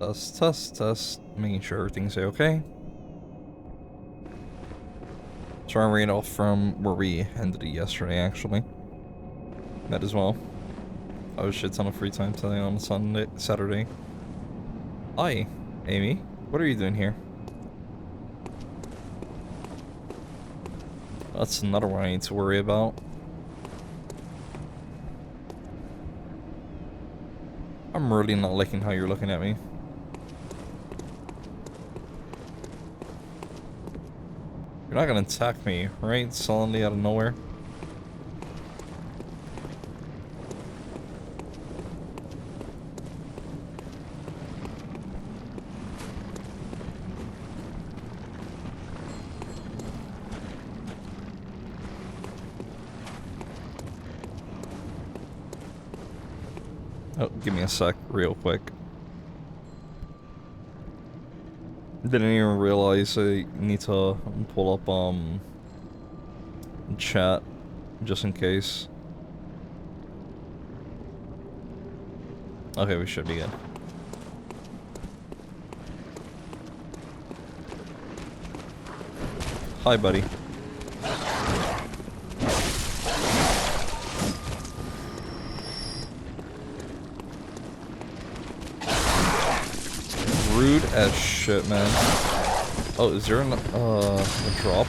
Test, test, test. Making sure everything's okay. So I'm reading off from where we ended it yesterday, actually. That as well. I have a shit ton of free time today on Saturday. Hi, Amy. What are you doing here? That's another one I need to worry about. I'm really not liking how you're looking at me. You're not gonna attack me, right? Suddenly out of nowhere. Oh, give me a sec, real quick. Didn't even realize I need to pull up, chat, just in case. Okay, we should be good. Hi, buddy. Rude as shit, man. Oh, is there a drop?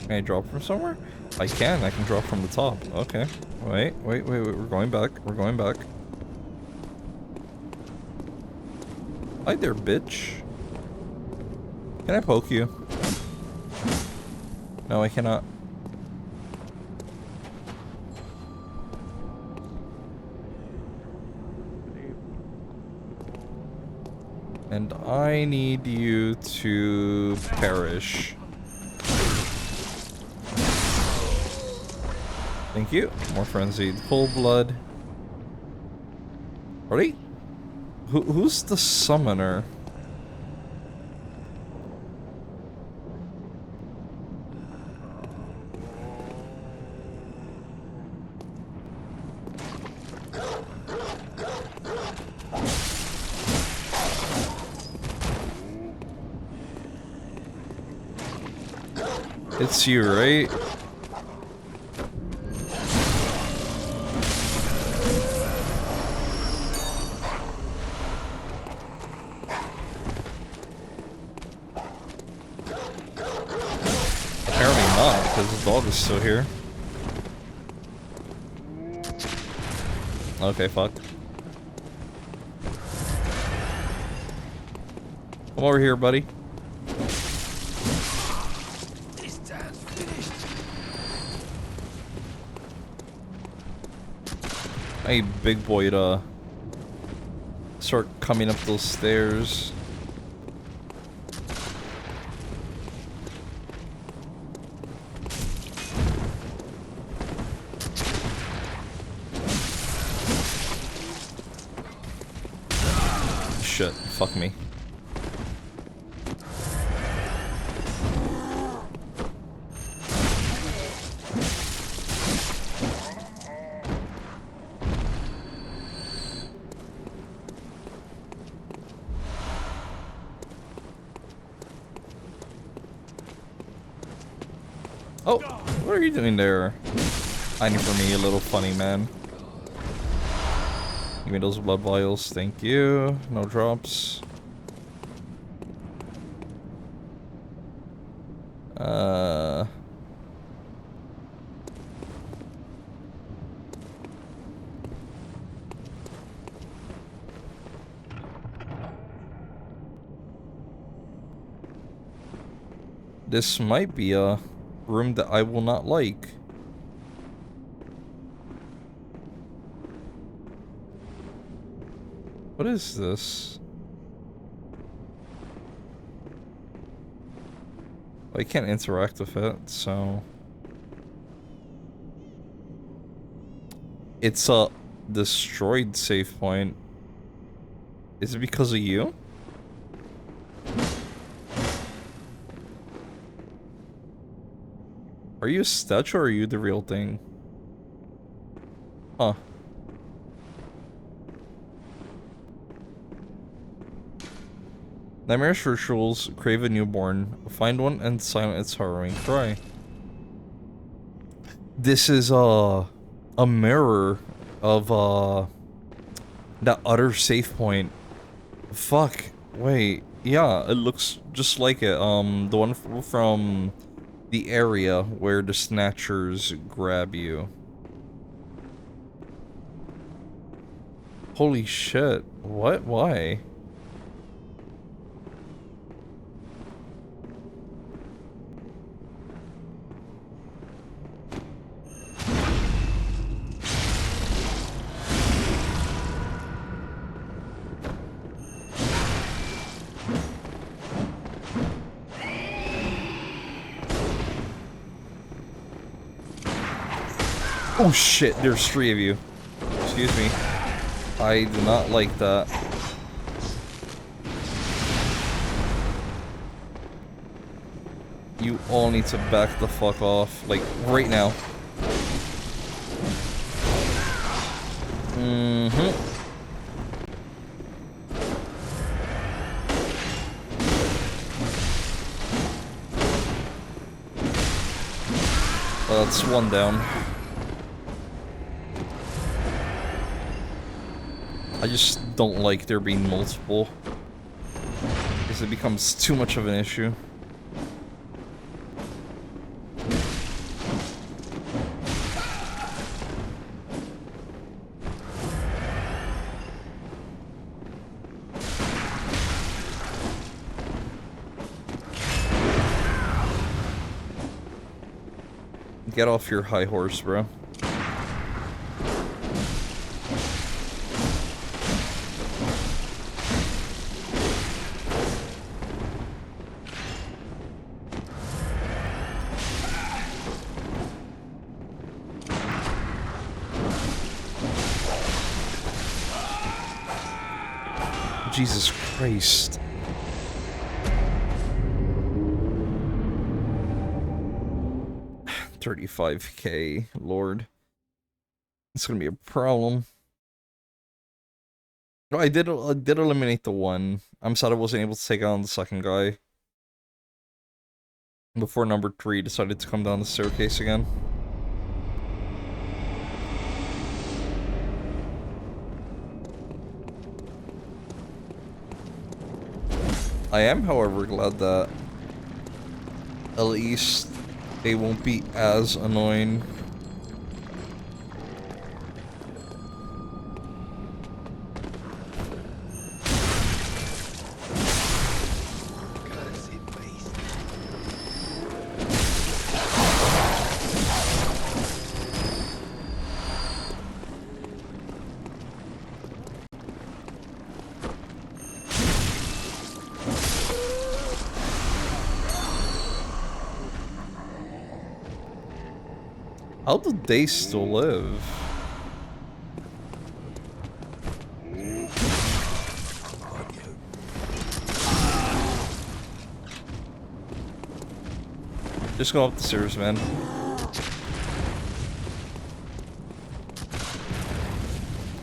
Can I drop from somewhere? I can drop from the top. Okay. Wait, we're going back. We're going back. Hi there, bitch. Can I poke you? No, I cannot. And I need you to perish. Thank you. More frenzied. Full blood. Ready? Who's the summoner? It's you, right? Apparently not, because the dog is still here. Okay, fuck. Come over here, buddy. Hey, big boy, to start coming up those stairs. Shit, fuck me. Oh, what are you doing there? Hiding from me, you little funny man. Give me those blood vials, thank you. No drops. This might be a room that I will not like. What is this? I can't interact with it, so... It's a destroyed save point. Is it because of you? Are you a statue or are you the real thing? Huh. Nightmarish rituals crave a newborn. Find one and silence its harrowing cry. This is a mirror of that other safe point. Fuck. Wait. Yeah, it looks just like it. The one from the area where the snatchers grab you. Holy shit. What? Why? Oh shit, there's 3 of you. Excuse me. I do not like that. You all need to back the fuck off. Like, right now. Mm-hmm. Well, that's 1 down. I just don't like there being multiple, because it becomes too much of an issue. Get off your high horse, bro. Jesus Christ. $35K, Lord. It's gonna be a problem. No, I did eliminate the one. I'm sad I wasn't able to take on the second guy before number 3 decided to come down the staircase again. I am, however, glad that at least they won't be as annoying. How do they still live? Just go up the stairs, man.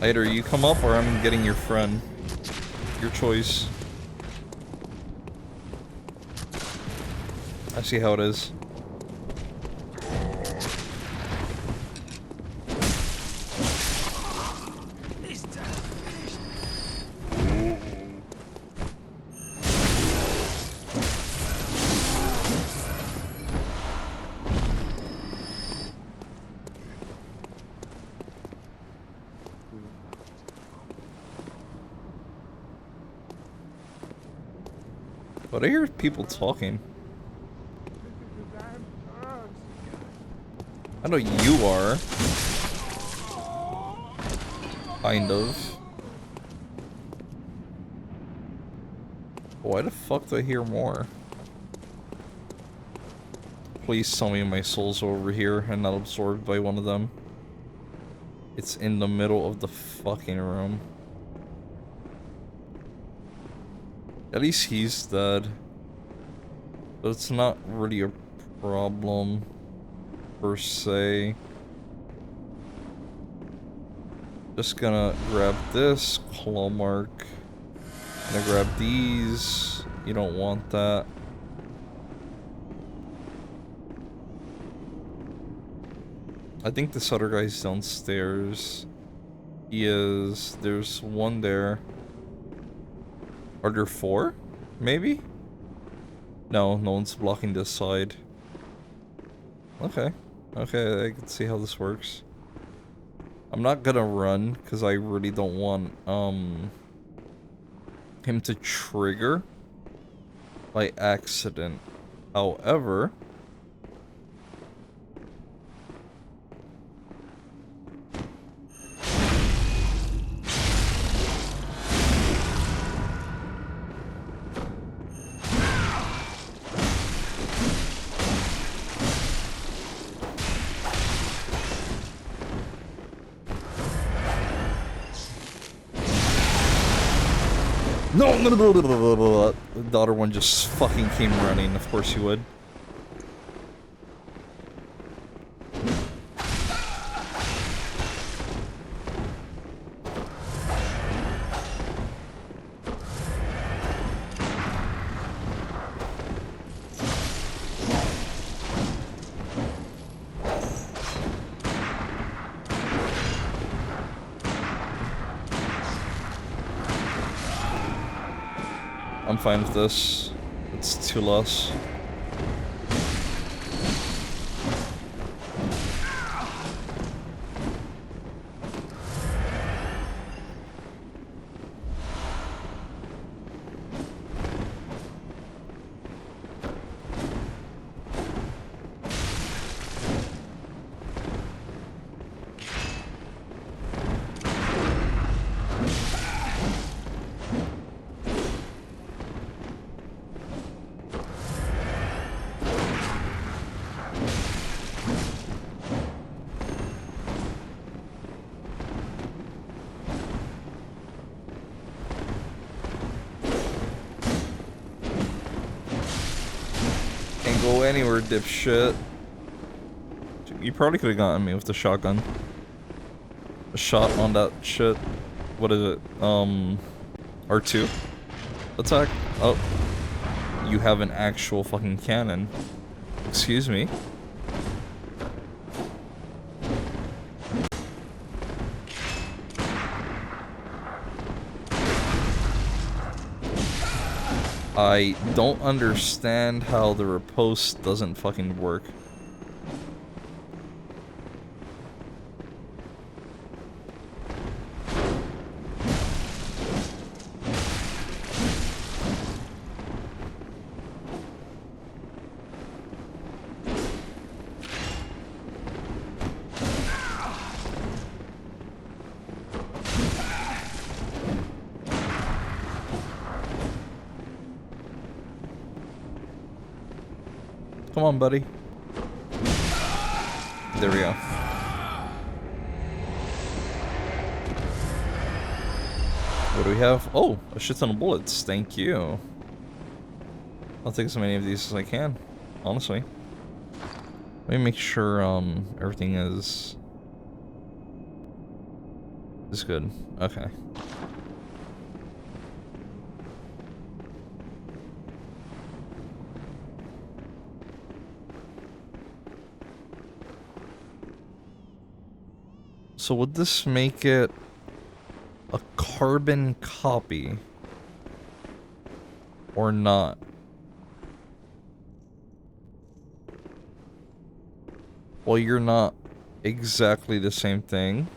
Either you come up or I'm getting your friend. Your choice. I see how it is. But I hear people talking. I know you are. Kind of. Why the fuck do I hear more? Please tell me my soul's over here and not absorbed by one of them. It's in the middle of the fucking room. At least he's dead. But it's not really a problem, per se. Just gonna grab this claw mark. Gonna grab these. You don't want that. I think this other guy's downstairs. He is. There's one there. Are there 4? Maybe? No, no one's blocking this side. Okay. Okay, I can see how this works. I'm not gonna run, because I really don't want, him to trigger by accident. However... No! The other one just fucking came running, of course he would. I'm fine with this. It's 2 less. Go anywhere, dipshit. You probably could have gotten me with the shotgun. A shot on that shit. What is it? R2? Attack? Oh. You have an actual fucking cannon. Excuse me. I don't understand how the riposte doesn't fucking work. Come on, buddy. There we go. What do we have? Oh, a shit ton of bullets. Thank you. I'll take as many of these as I can, honestly. Let me make sure everything is good. Okay. So would this make it a carbon copy or not? Well, you're not exactly the same thing.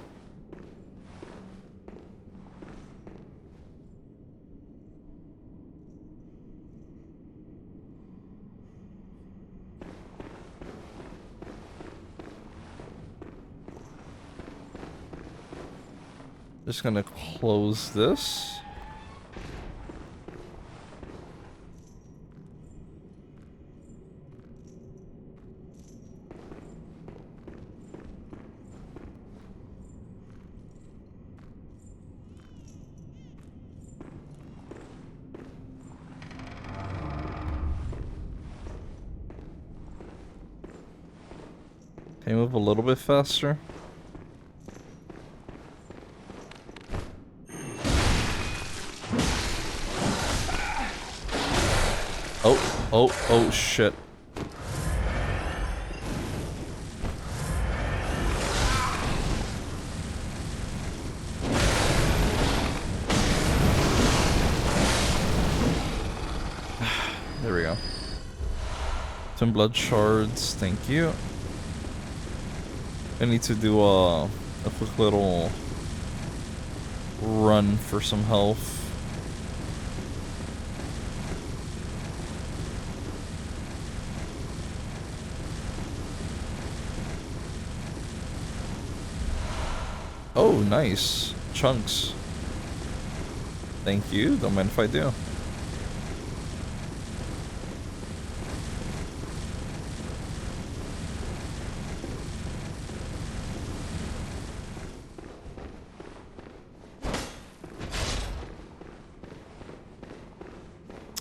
Just gonna close this. Can you move a little bit faster? Oh, shit. There we go. Some blood shards, thank you. I need to do a quick little run for some health. Oh, nice. Chunks. Thank you. Don't mind if I do.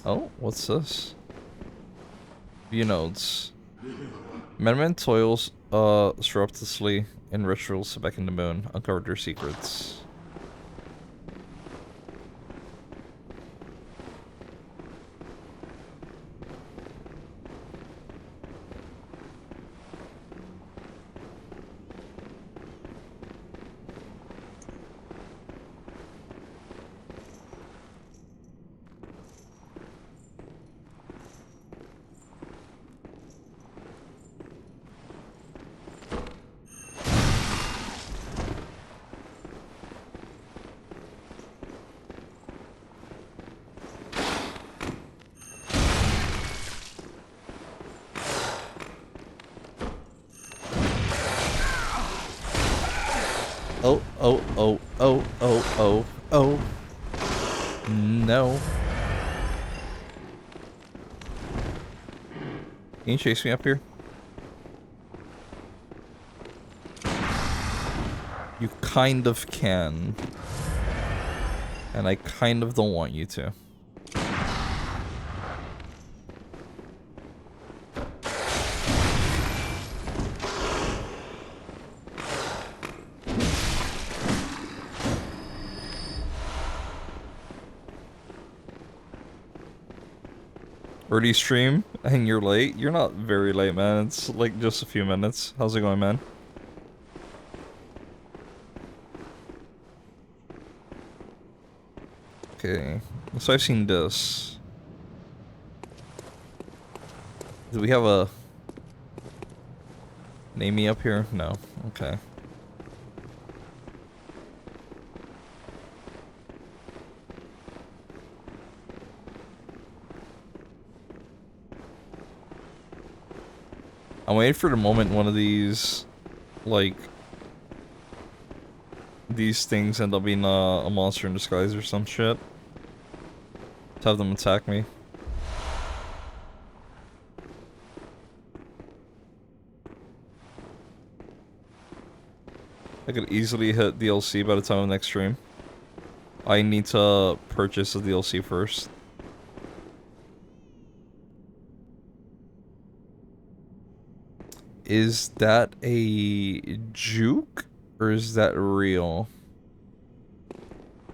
Oh, what's this? View nodes. Madman toils surreptitiously in rituals back in the moon. Uncovered their secrets. Oh. No. Can you chase me up here? You kind of can. And I kind of don't want you to. Already stream and you're late? You're not very late, man. It's like just a few minutes. How's it going, man? Okay, so I've seen this. Do we have a name me up here? No. Okay. I'm waiting for the moment one of these, like, these things end up being a monster in disguise or some shit. To have them attack me. I could easily hit DLC by the time of next stream. I need to purchase the DLC first. Is that a juke? Or is that real?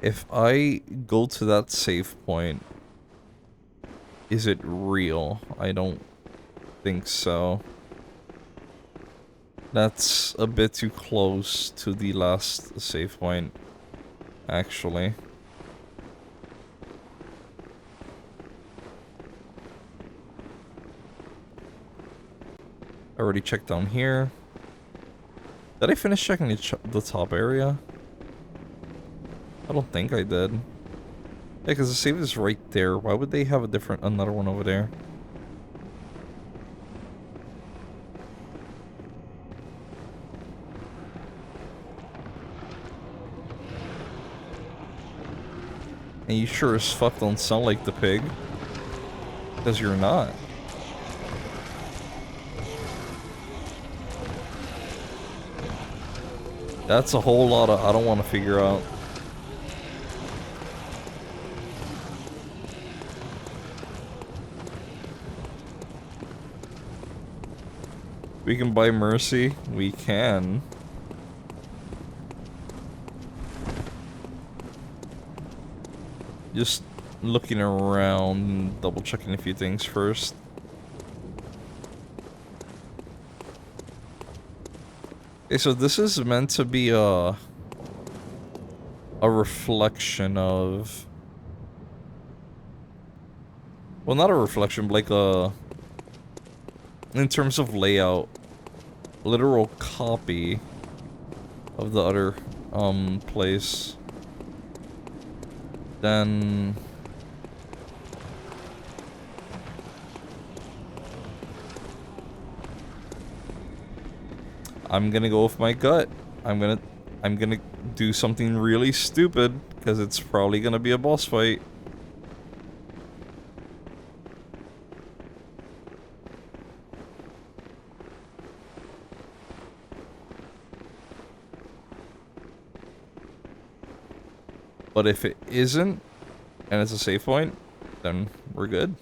If I go to that save point, is it real? I don't think so. That's a bit too close to the last save point, actually. I already checked down here. Did I finish checking the top area? I don't think I did. Yeah, because the save is right there. Why would they have another one over there? And you sure as fuck don't sound like the pig. Because you're not. That's a whole lot of I don't want to figure out. We can buy mercy. We can. Just looking around, double checking a few things first. Okay, so this is meant to be a reflection of, well, not a reflection, but like a, in terms of layout, literal copy of the other place. Then I'm gonna go with my gut. I'm gonna do something really stupid, because it's probably gonna be a boss fight. But if it isn't, and it's a save point, then we're good.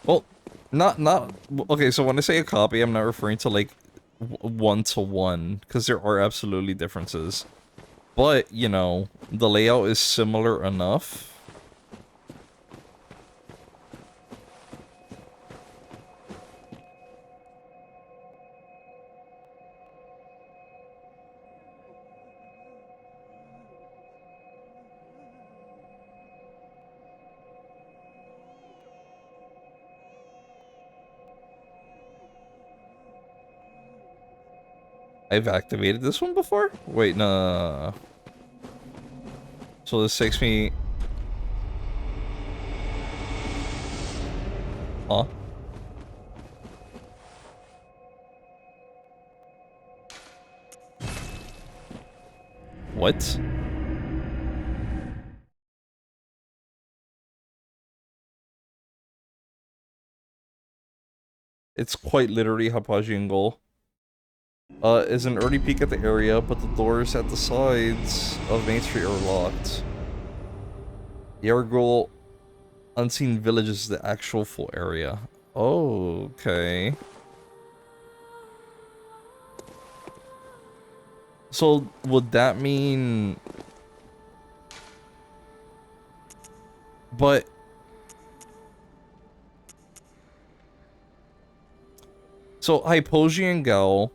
Well, not okay, so when I say a copy, I'm not referring to like one-to-one, because there are absolutely differences. But, you know, the layout is similar enough. I've activated this one before? Wait, no. So this takes me... Huh? What? It's quite literally Hapajian goal. Is an early peek at the area, but the doors at the sides of Main Street are locked. Your goal, Unseen Village is the actual full area. Oh, okay. So, would that mean... But... So, Hypogean Gal...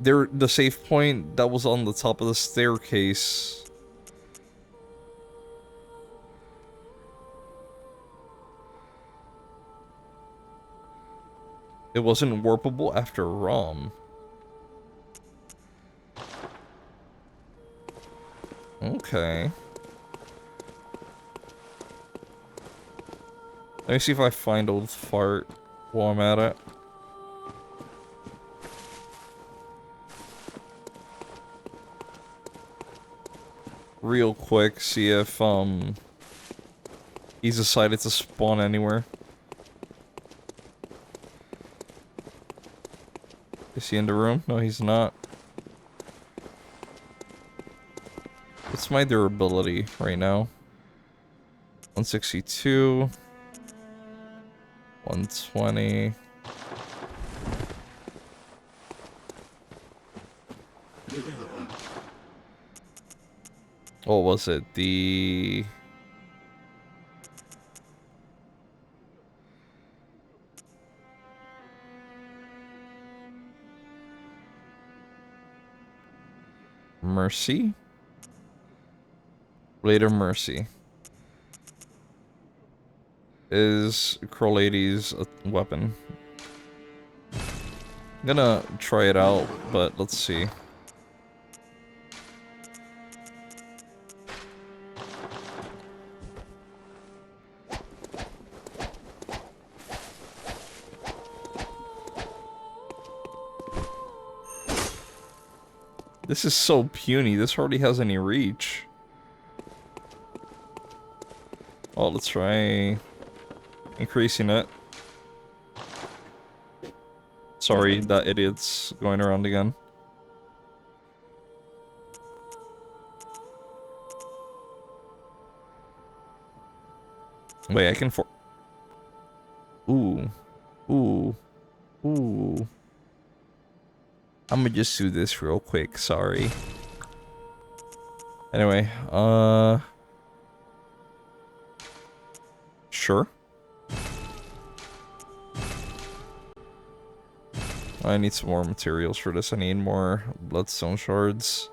the safe point that was on the top of the staircase... It wasn't warpable after ROM. Okay. Let me see if I find old fart while I'm at it. Real quick, see if, he's decided to spawn anywhere. Is he in the room? No, he's not. What's my durability right now? 162. 120. What was it? The... Mercy? Later Mercy. Is Crow Lady's a weapon? I'm gonna try it out, but let's see. This is so puny, this hardly has any reach. Oh, let's try increasing it. Sorry, that idiot's going around again. Wait, I can Ooh. Ooh. Ooh. I'm gonna just do this real quick, sorry. Anyway, sure. I need some more materials for this. I need more bloodstone shards.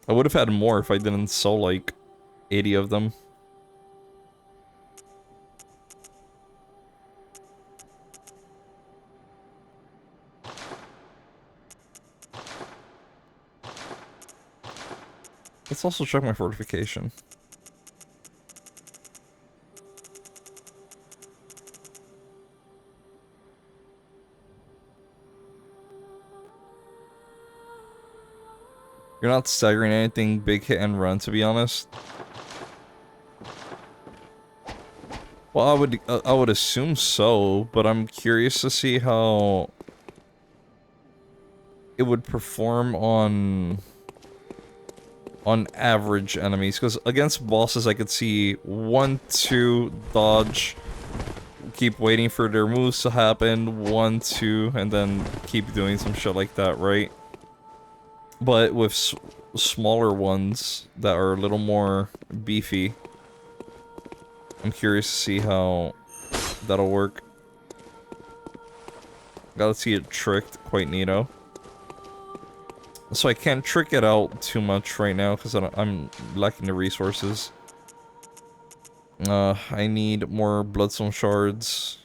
I would have had more if I didn't sell like 80 of them. Let's also check my fortification. You're not staggering anything big hit and run, to be honest. Well, I would assume so, but I'm curious to see how it would perform on average enemies, because against bosses I could see 1, 2, dodge, keep waiting for their moves to happen, 1, 2, and then keep doing some shit like that, right? But with smaller ones that are a little more beefy, I'm curious to see how that'll work. Gotta see it tricked quite neato. So I can't trick it out too much right now because I'm lacking the resources. I need more bloodstone shards.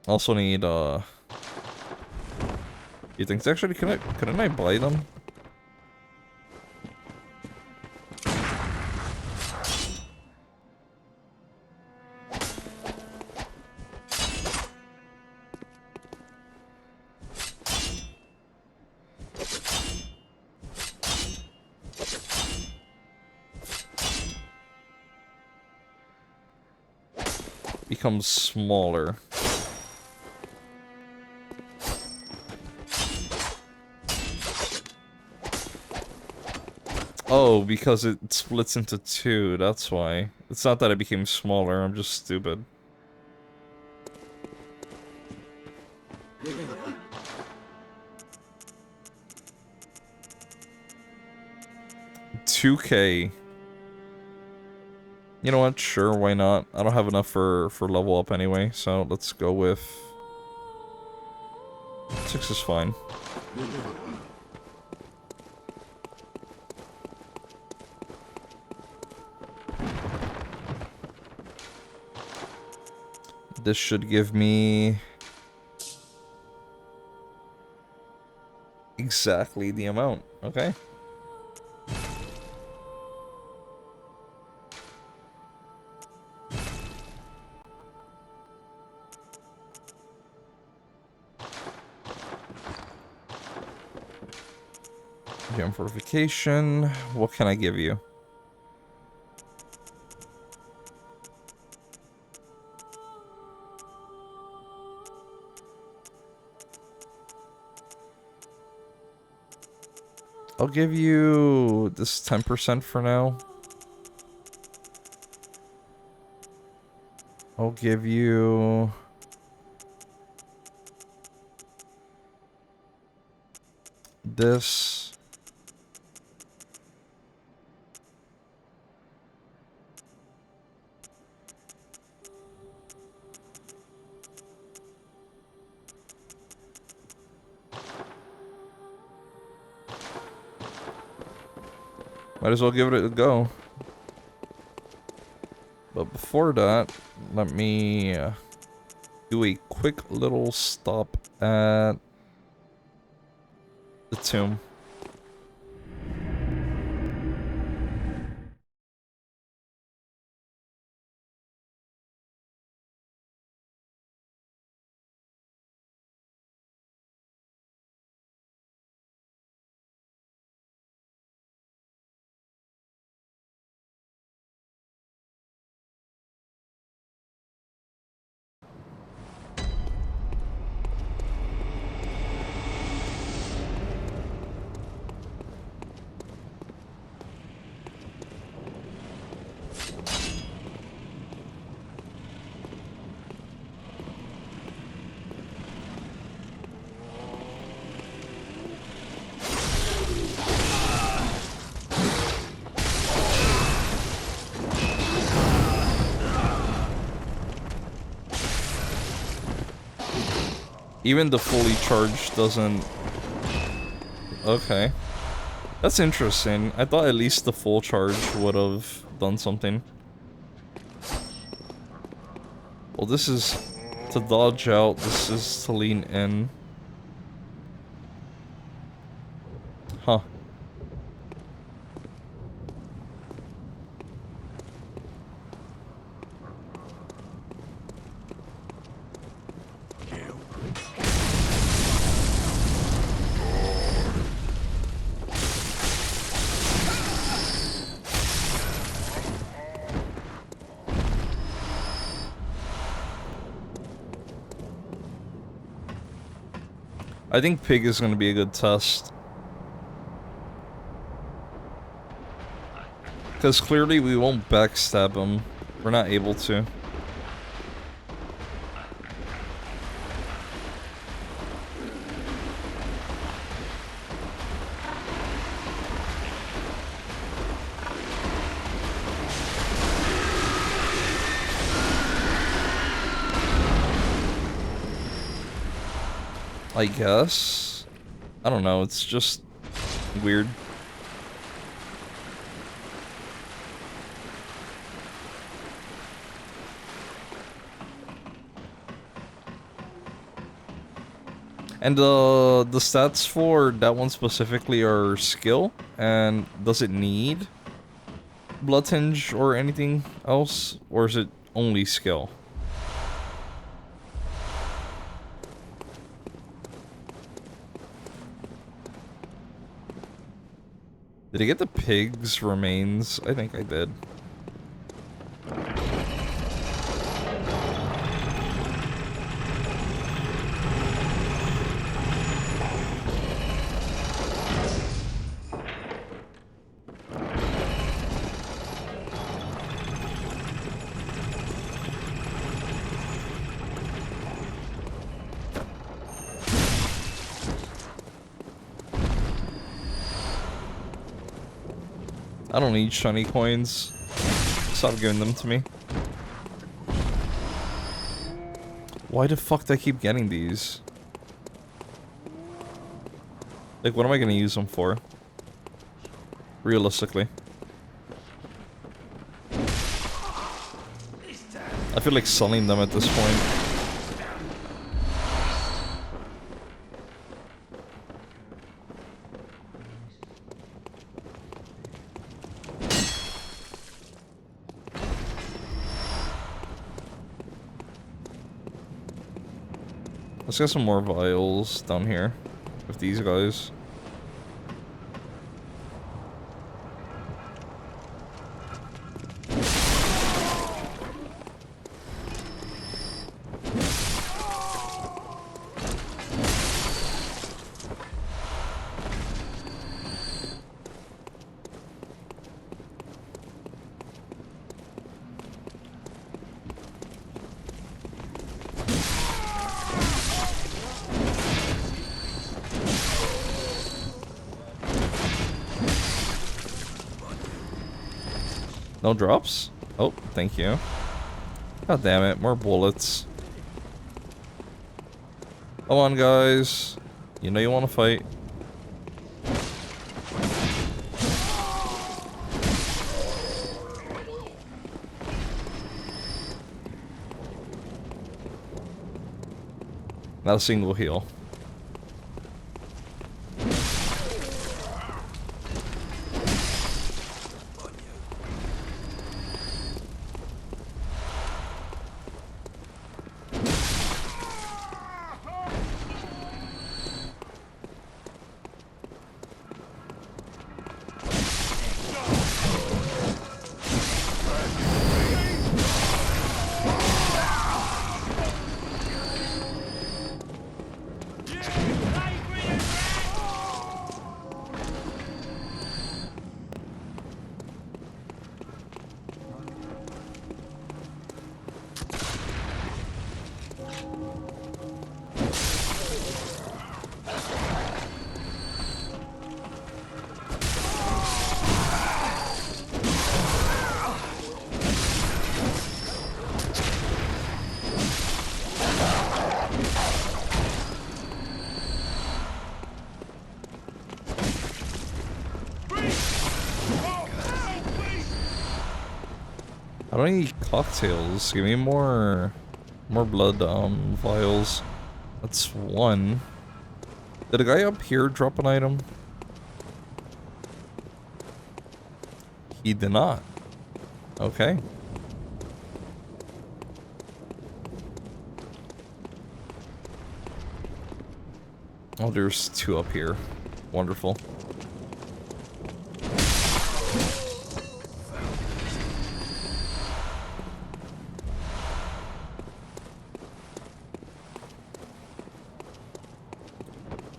Also need you think actually couldn't I buy them? Becomes smaller. Oh, because it splits into 2, that's why. It's not that it became smaller, I'm just stupid. $2K. You know what? Sure, why not? I don't have enough for level up anyway, so let's go with 6 is fine. This should give me exactly the amount, okay? Gem fortification. What can I give you? I'll give you this 10% for now. I'll give you this. Might as well give it a go. But before that, let me do a quick little stop at the tomb. Even the fully charged doesn't... Okay. That's interesting. I thought at least the full charge would have done something. Well, this is to dodge out. This is to lean in. Huh. I think Pig is going to be a good test. Because clearly we won't backstab him. We're not able to. I guess. I don't know, it's just weird. And the stats for that one specifically are skill, and does it need blood tinge or anything else, or is it only skill? Did I get the pig's remains? I think I did. I don't need shiny coins. Stop giving them to me. Why the fuck do I keep getting these? Like, what am I gonna use them for? Realistically. I feel like selling them at this point. Let's get some more vials down here with these guys. No drops? Oh, thank you. God damn it, more bullets. Come on, guys. You know you want to fight. Not a single heal. I don't need cocktails. Give me more blood vials. That's one. Did a guy up here drop an item? He did not. Okay. Oh, there's two up here. Wonderful.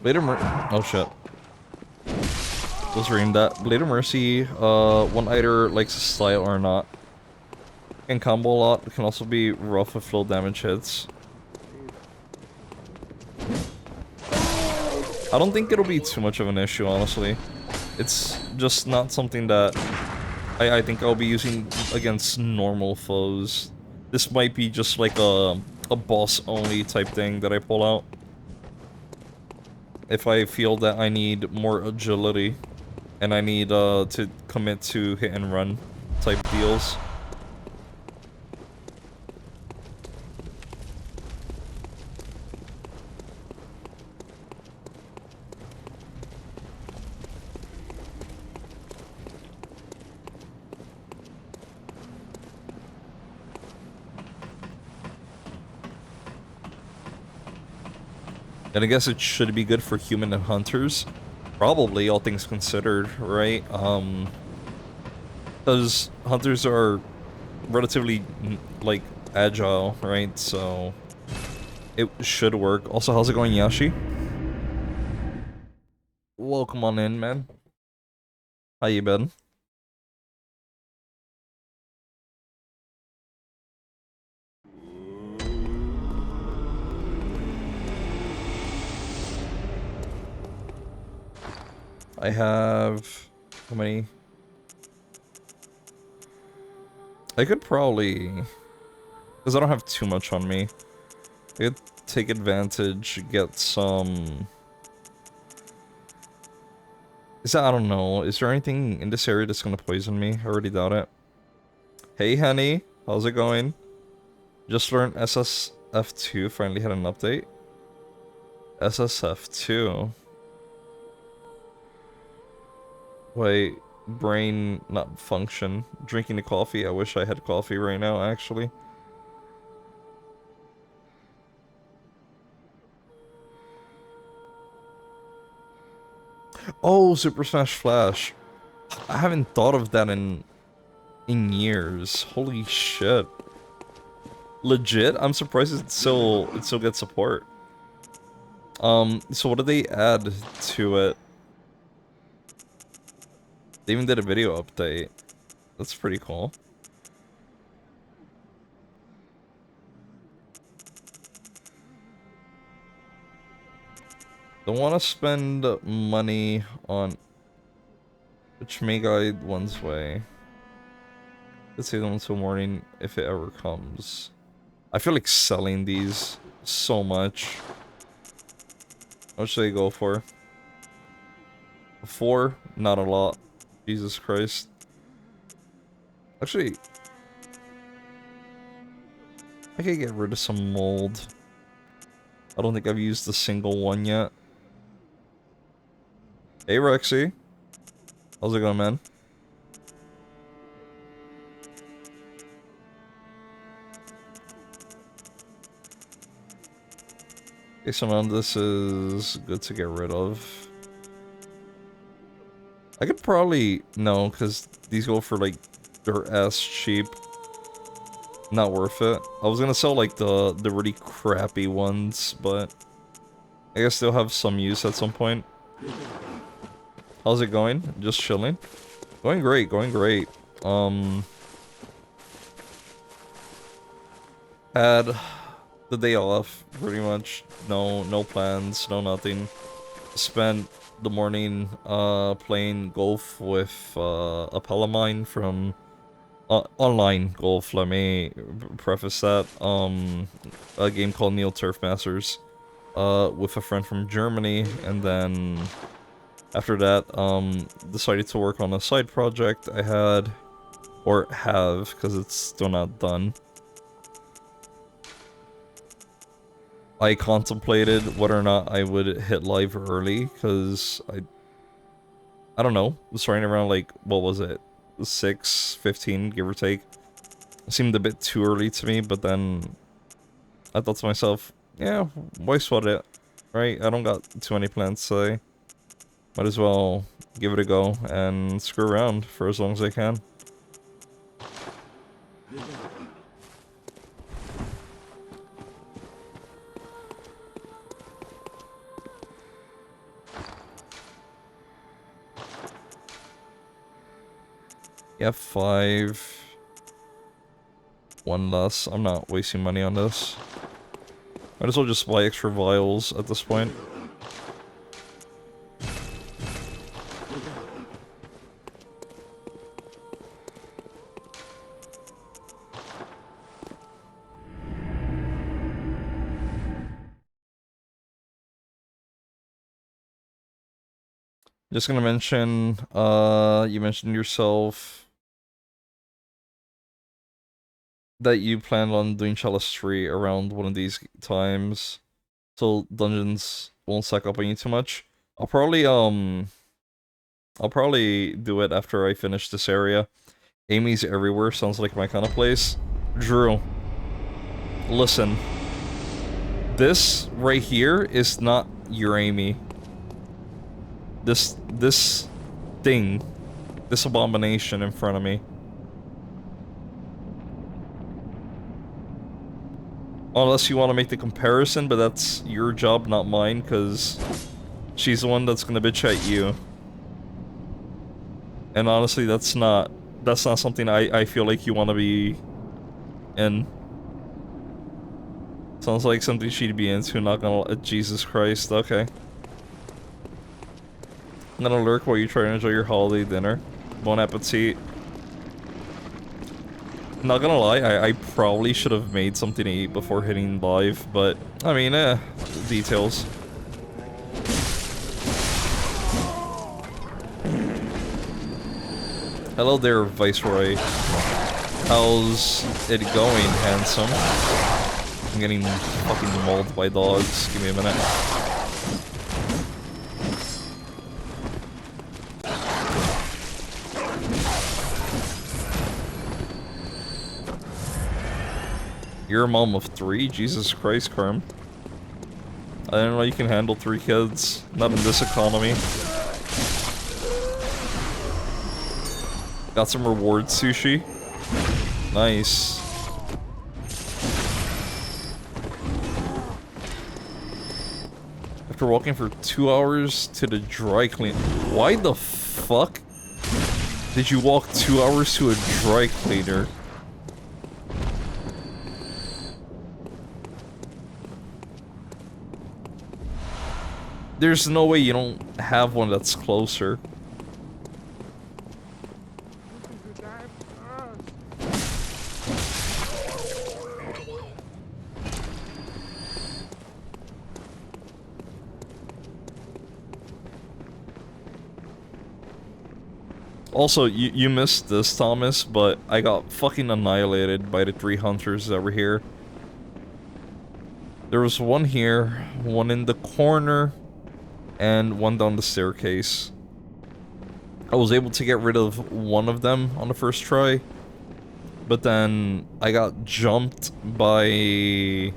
Blade of oh shit. Was reading that. Blade of Mercy, one either likes a style or not. Can combo a lot, it can also be rough with low damage hits. I don't think it'll be too much of an issue, honestly. It's just not something that I think I'll be using against normal foes. This might be just like a boss-only type thing that I pull out. If I feel that I need more agility, and I need to commit to hit and run type deals. And I guess it should be good for human and hunters. Probably, all things considered, right? Because hunters are relatively, like, agile, right? So, it should work. Also, how's it going, Yashi? Welcome on in, man. How you been? I have... how many? I could probably... because I don't have too much on me. I could take advantage, get some... I don't know. Is there anything in this area that's gonna poison me? I already doubt it. Hey, honey. How's it going? Just learned SSF2 finally had an update. SSF2? Wait, brain not function. Drinking the coffee. I wish I had coffee right now, actually. Oh, Super Smash Flash. I haven't thought of that in years. Holy shit. Legit? I'm surprised it still gets support. So what did they add to it? They even did a video update. That's pretty cool. Don't want to spend money on... which may guide one's way. Let's save them until morning if it ever comes. I feel like selling these so much. How much do they go for? 4? Not a lot. Jesus Christ. Actually, I could get rid of some mold. I don't think I've used a single one yet. Hey Rexy. How's it going, man? Okay, so none of this is good to get rid of. I could probably... no, because these go for like dirt ass cheap. Not worth it. I was gonna sell like the really crappy ones, but I guess they'll have some use at some point. How's it going? Just chilling? Going great, going great. Had the day off, pretty much. No plans, no nothing. Spent the morning playing golf with a pal of mine from online golf, let me preface that. A game called Neo Turf Masters with a friend from Germany, and then after that decided to work on a side project I had Or have, because it's still not done. I contemplated whether or not I would hit live early, because I don't know, starting around like, what was it? 6:15, give or take. It seemed a bit too early to me, but then I thought to myself, yeah, why sweat it, right? I don't got too many plans today. Might as well give it a go and screw around for as long as I can. Yeah, 5. One less. I'm not wasting money on this. Might as well just buy extra vials at this point. Just gonna mention, you mentioned yourself that you planned on doing Chalice 3 around one of these times, so dungeons won't suck up on you too much. I'll probably do it after I finish this area. Amy's everywhere sounds like my kind of place. Drew, listen. This right here is not your Amy. This thing, this abomination in front of me. Unless you want to make the comparison, but that's your job, not mine, because she's the one that's gonna bitch at you. And honestly, that's not something I feel like you want to be in. Sounds like something she'd be into, not gonna... Jesus Christ, okay. I'm gonna lurk while you try to enjoy your holiday dinner. Bon appetit. Not gonna lie, I probably should have made something to eat before hitting live, but, I mean, details. Hello there, Viceroy. How's it going, handsome? I'm getting fucking mauled by dogs. Give me a minute. You're a mom of 3? Jesus Christ, Carm. I didn't know you can handle 3 kids. Not in this economy. Got some reward sushi. Nice. After walking for 2 hours to the dry clean. Why the fuck did you walk 2 hours to a dry cleaner? There's no way you don't have one that's closer. Also, you missed this, Thomas, but I got fucking annihilated by the 3 hunters that were here. There was one here, one in the corner, and one down the staircase. I was able to get rid of one of them on the first try, but then I got jumped by the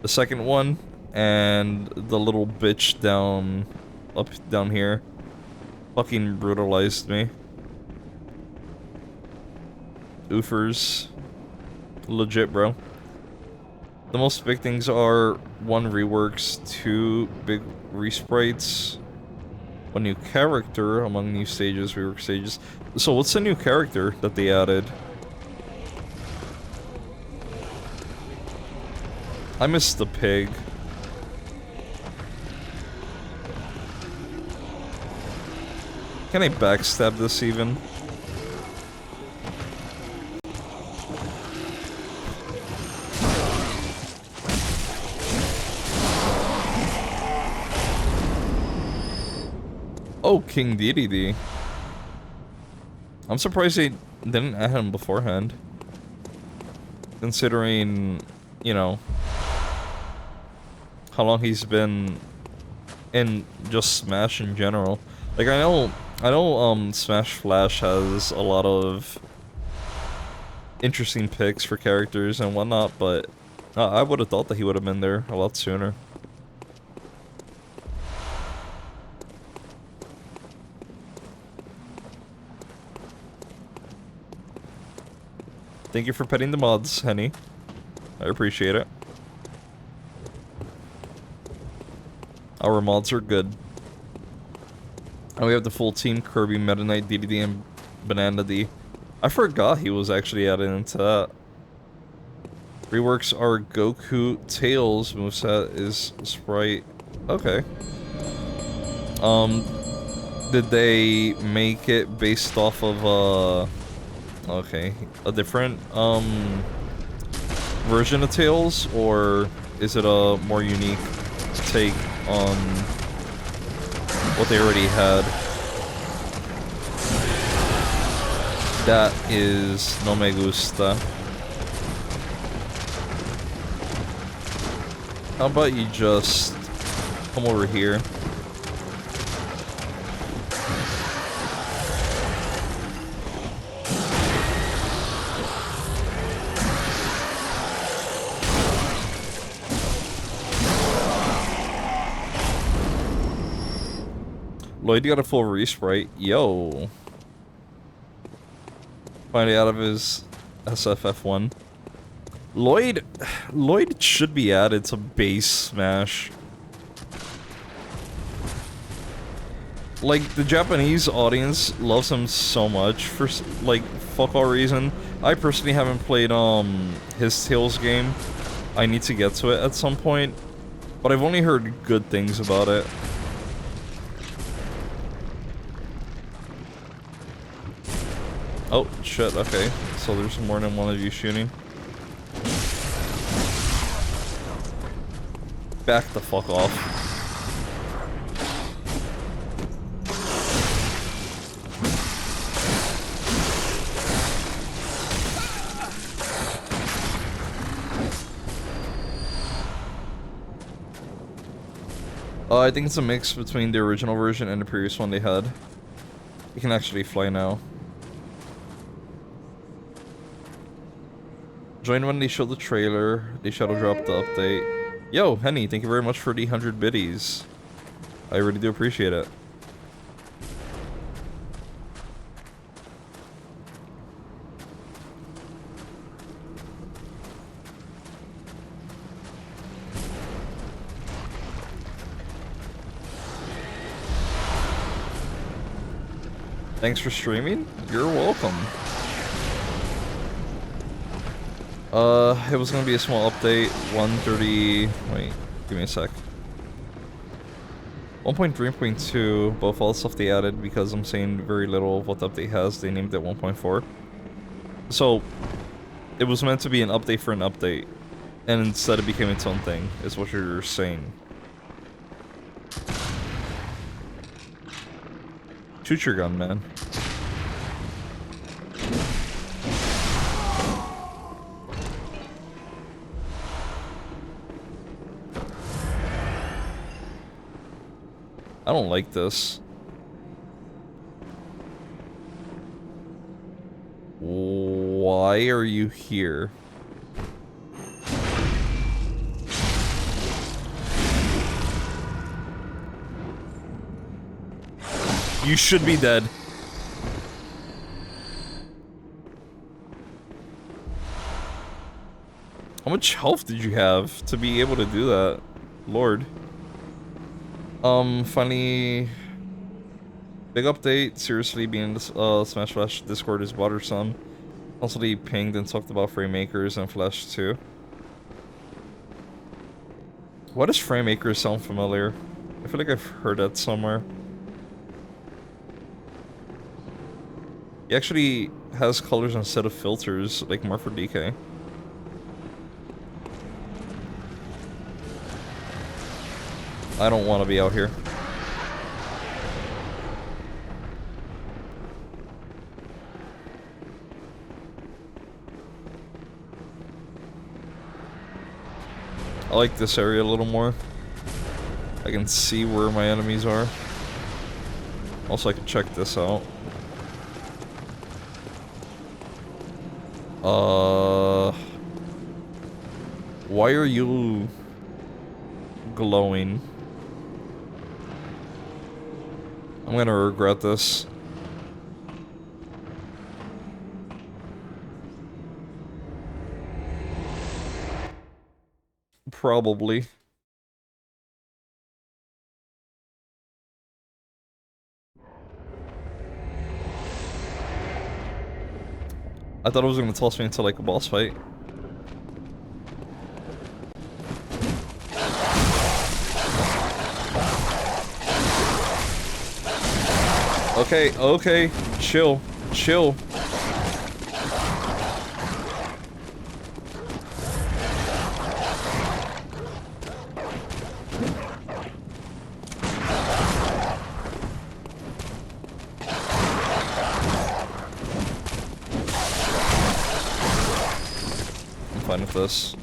second one, and the little bitch down here fucking brutalized me. Oofers. Legit, bro. The most big things are 1 reworks, 2 big resprites, 1 new character among new stages, rework stages. So what's the new character that they added? I missed the pig. Can I backstab this even? Oh, King Dedede. I'm surprised they didn't add him beforehand. Considering, you know, how long he's been in just Smash in general. Like, I know, Smash Flash has a lot of interesting picks for characters and whatnot, but I would have thought that he would have been there a lot sooner. Thank you for petting the mods, Henny. I appreciate it. Our mods are good. And we have the full team: Kirby, Meta Knight, DDD, and Banana D. I forgot he was actually added into that. Reworks our Goku Tails moveset is Sprite. Okay. Did they make it based off of, okay, a different, version of Tails? Or is it a more unique take on what they already had? That is no me gusta. How about you just come over here? Lloyd got a full resprite. Yo. Finally out of his SFF1. Lloyd should be added to base Smash. Like, the Japanese audience loves him so much for, like, fuck all reason. I personally haven't played, his Tails game. I need to get to it at some point. But I've only heard good things about it. Oh, shit, okay. So there's more than one of you shooting. Back the fuck off. I think it's a mix between the original version and the previous one they had. You can actually fly now. Join when they show the trailer. They shadow drop the update. Yo, Henny, thank you very much for the 100 biddies. I really do appreciate it. Thanks for streaming. You're welcome. It was gonna be a small update. 130. Wait, give me a sec. 1.3.2, both all the stuff they added, because I'm saying very little of what the update has. They named it 1.4. So, it was meant to be an update for an update, and instead it became its own thing, is what you're saying. Shoot your gun, man. I don't like this. Why are you here? You should be dead. How much health did you have to be able to do that? Lord. Funny... Big update. Seriously, being in this, Smash Flash Discord is bothersome. Also, they pinged and talked about frame makers and Flash too. Why does frame makers sound familiar? I feel like I've heard that somewhere. He actually has colors instead of filters, like Morpher DK. I don't want to be out here. I like this area a little more. I can see where my enemies are. Also, I can check this out. Why are you glowing? I'm gonna regret this. Probably. I thought it was gonna toss me into like a boss fight. Okay, okay, chill, chill. I'm fine with this.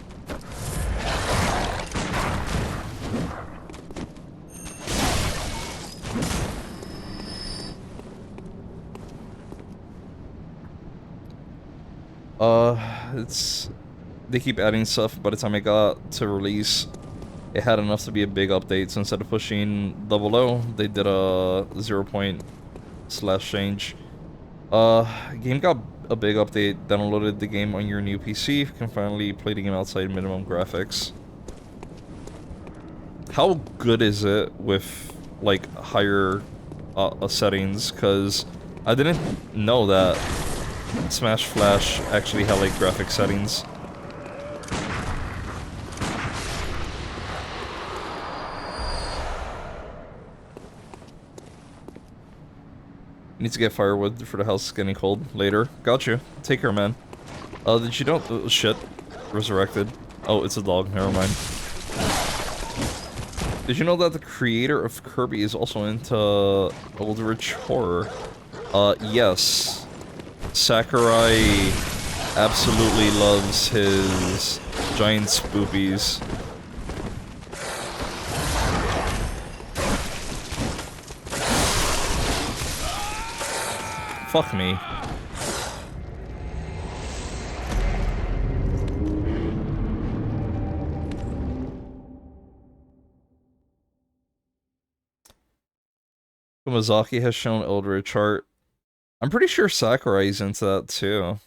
They keep adding stuff. By the time I got to release, it had enough to be a big update, so instead of pushing 00, they did a 0 / change. Game got a big update, downloaded the game on your new PC, can finally play the game outside minimum graphics. How good is it with, like, higher settings? Because I didn't know that Smash Flash actually had, like, graphic settings. Need to get firewood for the house getting cold later. Got you. Take care, man. Did you know? Oh, shit. Resurrected. Oh, it's a dog. Never mind. Did you know that the creator of Kirby is also into Eldritch horror? Yes. Sakurai absolutely loves his giant spoopies. Fuck me. Kumazaki has shown Eldritch art. I'm pretty sure Sakurai's into that too.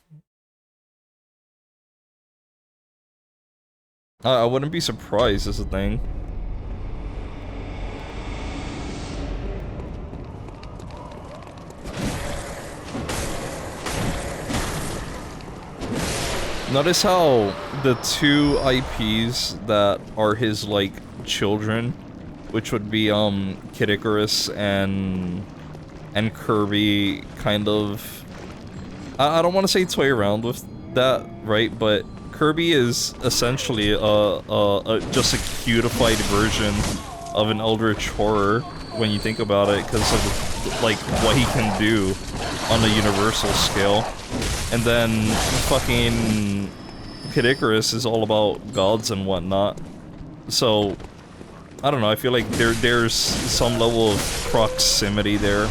I wouldn't be surprised is the thing. Notice how the two IPs that are his, like, children, which would be, Kid Icarus and Kirby, kind of... I don't want to say toy around with that, right? But Kirby is essentially just a cutified version of an Eldritch horror, when you think about it, because of, like, what he can do on a universal scale. And then fucking Kid Icarus is all about gods and whatnot. So, I don't know, I feel like there's some level of proximity there.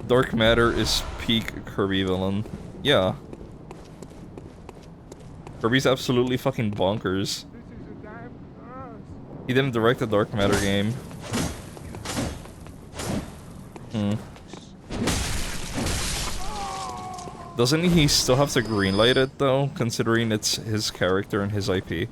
Dark Matter is peak Kirby villain. Yeah. Kirby's absolutely fucking bonkers. He didn't direct the Dark Matter game. Doesn't he still have to greenlight it though, considering it's his character and his IP?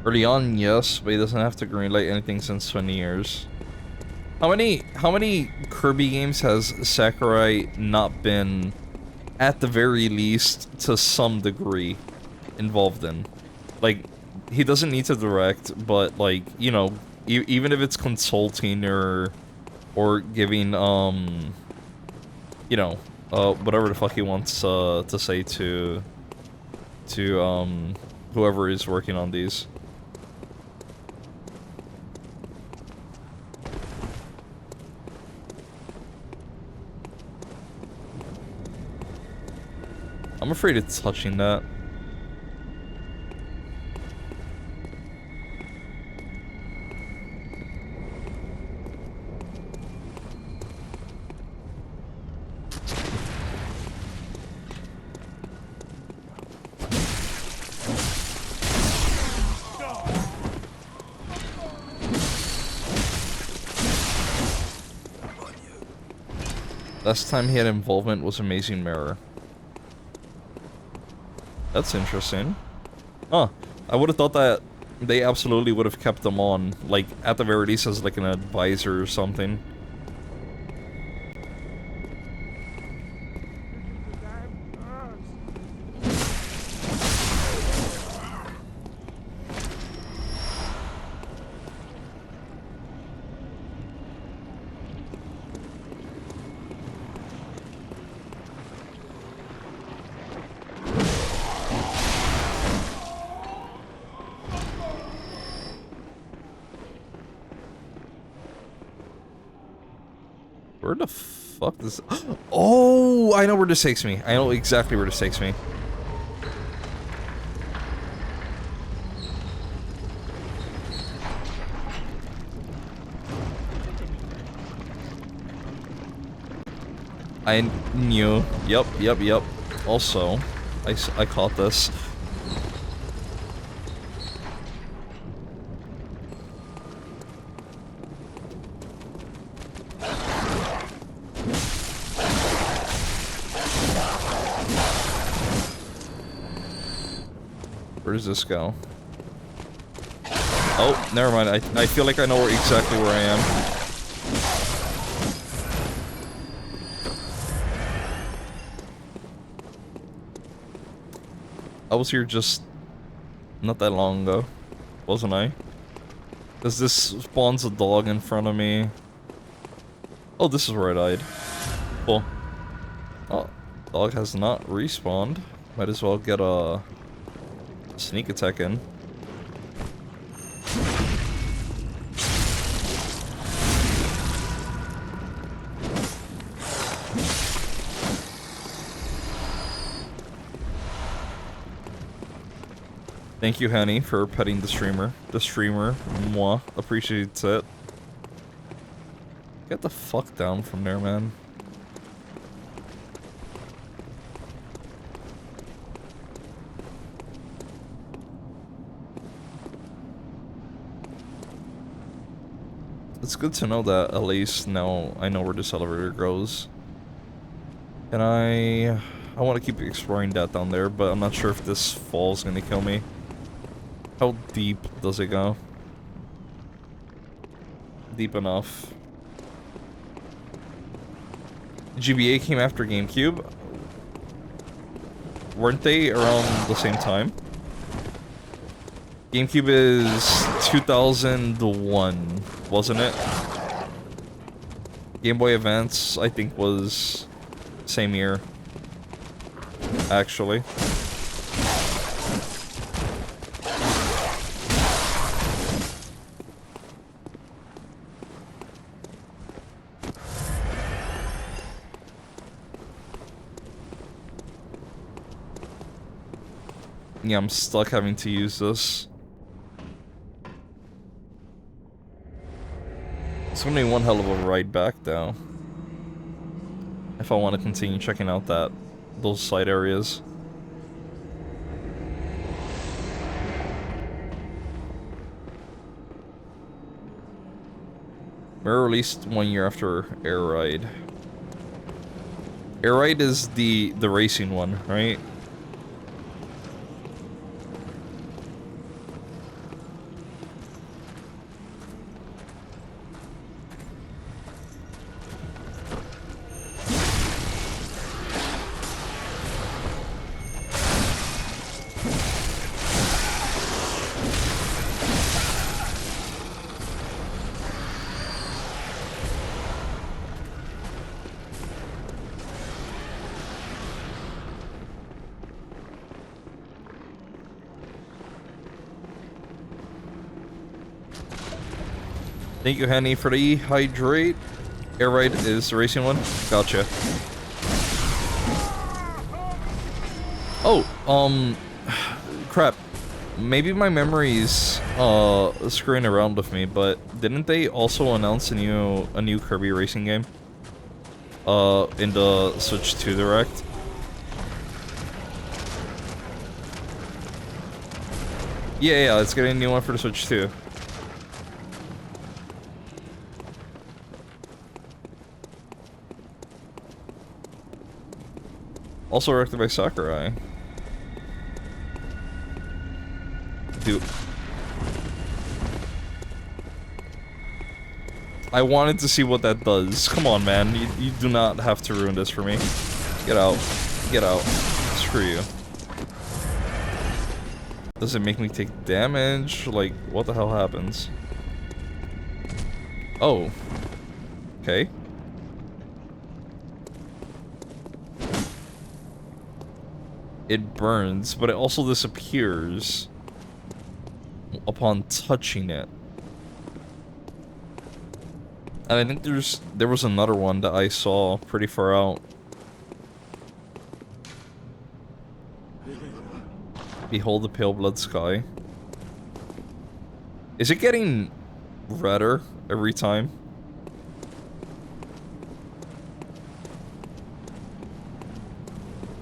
Early on, yes, but he doesn't have to greenlight anything since 20 years. How many Kirby games has Sakurai not been, at the very least, to some degree, involved in? Like, he doesn't need to direct, but like, you know, even if it's consulting or giving you know, whatever the fuck he wants to say to whoever is working on these. I'm afraid of touching that. Last time he had involvement was Amazing Mirror. That's interesting. Huh. I would have thought that they absolutely would have kept him on, like, at the very least as, like, an advisor or something. Where the fuck does... Oh, I know where this takes me. I know exactly where this takes me. I knew. Yep. Also, I caught this. Where does this go? Oh, never mind. I feel like I know exactly where I am. I was here just not that long ago, wasn't I? Because this spawns a dog in front of me. Oh, this is where I died. Cool. Oh, dog has not respawned. Might as well get a sneak attack in. Thank you, Henny, for petting the streamer. The streamer, moi, appreciates it. Get the fuck down from there, man. It's good to know that at least now I know where this elevator goes. And I want to keep exploring that down there, but I'm not sure if this fall's gonna kill me. How deep does it go? Deep enough. GBA came after GameCube. Weren't they around the same time? GameCube is 2001, wasn't it? Game Boy Advance, I think, was same year. Actually. Yeah, I'm stuck having to use this. It's gonna be one hell of a ride back, though. If I want to continue checking out those side areas. Mirror released 1 year after Air Ride. Air Ride is the racing one, right? Thank you, Henny, for the hydrate. Air Ride is the racing one. Gotcha. Oh, crap. Maybe my memory's screwing around with me, but didn't they also announce a new Kirby racing game? In the Switch 2 Direct? Yeah, it's getting a new one for the Switch 2. Also directed by Sakurai. Dude. I wanted to see what that does. Come on, man. You do not have to ruin this for me. Get out. Get out. Screw you. Does it make me take damage? Like, what the hell happens? Oh. Okay. It burns, but it also disappears upon touching it. And I think there was another one that I saw pretty far out. Behold the pale blood sky. Is it getting redder every time?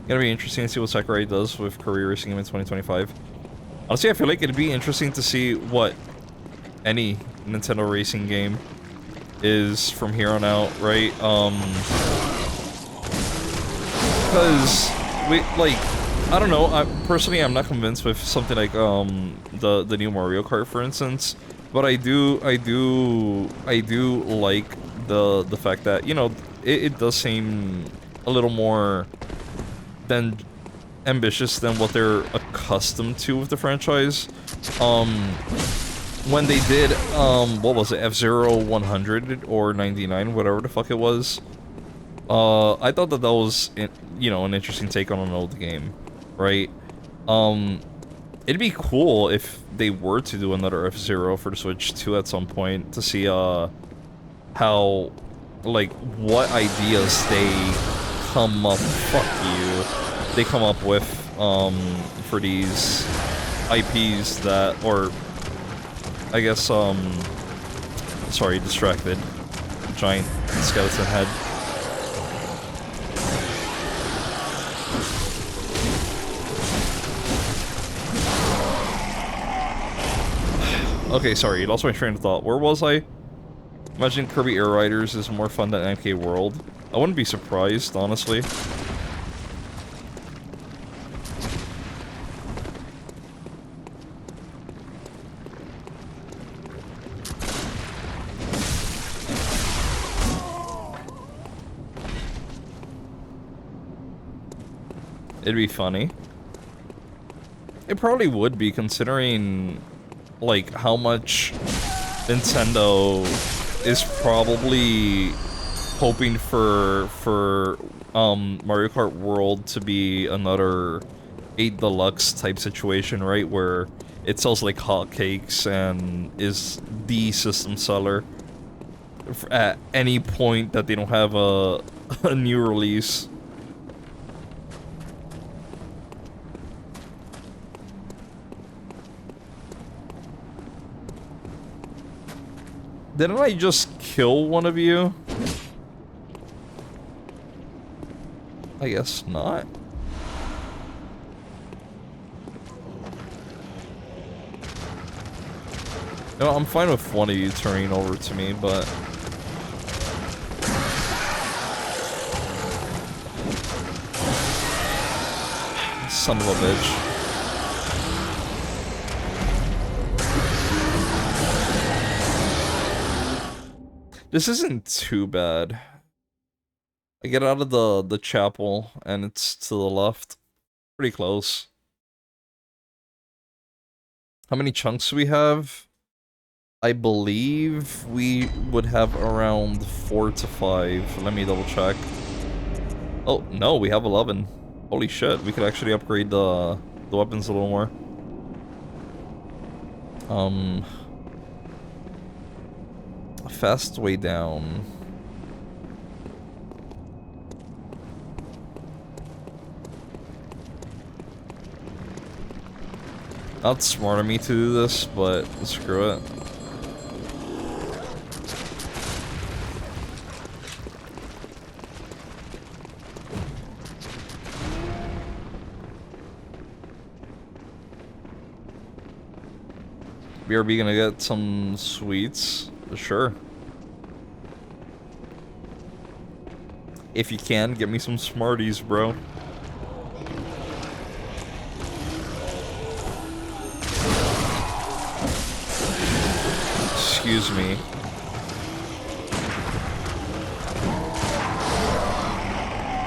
Gonna be interesting to see what Sakurai does with Career Racing Game in 2025. Honestly, I feel like it'd be interesting to see what any Nintendo racing game is from here on out, right? Because I don't know. Personally, I'm not convinced with something like the new Mario Kart, for instance. But I do like the fact that, you know, it does seem a little more than ambitious than what they're accustomed to with the franchise. When they did what was it, F-Zero 100 or 99, whatever the fuck it was, I thought that was, you know, an interesting take on an old game, right? It'd be cool if they were to do another F-Zero for the Switch 2 at some point to see how, like, what ideas they come up with for these IPs that, or I guess sorry, distracted. Giant skeleton head. Okay, sorry, it lost my train of thought. Where was I? Imagine Kirby Air Riders is more fun than MK World. I wouldn't be surprised, honestly. It'd be funny. It probably would be, considering, like, how much Nintendo is probably hoping for Mario Kart World to be another 8 Deluxe type situation, right? Where it sells like hotcakes and is the system seller at any point that they don't have a new release. Didn't I just kill one of you? I guess not. No, I'm fine with one of you turning over to me, but... Son of a bitch. This isn't too bad. I get out of the chapel, and it's to the left. Pretty close. How many chunks do we have? I believe we would have around 4 to 5. Let me double check. Oh, no, we have 11. Holy shit, we could actually upgrade the weapons a little more. fast way down. Not smart of me to do this, but screw it. BRB gonna get some sweets? Sure. If you can, get me some Smarties, bro. Excuse me.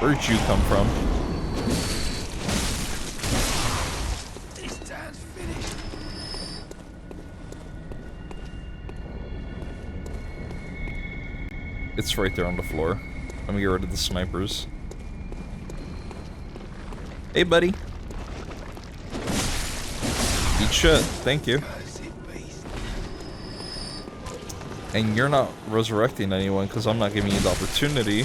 Where'd you come from? This time's finished. It's right there on the floor. Let me get rid of the snipers. Hey, buddy. Eat shit. Thank you. And you're not resurrecting anyone because I'm not giving you the opportunity.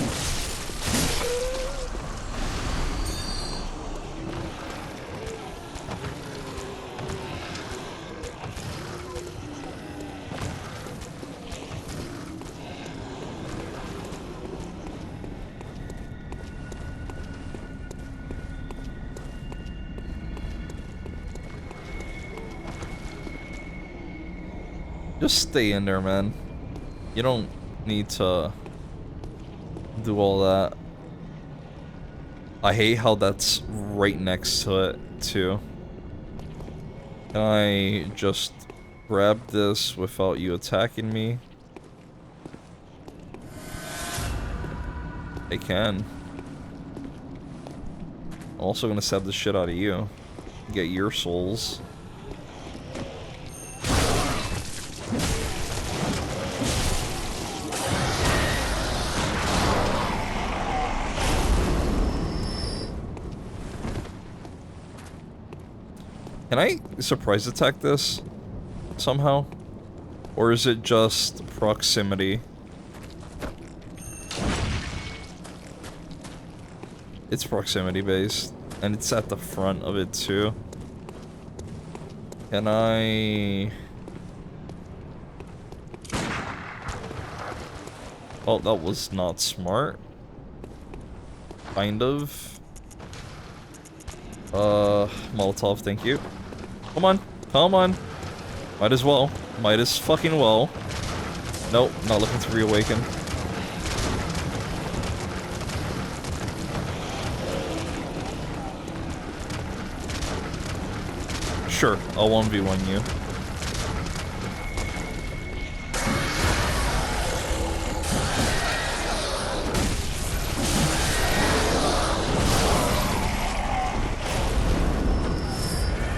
Just stay in there, man. You don't need to do all that. I hate how that's right next to it, too. Can I just grab this without you attacking me? I can. I'm also gonna stab the shit out of you. Get your souls. Can I surprise attack this somehow? Or is it just proximity? It's proximity based, and it's at the front of it too. Can I... Oh, that was not smart. Kind of. Molotov, thank you. Come on, come on. Might as well. Might as fucking well. Nope, not looking to reawaken. Sure, I'll 1v1 you.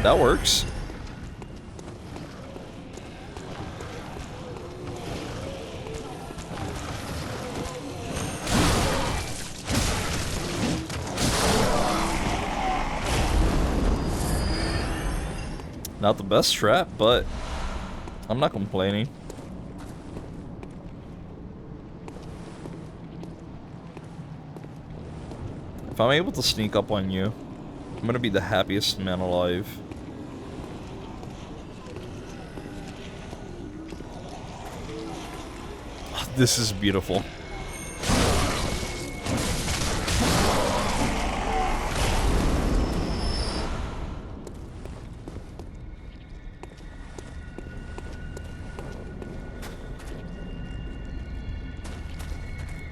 That works. Not the best strat, but I'm not complaining. If I'm able to sneak up on you, I'm gonna be the happiest man alive. This is beautiful.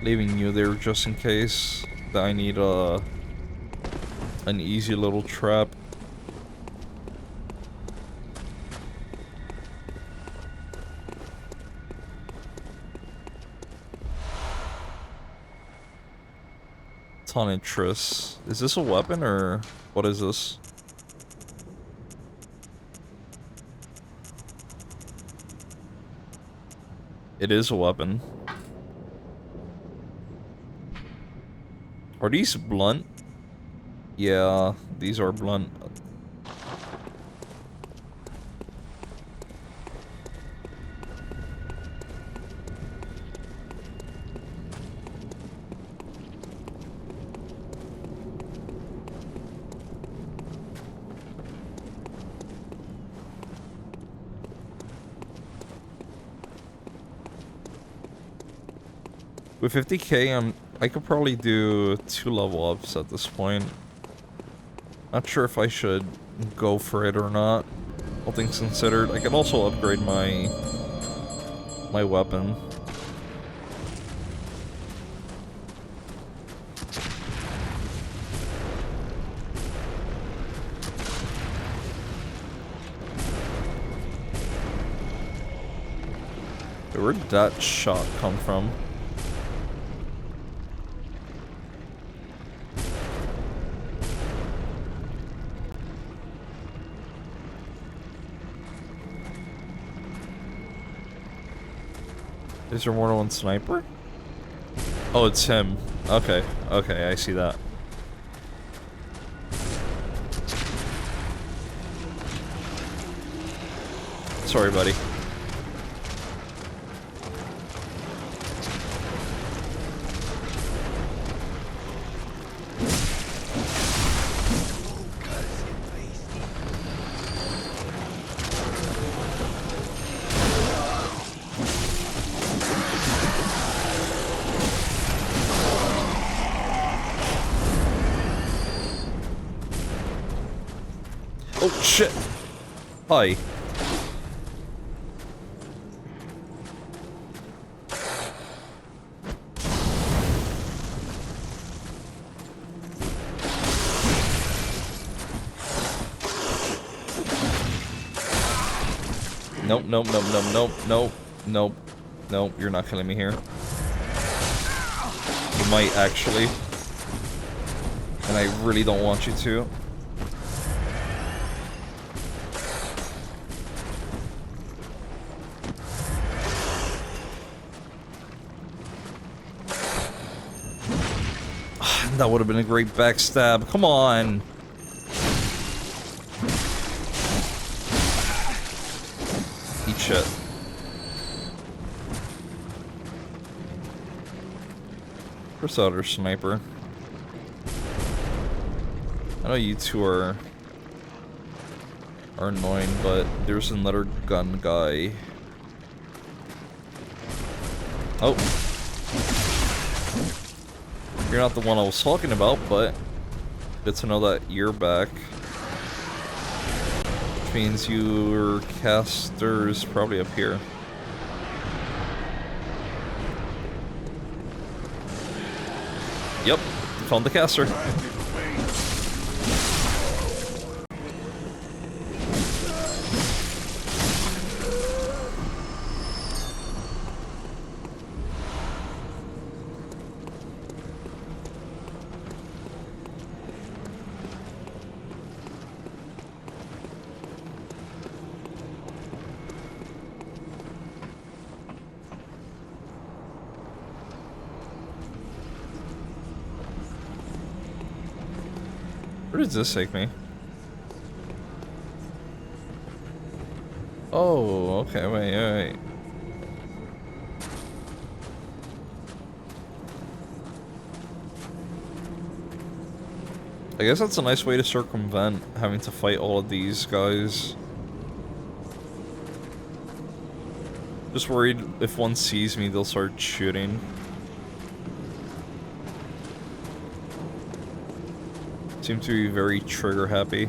Leaving you there just in case that I need an easy little trap. Tonitrus. Is this a weapon or what is this? It is a weapon. Are these blunt? Yeah, these are blunt. With 50k, I could probably do 2 level ups at this point. Not sure if I should go for it or not. All things considered, I could also upgrade my weapon. Where'd that shot come from? Is there more than one sniper? Oh, it's him. Okay, okay, I see that. Sorry, buddy. Oh, shit. Hi. Nope, nope, nope, nope, nope, nope, nope, nope, you're not killing me here. You might, actually. And I really don't want you to. That would have been a great backstab. Come on. Eat shit. Where's the other sniper? I know you two are annoying, but there's another gun guy. Oh. You're not the one I was talking about, but good to know that you're back. Which means your caster's probably up here. Yep, found the caster. Where does this take me? Oh, okay, wait. I guess that's a nice way to circumvent having to fight all of these guys. Just worried if one sees me, they'll start shooting. Seem to be very trigger happy.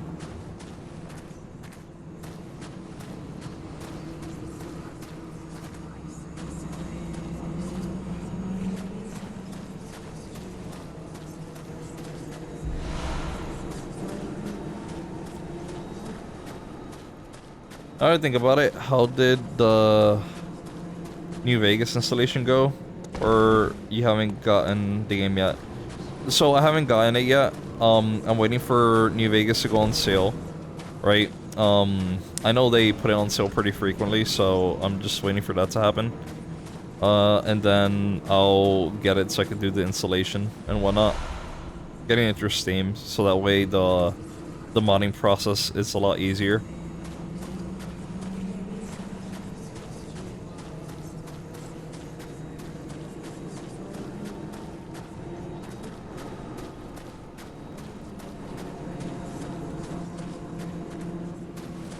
Now that I think about it, how did the New Vegas installation go? Or you haven't gotten the game yet? So I haven't gotten it yet. I'm waiting for New Vegas to go on sale, right? I know they put it on sale pretty frequently, so I'm just waiting for that to happen. And then I'll get it so I can do the installation and whatnot. Getting it through Steam, so that way the modding process is a lot easier.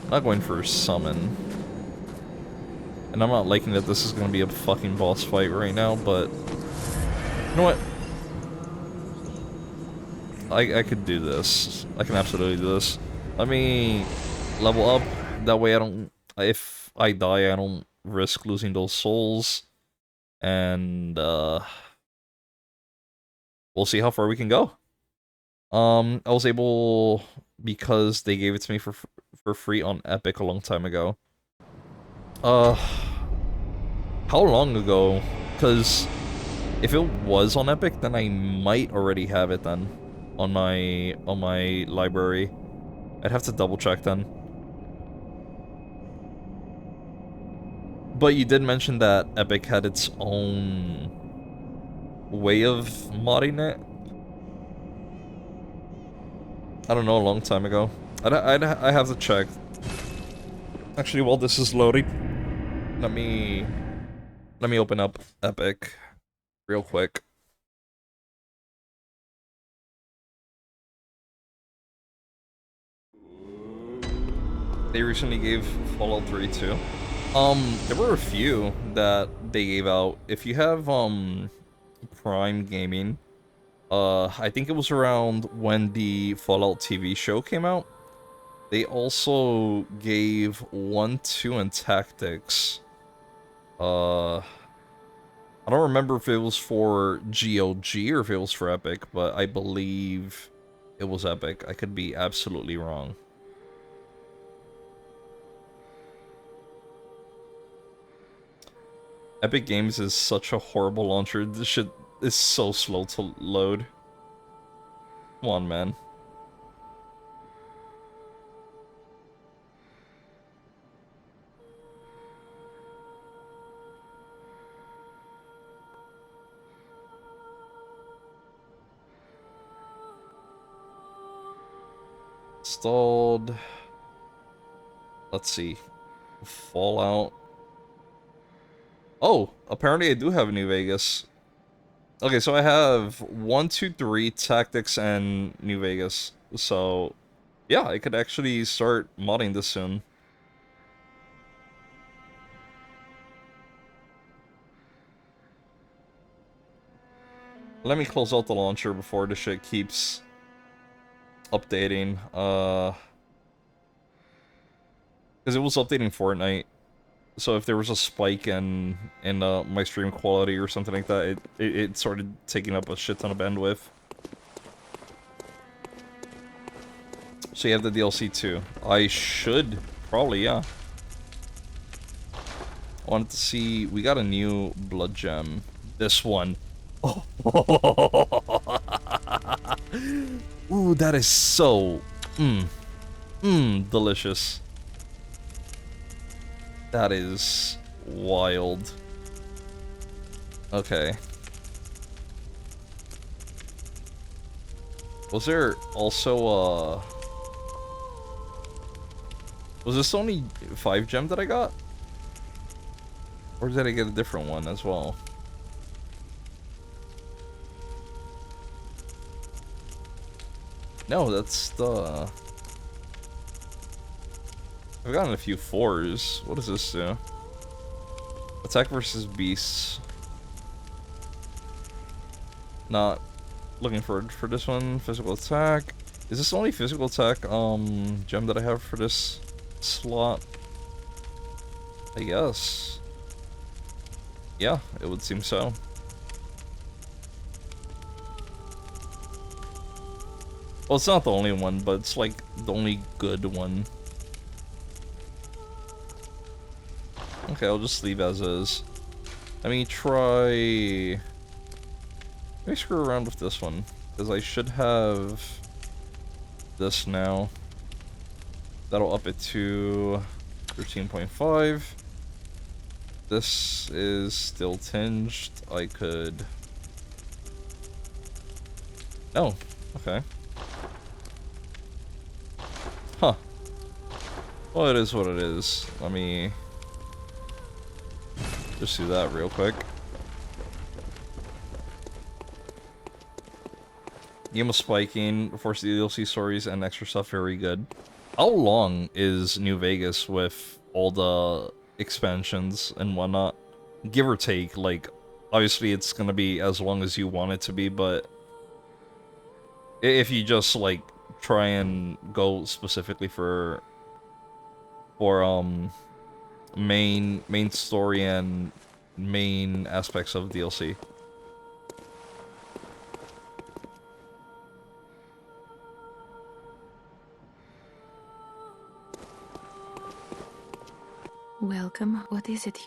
I'm not going for a summon. And I'm not liking that this is going to be a fucking boss fight right now, but You know what? I could do this. I can absolutely do this. Let me level up. That way I don't... If I die, I don't risk losing those souls. And, we'll see how far we can go. I was able... Because they gave it to me for free on Epic a long time ago. How long ago? Because if it was on Epic, then I might already have it then. On my library. I'd have to double check then. But you did mention that Epic had its own way of modding it. I don't know, a long time ago. I have to check. Actually, while this is loading, let me open up Epic real quick. They recently gave Fallout 3 too. There were a few that they gave out. If you have Prime Gaming, I think it was around when the Fallout TV show came out. They also gave 1, 2, and Tactics. I don't remember if it was for GOG or if it was for Epic, but I believe it was Epic. I could be absolutely wrong. Epic Games is such a horrible launcher. This shit is so slow to load. Come on, man. Installed. Let's see. Fallout. Oh, apparently I do have New Vegas. Okay, so I have 1, 2, 3, Tactics, and New Vegas. So, yeah, I could actually start modding this soon. Let me close out the launcher before the shit keeps updating. Because it was updating Fortnite. So if there was a spike in my stream quality or something like that, it started taking up a shit ton of bandwidth. So you have the DLC too. I should probably, yeah. I wanted to see, we got a new blood gem. This one. Oh. Ooh, that is so delicious. That is wild. Okay. Was there also, was this only 5 gem that I got? Or did I get a different one as well? No, that's the... I've gotten a few 4s. What does this do? Attack versus beasts. Not looking forward for this one. Physical attack. Is this the only physical attack gem that I have for this slot? I guess. Yeah, it would seem so. Well, it's not the only one, but it's like the only good one. Okay, I'll just leave as is. Let me try... Let me screw around with this one, because I should have this now. That'll up it to 13.5. This is still tinged. I could... Oh, okay. Huh. Well, it is what it is. Let me... just do that real quick. Game of spiking, force the DLC stories and extra stuff very good. How long is New Vegas with all the expansions and whatnot? Give or take, like, Obviously, it's gonna be as long as you want it to be, but if you just like try and go specifically for main story and main aspects of DLC. Welcome. What is it?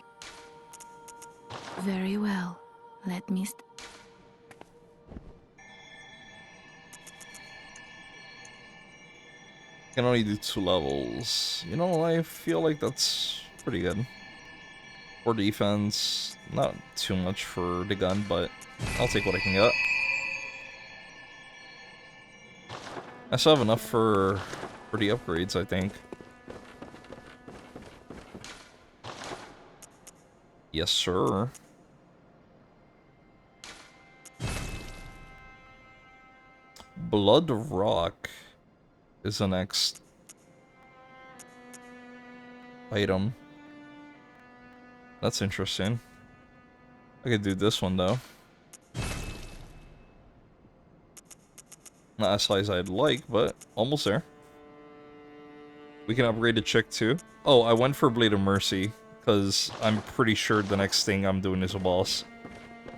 Very well. Let me. Can only do 2 levels. You know, I feel like that's pretty good. For defense, not too much for the gun, but I'll take what I can get. I still have enough for the upgrades, I think. Yes, sir. Blood Rock is the next item. That's interesting. I could do this one, though. Not as high as I'd like, but almost there. We can upgrade the chick, too. Oh, I went for Blade of Mercy, because I'm pretty sure the next thing I'm doing is a boss.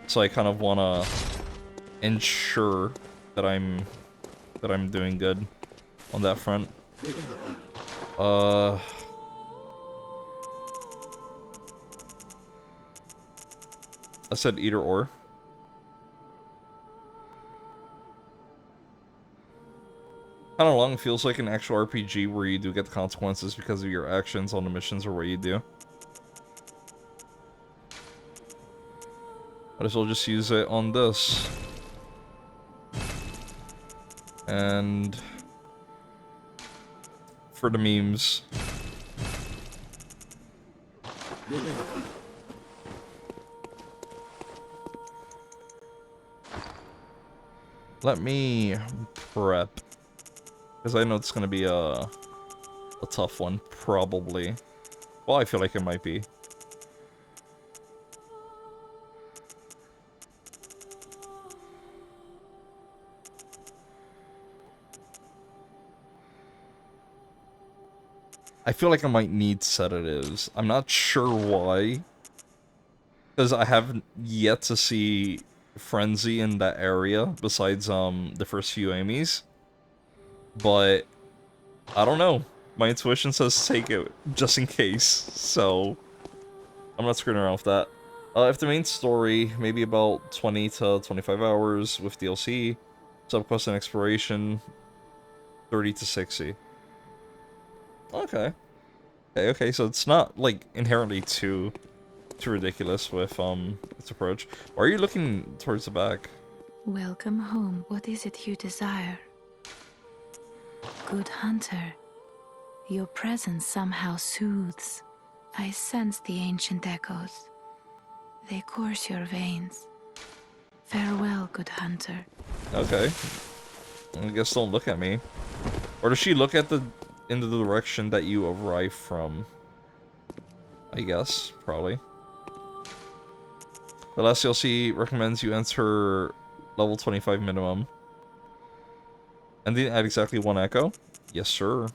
So I kind of want to ensure that I'm doing good on that front. I said either or. Kind of long, feels like an actual RPG where you do get the consequences because of your actions on the missions or what you do. Might as well just use it on this. And for the memes. Let me prep. Because I know it's going to be a tough one, probably. Well, I feel like it might be. I feel like I might need sedatives. I'm not sure why. Because I haven't yet to see Frenzy in that area, besides the first few Amy's. But I don't know. My intuition says take it, just in case. So I'm not screwing around with that. If the main story, maybe about 20 to 25 hours with DLC, subquest and exploration, 30 to 60. Okay. Okay, so it's not, like, inherently too ridiculous with, its approach. Why are you looking towards the back? Welcome home. What is it you desire? Good hunter. Your presence somehow soothes. I sense the ancient echoes. They course your veins. Farewell, good hunter. Okay. I guess don't look at me. Or does she look at in the direction that you arrive from? I guess, probably. The last DLC recommends you enter level 25 minimum. And then add exactly 1 echo? Yes, sir.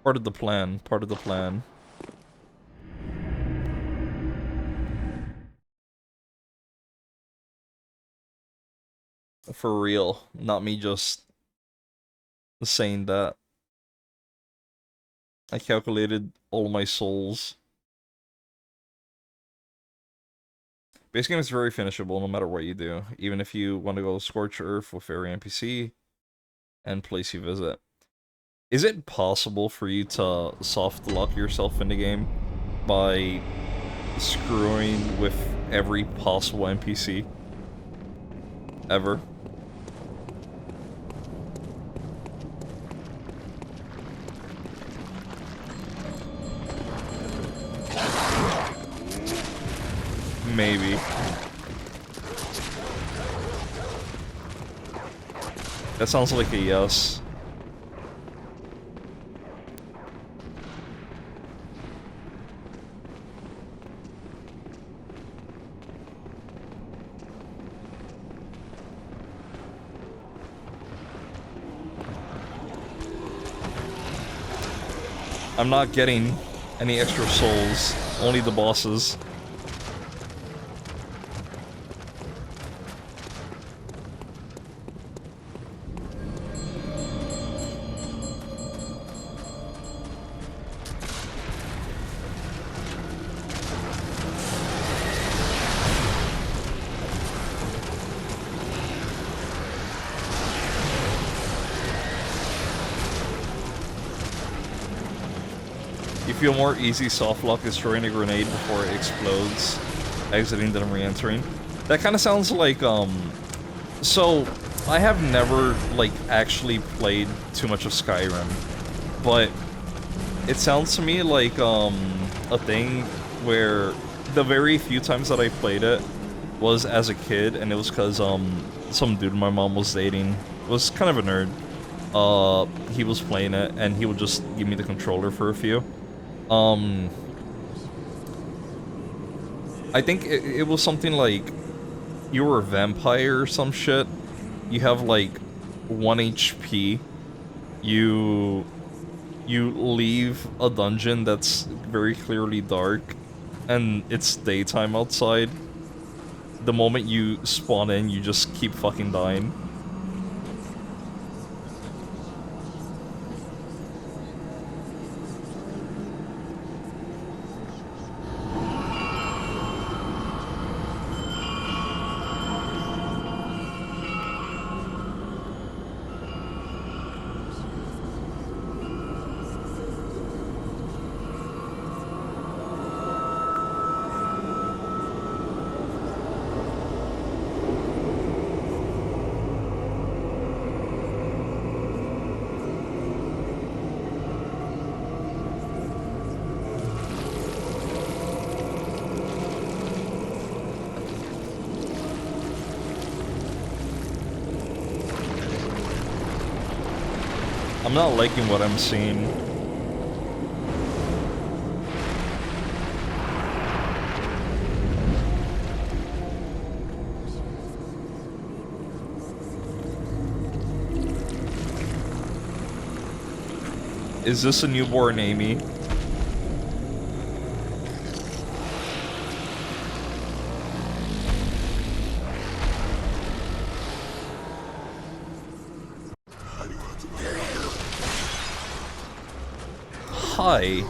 Part of the plan. Part of the plan. For real. Not me just saying that. I calculated all my souls. Base game is very finishable no matter what you do. Even if you want to go Scorched Earth with every NPC and place you visit. Is it possible for you to soft lock yourself in the game by screwing with every possible NPC ever? Maybe. That sounds like a yes. I'm not getting any extra souls, only the bosses. You feel more easy soft lock destroying a grenade before it explodes, exiting then re-entering. That kind of sounds like, so, I have never, like, actually played too much of Skyrim, but it sounds to me like, a thing where the very few times that I played it was as a kid, and it was because, some dude my mom was dating was kind of a nerd. He was playing it, and he would just give me the controller for a few. I think it was something like you were a vampire or some shit. You have like 1 HP. You leave a dungeon that's very clearly dark and it's daytime outside. The moment you spawn in, you just keep fucking dying. I'm not liking what I'm seeing. Is this a newborn Amy? Hi.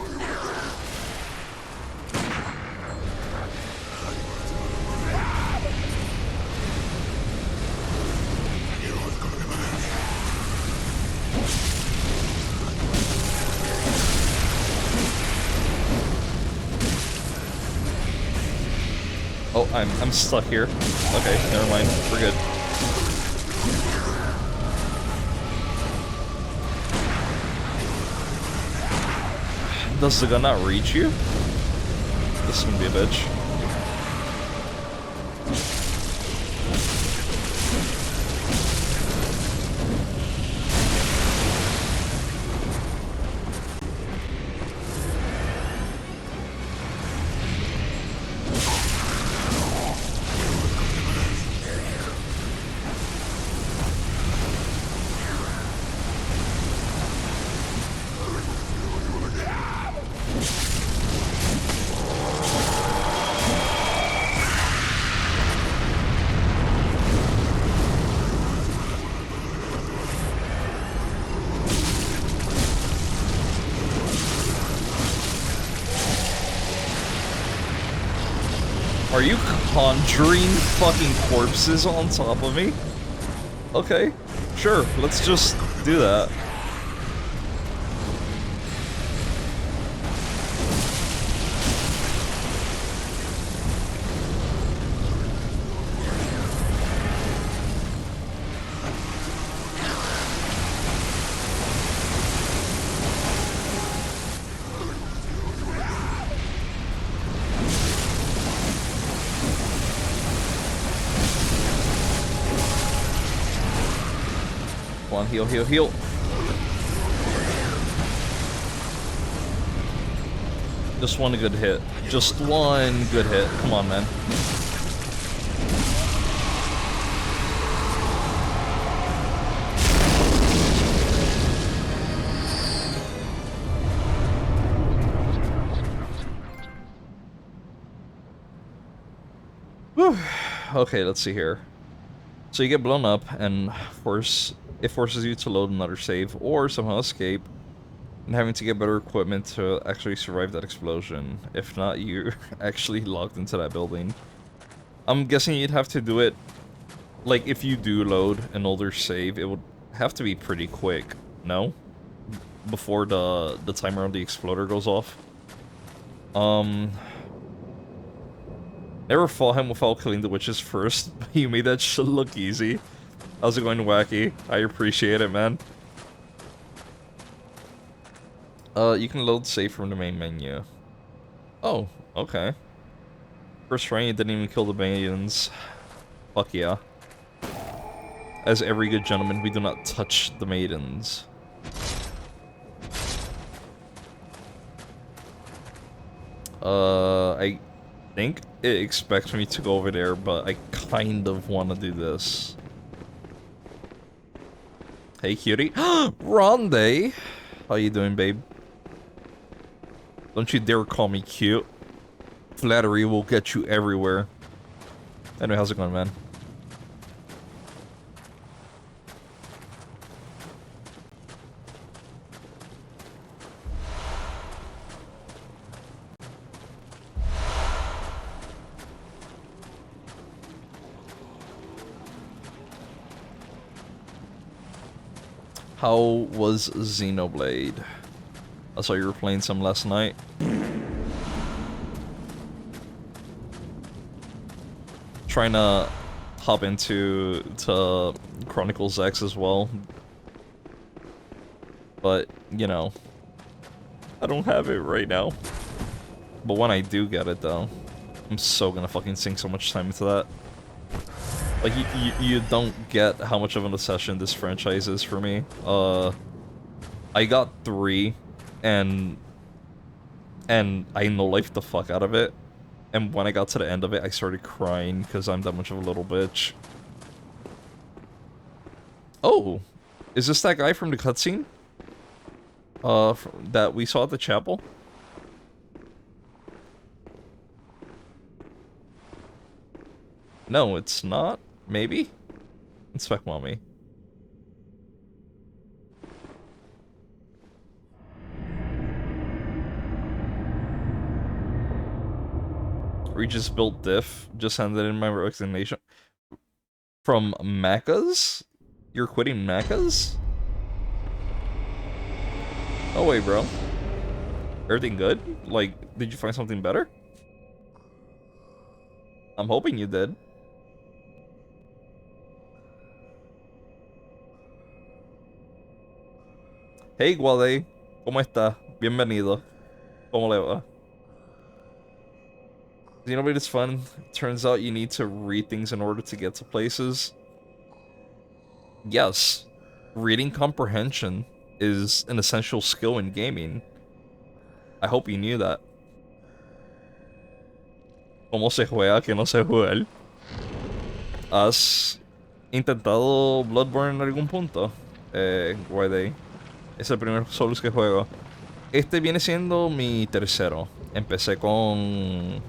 Oh, I'm stuck here. Okay, never mind. We're good. Does the gun not reach you? This is gonna be a bitch. Are you conjuring fucking corpses on top of me? Okay, sure, let's just do that. Come on, heal, heal, heal. Just one good hit. Just one good hit. Come on, man. Whew. Okay, let's see here. So you get blown up, and it forces you to load another save, or somehow escape, and having to get better equipment to actually survive that explosion. If not, you're actually locked into that building. I'm guessing you'd have to do it, like, if you do load an older save, it would have to be pretty quick, no? Before the timer on the exploder goes off. Never fought him without killing the witches first. You made that shit look easy. How's it going, Wacky? I appreciate it, man. You can load save from the main menu. Oh, okay. First try, you didn't even kill the maidens. Fuck yeah. As every good gentleman, we do not touch the maidens. I think it expects me to go over there, but I kind of want to do this. Hey, cutie. Ronde! How you doing, babe? Don't you dare call me cute. Flattery will get you everywhere. Anyway, how's it going, man? How was Xenoblade? I saw you were playing some last night. Trying to hop into Chronicles X as well. But, you know, I don't have it right now. But when I do get it, though, I'm so gonna fucking sink so much time into that. Like, you don't get how much of an obsession this franchise is for me. I got 3, and I no-lifed the fuck out of it. And when I got to the end of it, I started crying because I'm that much of a little bitch. Oh! Is this that guy from the cutscene? That we saw at the chapel? No, it's not. Maybe? Inspect mommy. Regis built diff. Just handed in my resignation. From Macca's? You're quitting Macca's? Oh wait, bro. Everything good? Like, did you find something better? I'm hoping you did. Hey, Guade. ¿Cómo está? Bienvenido. ¿Cómo le va? Xenoblade is fun. Turns out you need to read things in order to get to places. Yes. Reading comprehension is an essential skill in gaming. I hope you knew that. ¿Cómo se juega que no sé jugar? ¿Has intentado Bloodborne en algún punto? Guade. Es el primer Souls que juego. Este viene siendo mi tercero. Empecé con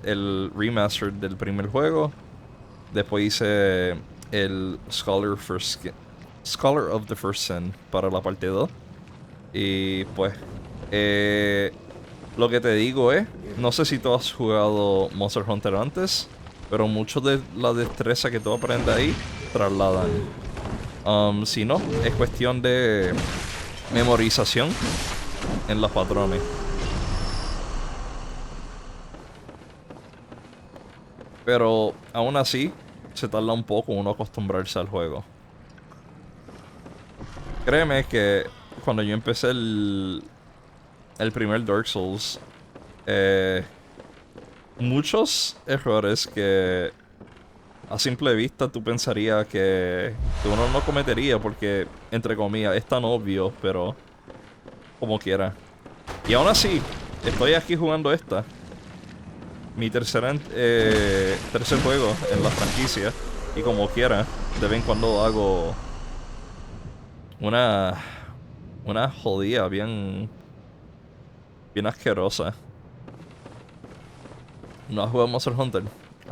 el remaster del primer juego. Después hice el Scholar of the First Sin para la parte 2. Y pues, lo que te digo es, no sé si tú has jugado Monster Hunter antes, pero mucho de la destreza que tú aprendes ahí trasladan. Si no, es cuestión de memorización en los patrones. Pero aún así, se tarda un poco uno acostumbrarse al juego. Créeme que cuando yo empecé el primer Dark Souls, muchos errores que a simple vista tú pensarías que uno no cometería porque, entre comillas, es tan obvio, pero como quiera. Y aún así, estoy aquí jugando esta. Mi tercer juego en la franquicia. Y como quiera, de vez en cuando hago una jodida bien asquerosa. ¿No has jugado Monster Hunter?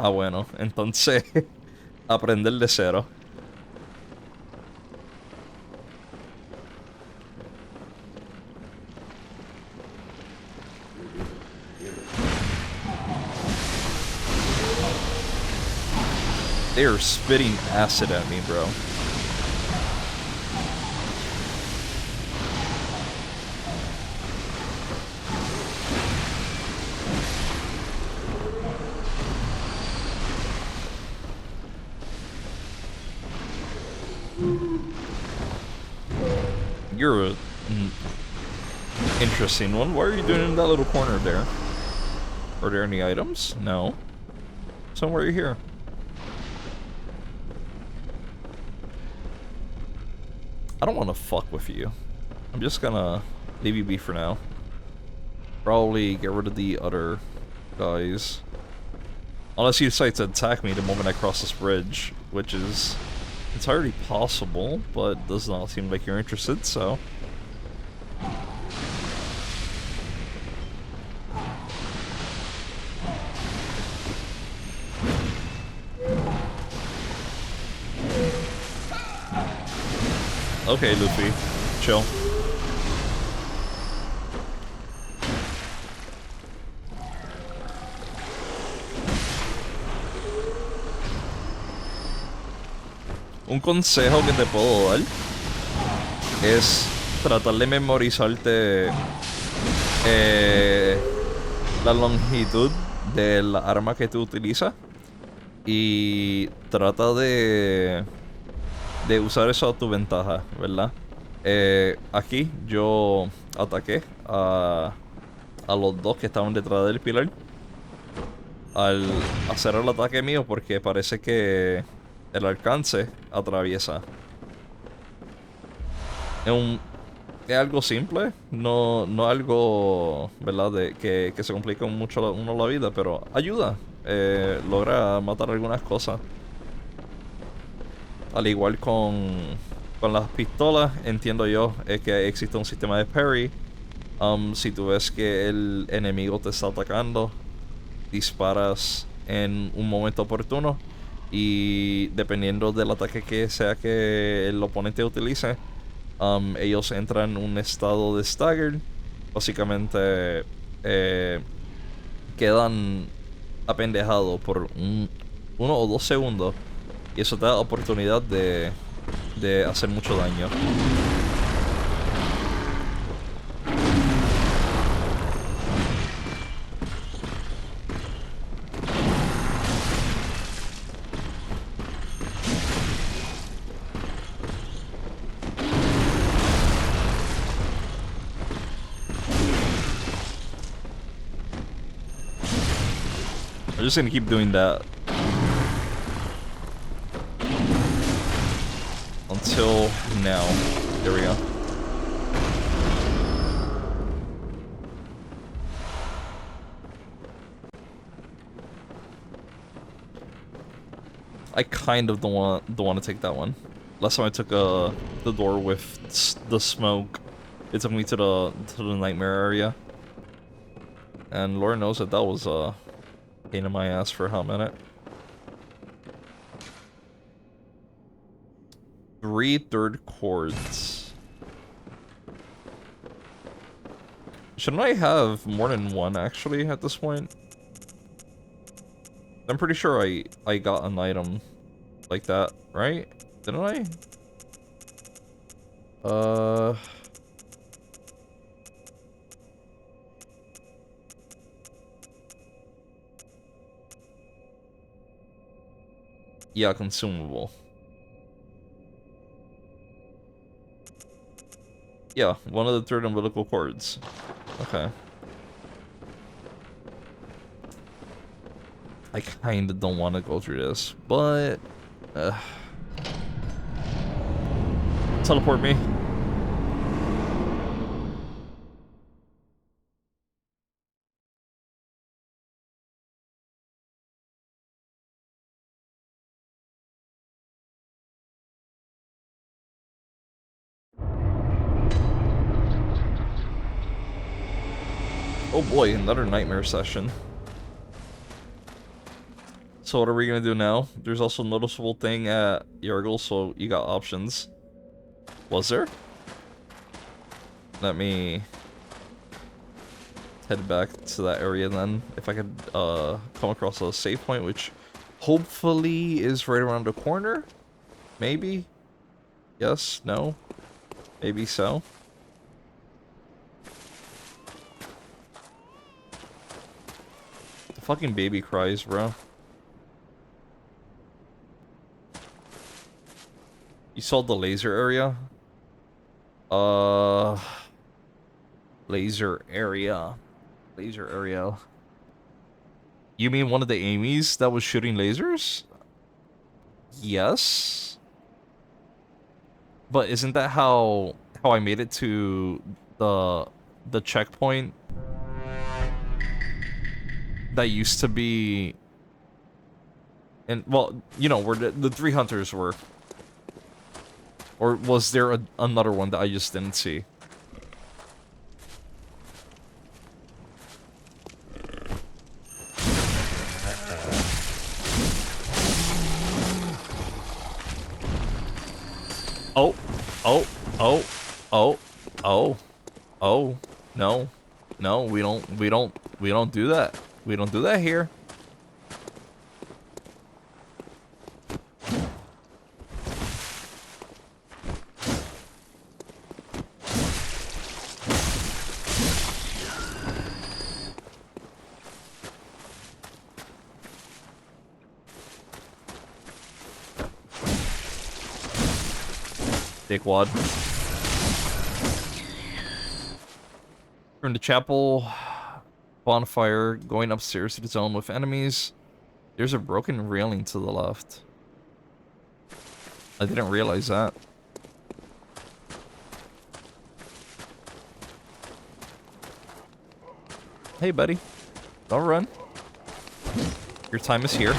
Ah, bueno, entonces aprender de cero. They are spitting acid at me, bro. You're a interesting one. What are you doing in that little corner there? Are there any items? No. So why are you here? I don't want to fuck with you. I'm just gonna leave you be for now. Probably get rid of the other guys. Unless you decide to attack me the moment I cross this bridge, which is entirely possible, but does not seem like you're interested, so... Okay, Luffy. Chill. Un consejo que te puedo dar es tratar de memorizarte la longitud de la arma que tú utilizas y trata de usar eso a tu ventaja, ¿verdad? Aquí yo ataqué a los dos que estaban detrás del pilar al hacer el ataque mío porque parece que el alcance atraviesa. Es algo simple, no algo, ¿verdad? Que se complica mucho uno la vida, pero ayuda. Logra matar algunas cosas. Al igual con las pistolas, entiendo yo que existe un sistema de parry. Si tú ves que el enemigo te está atacando, disparas en un momento oportuno y dependiendo del ataque que sea que el oponente utilice, ellos entran en un estado de stagger. Básicamente quedan apendejados por 1 o 2 segundos y eso te da oportunidad de hacer mucho daño. I'm just gonna keep doing that until now. There we go. I kind of don't want to take that one. Last time I took the door with the smoke, it took me to the nightmare area, and Lord knows that was a pain in my ass for a hot minute. 3 third chords. Shouldn't I have more than one actually at this point? I'm pretty sure I got an item like that, right? Didn't I? Yeah, consumable. Yeah, one of the 3rd umbilical cords. Okay. I kinda don't want to go through this, but... teleport me. Oh boy, another nightmare session. So what are we gonna do now? There's also a noticeable thing at Yorgel, so you got options. Was there? Let me head back to that area then. If I could come across a save point, which hopefully is right around the corner. Maybe? Yes? No? Maybe so? The fucking baby cries, bro. You saw the laser area? Laser area. Laser area. You mean one of the Amy's that was shooting lasers? Yes. But isn't that how I made it to the checkpoint that used to be in, well, you know, where the three hunters were? Or was there another one that I just didn't see? Oh, oh, oh, oh, oh, oh, no, no, we don't do that. We don't do that here. Dickwad. From the chapel, bonfire, going upstairs to the zone with enemies. There's a broken railing to the left. I didn't realize that. Hey, buddy. Don't run. Your time is here.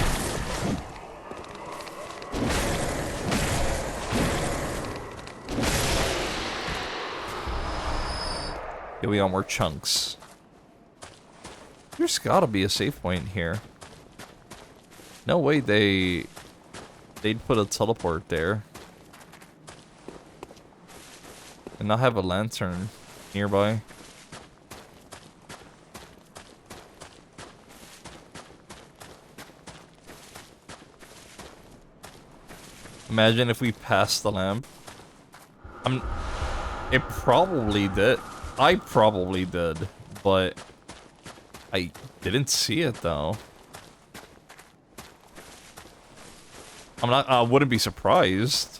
Here we got more chunks. There's gotta be a save point here. No way they'd put a teleport there. And not have a lantern nearby. Imagine if we passed the lamp. It probably did. I probably did, but I didn't see it though. I wouldn't be surprised.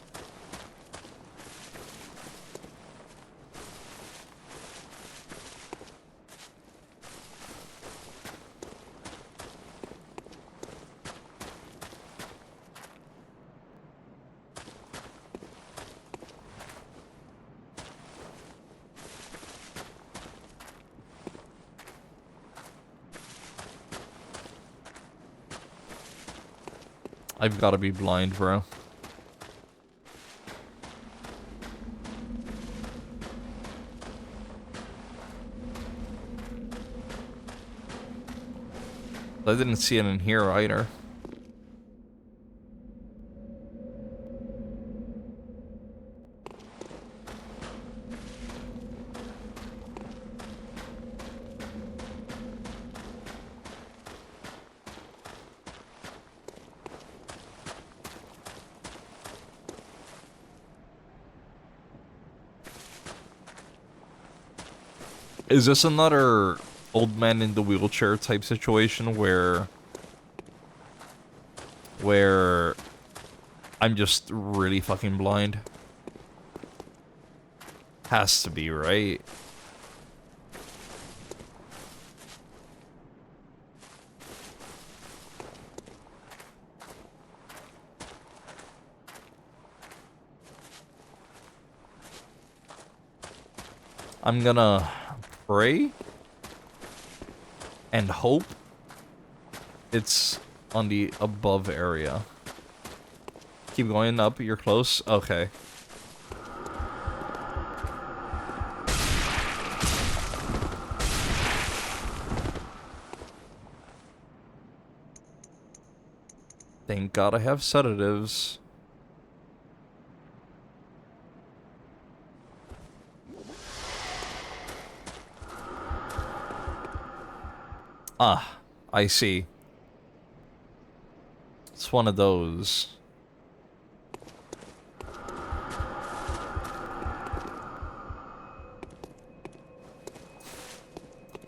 I've got to be blind, bro. I didn't see it in here either. Is this another old man in the wheelchair type situation where I'm just really fucking blind? Has to be, right? I'm gonna pray and hope it's on the above area. Keep going up, you're close. Okay. Thank God I have sedatives. Ah, I see. It's one of those.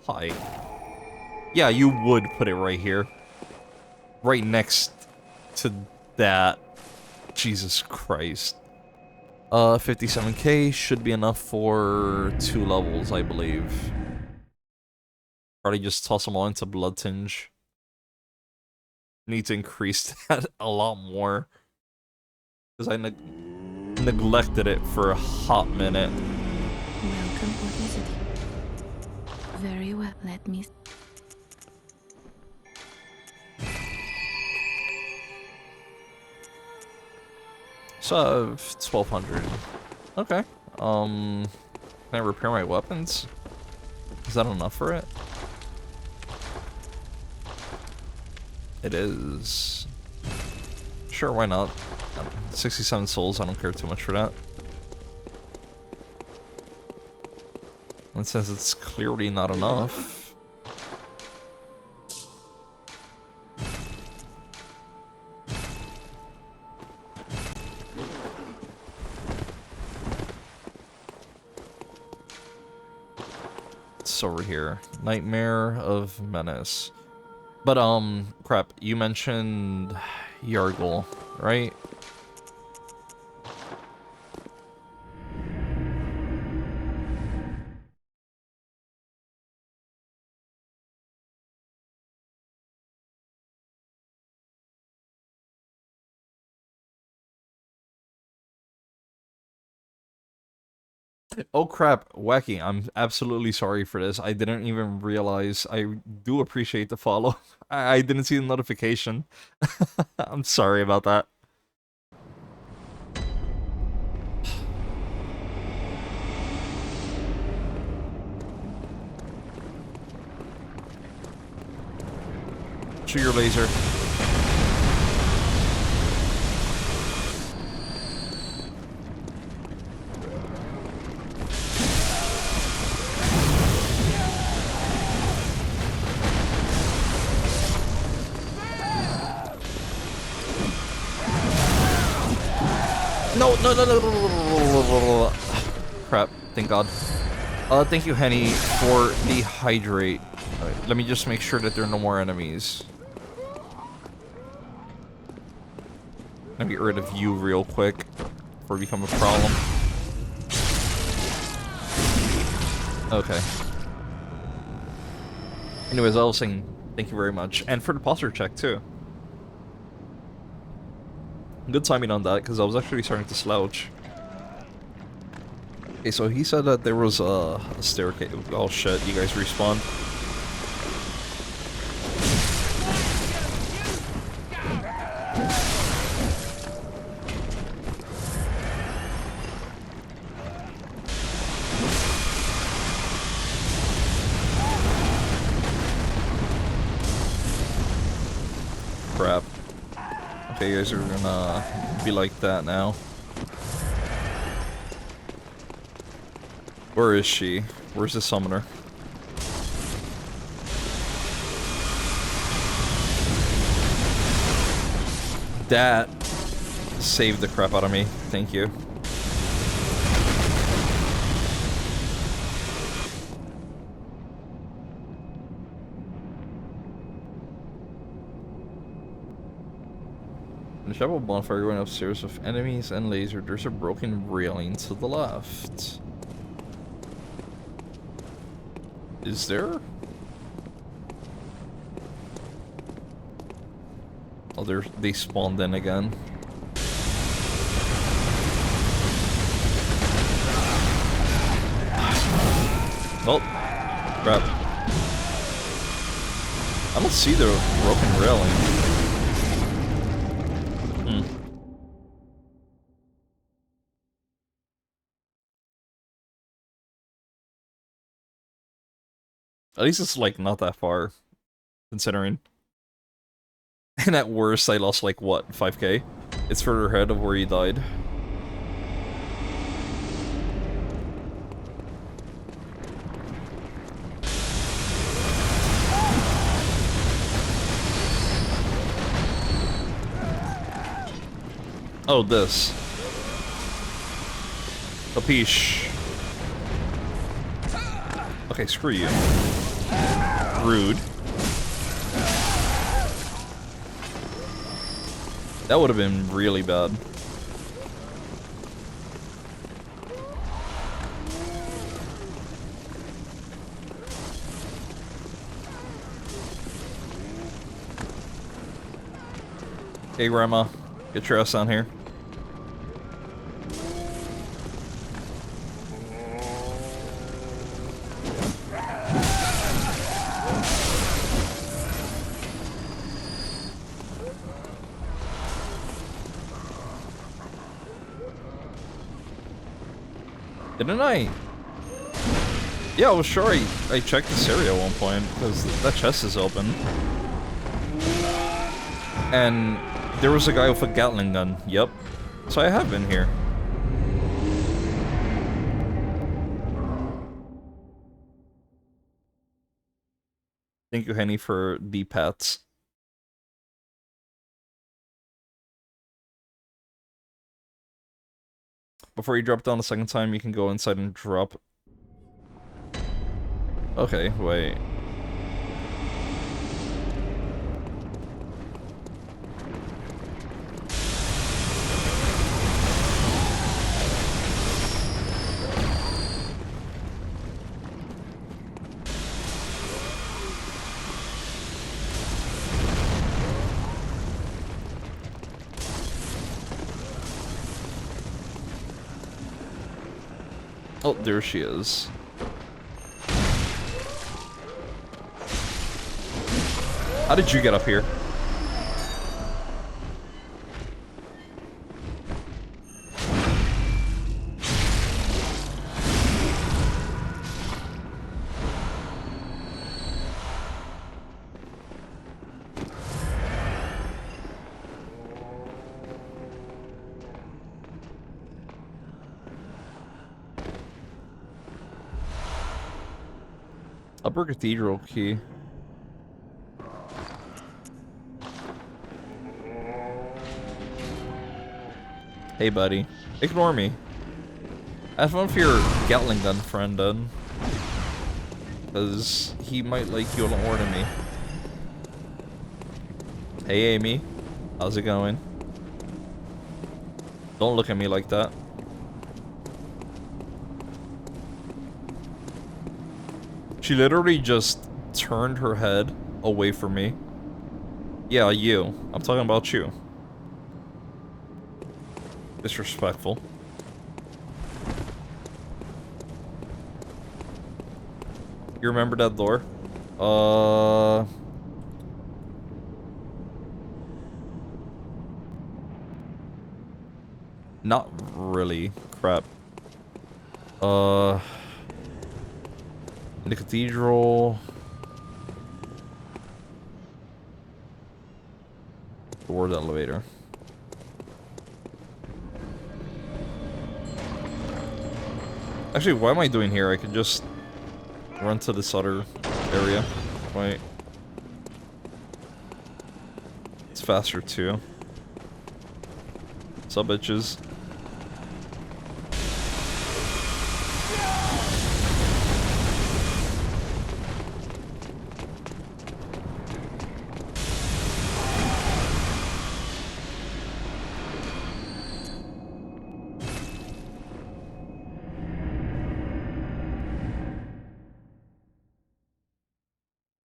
Hi. Yeah, you would put it right here. Right next to that. Jesus Christ. 57k should be enough for 2 levels, I believe. Probably just toss them all into Blood Tinge. Need to increase that a lot more. Because I neglected it for a hot minute. Welcome or visiting. Very well, let me... So, 1200. Okay. Can I repair my weapons? Is that enough for it? It is. Sure, why not? 67 souls, I don't care too much for that. And since it's clearly not enough... It's over here. Nightmare of Menace. But, crap, you mentioned Yargle, right? Oh crap, Wacky, I'm absolutely sorry for this. I didn't even realize. I do appreciate the follow. I didn't see the notification. I'm sorry about that. Shoot your laser. No, no, no, no, no, no, no, no. Crap, thank God. Thank you, Henny, for the hydrate. Alright, let me just make sure that there are no more enemies. Let me get rid of you real quick before it becomes a problem. Okay. Anyways, I was saying thank you very much. And for the posture check, too. Good timing on that, because I was actually starting to slouch. Okay, so he said that there was a staircase. Oh shit, you guys respawned. Crap. Okay, you guys are gonna be like that now. Where is she? Where's the summoner? That saved the crap out of me. Thank you. The shovel bonfire going upstairs with enemies and laser. There's a broken railing to the left. Is there? Oh, they spawned in again. Oh, crap. I don't see the broken railing. At least it's like not that far, considering. And at worst, I lost like, what, 5k? It's further ahead of where he died. Oh, this. Capiche. Okay, screw you. Rude. That would have been really bad. Hey, Grandma. Get your ass down here. Didn't I? Yeah, I was sure I checked this area at one point, because that chest is open. And there was a guy with a Gatling gun. Yep. So I have been here. Thank you, Henny, for the pets. Before you drop down the second time, you can go inside and drop. Okay, wait. Oh, there she is. How did you get up here? Upper Cathedral key. Hey, buddy. Ignore me. Have fun with your Gatling gun friend, then. Because he might like you a lot more than me. Hey, Amy. How's it going? Don't look at me like that. She literally just turned her head away from me. Yeah, you. I'm talking about you. Disrespectful. You remember that door? Not really. Crap. In the cathedral. Towards the elevator. Actually, what am I doing here? I could just run to this other area. Wait. It's faster too. What's up, bitches?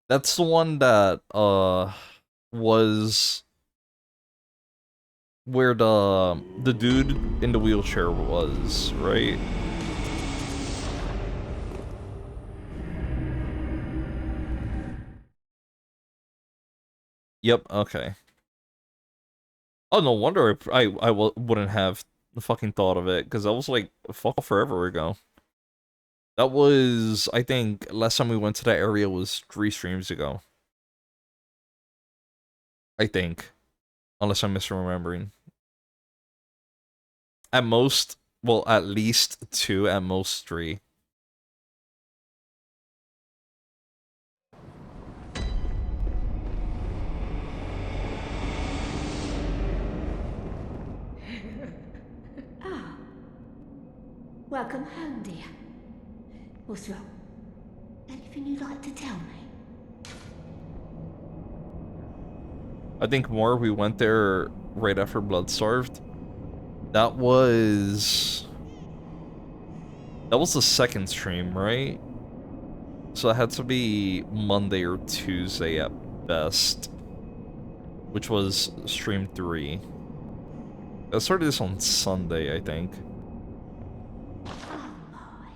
That's the one that, was where the dude in the wheelchair was, right? Yep, okay. Oh, no wonder wouldn't have fucking thought of it, because that was like, fuck, forever ago. That was, I think, last time we went to that area was 3 streams ago. I think. Unless I'm misremembering. At most, well, at least 2, at most 3. Ah, welcome home, dear. What's wrong? Anything you'd like to tell me? I think more we went there right after Blood Starved. That was the second stream, right? So it had to be Monday or Tuesday at best, which was stream 3. I started this on Sunday, I think. Oh my,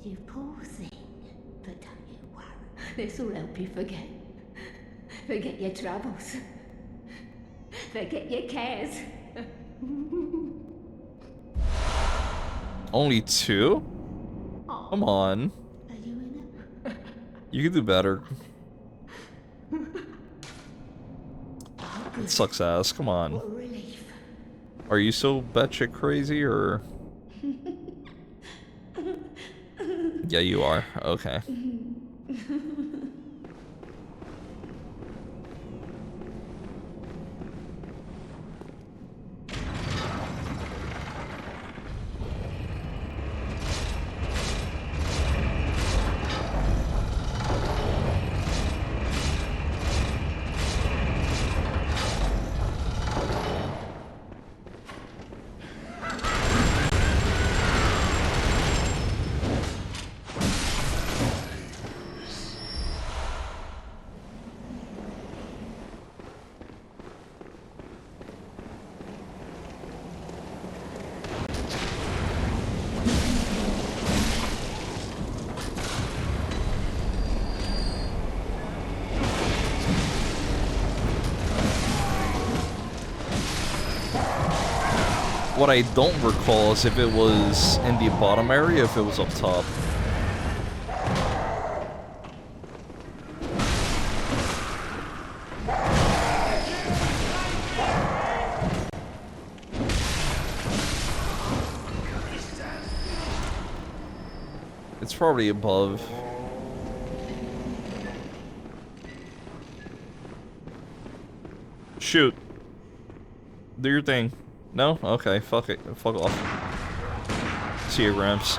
you poor thing. But don't you worry, this'll help you forget. Forget your troubles. Forget your cares. Only 2? Oh, Come on. are you in it? You can do better. Oh, It good. sucks ass, come on. What a relief. Are you so batshit crazy, or...? Yeah, you are. Okay. What I don't recall is if it was in the bottom area, if it was up top. It's probably above. Shoot. Do your thing. No? Okay, fuck it. Fuck off. See you, Gramps.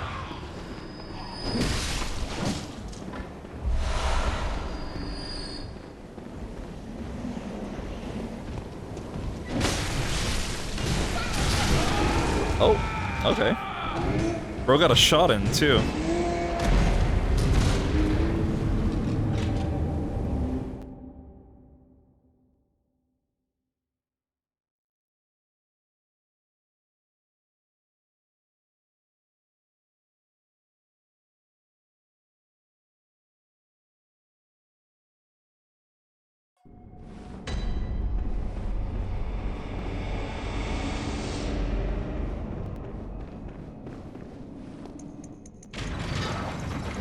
Oh, okay. Bro got a shot in, too.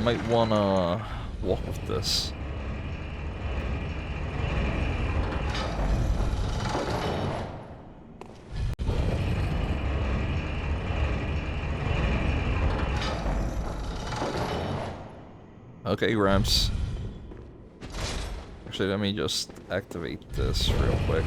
Might wanna walk with this. Okay, Ramps. Actually, let me just activate this real quick.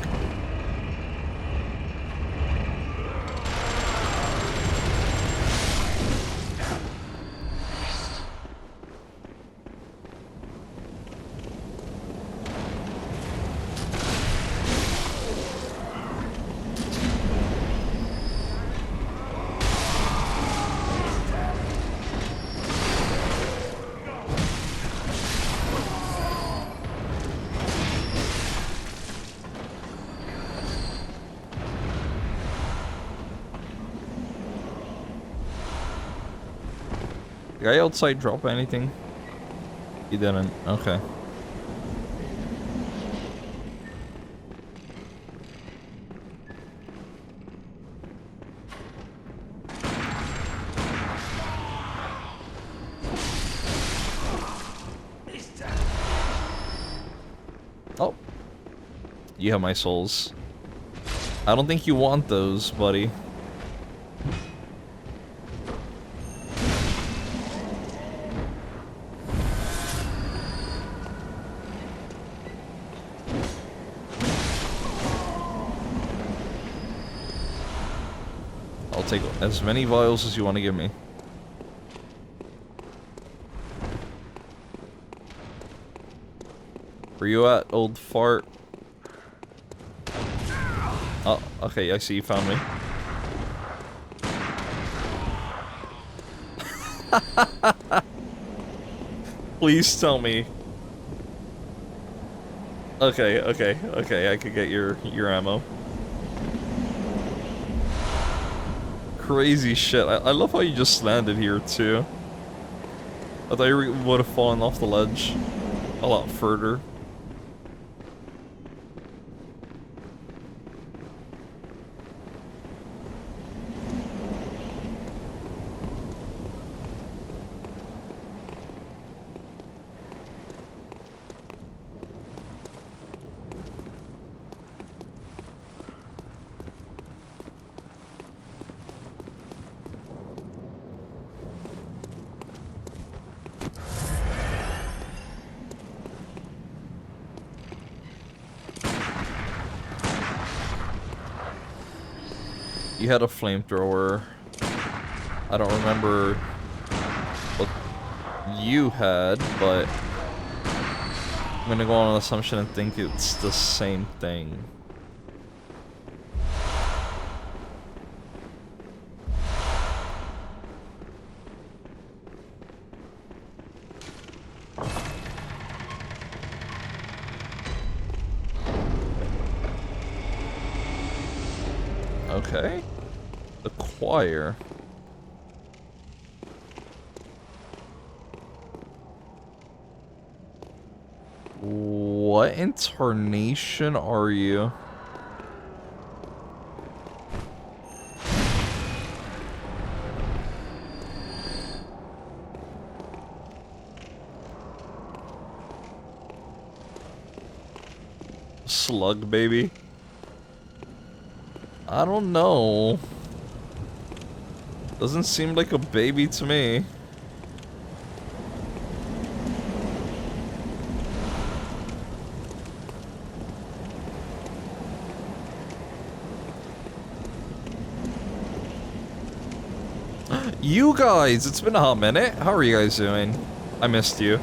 The guy outside drop anything? He didn't. Okay. Oh. You have my souls. I don't think you want those, buddy. I'll take as many vials as you want to give me. Where you at, old fart? Oh, okay, I see you found me. Please tell me. Okay, I could get your ammo. Crazy shit. I love how you just landed here too. I thought you would have fallen off the ledge a lot further. You had a flamethrower. I don't remember what you had, but I'm gonna go on an assumption and think it's the same thing. Okay. The choir. What incarnation are you? Slug baby? I don't know. Doesn't seem like a baby to me. You guys, it's been a hot minute. How are you guys doing? I missed you.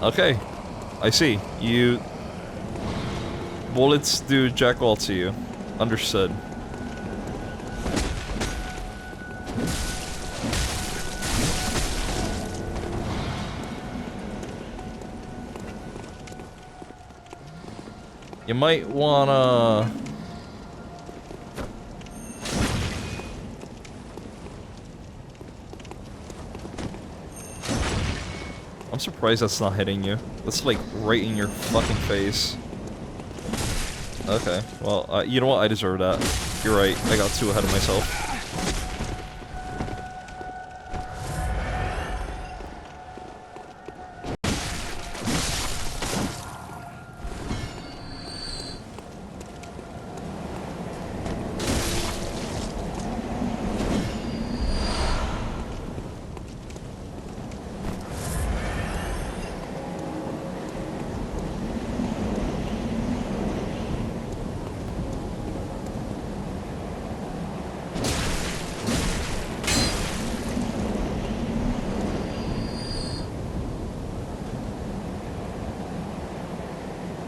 Okay. I see. You... Bullets do jack all to you. Understood. You might wanna... I'm surprised that's not hitting you. That's like right in your fucking face. Okay, well, you know what? I deserve that. You're right. I got too ahead of myself.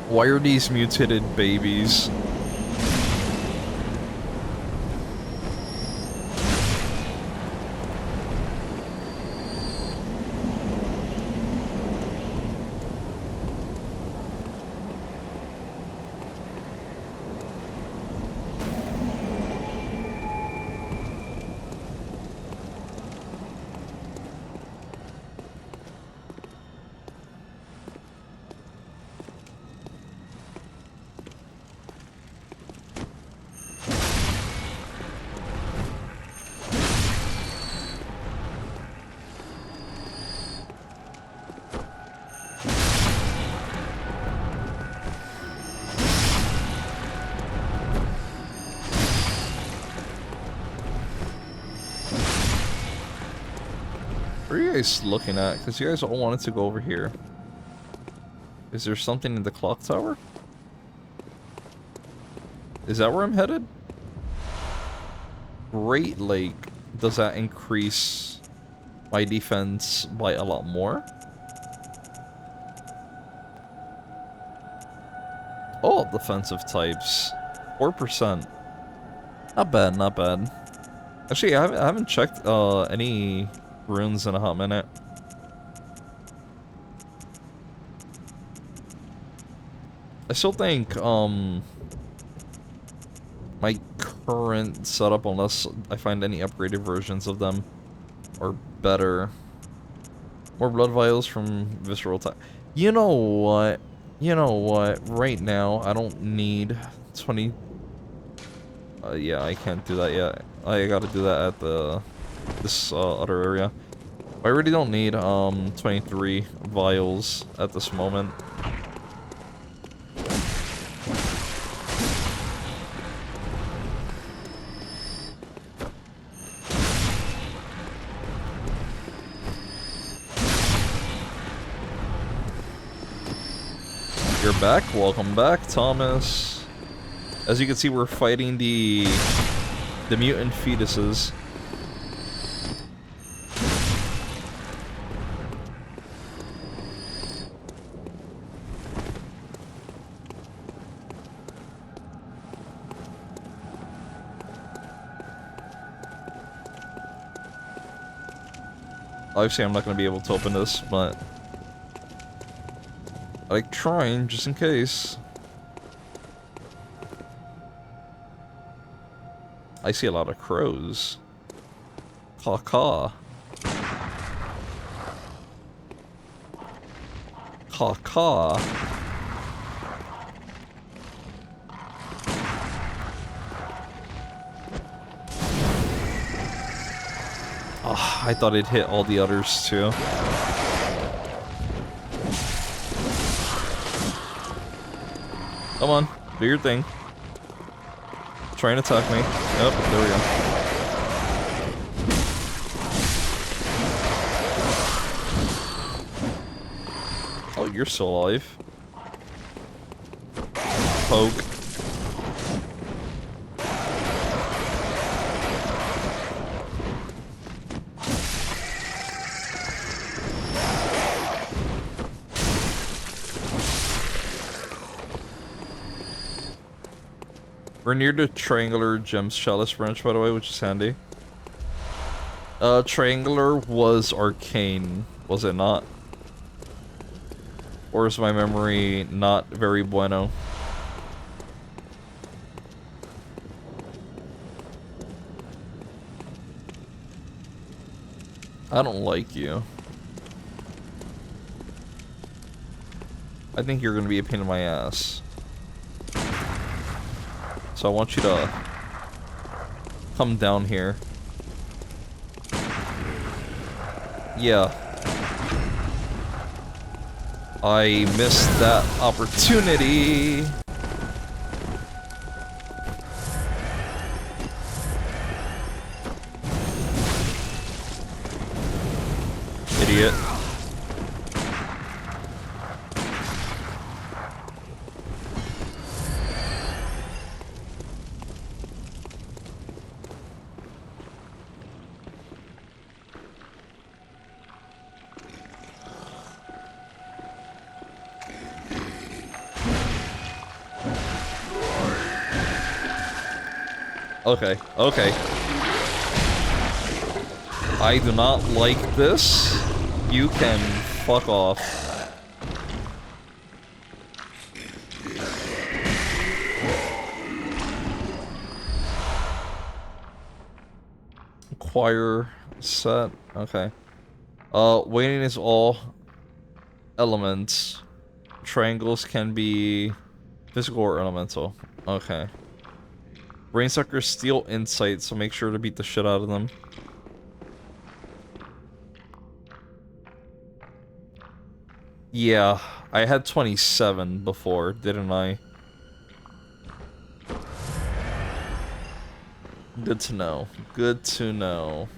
Why are these mutated babies? What are you guys looking at? Because you guys all wanted to go over here. Is there something in the clock tower? Is that where I'm headed? Great Lake. Does that increase my defense by a lot more? Oh, defensive types. 4%. Not bad, not bad. Actually, I haven't checked any runes in a hot minute. I still think my current setup, unless I find any upgraded versions of them, are better. More blood vials from visceral type. You know what? You know what? Right now, I don't need 20. Yeah, I can't do that yet. I gotta do that at this other area. I already don't need 23 vials at this moment. You're back. Welcome back, Thomas. As you can see, we're fighting the mutant fetuses. Obviously, I'm not going to be able to open this, but I like trying just in case. I see a lot of crows. Caw-caw. Caw-caw. Oh, I thought it hit all the others too. Come on, do your thing. Try and attack me. Yep, there we go. Oh, you're still alive. Poke. We're near the Triangular Gems Chalice branch, by the way, which is handy. Triangular was arcane, was it not? Or is my memory not very bueno? I don't like you. I think you're gonna be a pain in my ass. So I want you to come down here. Yeah. I missed that opportunity. Idiot. Okay, okay. I do not like this. You can fuck off. Acquire set. Okay. Waiting is all elements. Triangles can be physical or elemental. Okay. Brainsuckers steal insight, so make sure to beat the shit out of them. Yeah, I had 27 before, didn't I? Good to know. Good to know.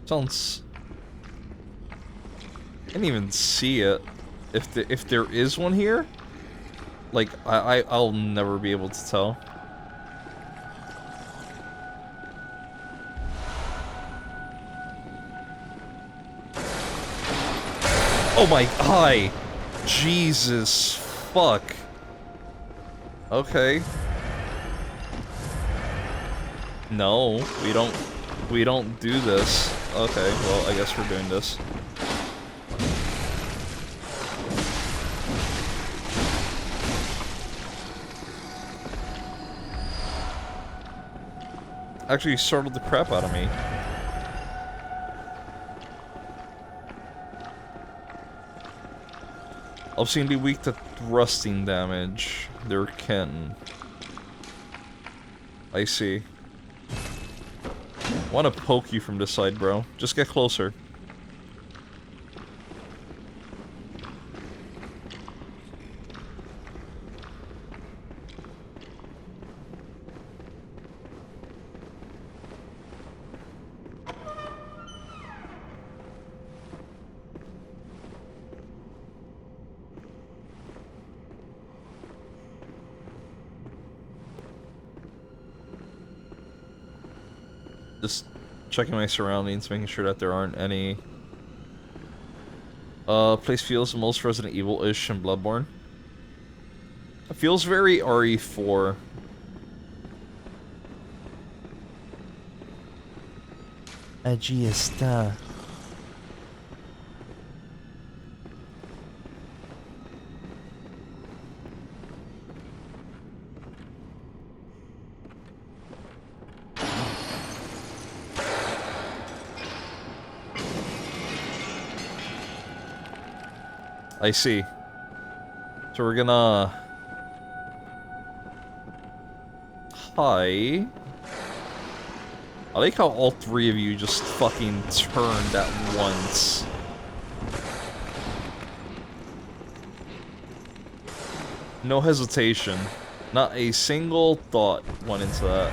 Sounds... I didn't even see it. If there is one here, like, I'll never be able to tell. Oh my eye! Jesus fuck. Okay. No, we don't do this. Okay, well, I guess we're doing this. Actually startled the crap out of me. I've seen be weak to thrusting damage. There can. I see. I wanna poke you from this side, bro. Just get closer. Just checking my surroundings, making sure that there aren't any... place feels most Resident Evil-ish in Bloodborne. It feels very RE4. Allí está. I see. So we're gonna... Hi. I like how all three of you just fucking turned at once. No hesitation. Not a single thought went into that.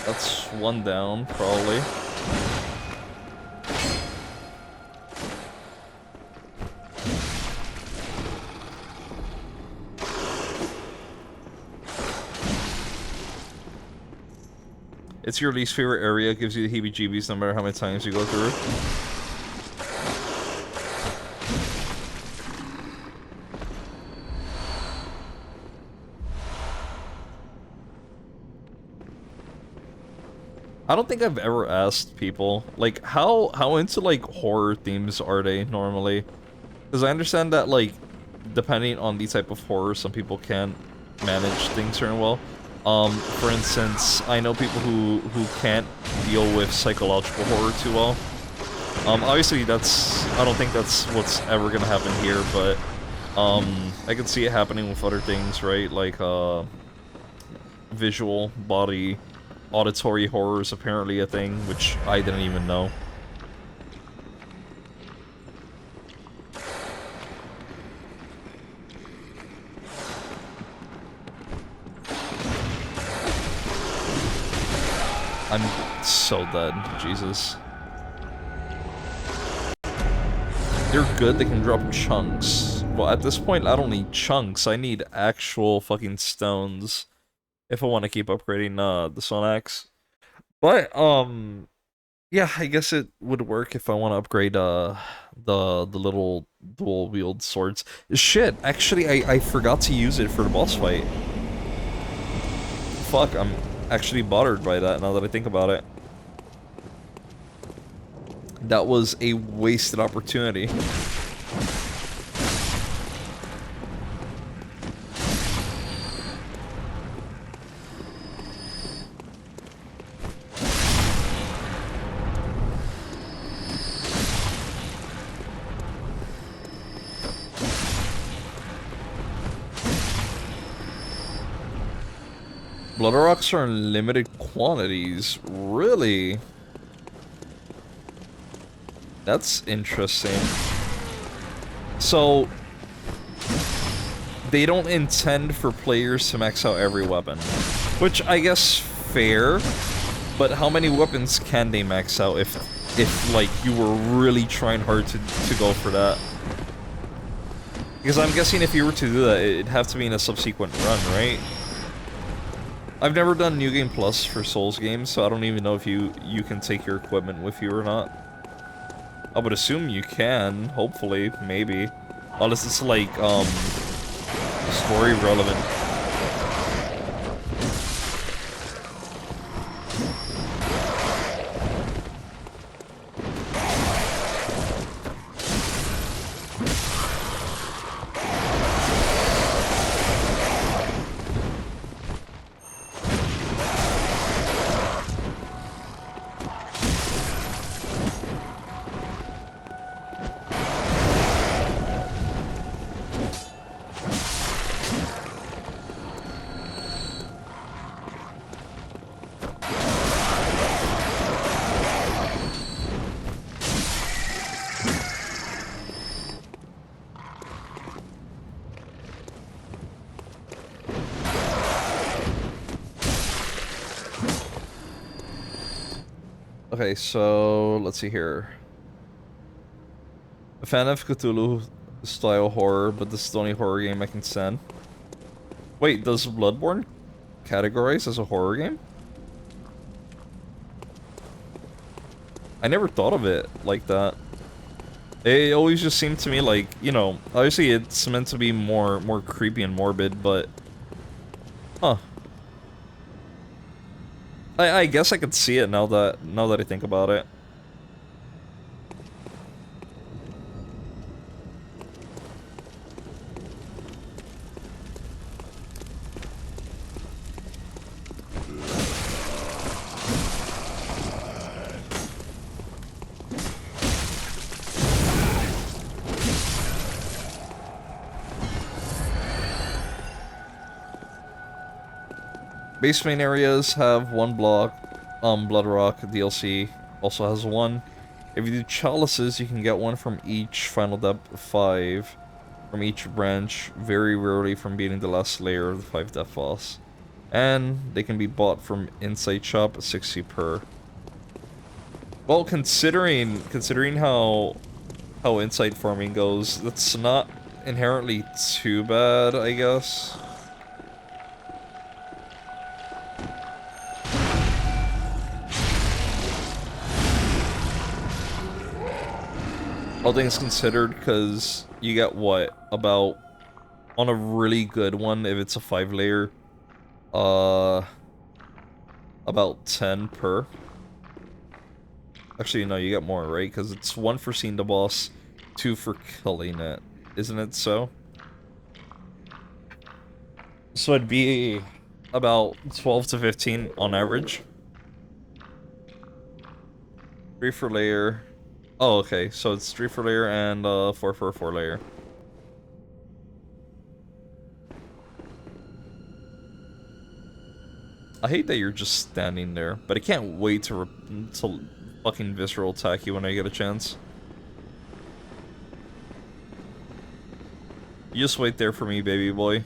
That's one down, probably. It's your least favorite area, gives you the heebie-jeebies no matter how many times you go through. I don't think I've ever asked people, like, how into, like, horror themes are they normally? Because I understand that, like, depending on the type of horror, some people can't manage things very well. For instance, I know people who can't deal with psychological horror too well. Obviously I don't think that's what's ever gonna happen here, but, I can see it happening with other things, right? Like, visual, body, auditory horror is apparently a thing, which I didn't even know. I'm so dead, Jesus. They're good, they can drop chunks. Well, at this point, I don't need chunks, I need actual fucking stones if I want to keep upgrading the Sun Axe. But, yeah, I guess it would work if I want to upgrade the little dual-wield swords. Shit, actually, I forgot to use it for the boss fight. Fuck, I'm actually bothered by that now that I think about it. That was a wasted opportunity. Blood rocks are in limited quantities. Really? That's interesting. So they don't intend for players to max out every weapon, which I guess fair, but how many weapons can they max out if like you were really trying hard to go for that? Because I'm guessing if you were to do that, it'd have to be in a subsequent run, right? I've never done New Game Plus for Souls games, so I don't even know if you can take your equipment with you or not. I would assume you can, hopefully, maybe. Unless it's like, story relevant. Okay, so let's see here. A fan of Cthulhu style horror, but this is the only horror game I can stand. Wait, does Bloodborne categorize as a horror game? I never thought of it like that. It always just seemed to me like, you know, obviously it's meant to be more creepy and morbid, but huh. I guess I could see it now that I think about it. Base main areas have one block. Blood Rock DLC also has one. If you do chalices, you can get one from each final depth 5 from each branch, very rarely from beating the last layer of the 5 death boss. And they can be bought from Insight Shop at 60 per. Well, considering how insight farming goes, that's not inherently too bad, I guess. All things considered, because you get what, about, on a really good one, if it's a 5 layer, about 10 per. Actually, no, you get more, right? Because it's 1 for seeing the boss, 2 for killing it. Isn't it so? So it'd be about 12 to 15 on average. 3 for layer. Oh, okay. So it's 3 for layer and 4 for a 4 layer. I hate that you're just standing there, but I can't wait to fucking visceral attack you when I get a chance. You just wait there for me, baby boy.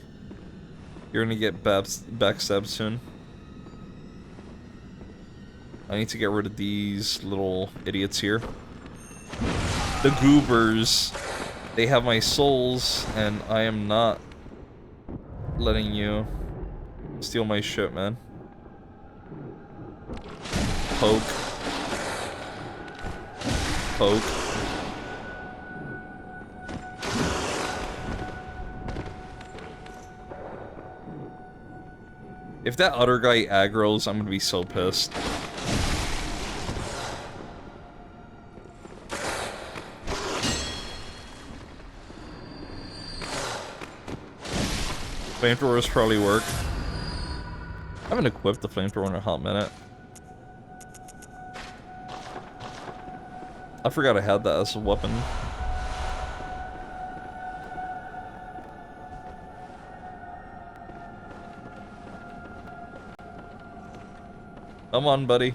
You're gonna get backstabbed soon. I need to get rid of these little idiots here. The goobers. They have my souls, and I am not letting you steal my shit, man. Poke. Poke. If that other guy aggroes, I'm gonna be so pissed. Flamethrowers probably work. I haven't equipped the flamethrower in a hot minute. I forgot I had that as a weapon. Come on, buddy.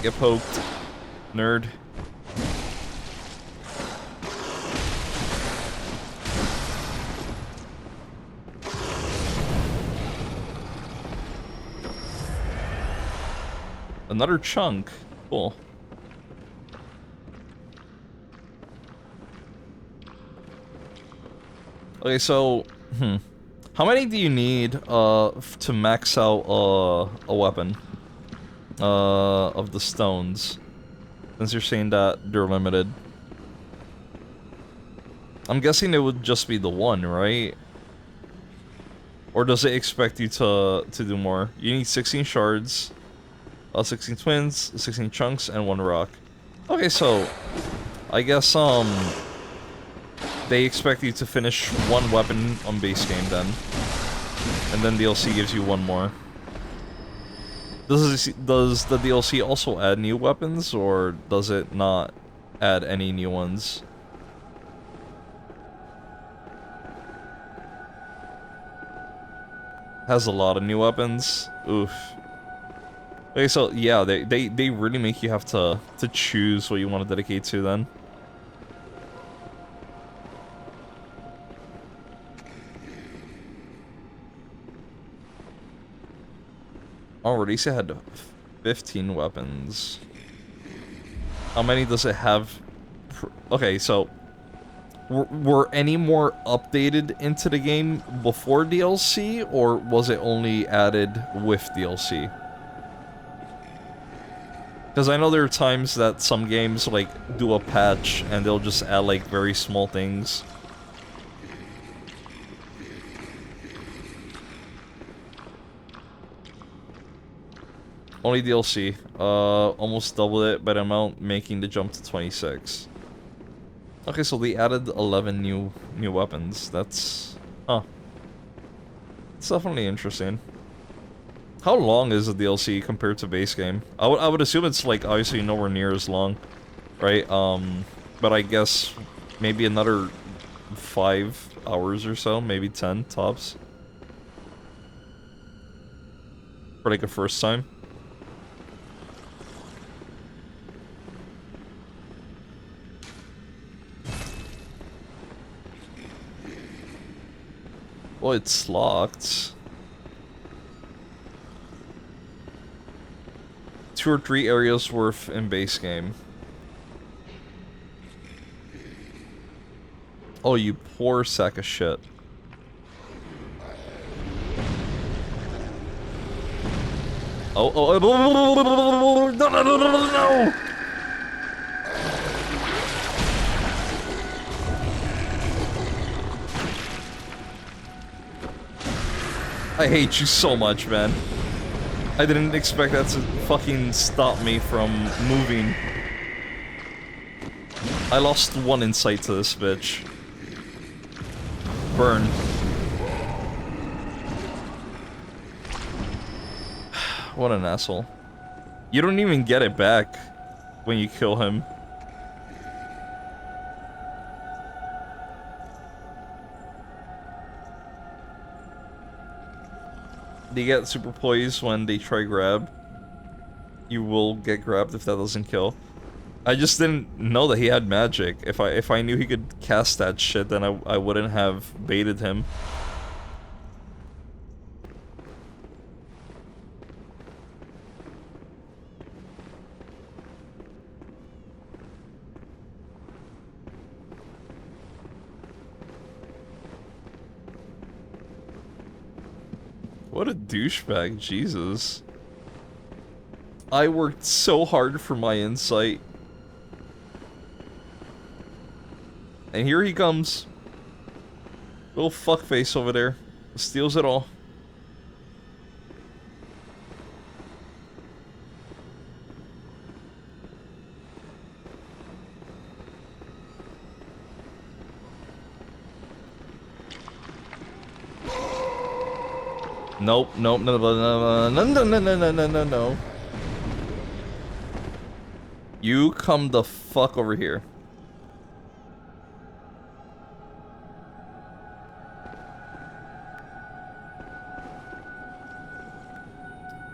Get poked. Nerd. Another chunk. Cool. Okay, so, how many do you need, to max out, a weapon? Of the stones? Since you're saying that they're limited. I'm guessing it would just be the one, right? Or does it expect you to do more? You need 16 shards, 16 twins, 16 chunks, and 1 rock. Okay, so, I guess, they expect you to finish 1 weapon on base game then. And then DLC gives you 1 more. Does the DLC also add new weapons, or does it not add any new ones? Has a lot of new weapons. Oof. Okay, so yeah, they really make you have to choose what you want to dedicate to then. Already it had 15 weapons. How many does it have? Okay, so were any more updated into the game before DLC, or was it only added with DLC? Because I know there are times that some games, like, do a patch and they'll just add, like, very small things. Only DLC. Almost doubled it by the amount, making the jump to 26. Okay, so they added 11 new weapons. That's... huh. It's definitely interesting. How long is the DLC compared to base game? I would assume it's, like, obviously nowhere near as long, right? But I guess maybe another 5 hours or so, maybe 10 tops. For, like, a first time. Well, it's locked. 2 or 3 areas worth in base game. Oh, you poor sack of shit. Oh, no! I hate you so much, man. I didn't expect that to fucking stop me from moving. I lost 1 insight to this bitch. Burn. What an asshole. You don't even get it back when you kill him. They get super poised when they try grab. You will get grabbed if that doesn't kill. I just didn't know that he had magic. If I knew he could cast that shit, then I wouldn't have baited him. What a douchebag, Jesus. I worked so hard for my insight. And here he comes. Little fuckface over there. Steals it all. Nope, nope, no, no, no, no, no, no, no, no, no, no. You come the fuck over here.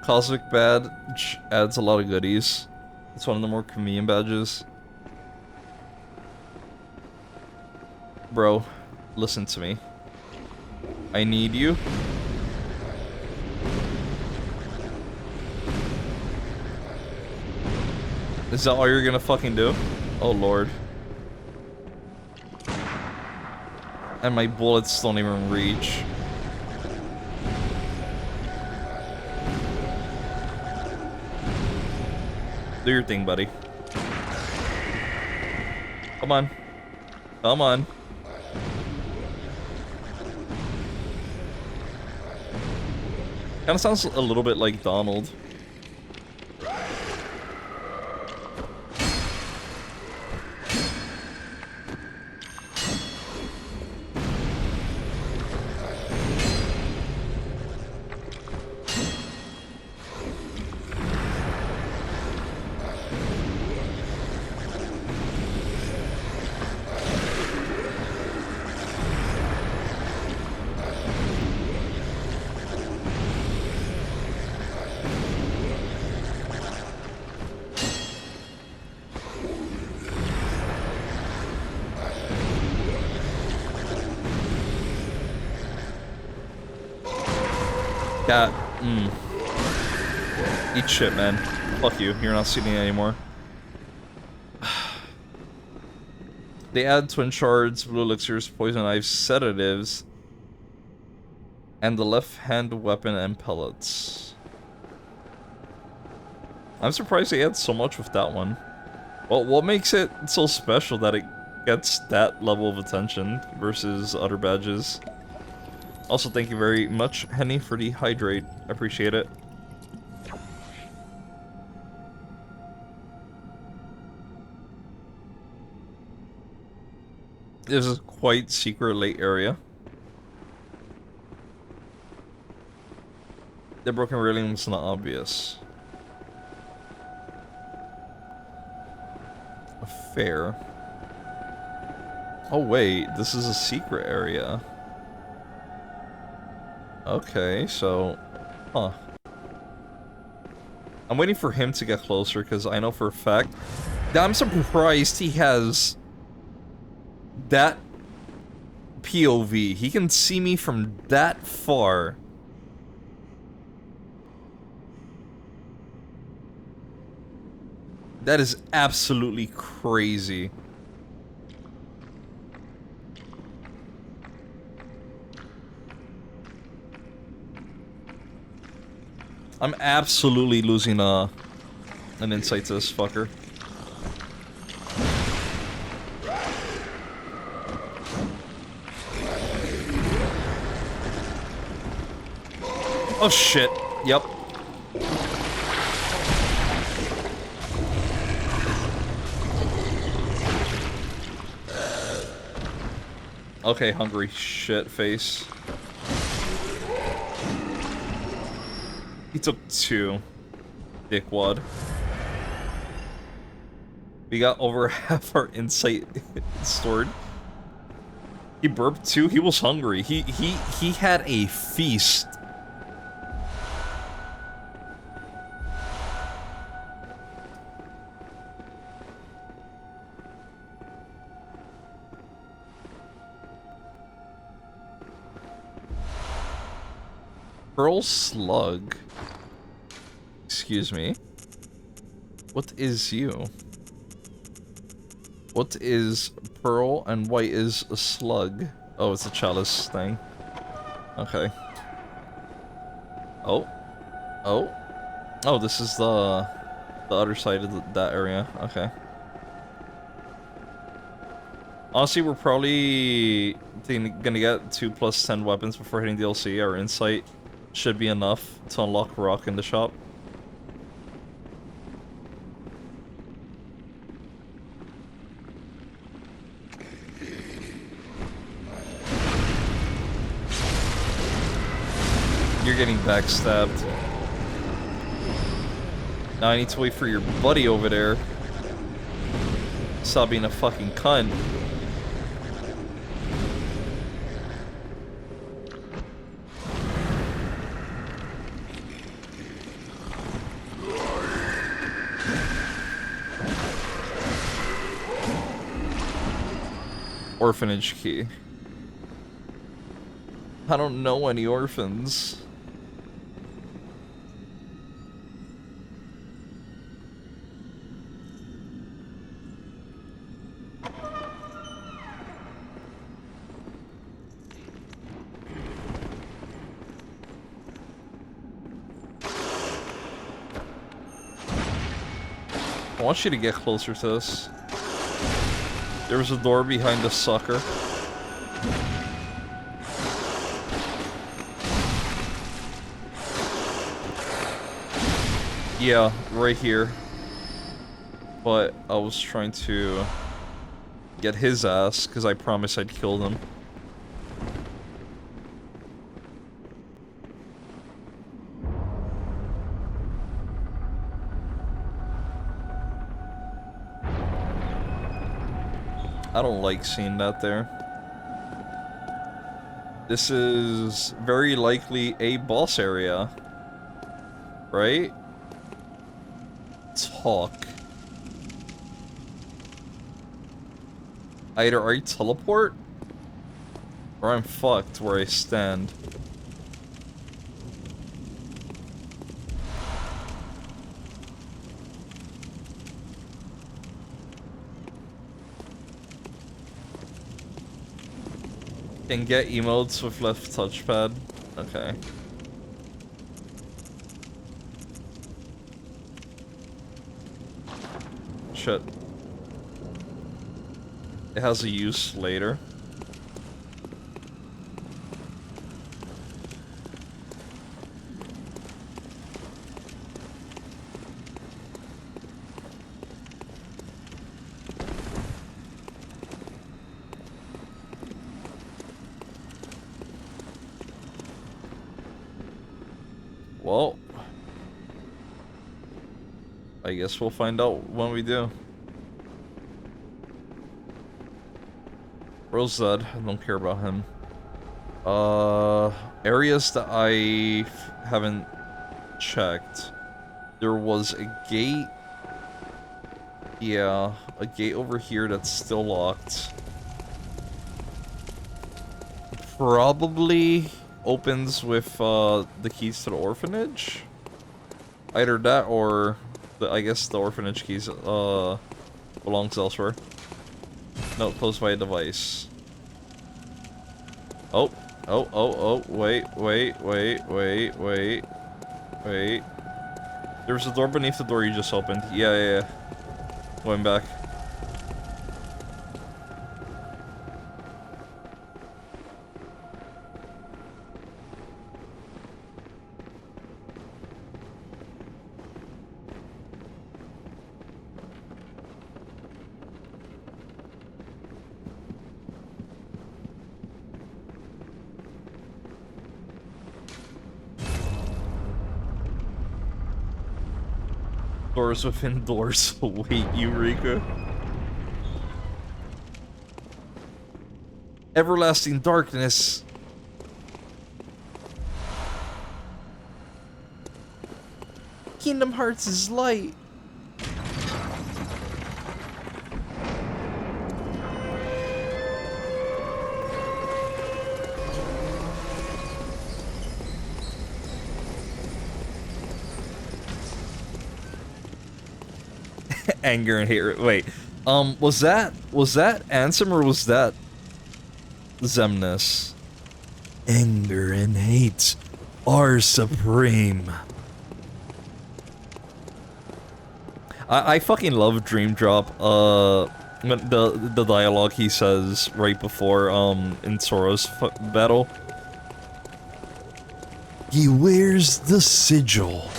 Cosmic Badge adds a lot of goodies. It's one of the more convenient badges. Bro, listen to me. I need you. Is that all you're gonna fucking do? Oh lord. And my bullets don't even reach. Do your thing, buddy. Come on. Come on. Kinda sounds a little bit like Donald. Cat. Eat shit, man. Fuck you. You're not seeing anymore. They add twin shards, blue elixirs, poison knives, sedatives, and the left-hand weapon and pellets. I'm surprised they add so much with that one. Well, what makes it so special that it gets that level of attention versus other badges? Also, thank you very much, Henny, for the hydrate. I appreciate it. This is quite secret late area. The broken railing was not obvious. Fair. Oh wait, this is a secret area. Okay, so... Huh. I'm waiting for him to get closer, because I know for a fact that I'm surprised he has that POV. He can see me from that far. That is absolutely crazy. I'm absolutely losing an insight to this fucker. Oh shit. Yep. Okay, hungry shit face. He took 2. Dickwad. We got over half our insight stored. He burped too. He was hungry. He had a feast. Pearl slug. Excuse me. What is you? What is pearl and white is a slug? Oh, it's a chalice thing. Okay. Oh. Oh. Oh, this is the other side of that area. Okay. Honestly, we're probably gonna get 2 plus 10 weapons before hitting DLC. Our insight should be enough to unlock rock in the shop. You're getting backstabbed. Now I need to wait for your buddy over there. Stop being a fucking cunt. Orphanage key. I don't know any orphans. I want you to get closer to this. There was a door behind the sucker. Yeah, right here. But I was trying to get his ass, because I promised I'd kill him. I don't like seeing that there. This is very likely a boss area. Right? Talk. Either I teleport, or I'm fucked where I stand. Can get emotes with left touchpad. Okay. Shit. It has a use later. Well, I guess we'll find out when we do. Bro's dead. I don't care about him. Areas that I haven't checked. There was a gate. Yeah, a gate over here that's still locked. Probably opens with the keys to the orphanage. Either that or I guess the orphanage keys belongs elsewhere. No, closed by a device. Oh, wait. There's a door beneath the door you just opened. Yeah. Going back. Doors within doors. Wait, Eureka. Everlasting darkness. Kingdom Hearts is light. Anger and hate. Wait, was that Ansem or was that Xemnas? Anger and hate are supreme. I fucking love Dream Drop. When the dialogue he says right before in Sora's battle. He wears the sigil.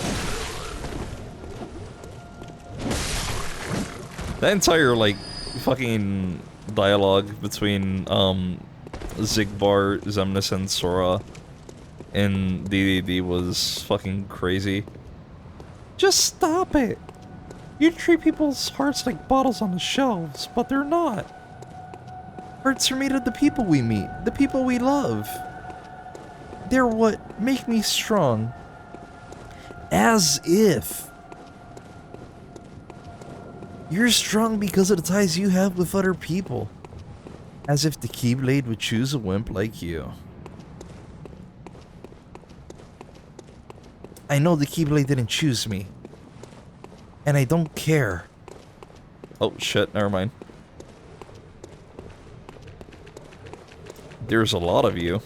That entire, like, fucking dialogue between, Zigbar, Xemnas, and Sora in DDD was fucking crazy. Just stop it! You treat people's hearts like bottles on the shelves, but they're not. Hearts are made of the people we meet, the people we love. They're what make me strong. As if. You're strong because of the ties you have with other people. As if the Keyblade would choose a wimp like you. I know the Keyblade didn't choose me. And I don't care. Oh shit, never mind. There's a lot of you.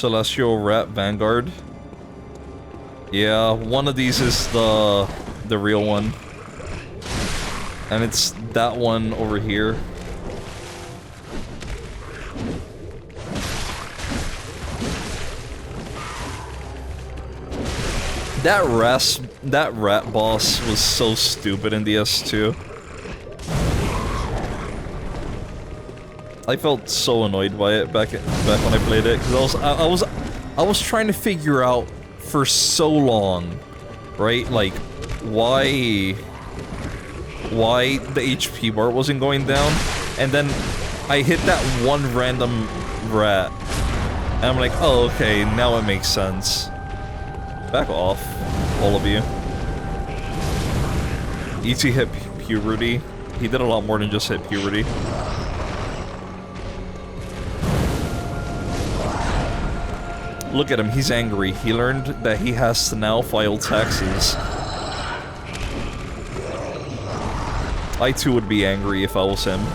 Celestial Rat Vanguard. Yeah, one of these is the real one. And it's that one over here. That rat boss was so stupid in DS2. I felt so annoyed by it back when I played it, because I was trying to figure out for so long, right? Like, why the HP bar wasn't going down, and then I hit that one random rat, and I'm like, oh, okay, now it makes sense. Back off, all of you. E.T. hit puberty. He did a lot more than just hit puberty. Look at him, he's angry. He learned that he has to now file taxes. I too would be angry if I was him.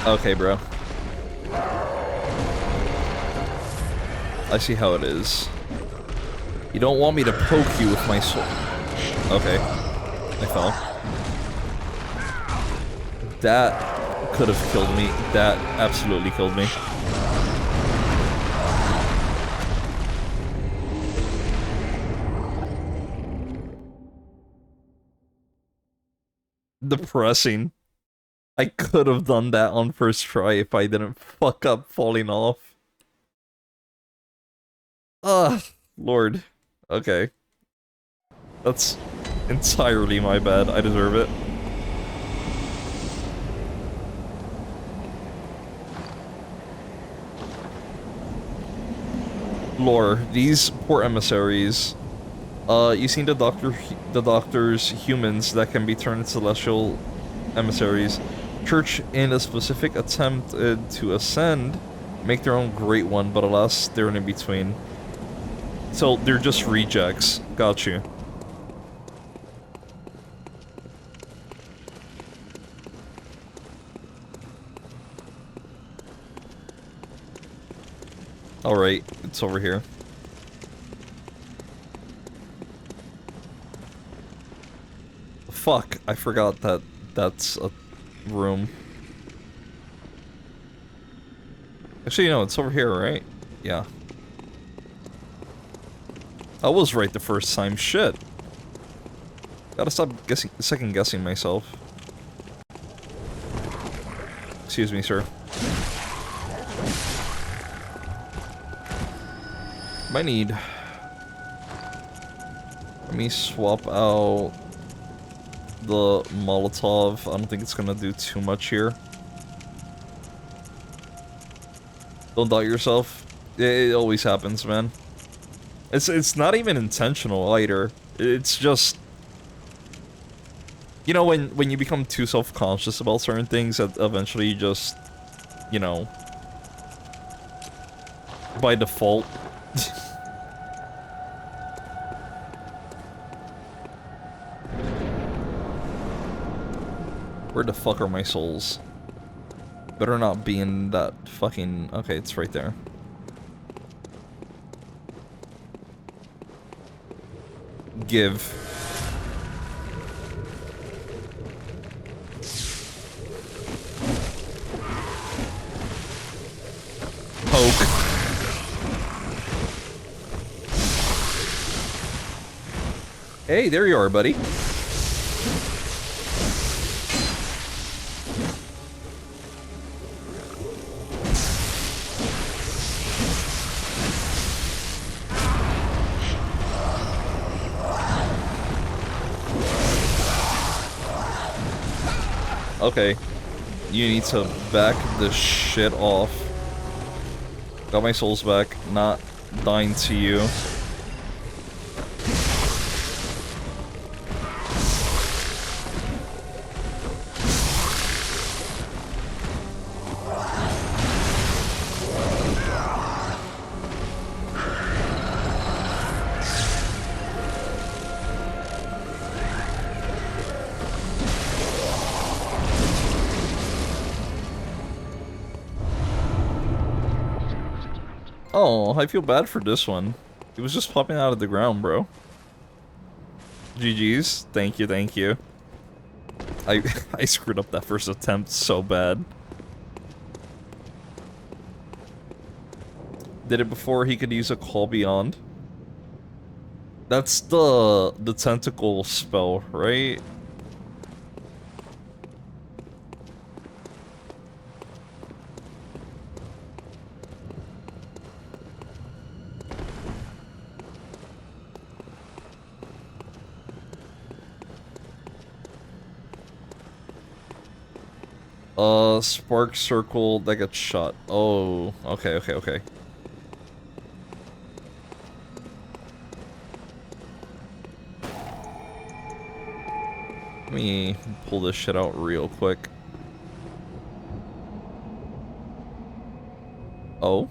Okay, bro. I see how it is. You don't want me to poke you with my sword. Okay. I fell. That could have killed me. That absolutely killed me. Depressing. I could have done that on first try if I didn't fuck up falling off. Ugh, Lord. Okay. That's entirely my bad. I deserve it. Lore, these poor emissaries. You seen the doctor's humans that can be turned into celestial emissaries. Church, in a specific attempt to ascend, make their own great one, but alas, they're in between. So, they're just rejects. Got you. Alright, it's over here. Fuck, I forgot that that's a room. Actually, no, it's over here, right? Yeah. I was right the first time. Shit. Gotta stop second guessing myself. Excuse me, sir. Might need... Let me swap out the Molotov. I don't think it's gonna do too much here. Don't doubt yourself. It always happens, man. It's not even intentional either. It's just... You know, when you become too self-conscious about certain things, that eventually you just... You know... By default... Where the fuck are my souls? Better not be in that fucking... Okay, it's right there. Give. Poke. Hey, there you are, buddy. Okay, you need to back the shit off. Got my souls back, not dying to you. Oh, I feel bad for this one. It was just popping out of the ground, bro. GG's. Thank you, thank you. I screwed up that first attempt so bad. Did it before he could use a call beyond. That's the tentacle spell, right? Spark circle that gets shot. Oh, okay, okay, okay. Let me pull this shit out real quick. Oh?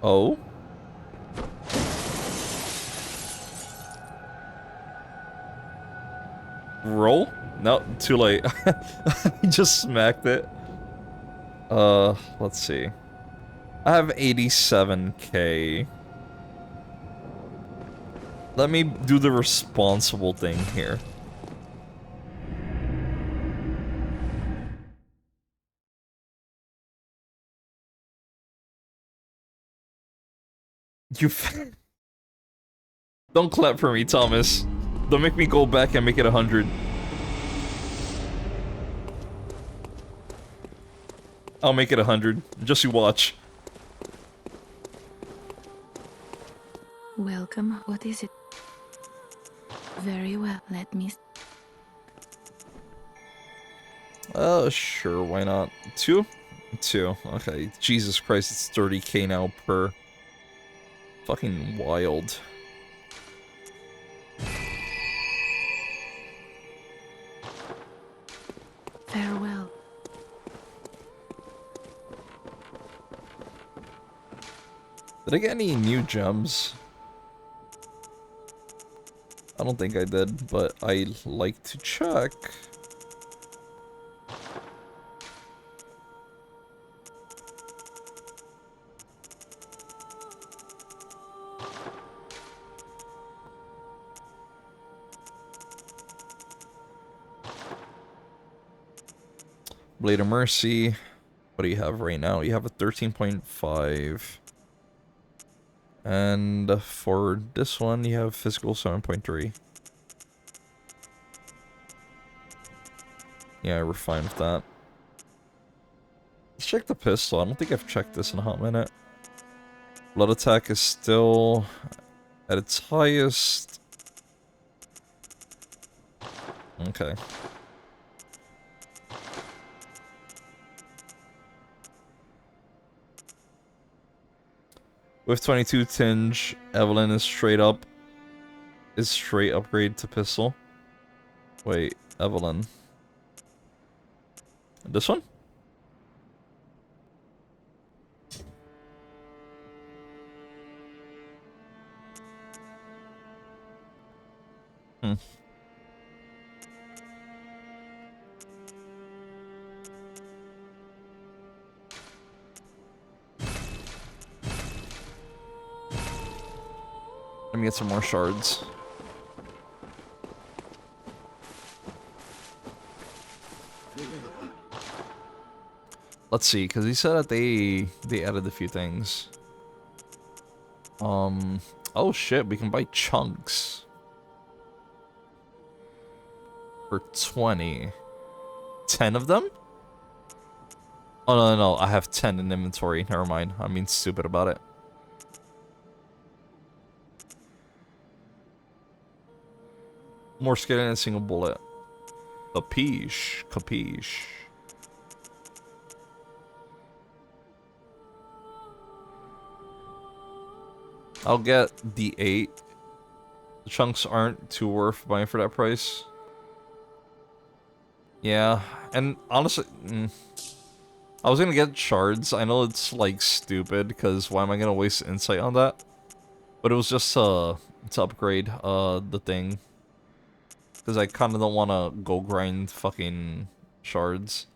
Oh? Roll? No, too late. I just smacked it. Let's see. I have 87k. Let me do the responsible thing here. You Don't clap for me, Thomas. Don't make me go back and make it 100. I'll make it 100. Just you watch. Welcome. What is it? Very well. Let me. Sure, why not? 2? 2. Okay. Jesus Christ, it's 30k now per. Fucking wild. Farewell. Did I get any new gems? I don't think I did, but I like to check. Blade of Mercy. What do you have right now? You have a 13.5. And for this one, you have physical 7.3. Yeah, we're fine with that. Let's check the pistol. I don't think I've checked this in a hot minute. Blood attack is still at its highest. Okay. With 22 tinge, Evelyn is straight upgrade to pistol. Wait, Evelyn. This one? Hmm. Let me get some more shards. Let's see, because he said that they added a few things. Oh shit, we can buy chunks. For 20. 10 of them? Oh no, I have 10 in inventory. Never mind. I'm being stupid about it. More skill in a single bullet. Capiche. Capiche. I'll get the 8. The chunks aren't too worth buying for that price. Yeah, and honestly, I was gonna get shards. I know it's like stupid because why am I gonna waste insight on that? But it was just to upgrade the thing. Because I kind of don't want to go grind fucking shards.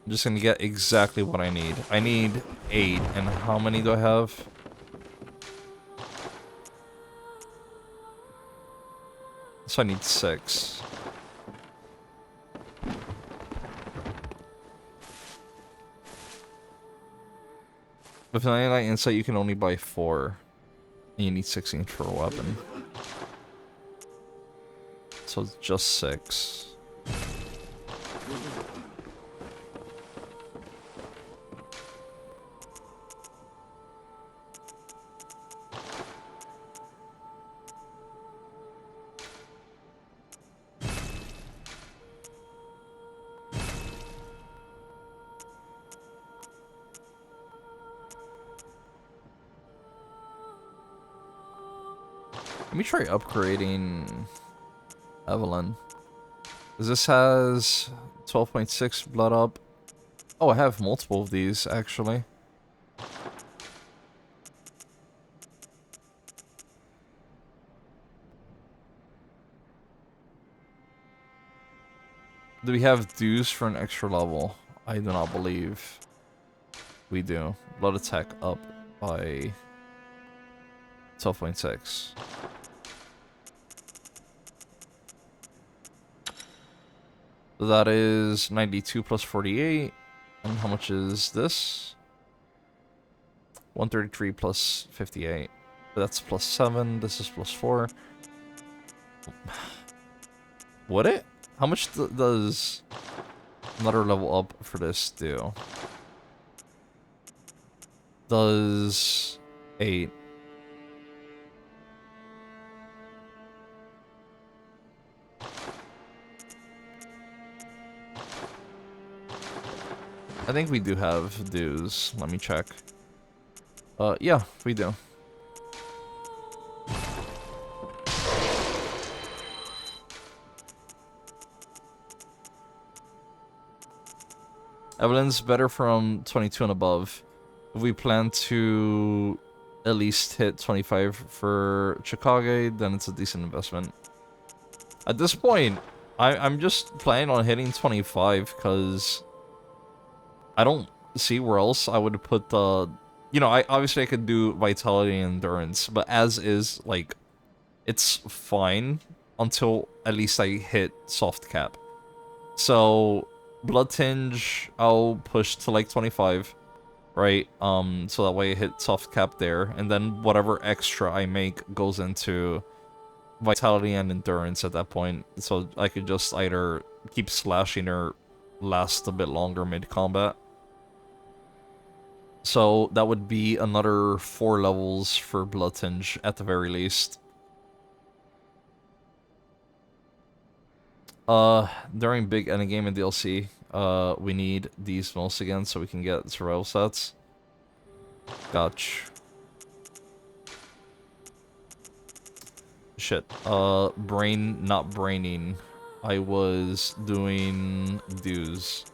I'm just gonna get exactly what I need. I need 8, and how many do I have? So I need 6. With 99 insight, you can only buy 4. And you need 16 for a weapon. So it's just 6. Let me try upgrading Evelyn. 'Cause this has 12.6 blood up. Oh, I have multiple of these, actually. Do we have dues for an extra level? I do not believe we do. Blood attack up by 12.6. So that is 92 plus 48. And how much is this? 133 plus 58. That's plus 7. This is plus 4. Would it? How much does another level up for this do? Does 8. I think we do have dues. Let me check. Yeah, we do. Evelyn's better from 22 and above. If we plan to at least hit 25 for Chicago, then it's a decent investment. At this point, I'm just planning on hitting 25 because I don't see where else I would put the... You know, obviously I could do Vitality and Endurance, but as is, like, it's fine until at least I hit Soft Cap. So, Blood Tinge, I'll push to like 25, right? So that way I hit Soft Cap there, and then whatever extra I make goes into Vitality and Endurance at that point. So I could just either keep slashing or last a bit longer mid-combat. So that would be another 4 levels for Blood Tinge at the very least. During big endgame and DLC, we need these most again so we can get survival sets. Gotcha. Shit. Brain not braining. I was doing dues.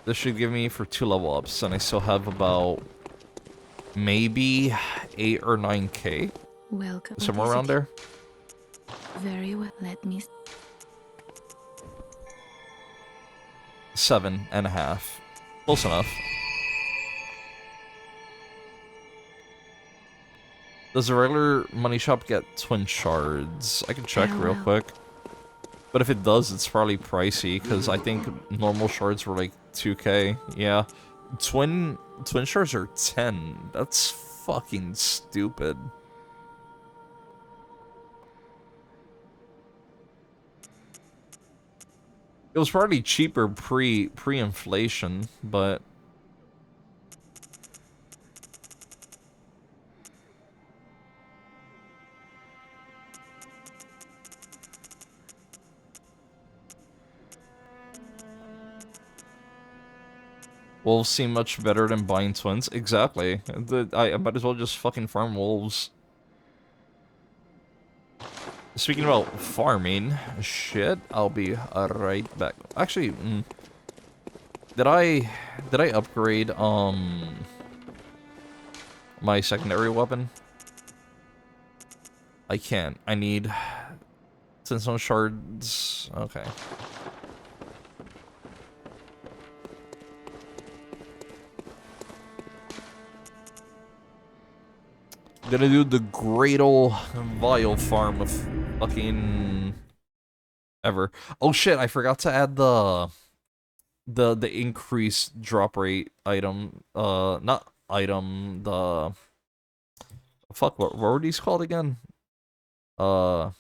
This should give me for 2 level ups, and I still have about maybe 8 or 9k. Welcome. Somewhere around there. Very well. Let me. 7.5. Close enough. Does a regular money shop get twin shards? I can check real quick. But if it does, it's probably pricey, because I think normal shards were like 2k. Yeah. Twin shards are 10. That's fucking stupid. It was probably cheaper pre-inflation, but... Wolves seem much better than buying twins. Exactly. I might as well just fucking farm wolves. Speaking about farming, shit, I'll be right back. Actually, did I upgrade my secondary weapon? I can't. I need Sinstone shards. Okay. Gonna do the great ol' vial farm of fucking ever. Oh shit, I forgot to add the increased drop rate item. Not item, the fuck, what were these called again? The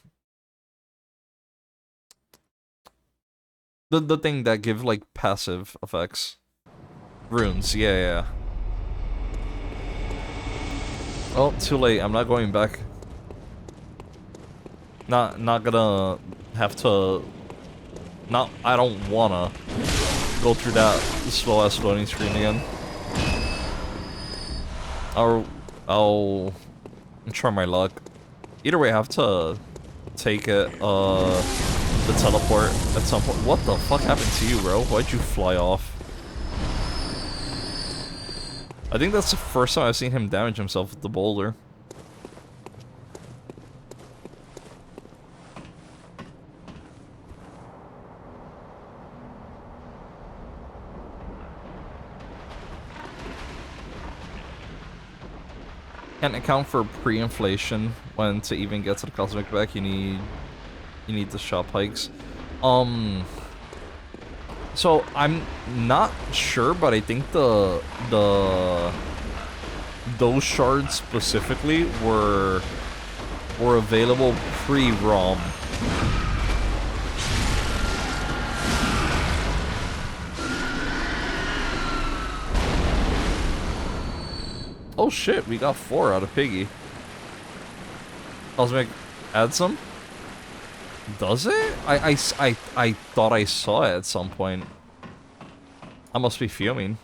thing that give like passive effects. Runes, yeah. Oh, too late. I'm not going back. Not gonna have to. Not. I don't wanna go through that slow ass loading screen again. I'll try my luck. Either way, I have to take it. The teleport at some point. What the fuck happened to you, bro? Why'd you fly off? I think that's the first time I've seen him damage himself with the boulder. Can't account for pre-inflation when to even get to the cosmic back you need the shop hikes. So I'm not sure, but I think those shards specifically were available pre-ROM. Oh shit, we got 4 out of Piggy. Cosmic add some? Does it? I thought I saw it at some point. I must be fuming.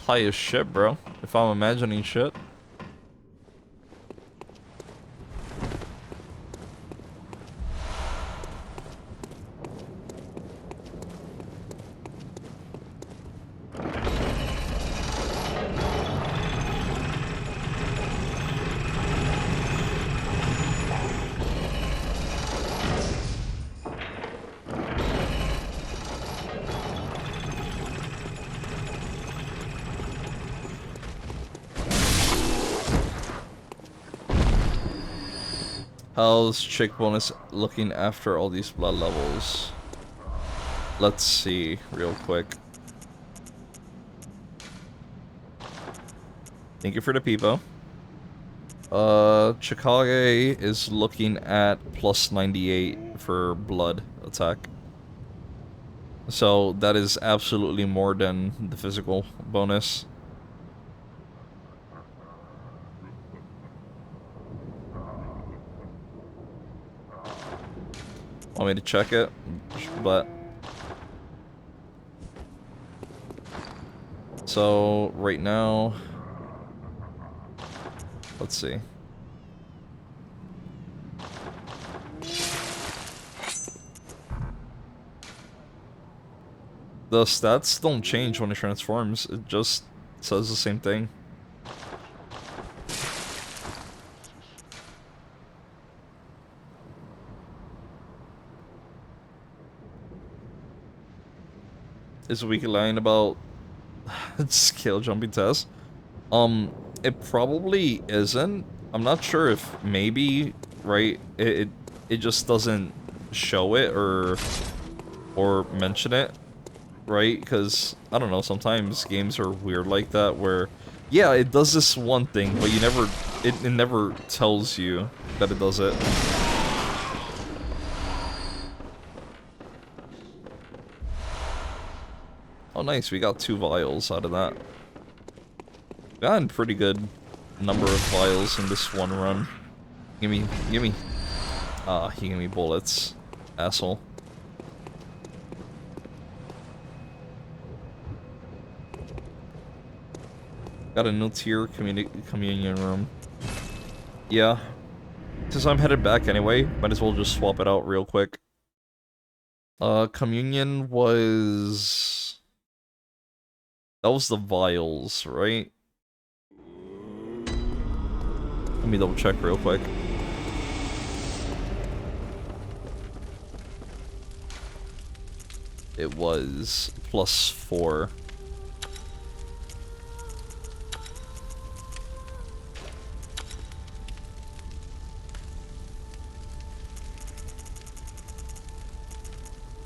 High as shit, bro. If I'm imagining shit. How's Chick Bonus looking after all these blood levels? Let's see real quick. Thank you for the peepo. Chikage is looking at plus 98 for blood attack. So that is absolutely more than the physical bonus. Want me to check it? But so right now, let's see. The stats don't change when it transforms, it just says the same thing. Is Wiki lying about scale jumping test? It probably isn't. I'm not sure if maybe, right, it just doesn't show it or mention it, right? Because, I don't know, sometimes games are weird like that where, yeah, it does this one thing, but it never tells you that it does it. Oh nice, we got 2 vials out of that. Got a pretty good number of vials in this one run. Gimme. Ah, he gave me bullets. Asshole. Got a new tier communion room. Yeah. Since I'm headed back anyway, might as well just swap it out real quick. Communion was That was the vials, right? Let me double check real quick. It was +4.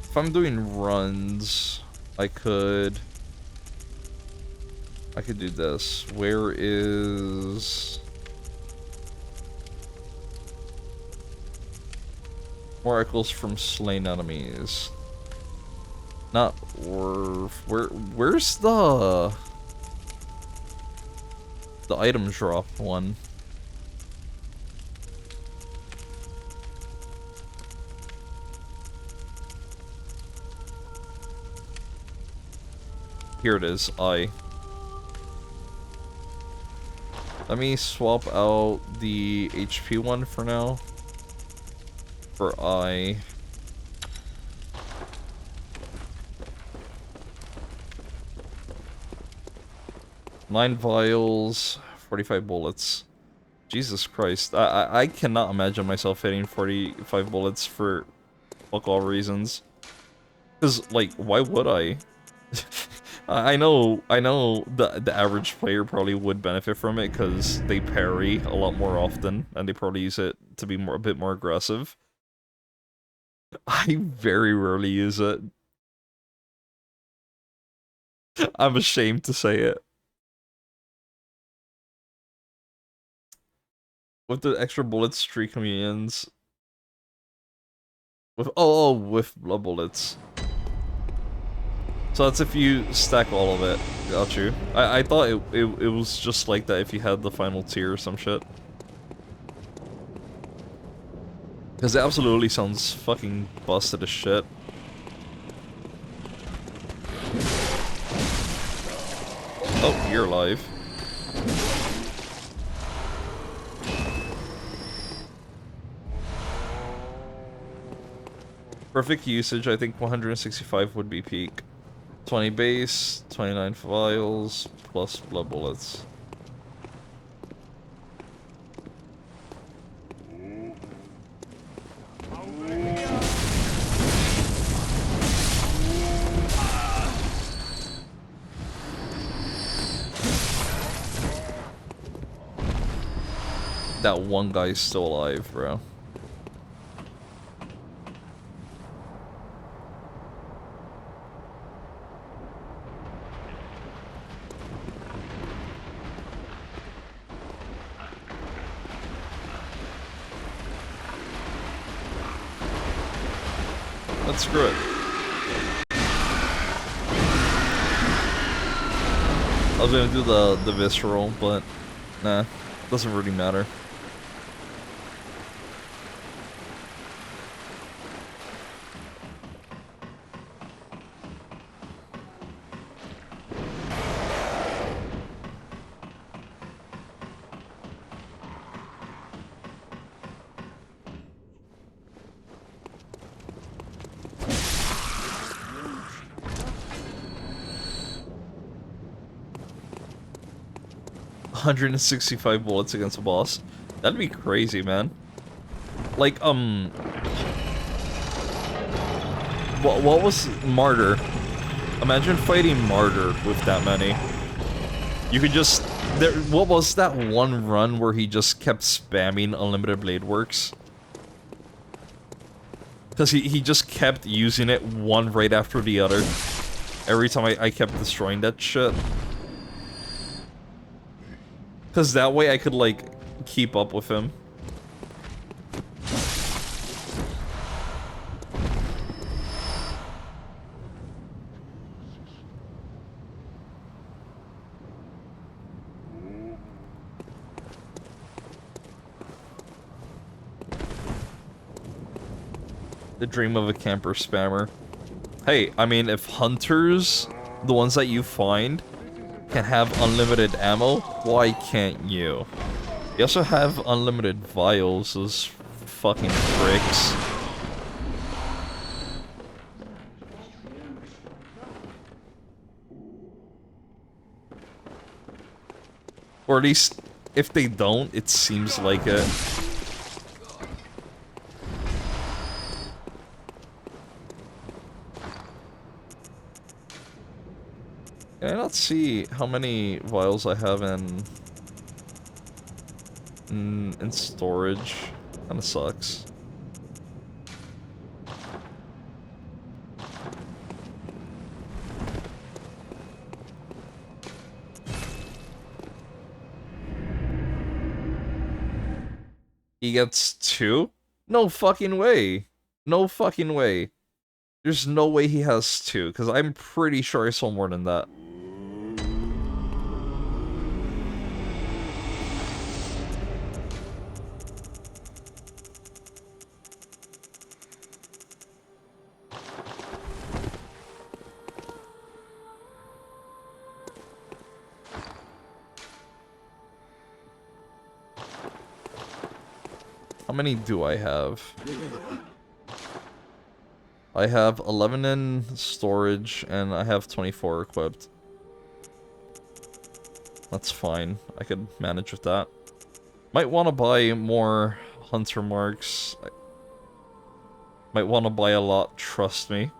If I'm doing runs, I could do this. Where is more echoes from slain enemies? Not where's the item drop one? Here it is, I. Let me swap out the HP one for now. For I. Nine vials, 45 bullets. Jesus Christ. I cannot imagine myself hitting 45 bullets for fuck all reasons. Because, like, why would I? I know the average player probably would benefit from it because they parry a lot more often and they probably use it to be a bit more aggressive. I very rarely use it. I'm ashamed to say it. With the extra bullets, 3 communions. With with blood bullets. So that's if you stack all of it. Got you. I thought it was just like that if you had the final tier or some shit. Because it absolutely sounds fucking busted as shit. Oh, you're alive. Perfect usage, I think 165 would be peak. 20 base, 29 vials, plus blood bullets. That one guy's still alive, bro. Let's screw it. I was gonna do the visceral, but nah, doesn't really matter. $165 bullets against a boss. That'd be crazy, man. Like, what was Martyr? Imagine fighting Martyr with that many. You could just... what was that one run where he just kept spamming Unlimited Blade Works? Because he just kept using it one right after the other. Every time I kept destroying that shit. Because that way I could, like, keep up with him. The dream of a camper spammer. Hey, I mean, if hunters, the ones that you find, can have unlimited ammo, why can't you? You also have unlimited vials, those fucking pricks. Or at least, if they don't, it seems like it. Can I not see how many vials I have in storage? Kinda sucks. He gets 2? No fucking way. No fucking way. There's no way he has 2, because I'm pretty sure I saw more than that. How many do I have? I have 11 in storage, and I have 24 equipped. That's fine. I could manage with that. Might want to buy more hunter marks. Might want to buy a lot, trust me.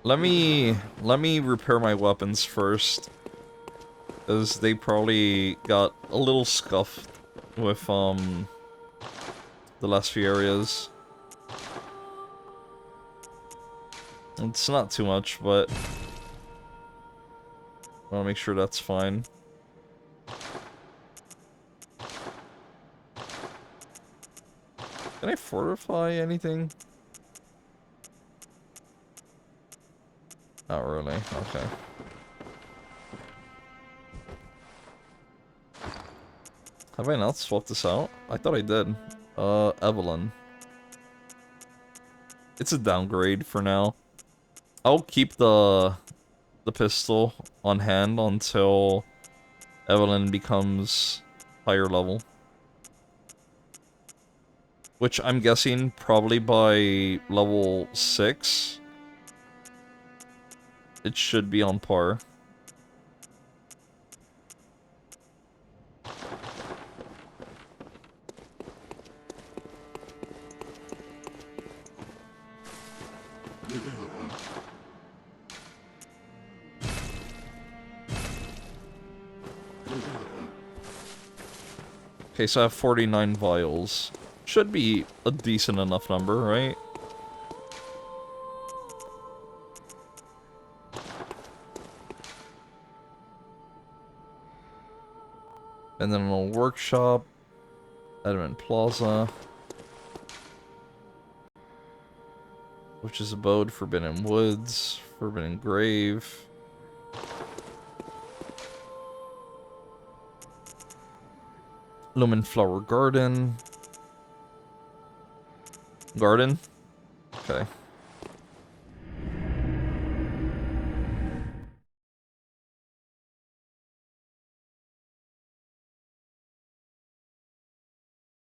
Let me repair my weapons first. Because they probably got a little scuffed with, the last few areas. It's not too much, but I want to make sure that's fine. Can I fortify anything? Not really, okay. Have I not swapped this out? I thought I did. Evelyn. It's a downgrade for now. I'll keep the pistol on hand until Evelyn becomes higher level. Which I'm guessing probably by level 6. It should be on par. Okay, so I have 49 vials. Should be a decent enough number, right? And then a little workshop. Edmund Plaza. Which is abode, Forbidden Woods, Forbidden Grave. Lumen Flower Garden. Garden? Okay.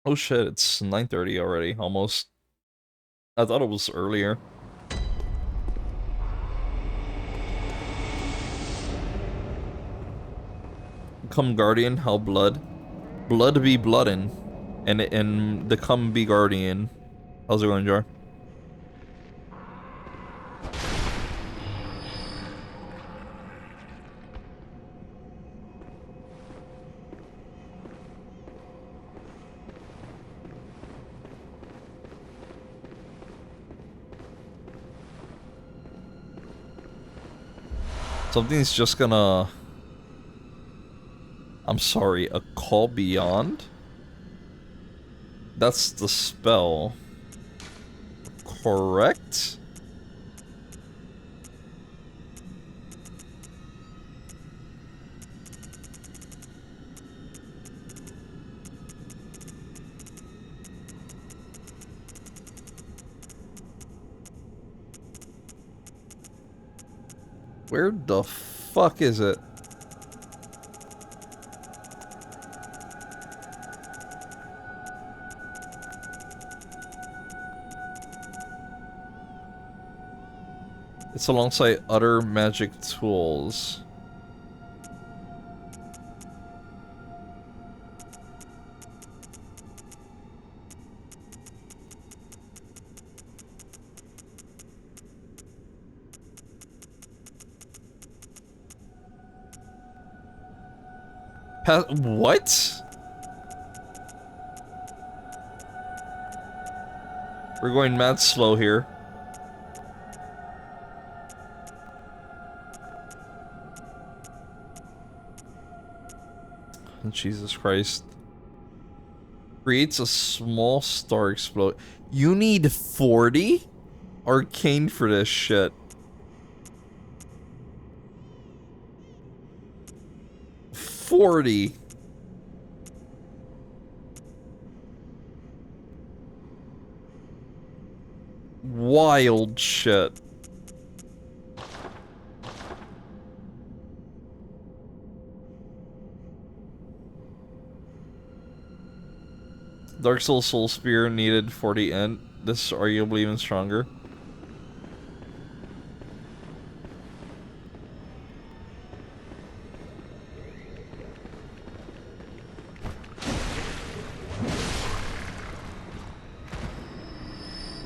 Oh shit, it's 9:30 already, almost. I thought it was earlier. Come Guardian, how blood? Blood be bloodin'. And the come be Guardian. How's it going, Jar? Something's just gonna... I'm sorry, a call beyond? That's the spell. Correct? Where the fuck is it? It's alongside other magic tools. What? We're going mad slow here. Jesus Christ. Creates a small star explode. You need 40 arcane for this shit. 40. Wild shit. Dark Soul Spear needed 40 int. This is arguably even stronger.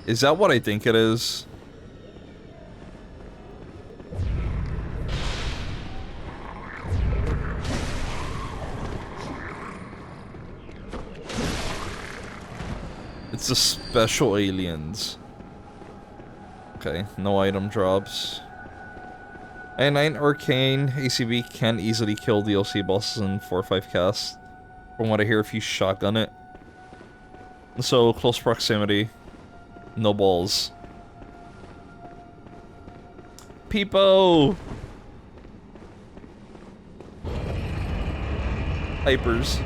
Is that what I think it is? It's the special aliens. Okay, no item drops. And 9 arcane ACB can easily kill DLC bosses in 4 or 5 casts. From what I hear, if you shotgun it. So, close proximity. No balls. Peepo! Hypers.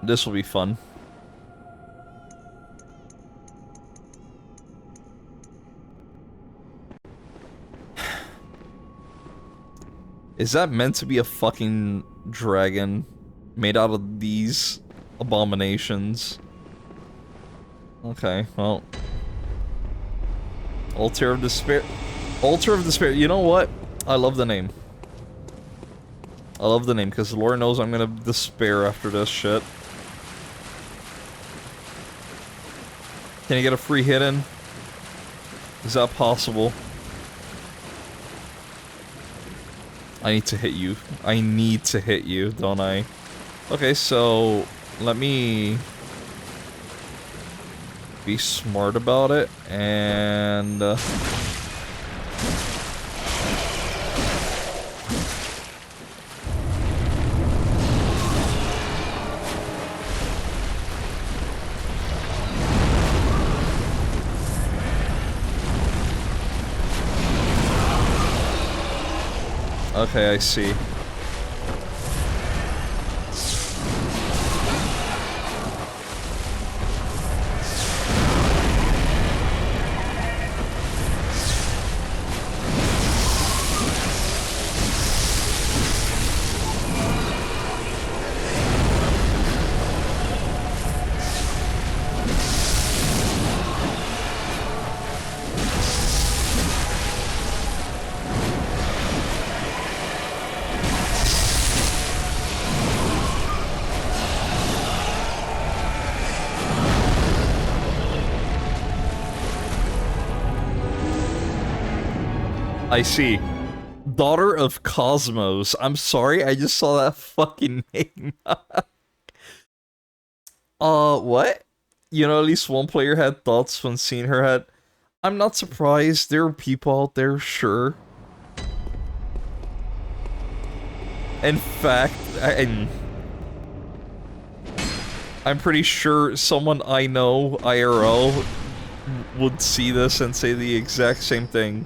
This will be fun. Is that meant to be a fucking dragon made out of these abominations? Okay, well. Altar of Despair. Altar of Despair. You know what? I love the name. I love the name, because Lord knows I'm gonna despair after this shit. Can you get a free hit in? Is that possible? I need to hit you. I need to hit you, don't I? Okay, so let me be smart about it and okay, I see. I see. Daughter of Cosmos. I'm sorry, I just saw that fucking name. What? You know, at least one player had thoughts when seeing her head. I'm not surprised. There are people out there, sure. In fact, I'm pretty sure someone I know, IRL, would see this and say the exact same thing.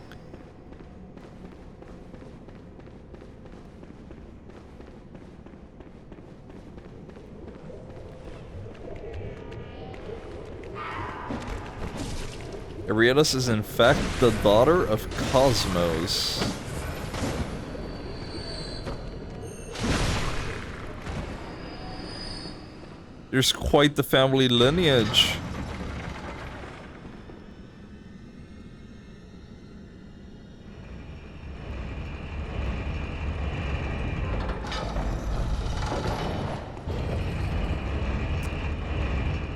Ariadus is in fact the daughter of Cosmos. There's quite the family lineage.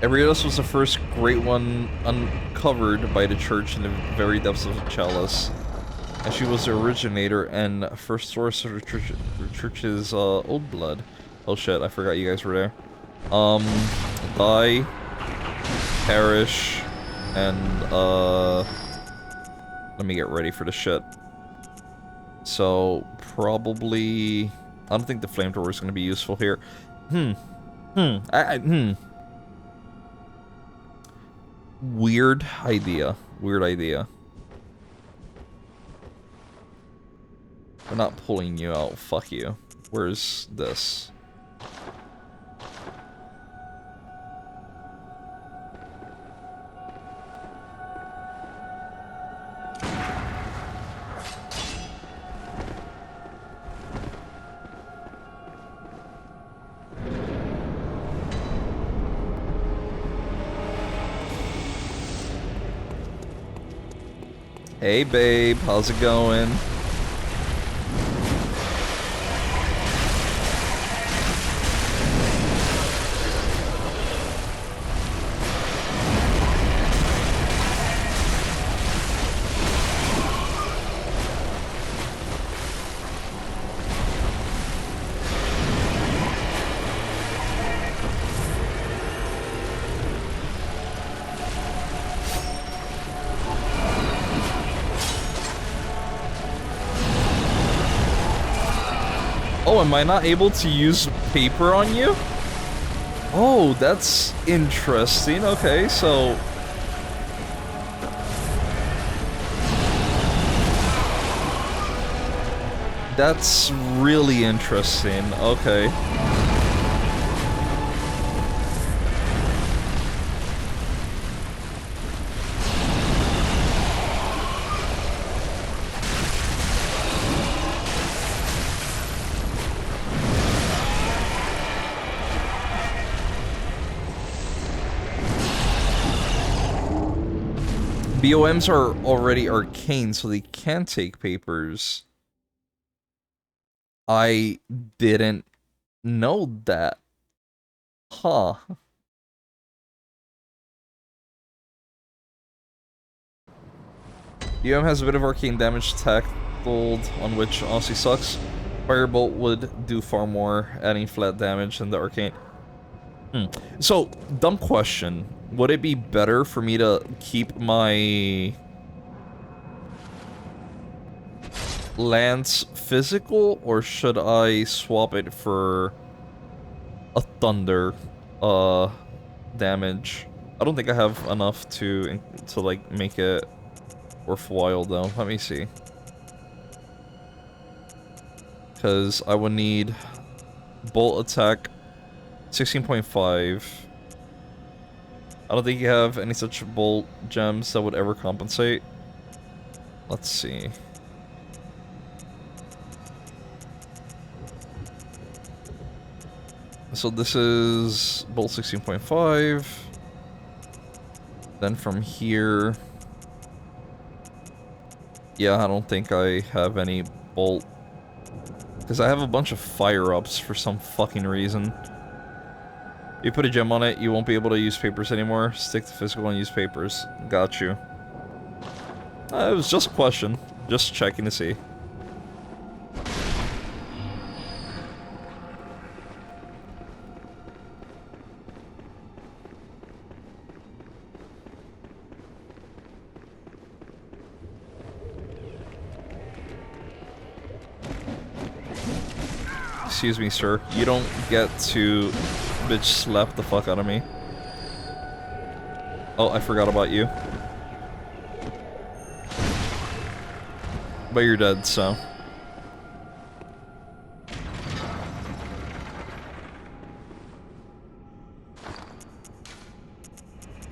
Ariadus was the first great one uncovered by the church in the very depths of the chalice. And she was the originator and first source of the church's old blood. Oh shit, I forgot you guys were there. Die, perish, and let me get ready for the shit. So, probably... I don't think the flamethrower is going to be useful here. Weird idea. Weird idea. We're not pulling you out. Fuck you. Where's this? Hey babe, how's it going? Oh, am I not able to use paper on you? Oh, that's interesting. Okay, so... That's really interesting. Okay. BOMs are already arcane, so they can take papers. I didn't know that. Huh. BOM has a bit of arcane damage tackled, on which honestly sucks. Firebolt would do far more, adding flat damage than the arcane. So, dumb question. Would it be better for me to keep my lance physical, or should I swap it for a thunder damage? I don't think I have enough to like make it worthwhile though. Let me see. Because I would need bolt attack 16.5. I don't think you have any such bolt gems that would ever compensate. Let's see. So this is bolt 16.5. Then from here... Yeah, I don't think I have any bolt. Because I have a bunch of fire-ups for some fucking reason. You put a gem on it, you won't be able to use papers anymore. Stick to physical and use papers. Got you. It was just a question. Just checking to see. Excuse me, sir. You don't get to bitch slap the fuck out of me. Oh, I forgot about you. But you're dead, so.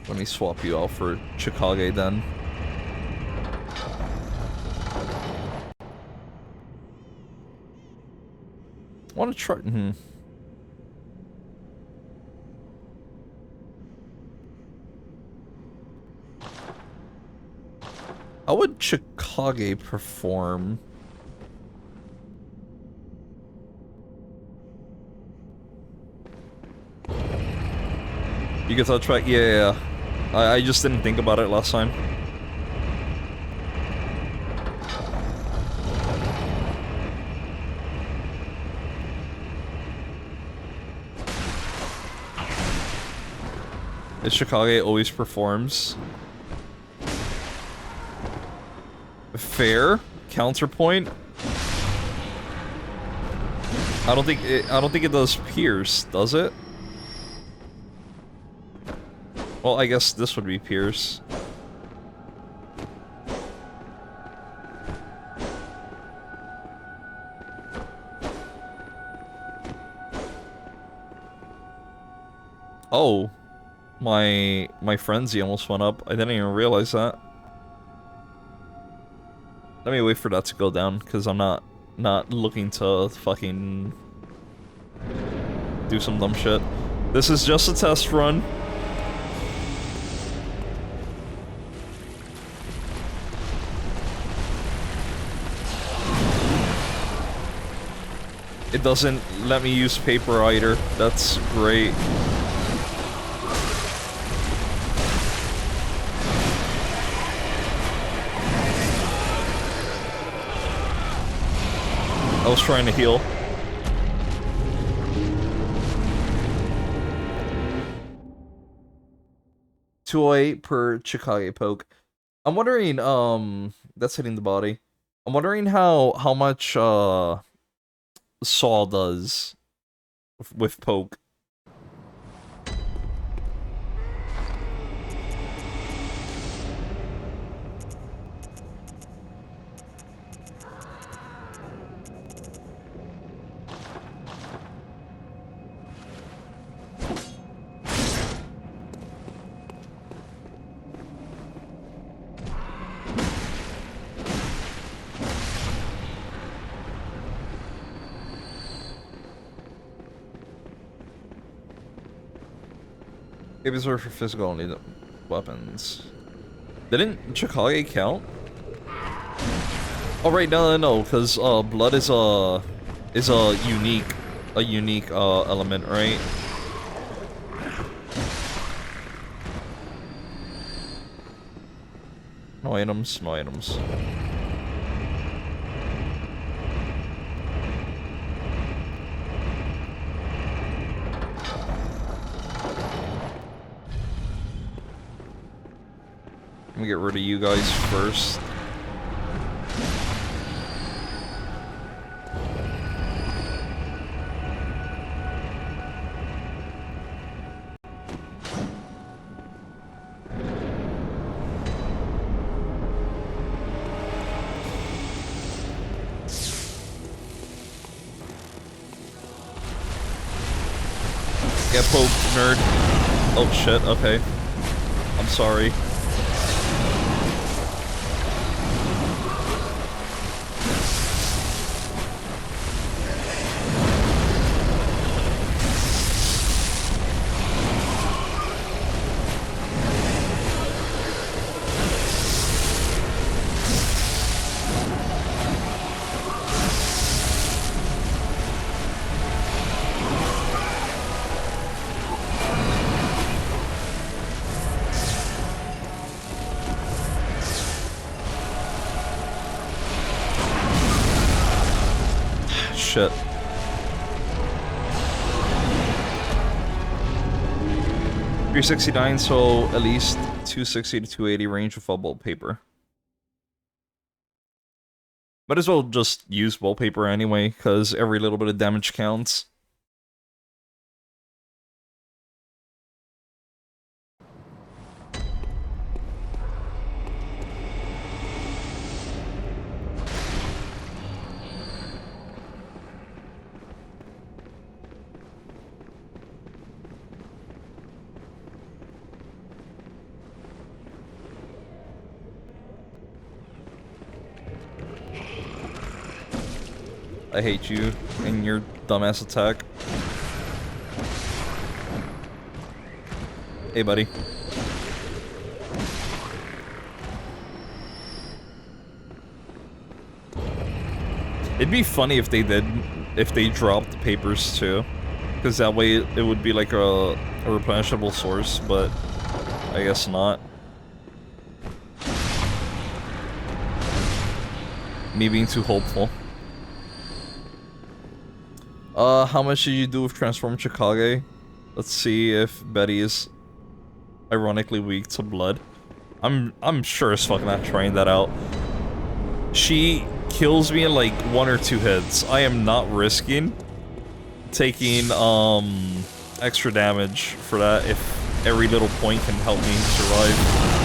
Let me swap you out for Chikage then. Want to try? How would Chikage perform? You get that track? Yeah. I just didn't think about it last time. Chikage always performs. Fair counterpoint. I don't think it does Pierce, does it? Well, I guess this would be Pierce. Oh. My frenzy almost went up. I didn't even realize that. Let me wait for that to go down, because I'm not looking to fucking do some dumb shit. This is just a test run. It doesn't let me use paper either. That's great. I was trying to heal. $208 per Chikage poke. I'm wondering, that's hitting the body. I'm wondering how much, Saw does with poke. Babies are for physical only weapons. Didn't Chikage count? Oh right, no, because blood is a unique element, right? No items, no items. Let me get rid of you guys first. Get poked, nerd. Oh shit, okay. I'm sorry. Shit. $369, so at least 260 to 280 range with wallpaper. Might as well just use wallpaper anyway, because every little bit of damage counts. I hate you and your dumbass attack. Hey, buddy. It'd be funny if they dropped the papers too. Because that way it would be like a replenishable source, but I guess not. Me being too hopeful. How much did you do with Transform Chicago? Let's see if Betty is ironically weak to blood. I'm sure as fuck not trying that out. She kills me in like 1 or 2 hits. I am not risking taking extra damage for that if every little point can help me survive.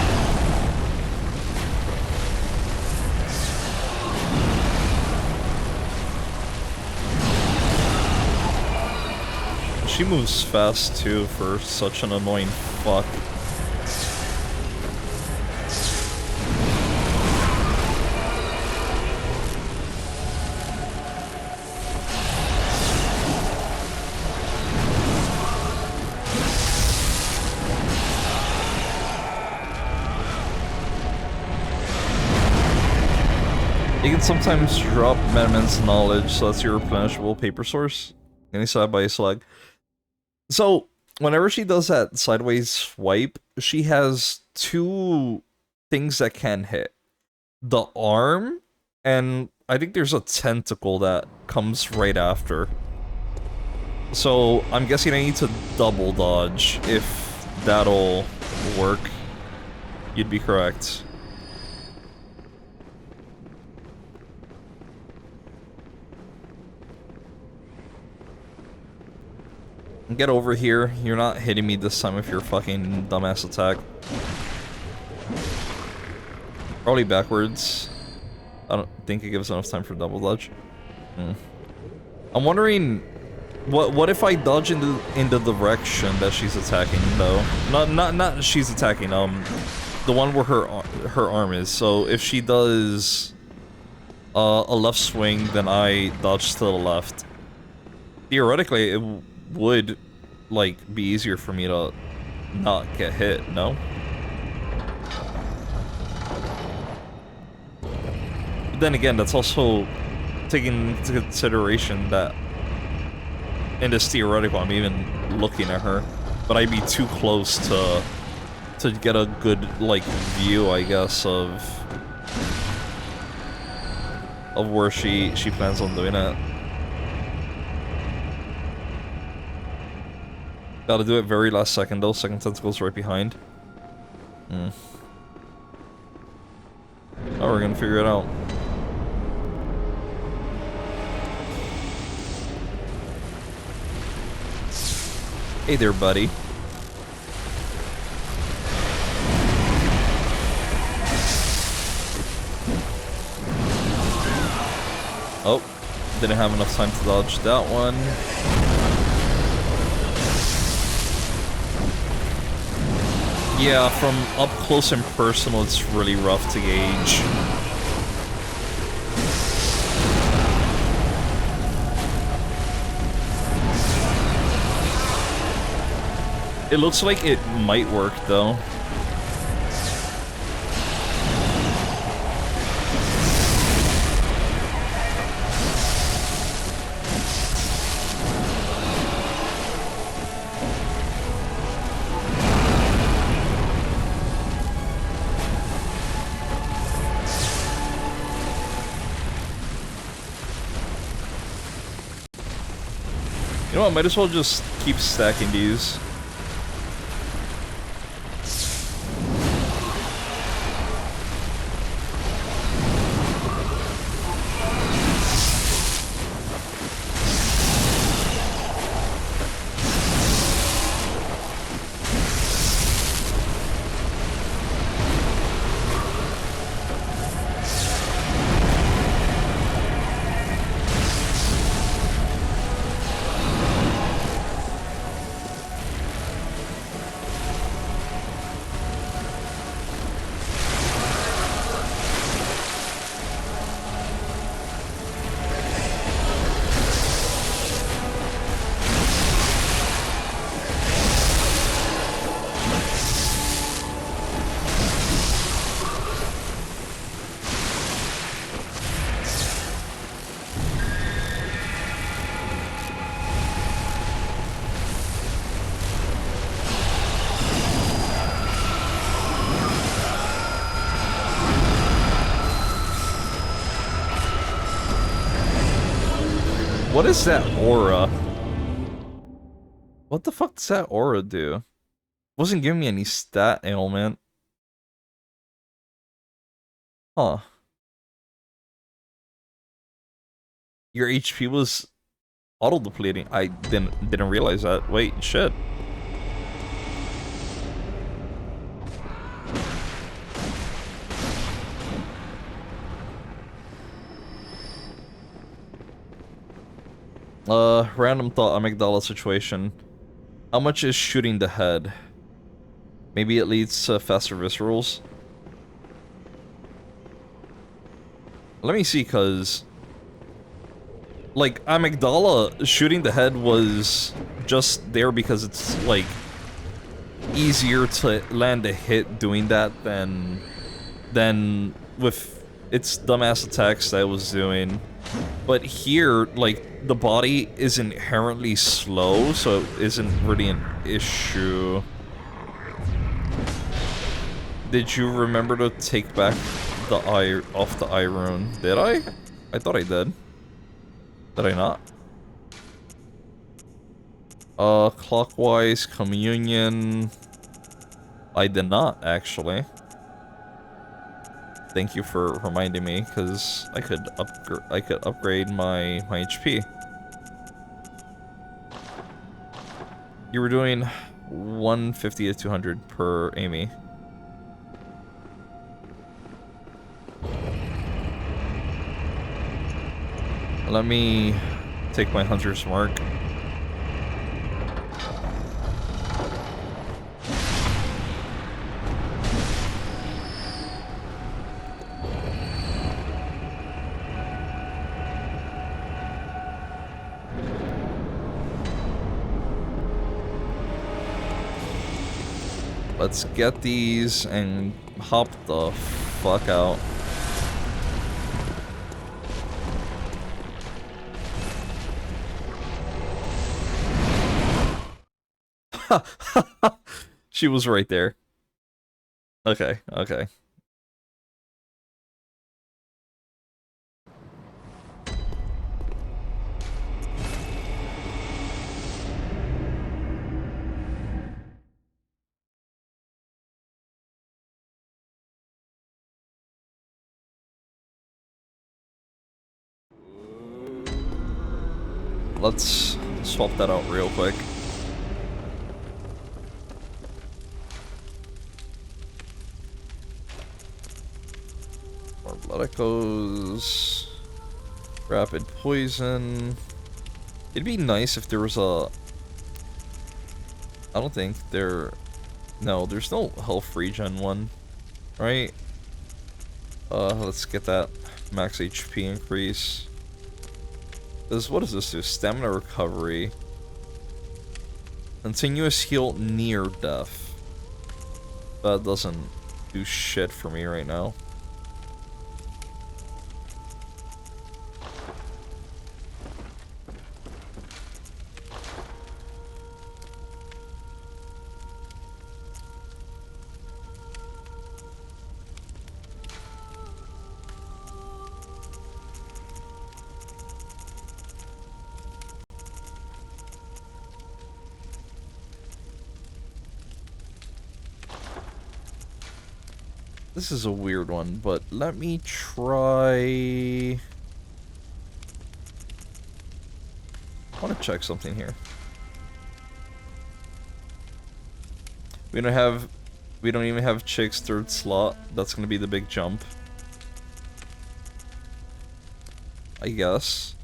She moves fast too for such an annoying fuck. You can sometimes drop Madman's knowledge, so that's your replenishable paper source. Any side by slug. So, whenever she does that sideways swipe, she has 2 things that can hit. The arm, and I think there's a tentacle that comes right after. So, I'm guessing I need to double dodge. If that'll work, you'd be correct. Get over here. You're not hitting me this time with your fucking dumbass attack. Probably backwards. I don't think it gives enough time for double dodge. I'm wondering, what if I dodge in the direction that she's attacking though? Not she's attacking. The one where her arm is. So if she does a left swing, then I dodge to the left. Theoretically, it would like be easier for me to not get hit, no? But then again, that's also taking into consideration that in this theoretical I'm even looking at her, but I'd be too close to get a good like view, I guess, of where she plans on doing it. Gotta do it very last second though, second tentacle's right behind. Now we're gonna figure it out. Hey there, buddy. Oh, didn't have enough time to dodge that one. Yeah, from up close and personal, it's really rough to gauge. It looks like it might work, though. You know what, might as well just keep stacking these. What is that aura? What the fuck does that aura do? Wasn't giving me any stat ailment. Huh. Your HP was auto-depleting. I didn't realize that. Wait, shit. Random thought amygdala situation. How much is shooting the head? Maybe it leads to faster viscerals? Let me see, cause... like, amygdala shooting the head was just there because it's, like, easier to land a hit doing that than with its dumbass attacks that I was doing. But here, like, the body is inherently slow, so it isn't really an issue. Did you remember to take back the eye off the eye rune? Did I? I thought I did. Did I not? Clockwise, communion. I did not, actually. Thank you for reminding me, because I could upgrade my HP. You were doing 150 to 200 per Amy. Let me take my hunter's mark. Let's get these and hop the fuck out. She was right there. Okay, okay. Let's swap that out real quick. More blood echoes. Rapid poison. It'd be nice if there was a... I don't think there... No, there's no health regen one. Right? Let's get that max HP increase. What does this do? Stamina recovery. Continuous heal near death. That doesn't do shit for me right now. This is a weird one, but let me try... I want to check something here. We don't even have Chick's third slot. That's gonna be the big jump, I guess.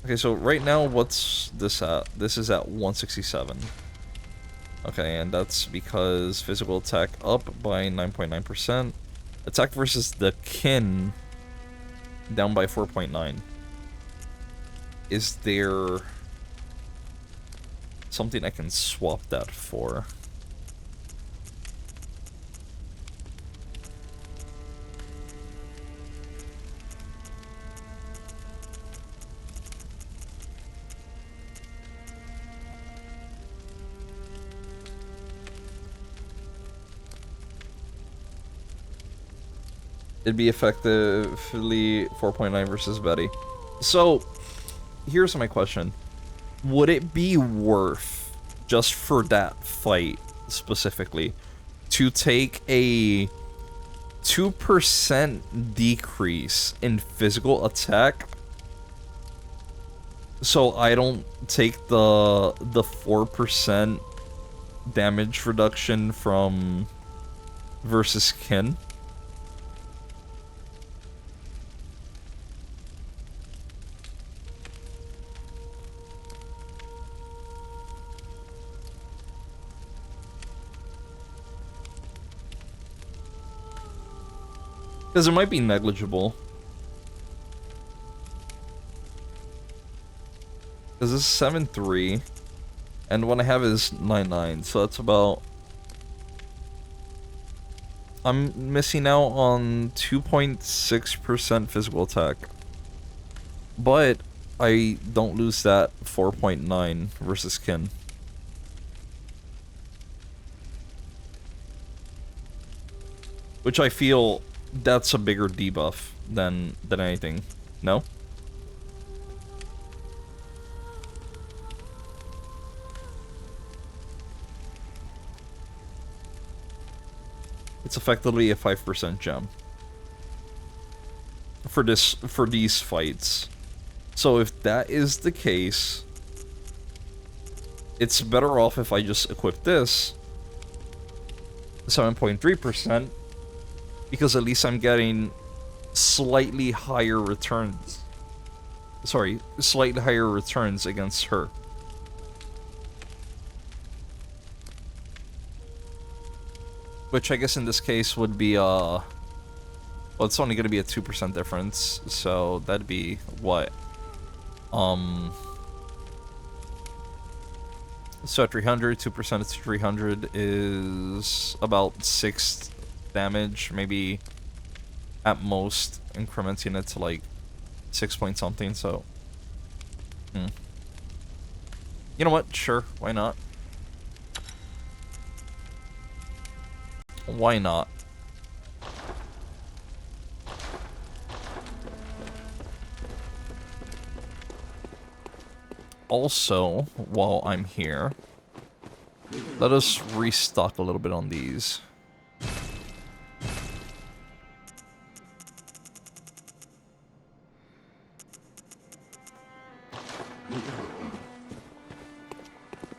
Okay, so right now, what's this at? This is at 167. Okay, and that's because physical attack up by 9.9%. Attack versus the kin down by 4.9. Is there something I can swap that for? It'd be effectively 4.9 versus Betty. So, here's my question. Would it be worth, just for that fight specifically, to take a 2% decrease in physical attack so I don't take the 4% damage reduction from versus kin? Because it might be negligible. Because this is 7-3, and what I have is 9-9, so that's about... I'm missing out on 2.6% physical attack. But I don't lose that 4.9 versus kin. Which I feel that's a bigger debuff than anything. No? It's effectively a 5% gem. For these fights. So if that is the case, it's better off if I just equip this 7.3%, because at least I'm getting slightly higher returns. Sorry, slightly higher returns against her. Which I guess in this case would be, well, it's only gonna be a 2% difference, so that'd be, what? So at 300, 2% of 300 is about 6 damage, maybe at most incrementing it to like 6 point something, so... You know what? Sure, why not? Why not? Also, while I'm here, let us restock a little bit on these.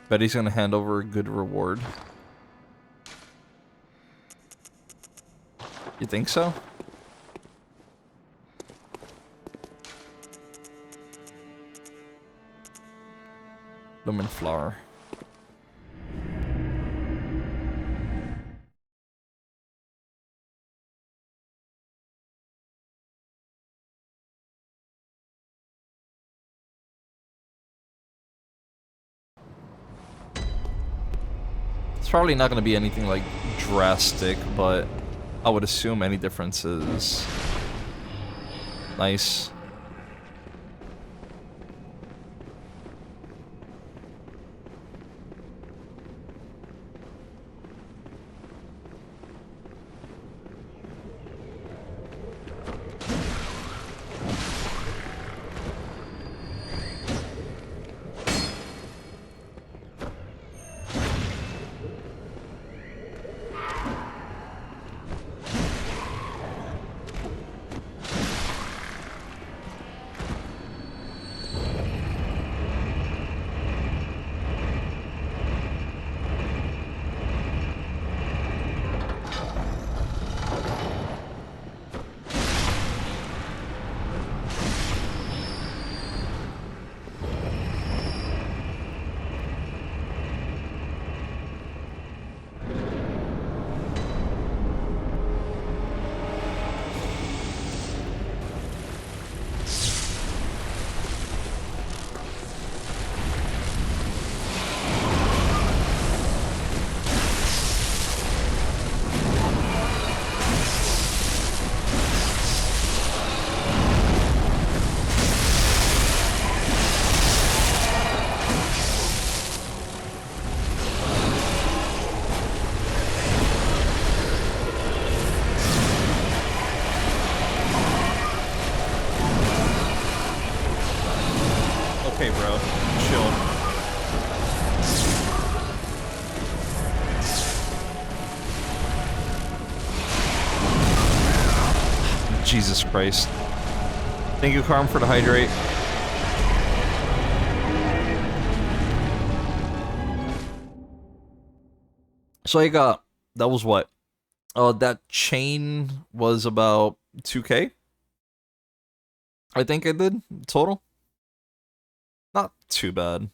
Bet he's gonna hand over a good reward. You think so? Lumen flower. It's probably not going to be anything like drastic, but I would assume any difference is nice. Jesus Christ. Thank you, Carm, for the hydrate. So I got, that was what? That chain was about 2K? I think I did, total. Not too bad.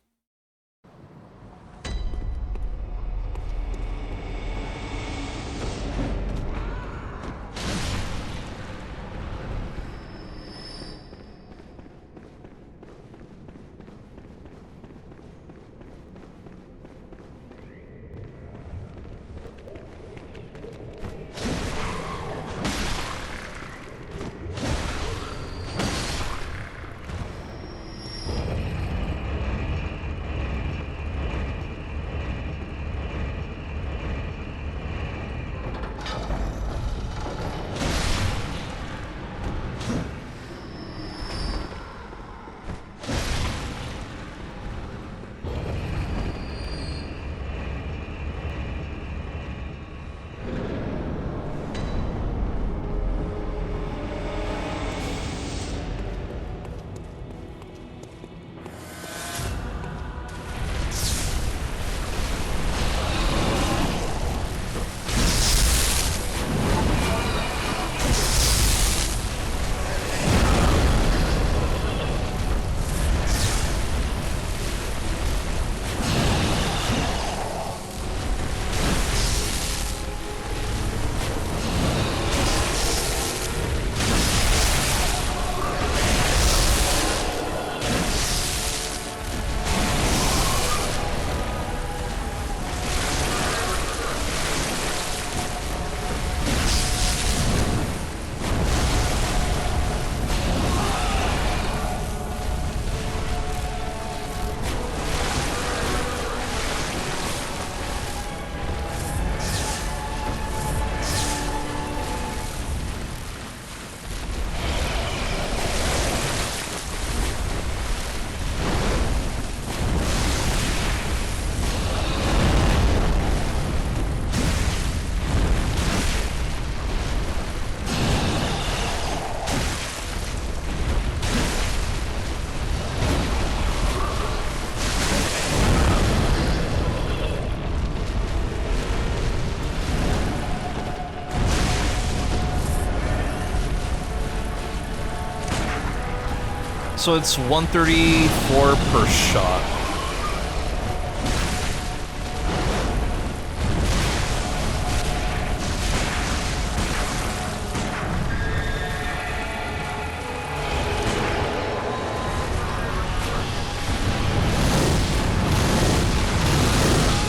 So it's 134 per shot.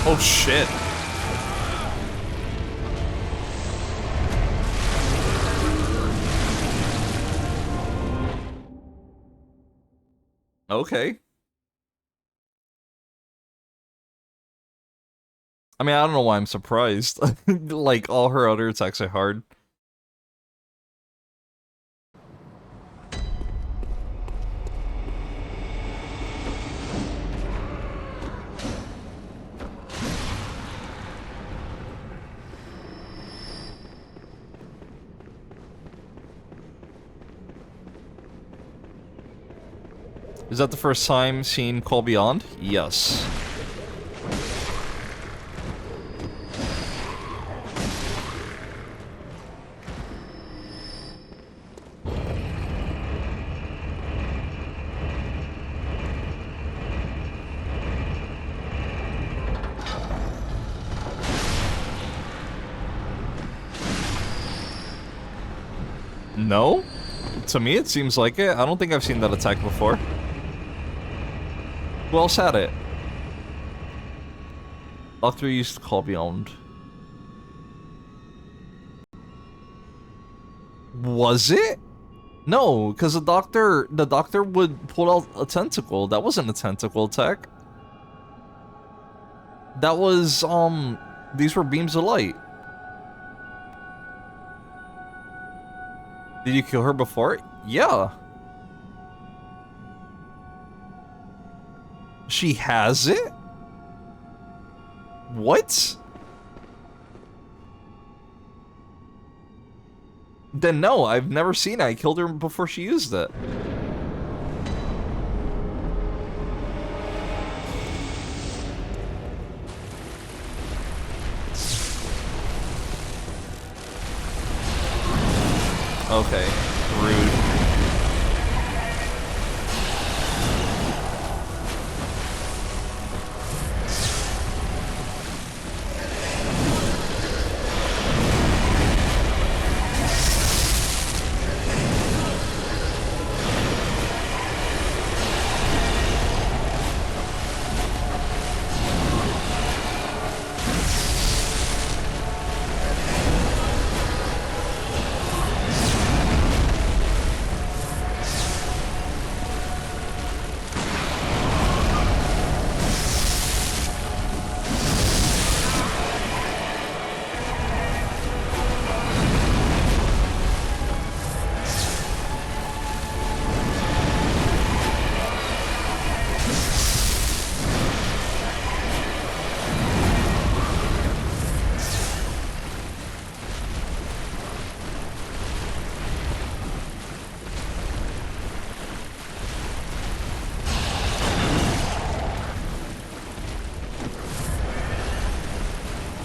Oh shit. Okay. I mean, I don't know why I'm surprised. Like, all her other attacks are hard. Is that the first time seeing Call Beyond? Yes. No? To me, it seems like it. I don't think I've seen that attack before. Who else had it? Doctor used to Call Beyond. Was it? No, because the doctor would pull out a tentacle. That wasn't a tentacle attack. That was, these were beams of light. Did you kill her before? Yeah. She has it? What? Then no, I've never seen it. I killed her before she used it. Okay, rude.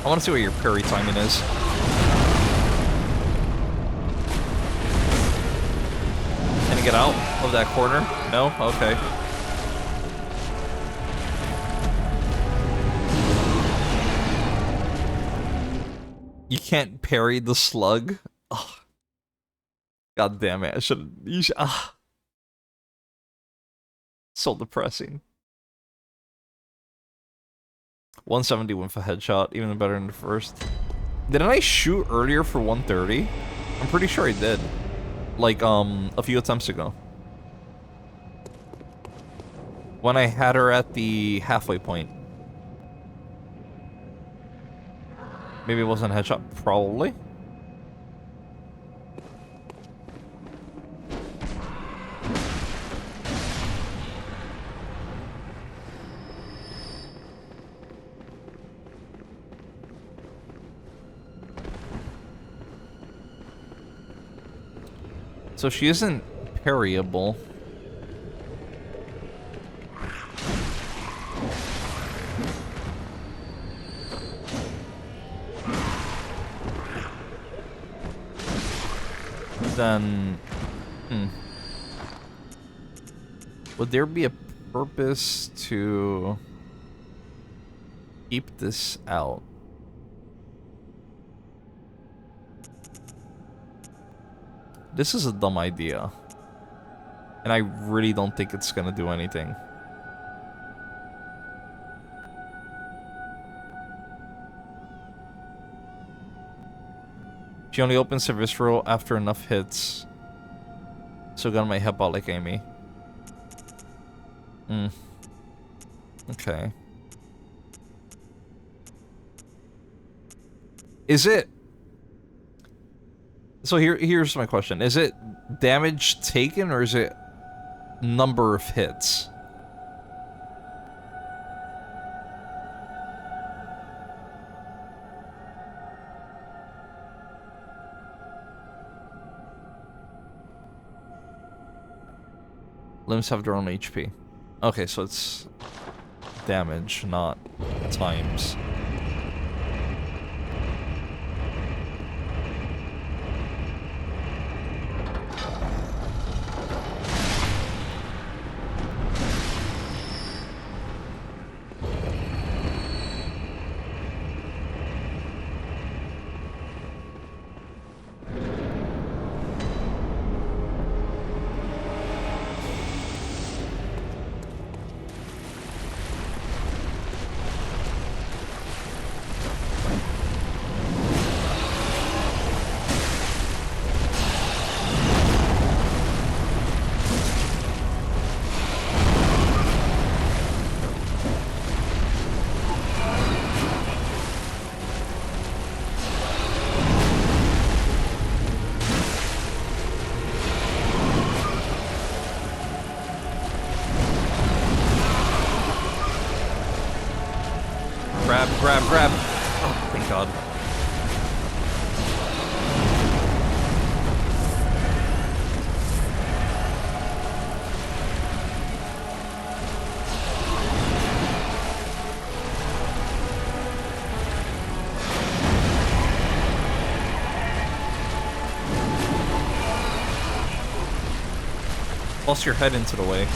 I want to see what your parry timing is. Can you get out of that corner? No? Okay. You can't parry the slug? Oh. God damn it. I should. You should. So depressing. 170 went for headshot, even better than the first. Didn't I shoot earlier for 130? I'm pretty sure I did. Like, a few attempts ago. When I had her at the halfway point. Maybe it wasn't a headshot, probably. So she isn't parryable. Then, would there be a purpose to keep this out? This is a dumb idea. And I really don't think it's gonna do anything. She only opens her visceral after enough hits. So gun might help out like Amy. Okay. Is it... So here's my question. Is it damage taken or is it number of hits? Limbs have their own HP. Okay, so it's damage, not times. Grab. Oh, thank God. Toss your head into the way.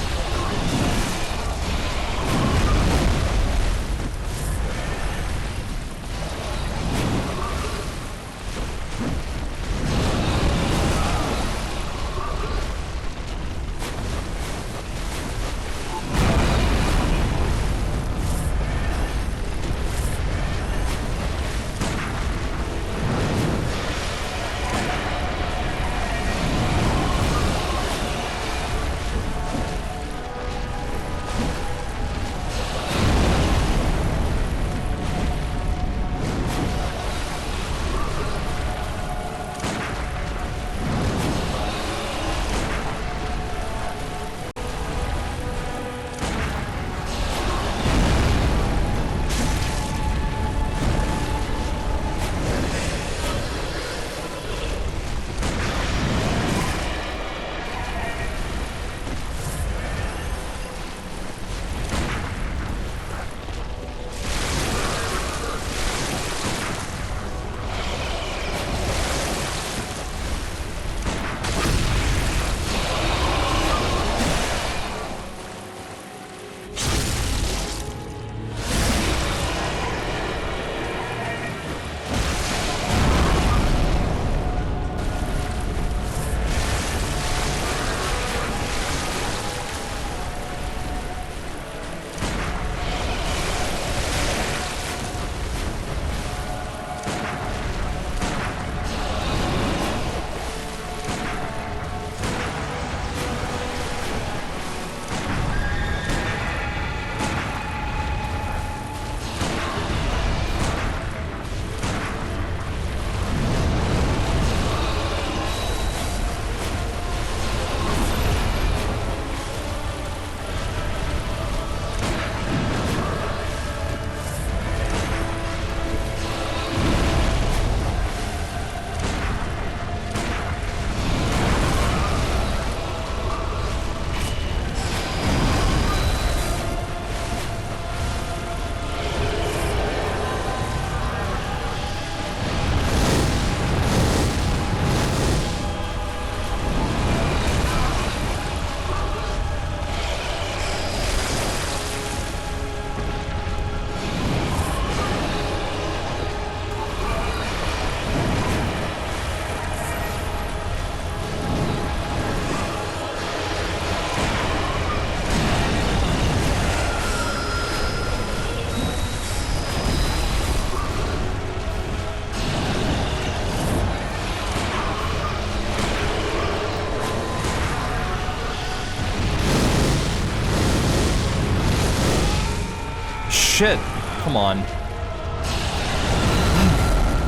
Shit! Come on.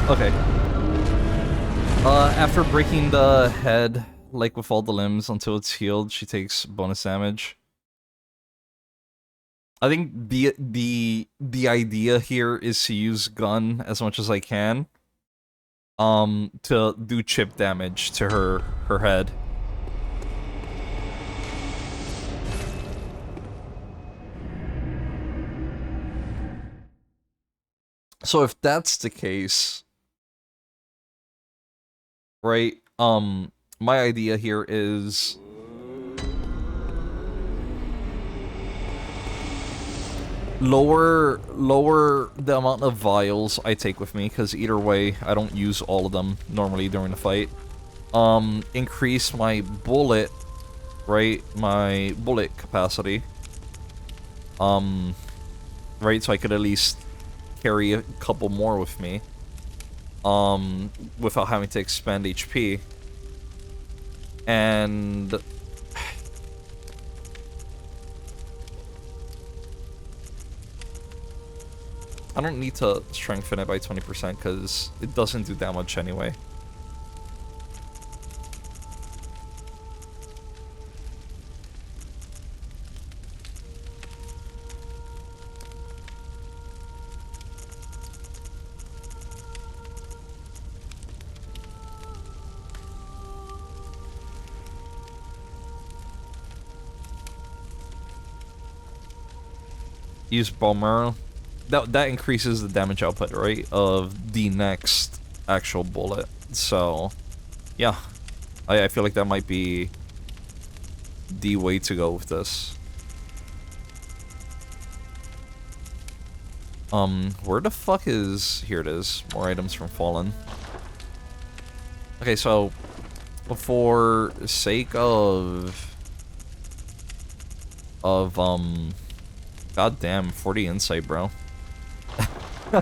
Okay. After breaking the head, like with all the limbs until it's healed, she takes bonus damage. I think the idea here is to use gun as much as I can. To do chip damage to her head. So if that's the case, right, my idea here is lower the amount of vials I take with me, because either way, I don't use all of them normally during the fight. Increase my bullet, right, my bullet capacity. Right, so I could at least carry a couple more with me, without having to expend HP. And I don't need to strengthen it by 20% because it doesn't do that much anyway. Use bone marrow. That increases the damage output, right, of the next actual bullet. So, yeah, I feel like that might be the way to go with this. Where the fuck is... Here it is. More items from Fallen. Okay, so... For sake of... God damn, 40 insight, bro.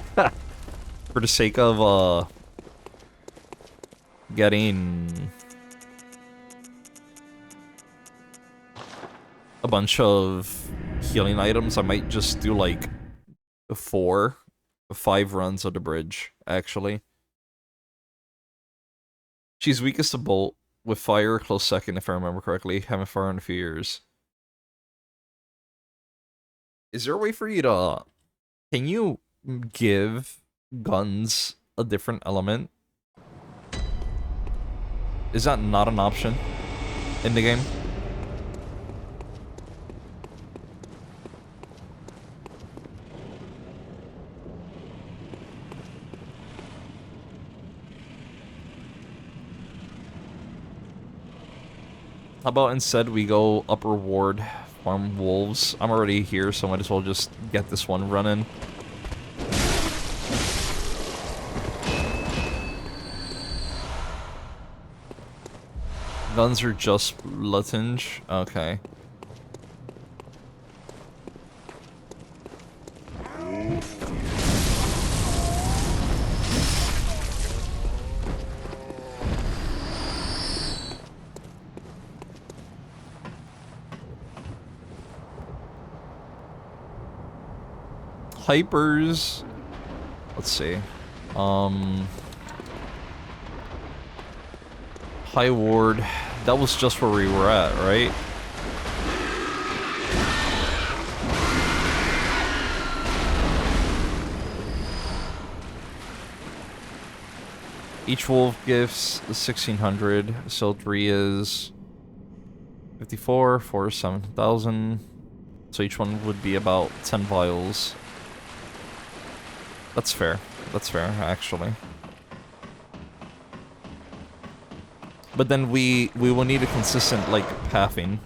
For the sake of, getting... a bunch of healing items, I might just do, like... 5 runs of the bridge, actually. She's weakest to bolt, with fire close second, if I remember correctly. Haven't fired in a few years. Is there a way for you to... Can you give guns a different element? Is that not an option in the game? How about instead we go upper ward, farm wolves? I'm already here, so I might as well just get this one running. Guns are just Latinge? Okay. Hypers. Let's see. High ward. That was just where we were at, right? Each wolf gives 1600, so 3 is 54, 4 is 7,000. So each one would be about 10 vials. That's fair. That's fair, actually. But then we will need a consistent, like, pathing.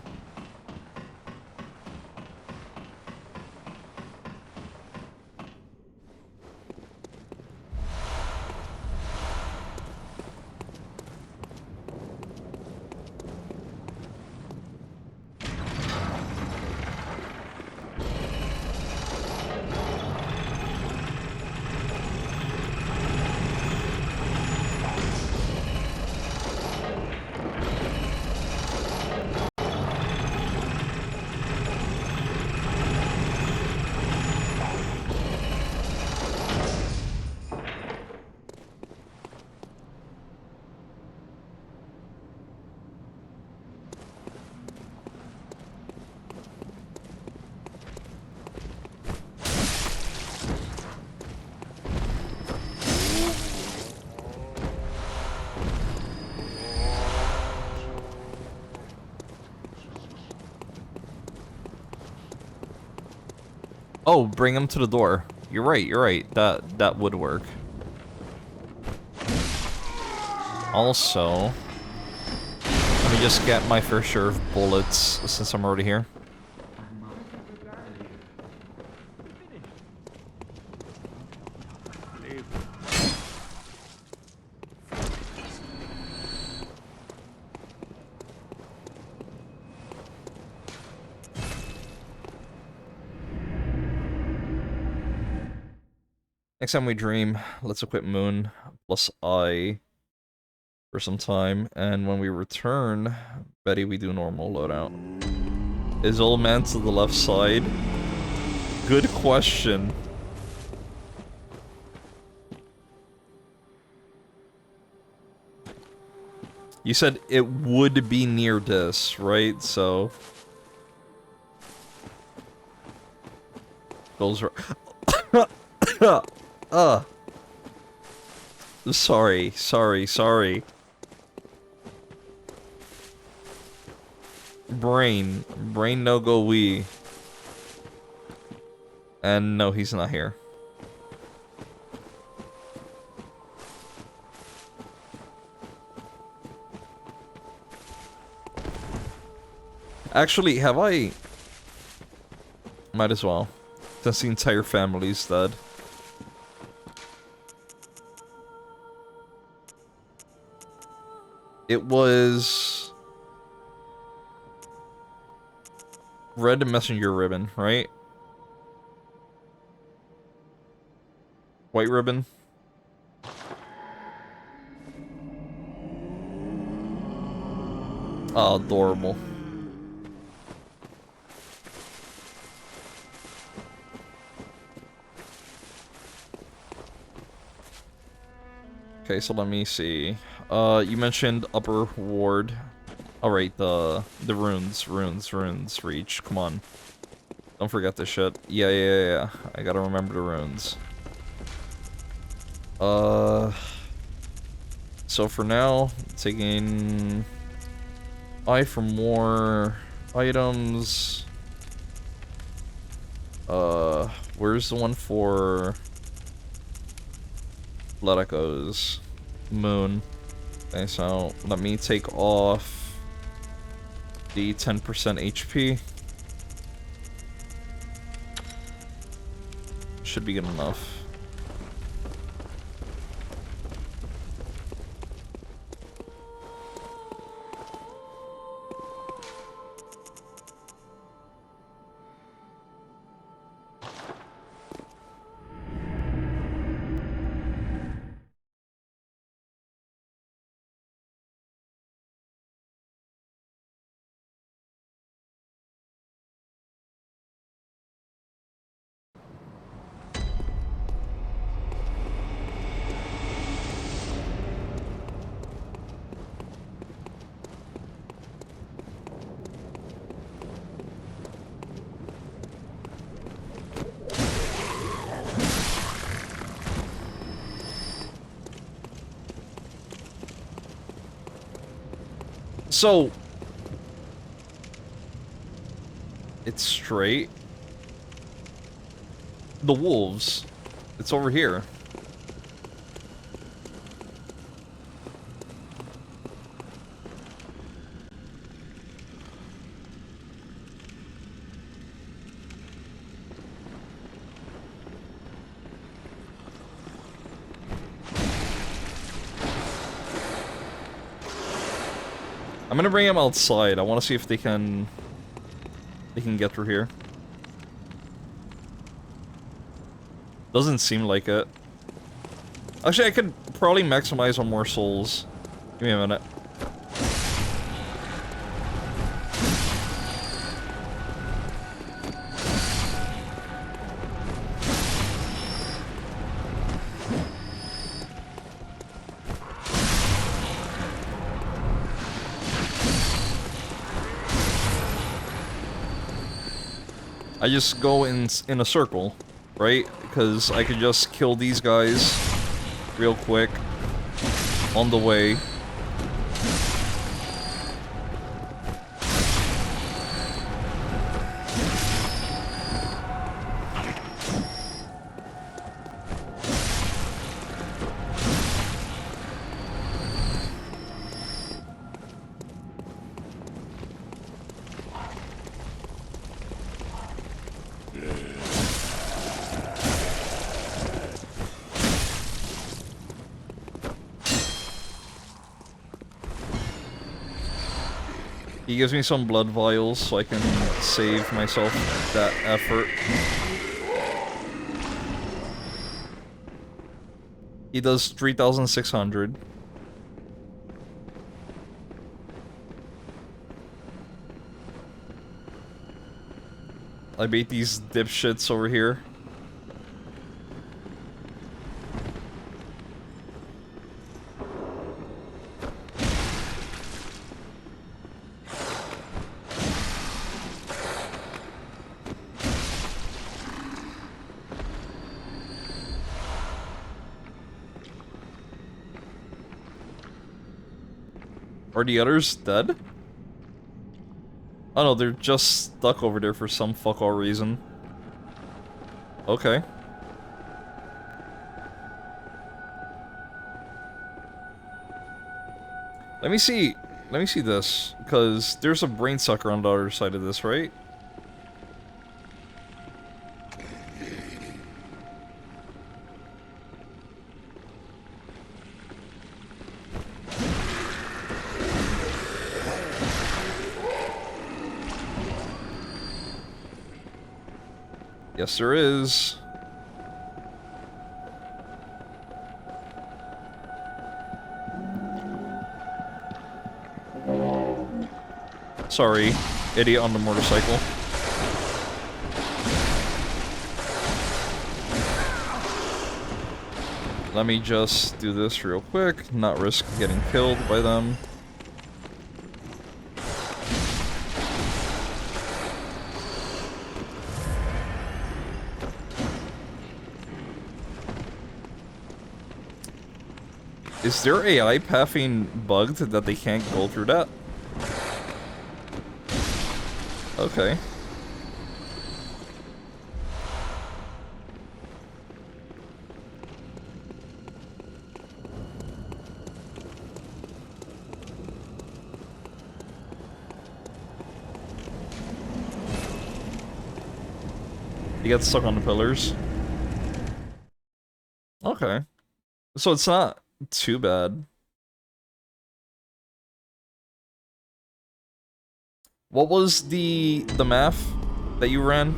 Oh, bring him to the door. You're right, you're right. That would work. Also, let me just get my fair share of bullets since I'm already here. Next time we dream, let's equip Moon plus I for some time, and when we return, Betty, we do normal loadout. Is old man to the left side? Good question. You said it would be near this, right? So... Those are... Sorry. Brain no go we. And no, he's not here. Actually, have I... Might as well. Since the entire family's dead. It was... Red messenger ribbon, right? White ribbon? Oh, adorable. Okay, so let me see. You mentioned upper ward. Alright, the runes reach. Come on. Don't forget this shit. Yeah. I gotta remember the runes. So for now, taking eye for more items. Where's the one for Blood Echoes? Moon. Okay, so let me take off the 10% HP. Should be good enough. So, it's straight. The wolves. It's over here. I'm gonna bring them outside. I want to see if they can get through here. Doesn't seem like it. Actually, I could probably maximize on more souls. Give me a minute. I just go in a circle, right? Because I could just kill these guys real quick on the way. He gives me some blood vials so I can save myself that effort. He does 3,600. I bait these dipshits over here. Are the others dead? Oh no, they're just stuck over there for some fuck all reason. Okay. Let me see. Let me see this, because there's a brain sucker on the other side of this, right? Yes, there is. Sorry, idiot on the motorcycle. Let me just do this real quick, not risk getting killed by them. Is their AI pathing bugged that they can't go through that? Okay. You get stuck on the pillars. Okay. So it's not too bad. What was the math that you ran?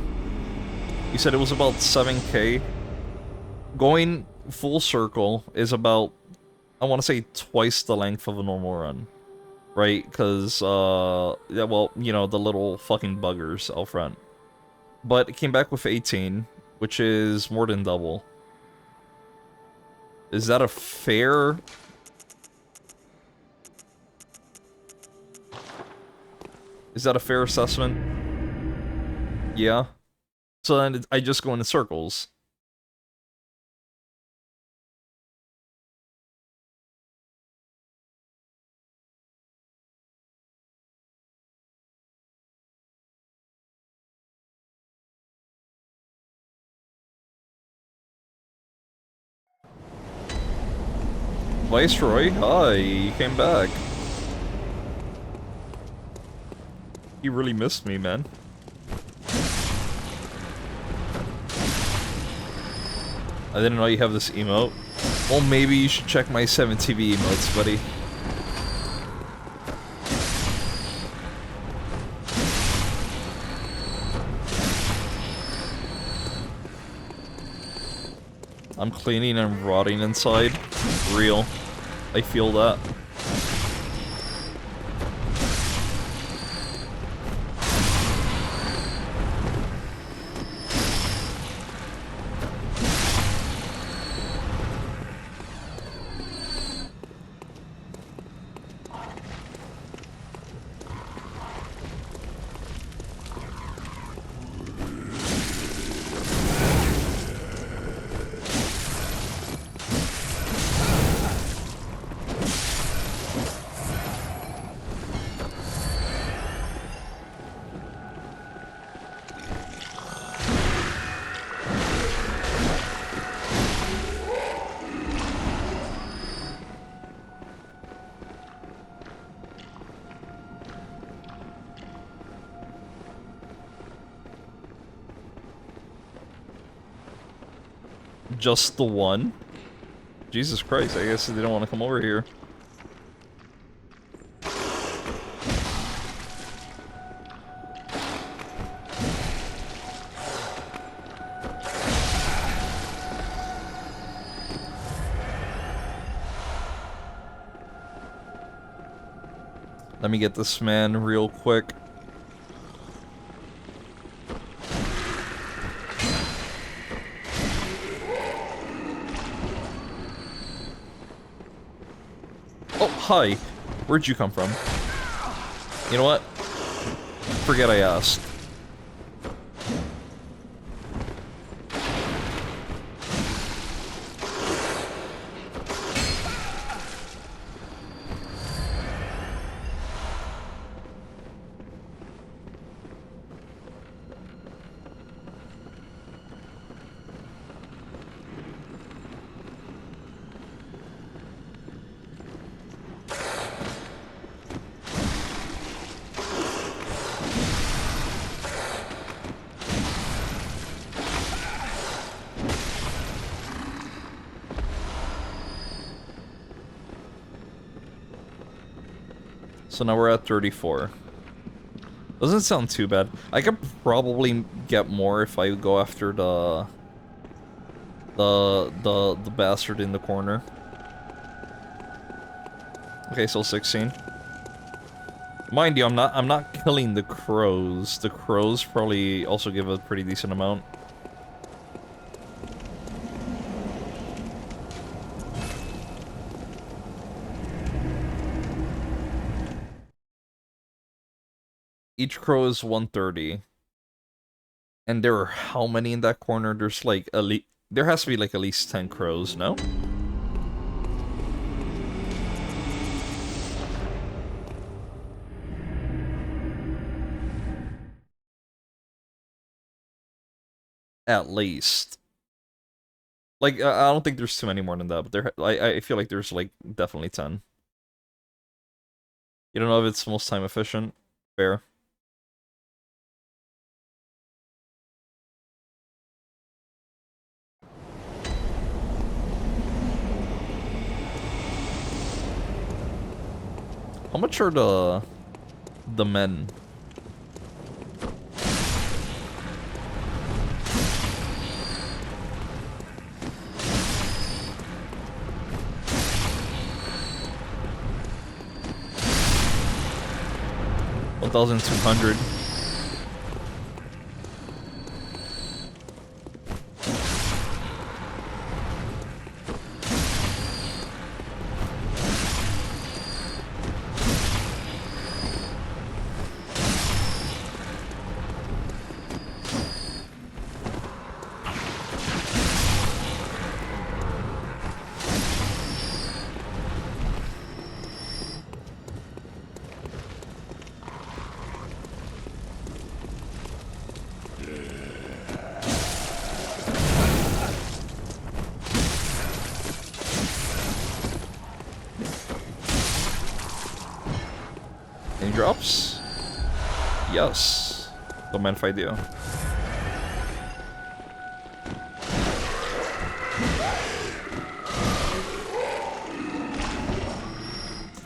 You said it was about 7K. Going full circle is about, I want to say, twice the length of a normal run. Right? Because, yeah, well, you know, the little fucking buggers out front. But it came back with 18, which is more than double. Is that a fair... Is that a fair assessment? Yeah. So then I just go in circles. Viceroy, hi, you came back. You really missed me, man. I didn't know you have this emote. Well, maybe you should check my 7TV emotes, buddy. I'm cleaning and rotting inside. Real. I feel that. Just the one? Jesus Christ, I guess they don't want to come over here. Let me get this man real quick. Oh, hi. Where'd you come from? You know what? Forget I asked. So now we're at 34. Doesn't sound too bad. I could probably get more if I go after the bastard in the corner. Okay, so 16. Mind you, I'm not killing the crows. The crows probably also give a pretty decent amount. Each crow is 130. And there are how many in that corner? There's like there has to be like at least 10 crows, no? At least. Like, I don't think there's too many more than that, but I feel like there's like definitely 10. You don't know if it's most time efficient? Fair. How much are the men? $1,200. Any drops? Yes. Don't mind if I do.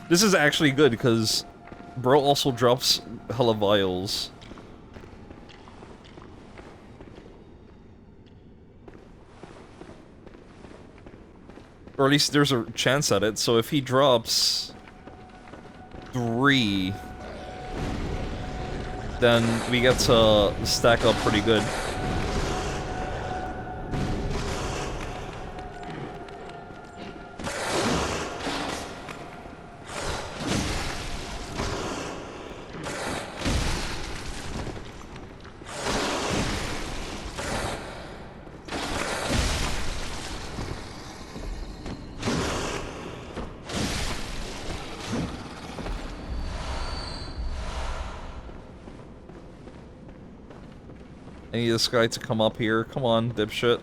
This is actually good because bro also drops hella vials. Or at least there's a chance at it, so if he drops 3, then we get to stack up pretty good. I need this guy to come up here. Come on, dipshit.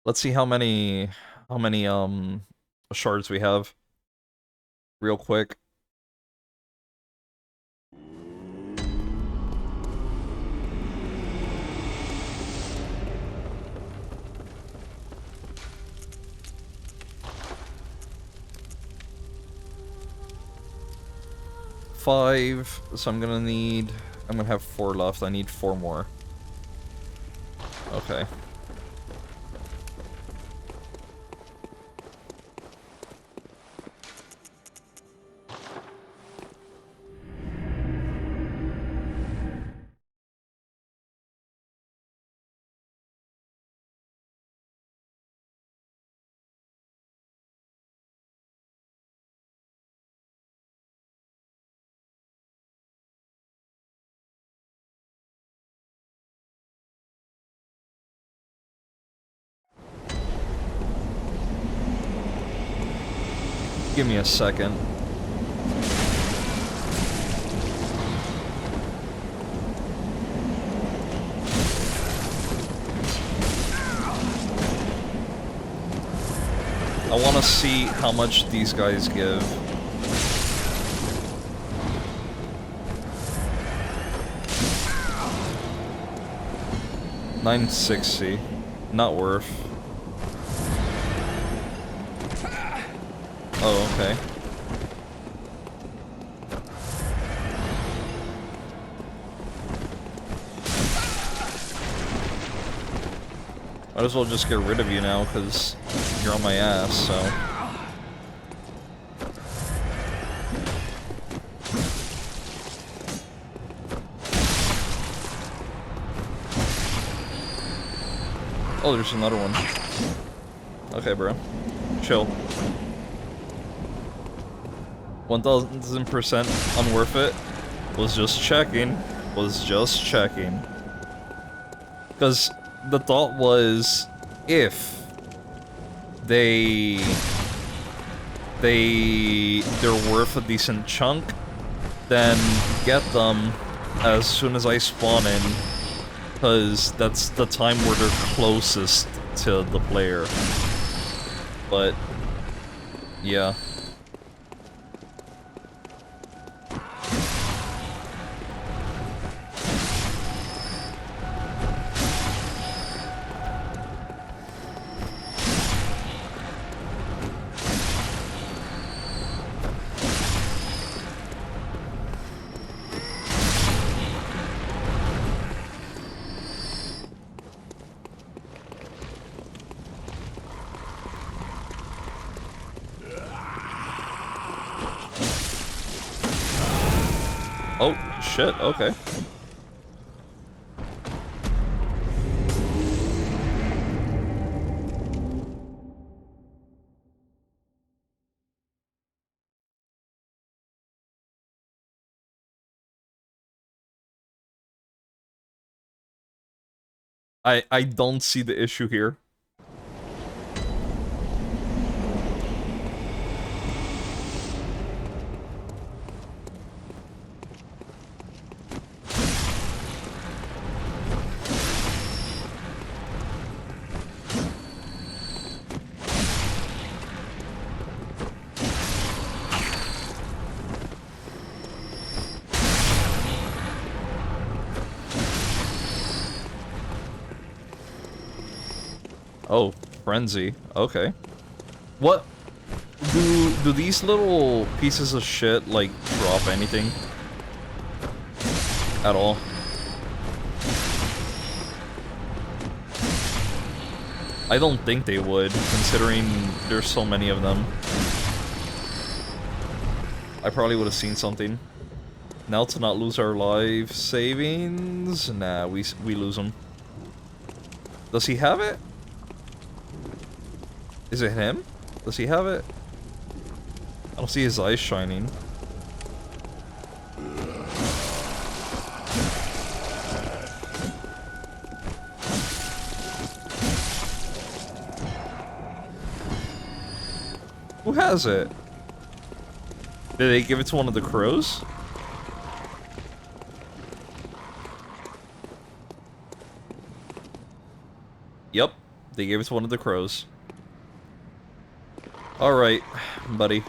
Let's see how many shards we have. Real quick. Five, so I'm gonna have 4 left. I need 4 more. Okay. give me a second. I want to see how much these guys give. $960. Not worth. Oh, okay. Might as well just get rid of you now, because you're on my ass, so... Oh, there's another one. Okay, bro. Chill. 1000% unworth it. Was just checking. Was just checking. Because the thought was, if they're worth a decent chunk, then get them as soon as I spawn in, because that's the time where they're closest to the player. But yeah. Oh, shit, okay. I don't see the issue here. Oh, frenzy. Okay. What do these little pieces of shit like drop anything at all? I don't think they would, considering there's so many of them. I probably would have seen something. Now to not lose our life savings? Nah, we lose them. Does he have it? Is it him? Does he have it? I don't see his eyes shining. Who has it? Did they give it to one of the crows? Yep, they gave it to one of the crows. Alright, buddy.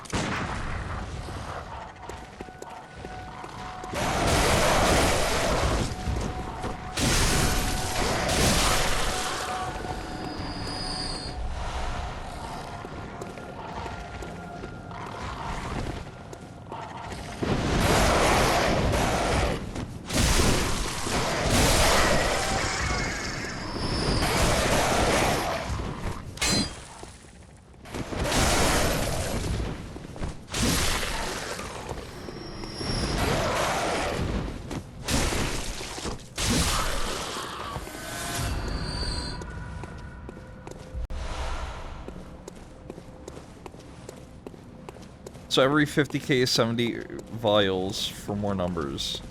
So every 50k is 70 vials for more numbers.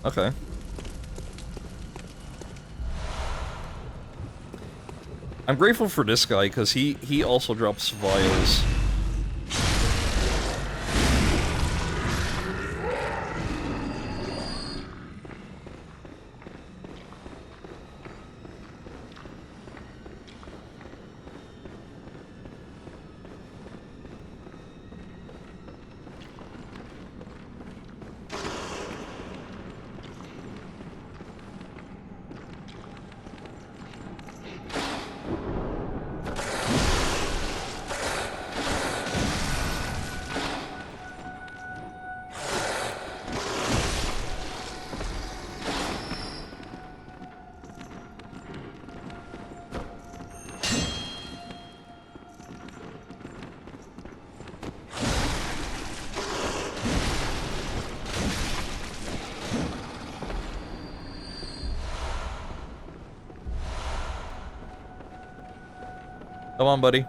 Okay. I'm grateful for this guy, because he also drops vials. Come on, buddy.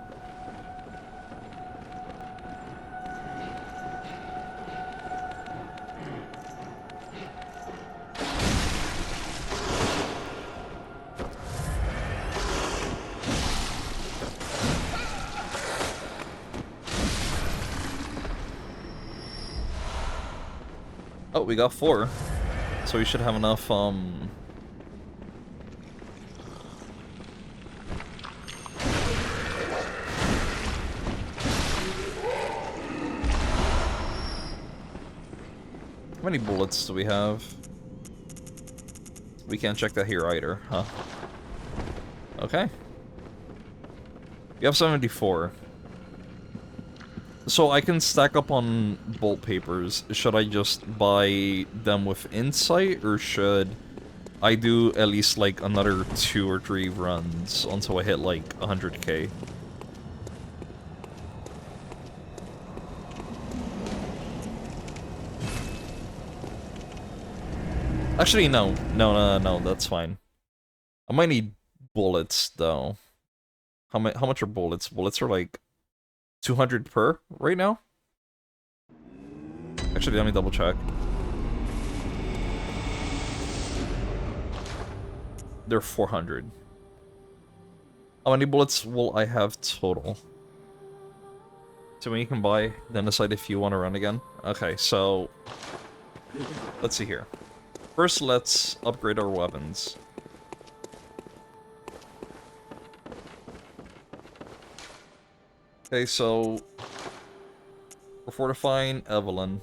Oh, we got 4. So we should have enough, How many bullets do we have? We can't check that here either, huh? Okay. We have 74. So I can stack up on bolt papers. Should I just buy them with insight, or should I do at least like another 2 or 3 runs until I hit like 100k? Actually, no. No, that's fine. I might need bullets, though. How much are bullets? Bullets are like 200 per right now? Actually, let me double check. They're 400. How many bullets will I have total? So when you can buy, then decide if you want to run again. Okay, so let's see here. First, let's upgrade our weapons. Okay, so we're fortifying Evelyn.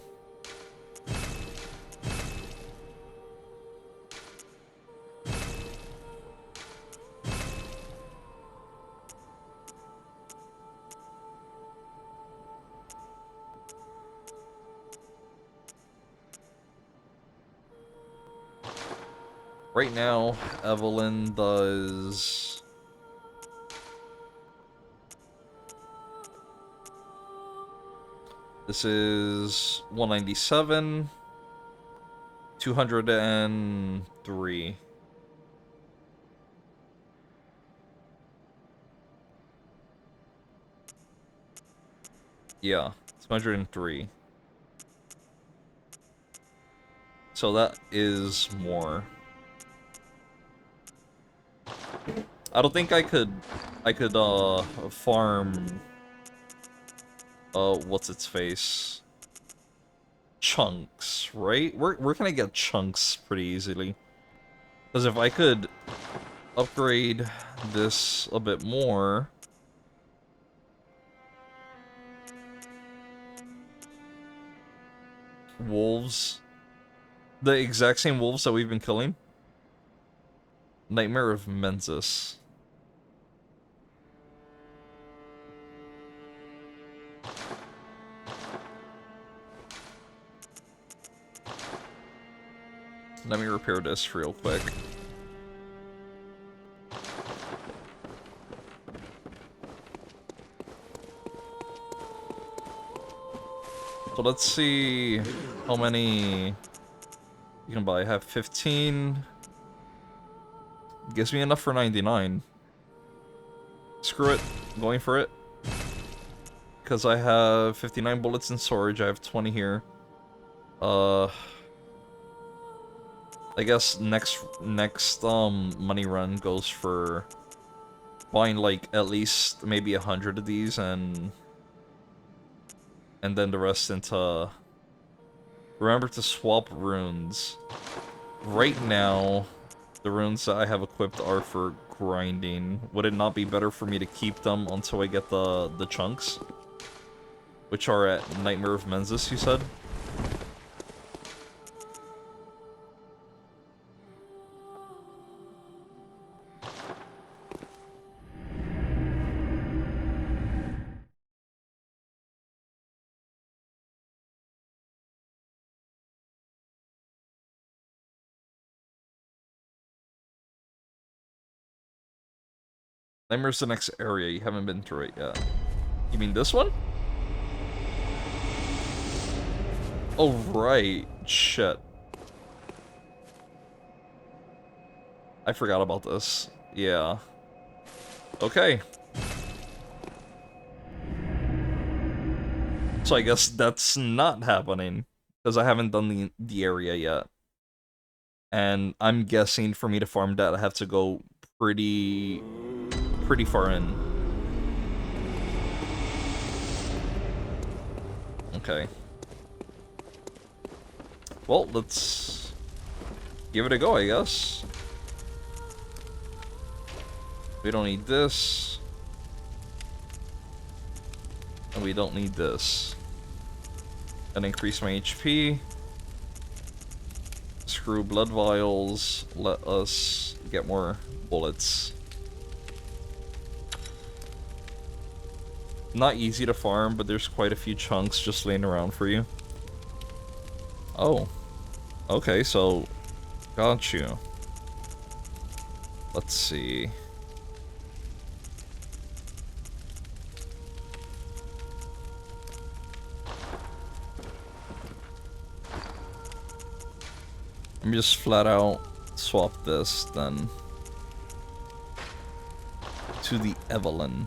Right now, Evelyn does... This is 197, 203. Yeah, 203. So that is more. I don't think I could farm what's its face? Chunks, right? We're gonna get chunks pretty easily. Because if I could upgrade this a bit more, wolves, the exact same wolves that we've been killing. Nightmare of Mensis. Let me repair this real quick. So let's see how many you can buy. I have 15. Gives me enough for 99. Screw it. I'm going for it. Because I have 59 bullets in storage. I have 20 here. I guess next money run goes for buying like at least maybe 100 of these and then the rest into... Remember to swap runes. Right now, the runes that I have equipped are for grinding. Would it not be better for me to keep them until I get the chunks? Which are at Nightmare of Mensis, you said? Nightmare's the next area. You haven't been through it yet. You mean this one? Oh, right. Shit. I forgot about this. Yeah. Okay. So I guess that's not happening, because I haven't done the area yet. And I'm guessing for me to farm that, I have to go pretty far in. Okay. Well, let's give it a go, I guess. We don't need this. And we don't need this. And increase my HP. Screw blood vials. Let us get more bullets. Not easy to farm, but there's quite a few chunks just laying around for you. Oh. Okay, so... got you. Let's see... Let me just flat out swap this, then. To the Evelyn.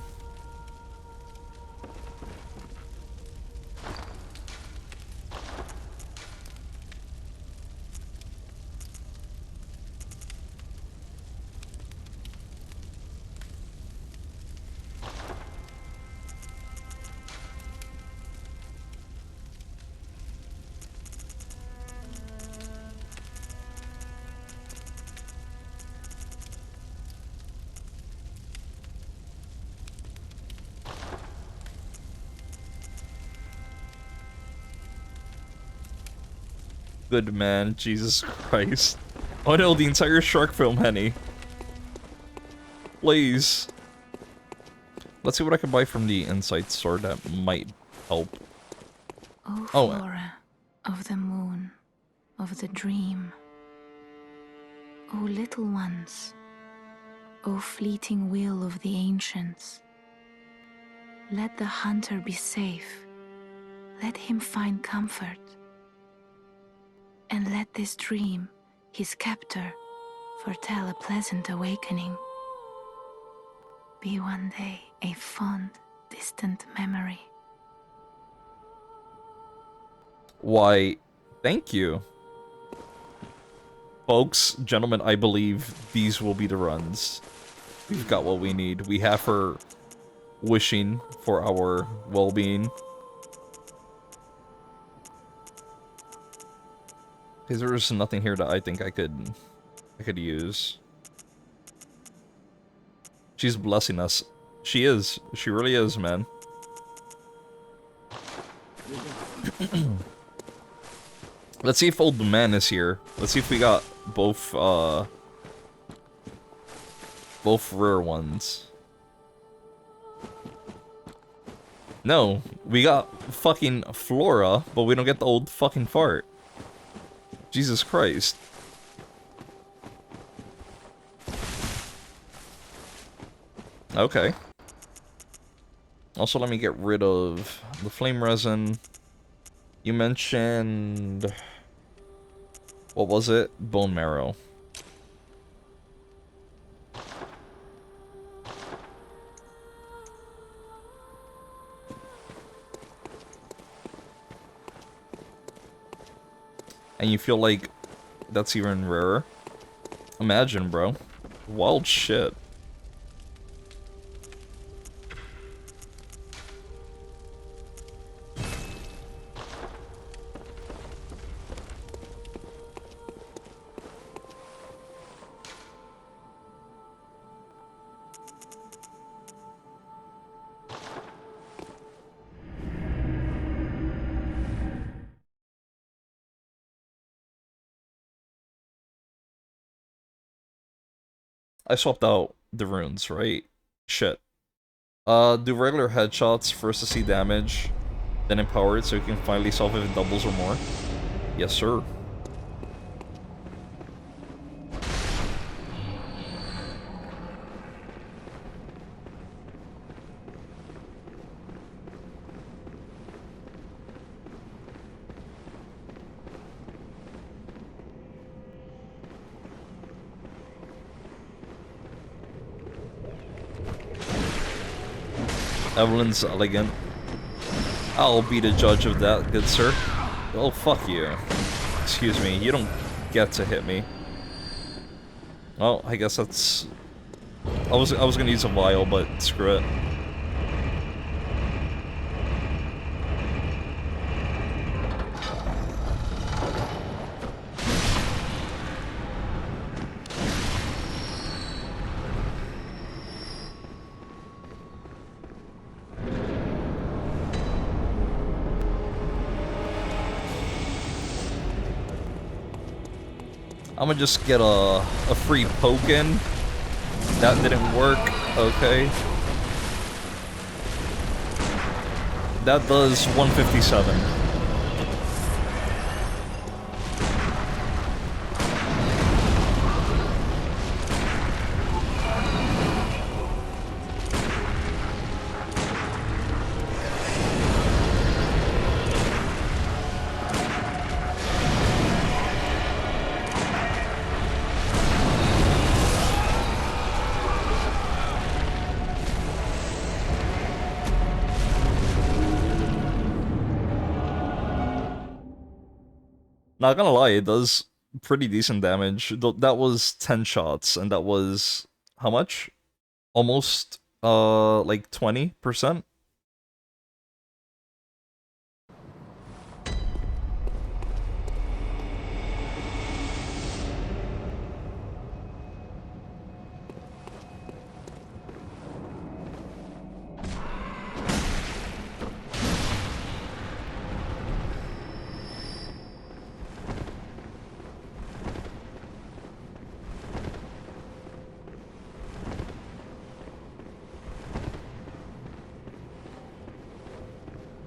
Good man, Jesus Christ. Oh no, the entire shark film, Henny. Please. Let's see what I can buy from the insight store that might help. O Oh. Flora of the moon, of the dream. O little ones, O fleeting will of the ancients. Let the hunter be safe. Let him find comfort. And let this dream, his captor, foretell a pleasant awakening. Be one day a fond, distant memory. Why, thank you. Folks, gentlemen, I believe these will be the runs. We've got what we need. We have her wishing for our well-being. Because there's nothing here that I think I could use. She's blessing us. She is. She really is, man. Let's see if Old Man is here. Let's see if we got both rare ones. No, we got fucking Flora, but we don't get the old fucking fart. Jesus Christ. Okay. Also, let me get rid of the flame resin. You mentioned... what was it? Bone marrow. And you feel like that's even rarer? Imagine, bro. Wild shit. I swapped out the runes, right? Shit. Do regular headshots first to see damage, then empowered so you can finally solve if it doubles or more? Yes, sir. Evelyn's elegant. I'll be the judge of that, good sir. Oh, fuck you. Excuse me, you don't get to hit me. Well, I guess that's... I was gonna use a vial, but screw it. I'm gonna just get a free poke in. That didn't work. Okay. That does 157. Not gonna lie, it does pretty decent damage. That was 10 shots, and that was... how much? Almost, like 20%?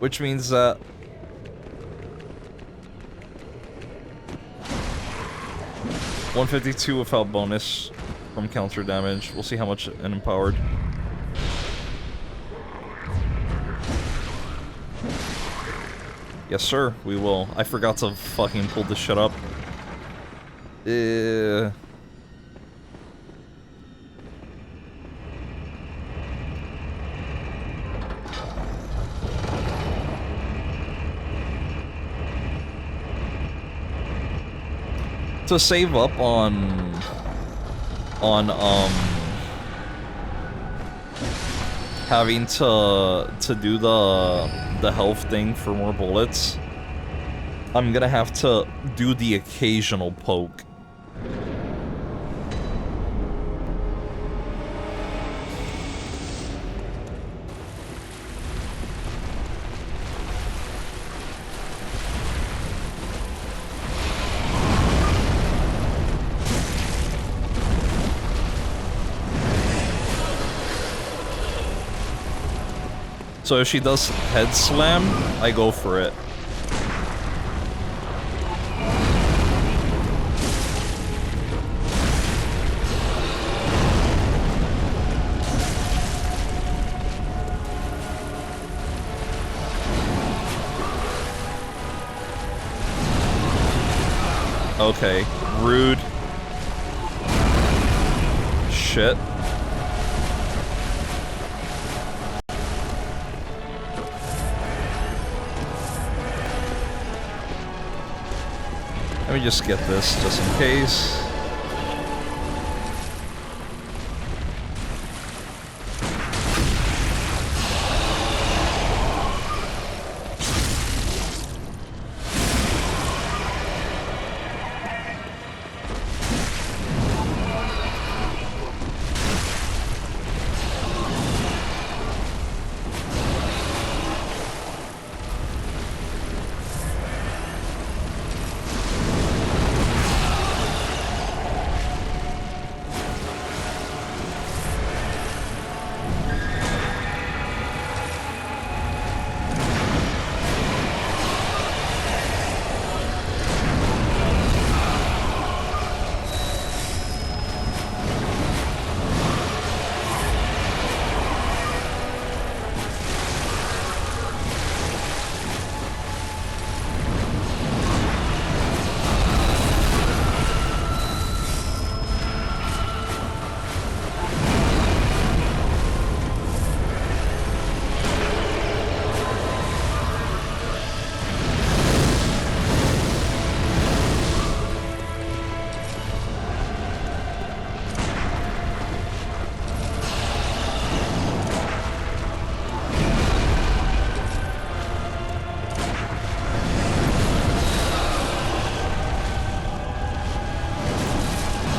Which means that... 152 without bonus from counter damage. We'll see how much an empowered. Yes, sir, we will. I forgot to fucking pull this shit up. To save up on having to do the health thing for more bullets, I'm gonna have to do the occasional poke. So if she does head slam, I go for it. Okay, rude. Shit. Let me just get this, just in case.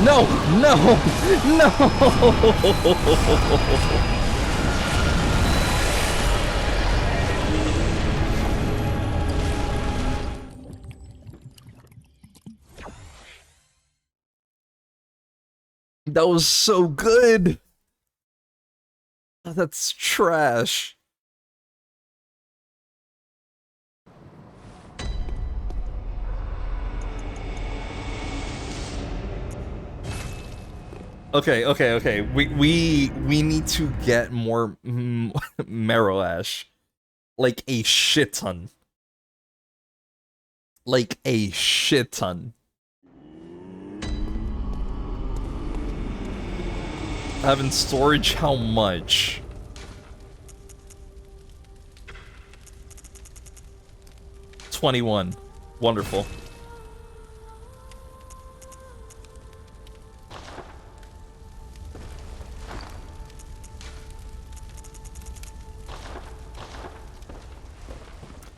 No! No! No! That was so good! Oh, that's trash. Okay. We need to get more marrow ash. Like a shit ton. Like a shit ton. Have in storage how much? $21. Wonderful.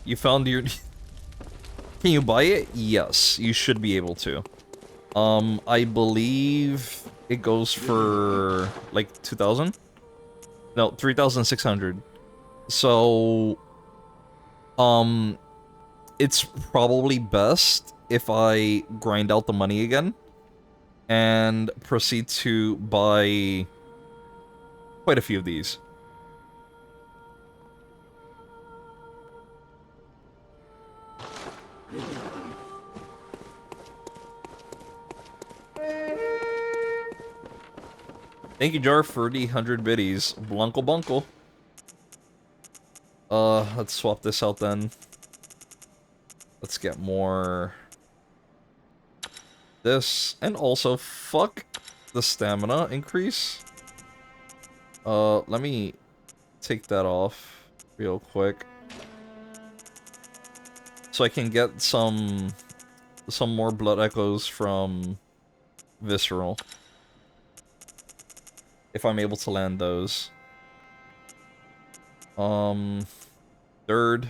You found your... Can you buy it? Yes, you should be able to. I believe it goes for like 2,000? No, 3,600. So, it's probably best if I grind out the money again and proceed to buy quite a few of these. Thank you, Jar, for the 100 biddies. Blunkle bunkle. Let's swap this out then. Let's get more... this, and also, fuck the stamina increase. Let me take that off real quick. So I can get some more blood echoes from Visceral. If I'm able to land those. Third.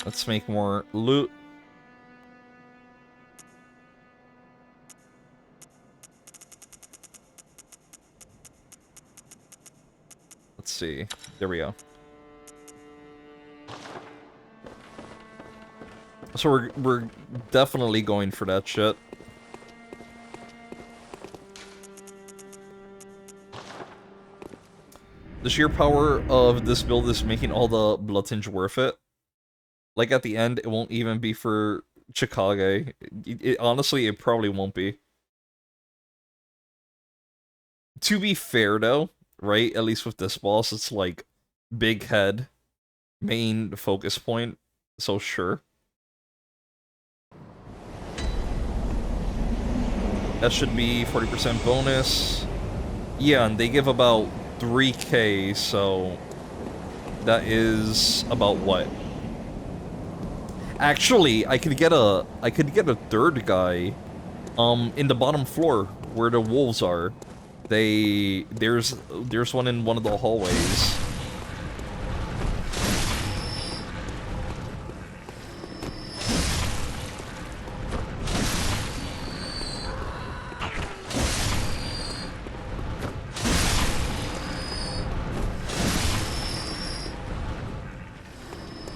Let's make more loot. Let's see. There we go. So we're definitely going for that shit. The sheer power of this build is making all the blood tinge worth it. Like at the end, it won't even be for Chikage. Honestly, it probably won't be. To be fair though, right? At least with this boss, it's like big head, main focus point. So sure. That should be 40% bonus. Yeah, and they give about 3k, so that is about what? Actually, I could get a third guy in the bottom floor where the wolves are. There's one in one of the hallways.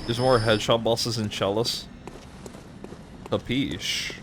There's more headshot bosses in Chalice. Capiche.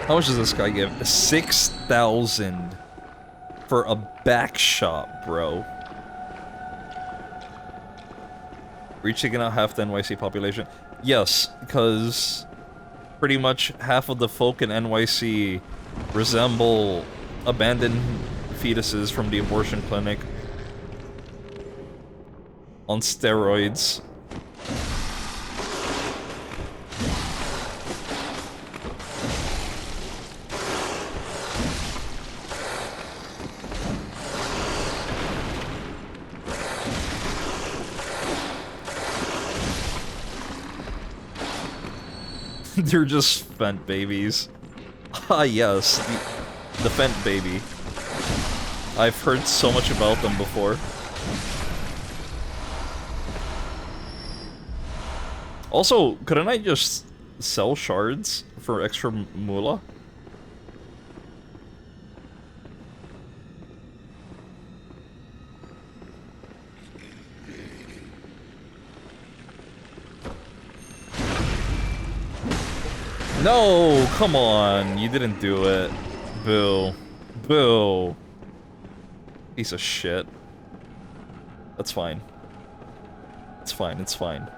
How much does this guy give? 6,000 for a back shot, bro. We're taking out half the NYC population. Yes, because pretty much half of the folk in NYC resemble abandoned fetuses from the abortion clinic on steroids. They're just Fent babies. Ah, yes, the Fent baby. I've heard so much about them before. Also, couldn't I just sell shards for extra moolah? No, come on, you didn't do it. Boo. Boo. Piece of shit. That's fine. It's fine, it's fine.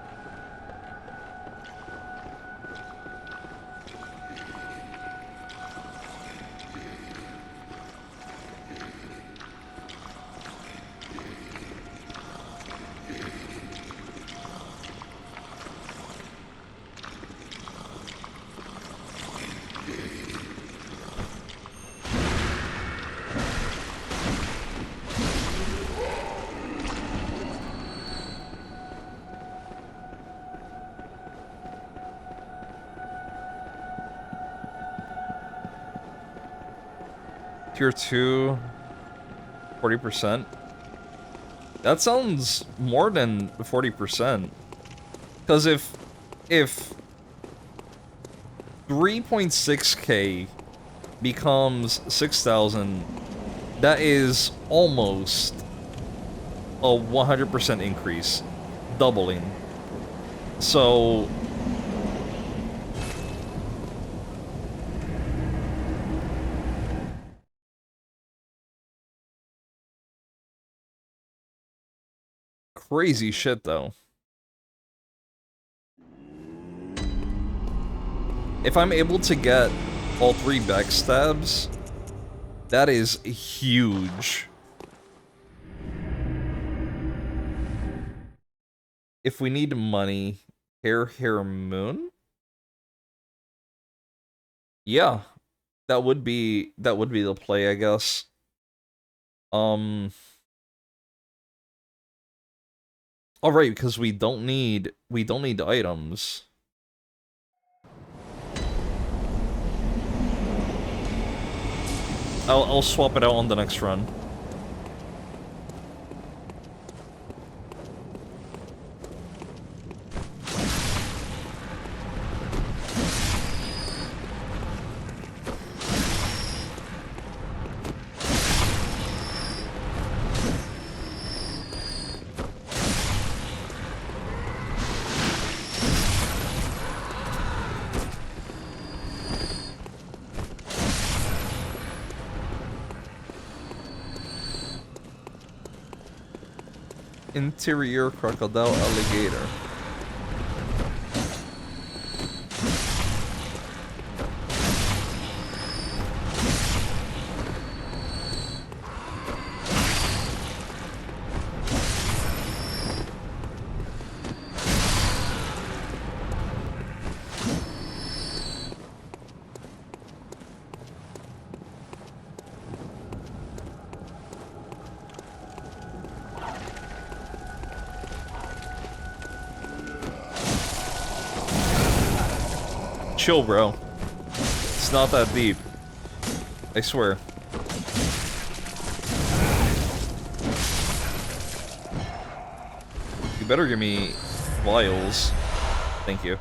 Tier 2, 40%. That sounds more than 40%. Because if 3.6k becomes 6,000, that is almost a 100% increase, doubling. So crazy shit, though. If I'm able to get all 3 backstabs, that is huge. If we need money, Hair Moon? Yeah, that would be the play, I guess. Alright, because we don't need items. I'll swap it out on the next run. Interior crocodile alligator. Chill, bro. It's not that deep. I swear. You better give me vials. Thank you.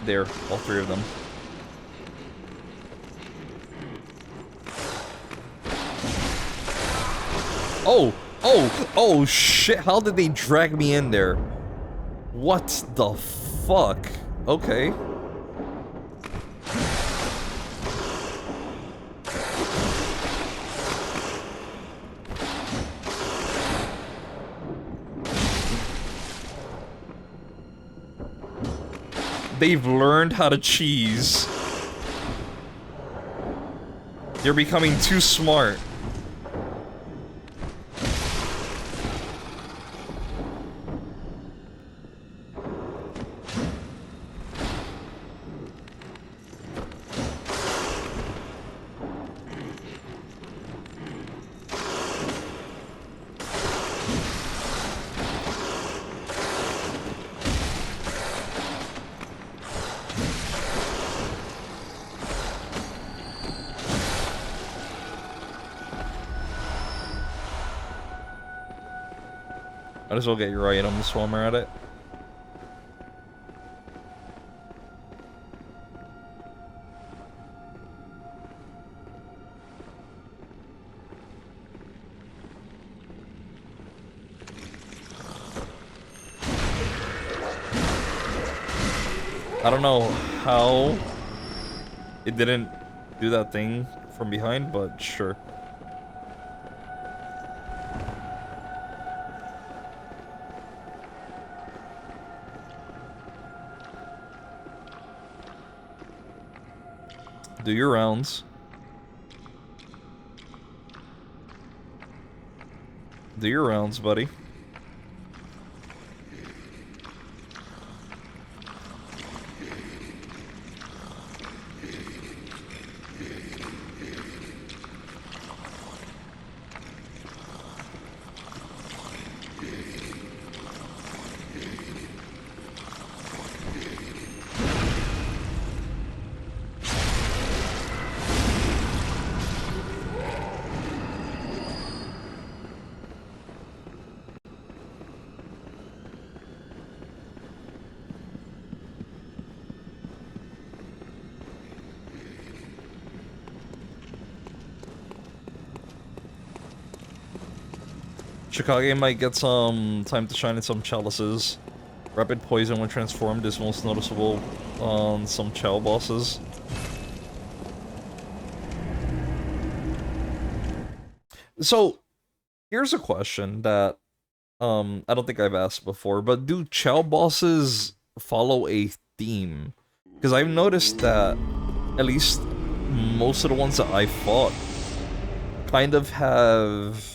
There, all three of them. Oh! Oh! Oh shit, how did they drag me in there? What the fuck? Okay. They've learned how to cheese. They're becoming too smart. Might as well get your items while we're at it. I don't know how it didn't do that thing from behind, but sure. Do your rounds. Do your rounds, buddy. Chicago might get some time to shine in some chalices. Rapid poison when transformed is most noticeable on some chow bosses. So, here's a question that I don't think I've asked before, but do chow bosses follow a theme? Because I've noticed that at least most of the ones that I fought kind of have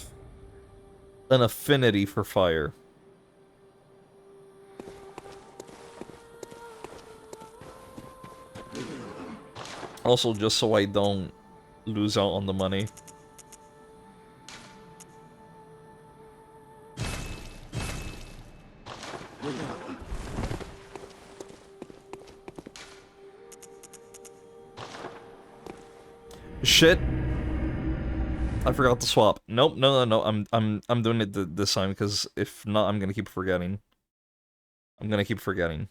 an affinity for fire. Also, just so I don't lose out on the money. Shit. I forgot to swap. Nope, no. I'm doing it this time because if not, I'm gonna keep forgetting. I'm gonna keep forgetting.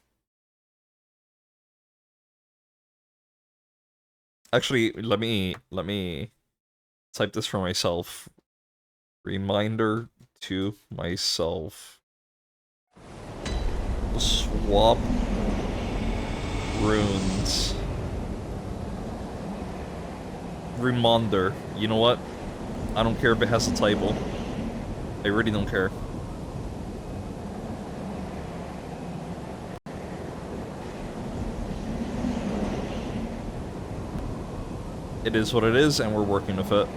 Actually, let me type this for myself. Reminder to myself. Swap runes. Reminder. You know what? I don't care if it has a typo. I really don't care. It is what it is, and we're working with it.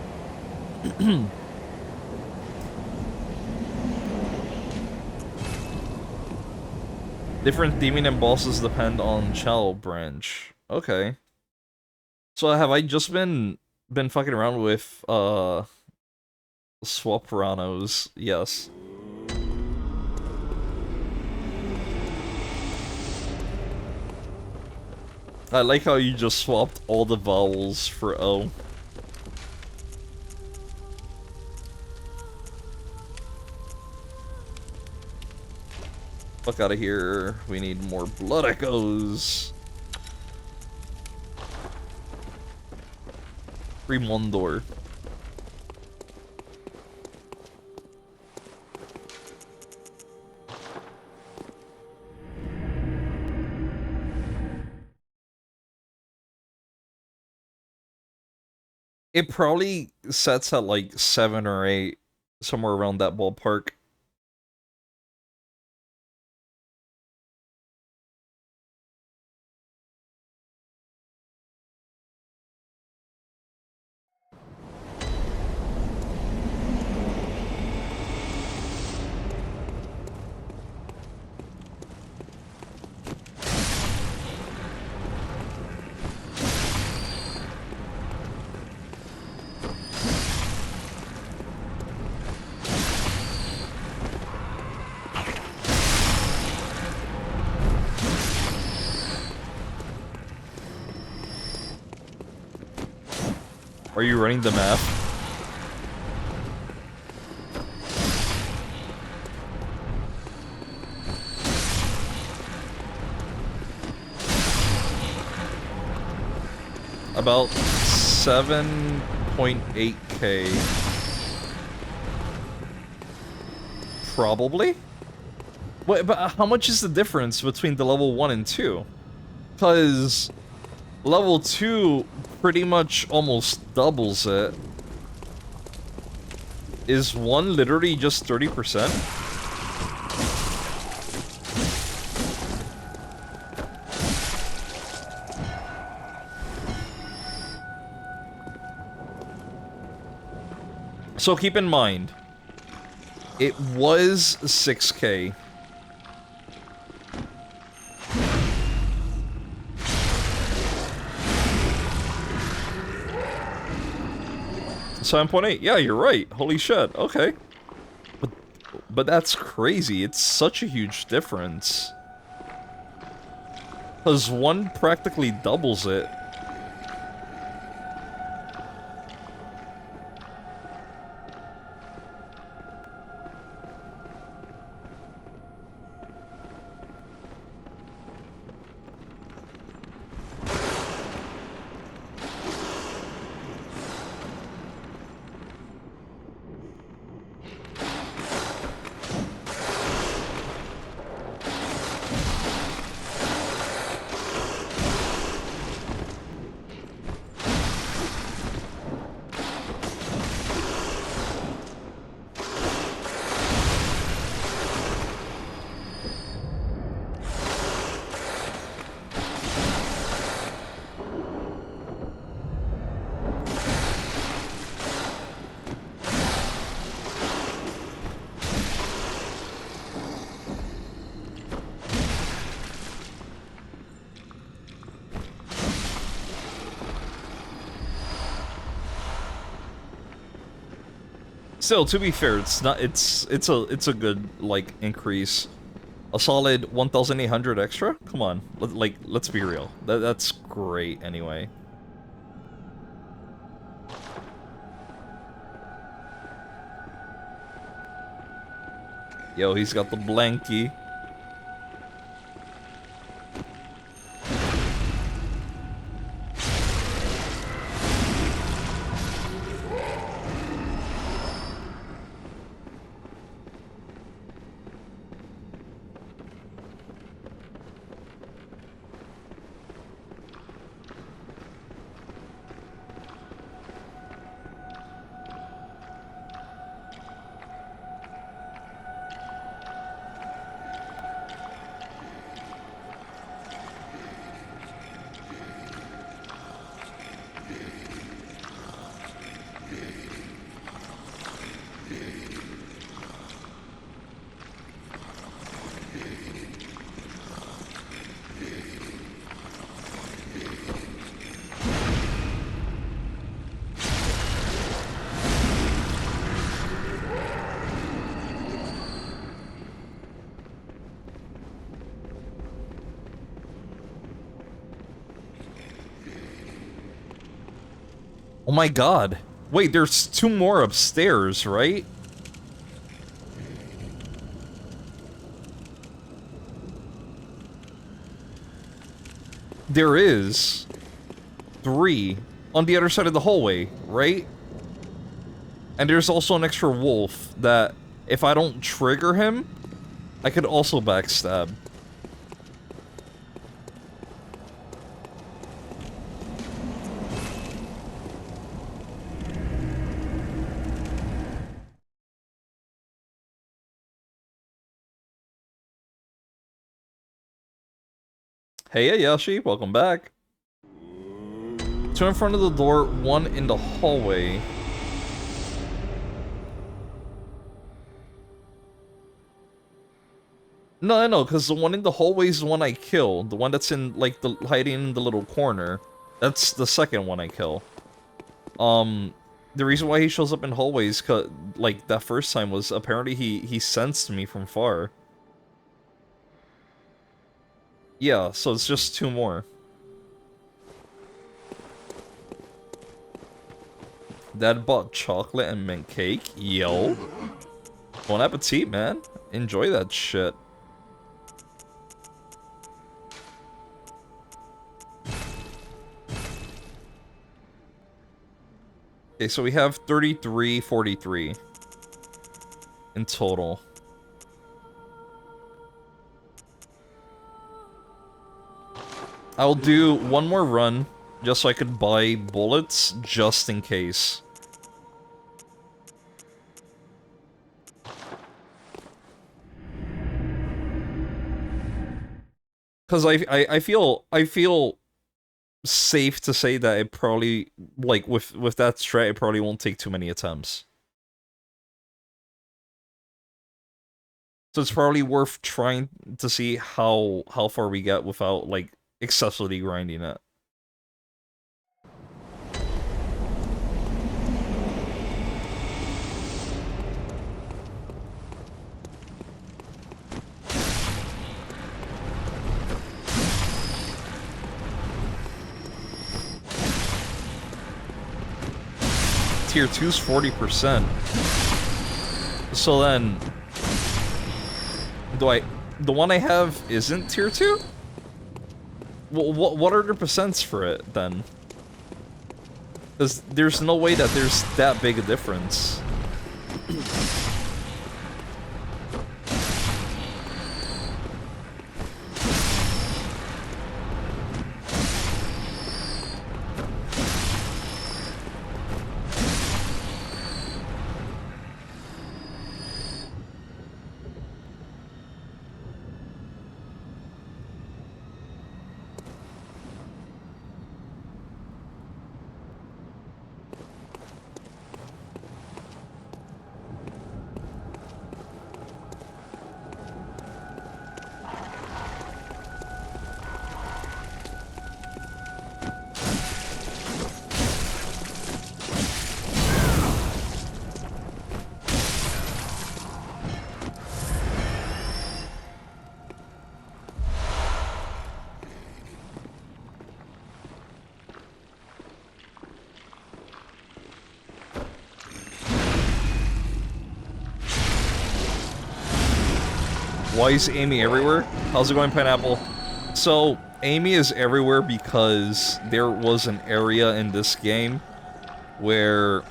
Different theming and bosses depend on Chal branch. Okay. So have I just been fucking around with Swaperanos? Yes. I like how you just swapped all the vowels for O. Fuck out of here. We need more blood echoes. Remondor. It probably sets at like 7 or 8, somewhere around that ballpark. Are you running the math? About 7.8k. Probably? Wait, but how much is the difference between the level 1 and 2? Because level 2 pretty much almost doubles it. Is 1 literally just 30%? So keep in mind, it was 6k. $7.8. Yeah, you're right. Holy shit. Okay. But that's crazy. It's such a huge difference. Because 1 practically doubles it. Still, to be fair, it's not. It's a good like increase. A solid 1,800 extra. Come on, like let's be real. That's great anyway. Yo, he's got the blankie. Oh my god. Wait, there's 2 more upstairs, right? There is 3. on the other side of the hallway, right? And there's also an extra wolf that, if I don't trigger him, I could also backstab. Hey Ayashi, welcome back. Two in front of the door, one in the hallway. No, because the one in the hallway is the one I killed. The one that's in, like, the hiding in the little corner. That's the second one I kill. The reason why he shows up in hallways, cause, like, that first time was apparently he sensed me from far. Yeah, so it's just two more. Dad bought chocolate and mint cake? Yo. Bon appetit, man. Enjoy that shit. Okay, so we have 3343 in total. I'll do one more run just so I could buy bullets just in case. Cause I feel safe to say that it probably, like, with that strat, it probably won't take too many attempts. So it's probably worth trying to see how far we get without, like, excessively grinding it. Tier 2's 40%. So then, the one I have isn't tier 2? What are the percents for it then? Because there's no way that there's that big a difference. Why is Amy everywhere? How's it going, Pineapple? So, Amy is everywhere because there was an area in this game where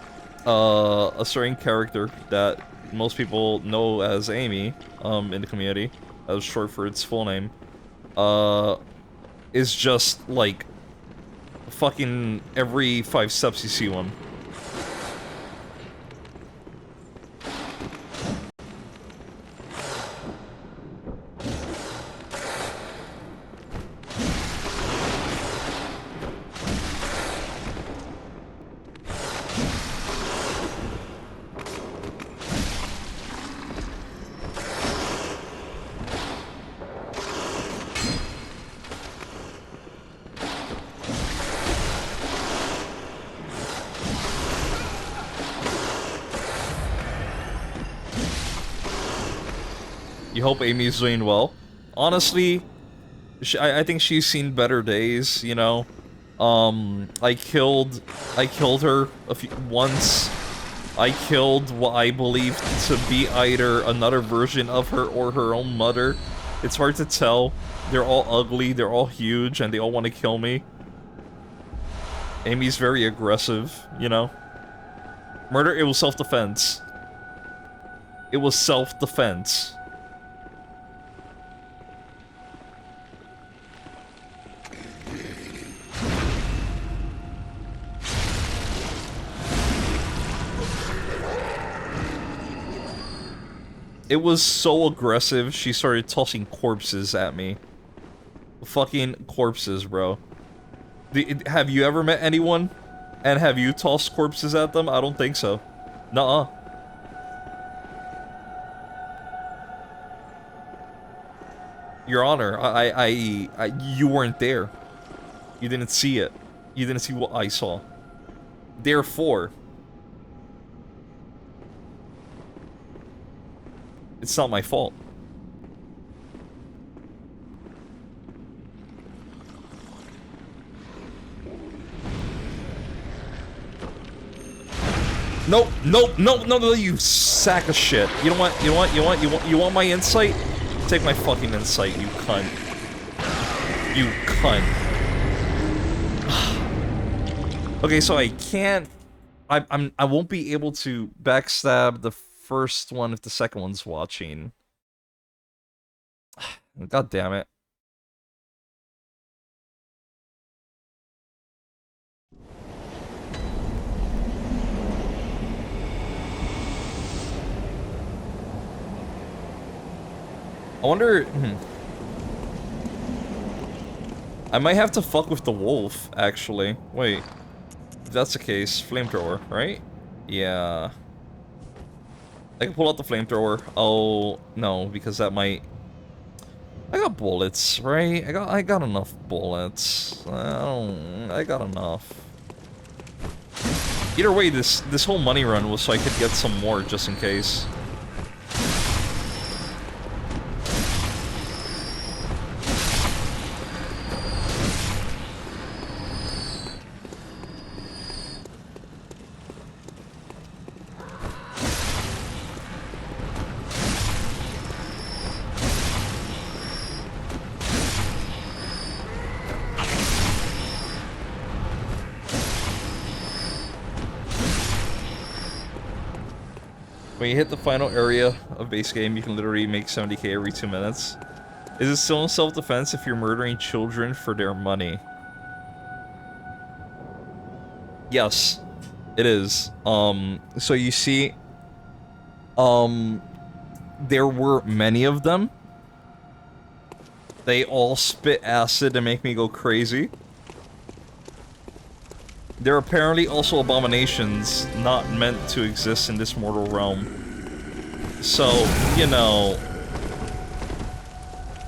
a certain character that most people know as Amy in the community, as short for its full name, is just like fucking every 5 steps you see one. You hope Amy's doing well. Honestly, I think she's seen better days, you know? I killed her once. I killed what I believed to be either another version of her or her own mother. It's hard to tell. They're all ugly, they're all huge, and they all want to kill me. Amy's very aggressive, you know? Murder, it was self-defense. It was self-defense. It was so aggressive, she started tossing corpses at me. Fucking corpses, bro. Have you ever met anyone? And have you tossed corpses at them? I don't think so. Nuh-uh. Your Honor, you weren't there. You didn't see it. You didn't see what I saw. Therefore, it's not my fault. Nope, nope, nope, no, no, you sack of shit. You know what? You want my insight? Take my fucking insight, you cunt. You cunt. Okay, so I can't. I won't be able to backstab the first one if the second one's watching. God damn it. I wonder... I might have to fuck with the wolf, actually. Wait. If that's the case, flamethrower, right? Yeah. I can pull out the flamethrower. Oh, no, because that might... I got bullets, right? I got enough bullets. I got enough. Either way, this whole money run was so I could get some more, just in case. When you hit the final area of base game, you can literally make 70k every 2 minutes. Is it still in self-defense if you're murdering children for their money? Yes, it is. So you see, there were many of them. They all spit acid and make me go crazy. There are apparently also abominations not meant to exist in this mortal realm. So, you know...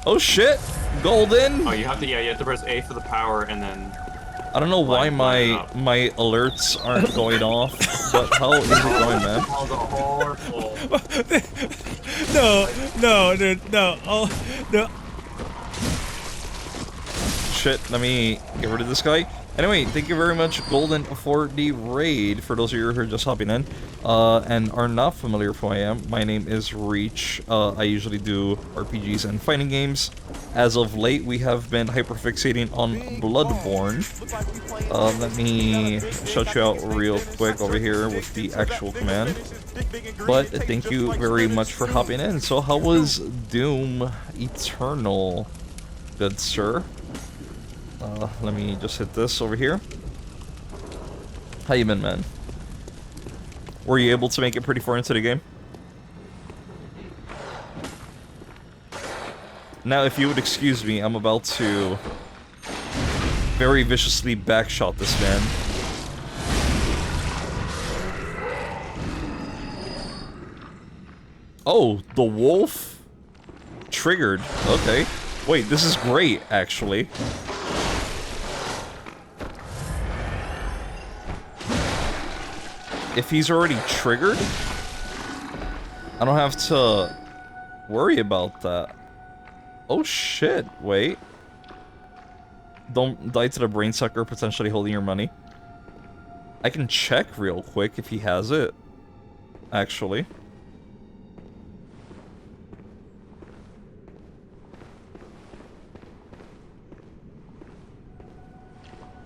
Oh shit! Golden! Oh, you have to press A for the power and then... I don't know why my alerts aren't going off, but how is it going, man? No, dude, no. Oh, no. Shit, let me get rid of this guy. Anyway, thank you very much, Golden, for the raid. For those of you who are just hopping in, and are not familiar with who I am, my name is Reach. I usually do RPGs and fighting games. As of late, we have been hyperfixating on Bloodborne. Let me shut you out real quick over here with the actual command. But thank you very much for hopping in. So how was Doom Eternal, good sir? Let me just hit this over here. How you been, man? Were you able to make it pretty far into the game? Now, if you would excuse me, I'm about to very viciously backshot this man. Oh, the wolf? Triggered. Okay. Wait, this is great, actually. If he's already triggered, I don't have to worry about that. Oh shit, wait. Don't die to the brain sucker potentially holding your money. I can check real quick if he has it, actually.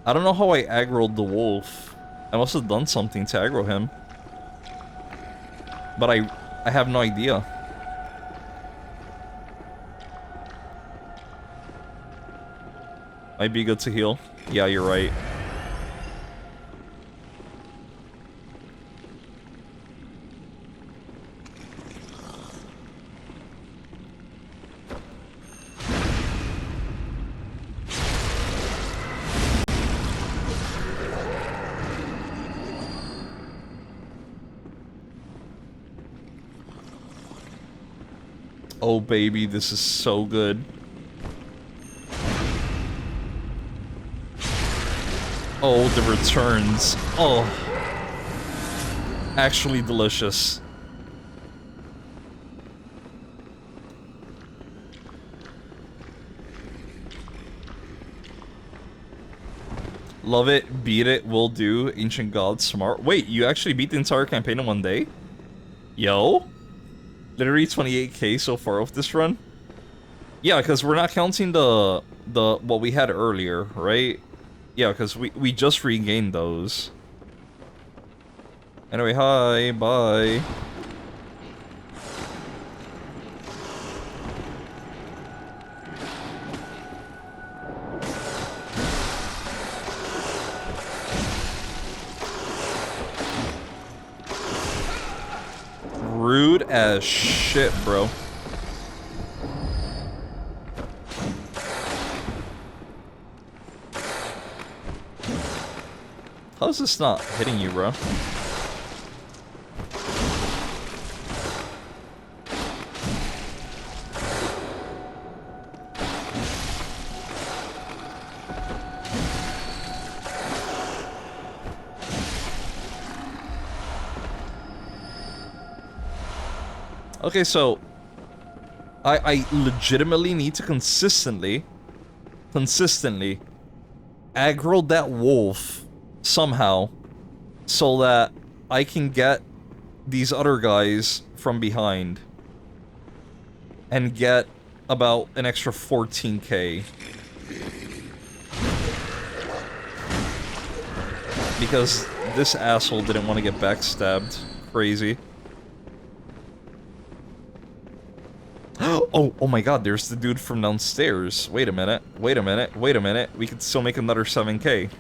I don't know how I aggroed the wolf. I must have done something to aggro him. But I have no idea. Might be good to heal. Yeah, you're right. Oh baby, this is so good. Oh, the returns. Oh. Actually delicious. Love it, beat it, will do. Ancient God, smart. Wait, you actually beat the entire campaign in one day? Yo? Literally 28k so far off this run? Yeah, because we're not counting the what we had earlier, right? Yeah, because we just regained those. Anyway, hi, bye. Rude as shit, bro. How's this not hitting you, bro? Okay, so I legitimately need to consistently aggro that wolf somehow so that I can get these other guys from behind and get about an extra 14k. Because this asshole didn't want to get backstabbed. Crazy. Oh my god, there's the dude from downstairs. Wait a minute, wait a minute, wait a minute. We could still make another 7k.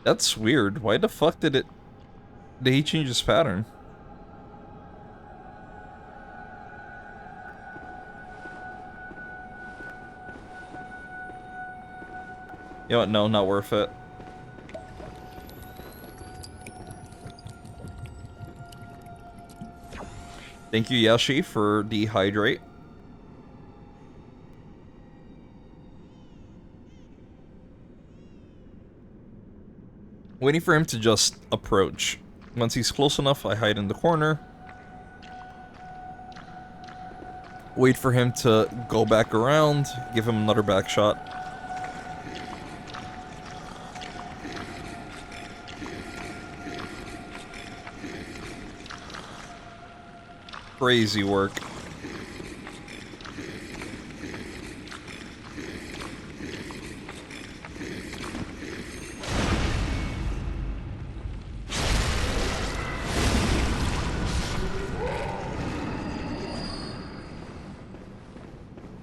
That's weird. Why the fuck did he change his pattern? You know what? No, not worth it. Thank you, Yashi, for dehydrate. Waiting for him to just approach. Once he's close enough, I hide in the corner. Wait for him to go back around, give him another back shot. Crazy work.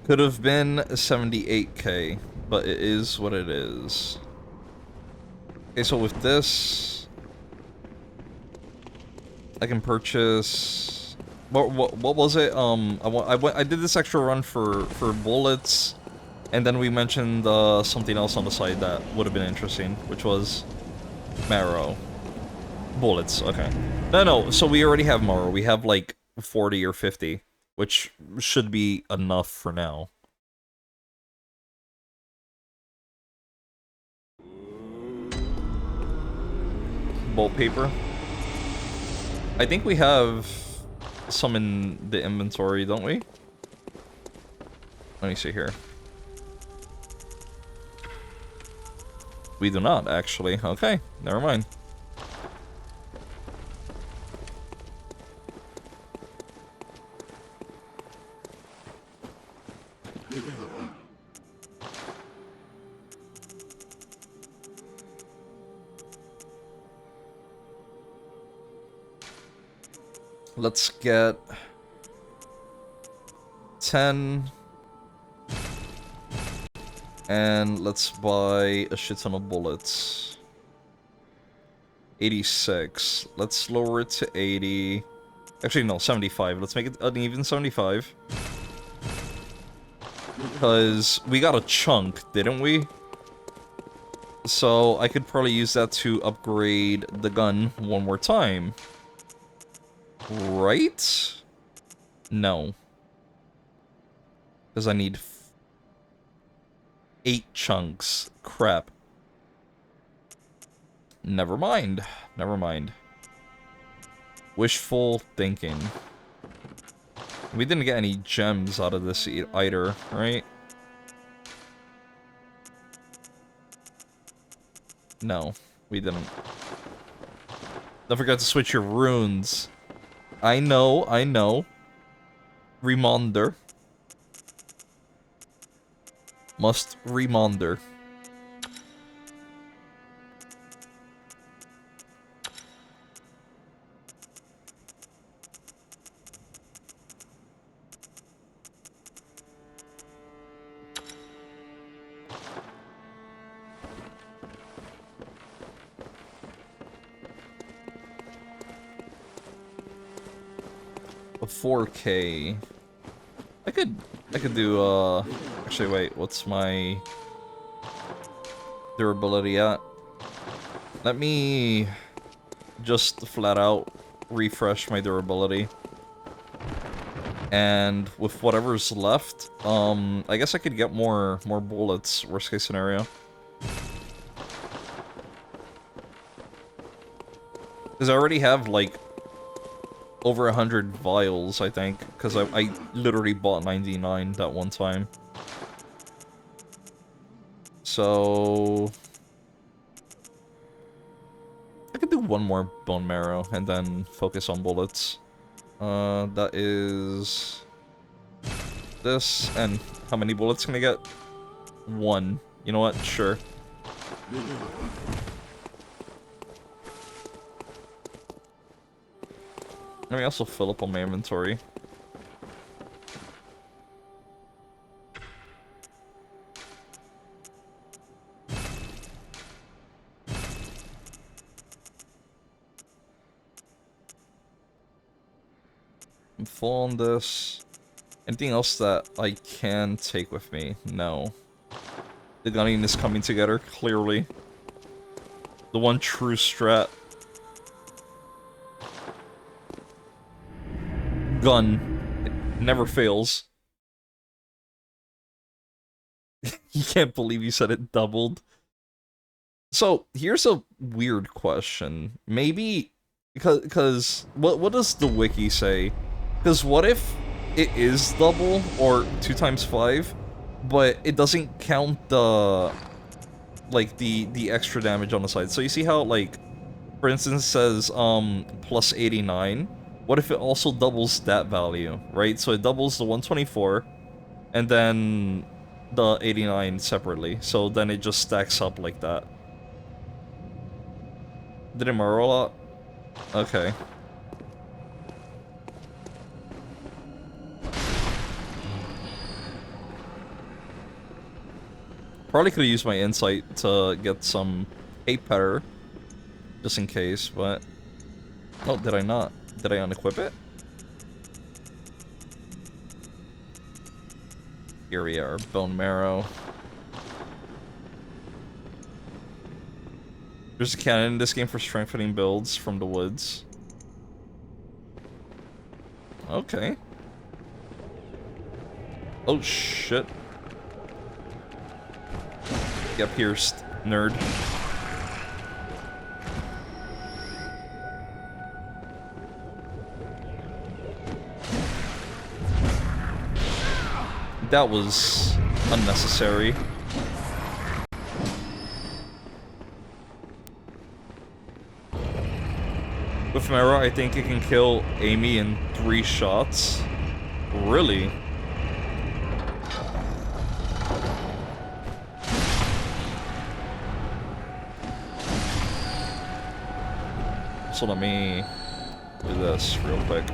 Could have been 78k, but it is what it is. Okay, so with this, I can purchase. What was it? I did this extra run for bullets, and then we mentioned something else on the side that would have been interesting, which was marrow. Bullets. Okay. No. So we already have marrow. We have like 40 or 50. Which should be enough for now. Bolt paper. I think we have some in the inventory, don't we? Let me see here. We do not, actually. Okay, never mind. Let's get 10. And let's buy a shit ton of bullets. 86. Let's lower it to 80. Actually, no, 75. Let's make it an even 75. Because we got a chunk, didn't we? So I could probably use that to upgrade the gun one more time. Right? No. Because I need 8 chunks. Crap. Never mind. Never mind. Wishful thinking. We didn't get any gems out of this either, right? No, we didn't. Don't forget to switch your runes. I know, I know. Reminder. Must reminder. A 4K. I could do actually wait, what's my durability at? Let me just flat out refresh my durability. And with whatever's left, I guess I could get more bullets, worst case scenario. Because I already have like over 100 vials, I think, because I literally bought 99 that one time. So I could do one more bone marrow and then focus on bullets. That is this, and how many bullets can I get? 1. You know what? Sure. Let me also fill up on my inventory. I'm full on this. Anything else that I can take with me? No. The gunning is coming together, clearly. The one true strat. Gun. It never fails. You can't believe you said it doubled. So, here's a weird question. Maybe... Because what does the wiki say? Because what if it is double, or 2 times 5, but it doesn't count the... like, the extra damage on the side. So you see how, like, for instance, it says, plus 89? What if it also doubles that value, right? So it doubles the 124, and then the 89 separately. So then it just stacks up like that. Did it mirror a lot? Okay. Probably could have used my insight to get some paper, just in case, but... Oh, did I not? Did I unequip it? Here we are, bone marrow. There's a cannon in this game for strengthening builds from the woods. Okay. Oh shit. Get pierced, nerd. that was unnecessary. With Mara, I think it can kill Amy in 3 shots. Really? So let me do this real quick.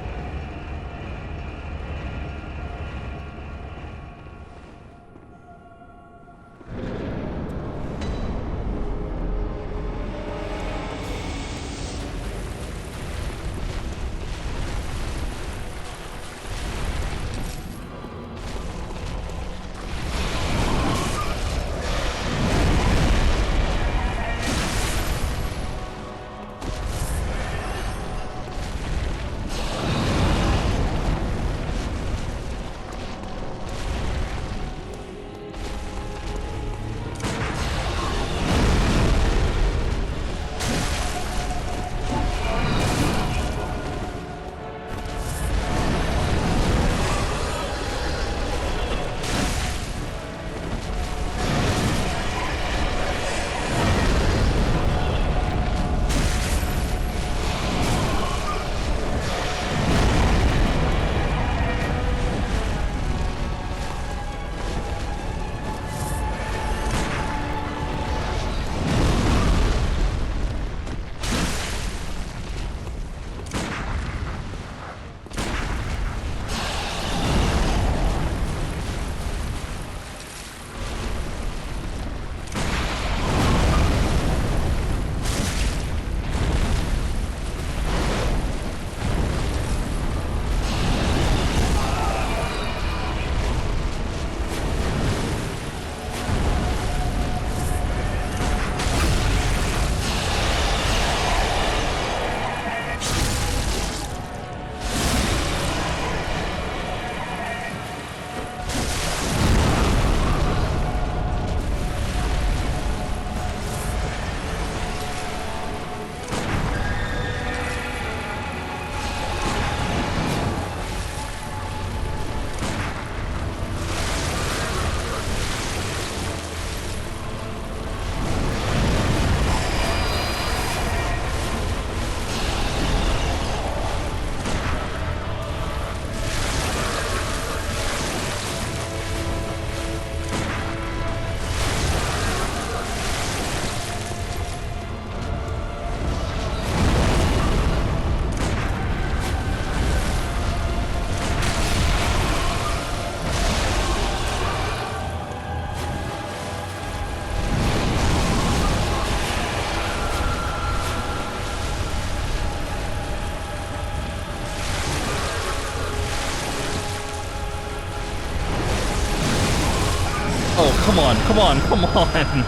Oh, come on, come on, come on!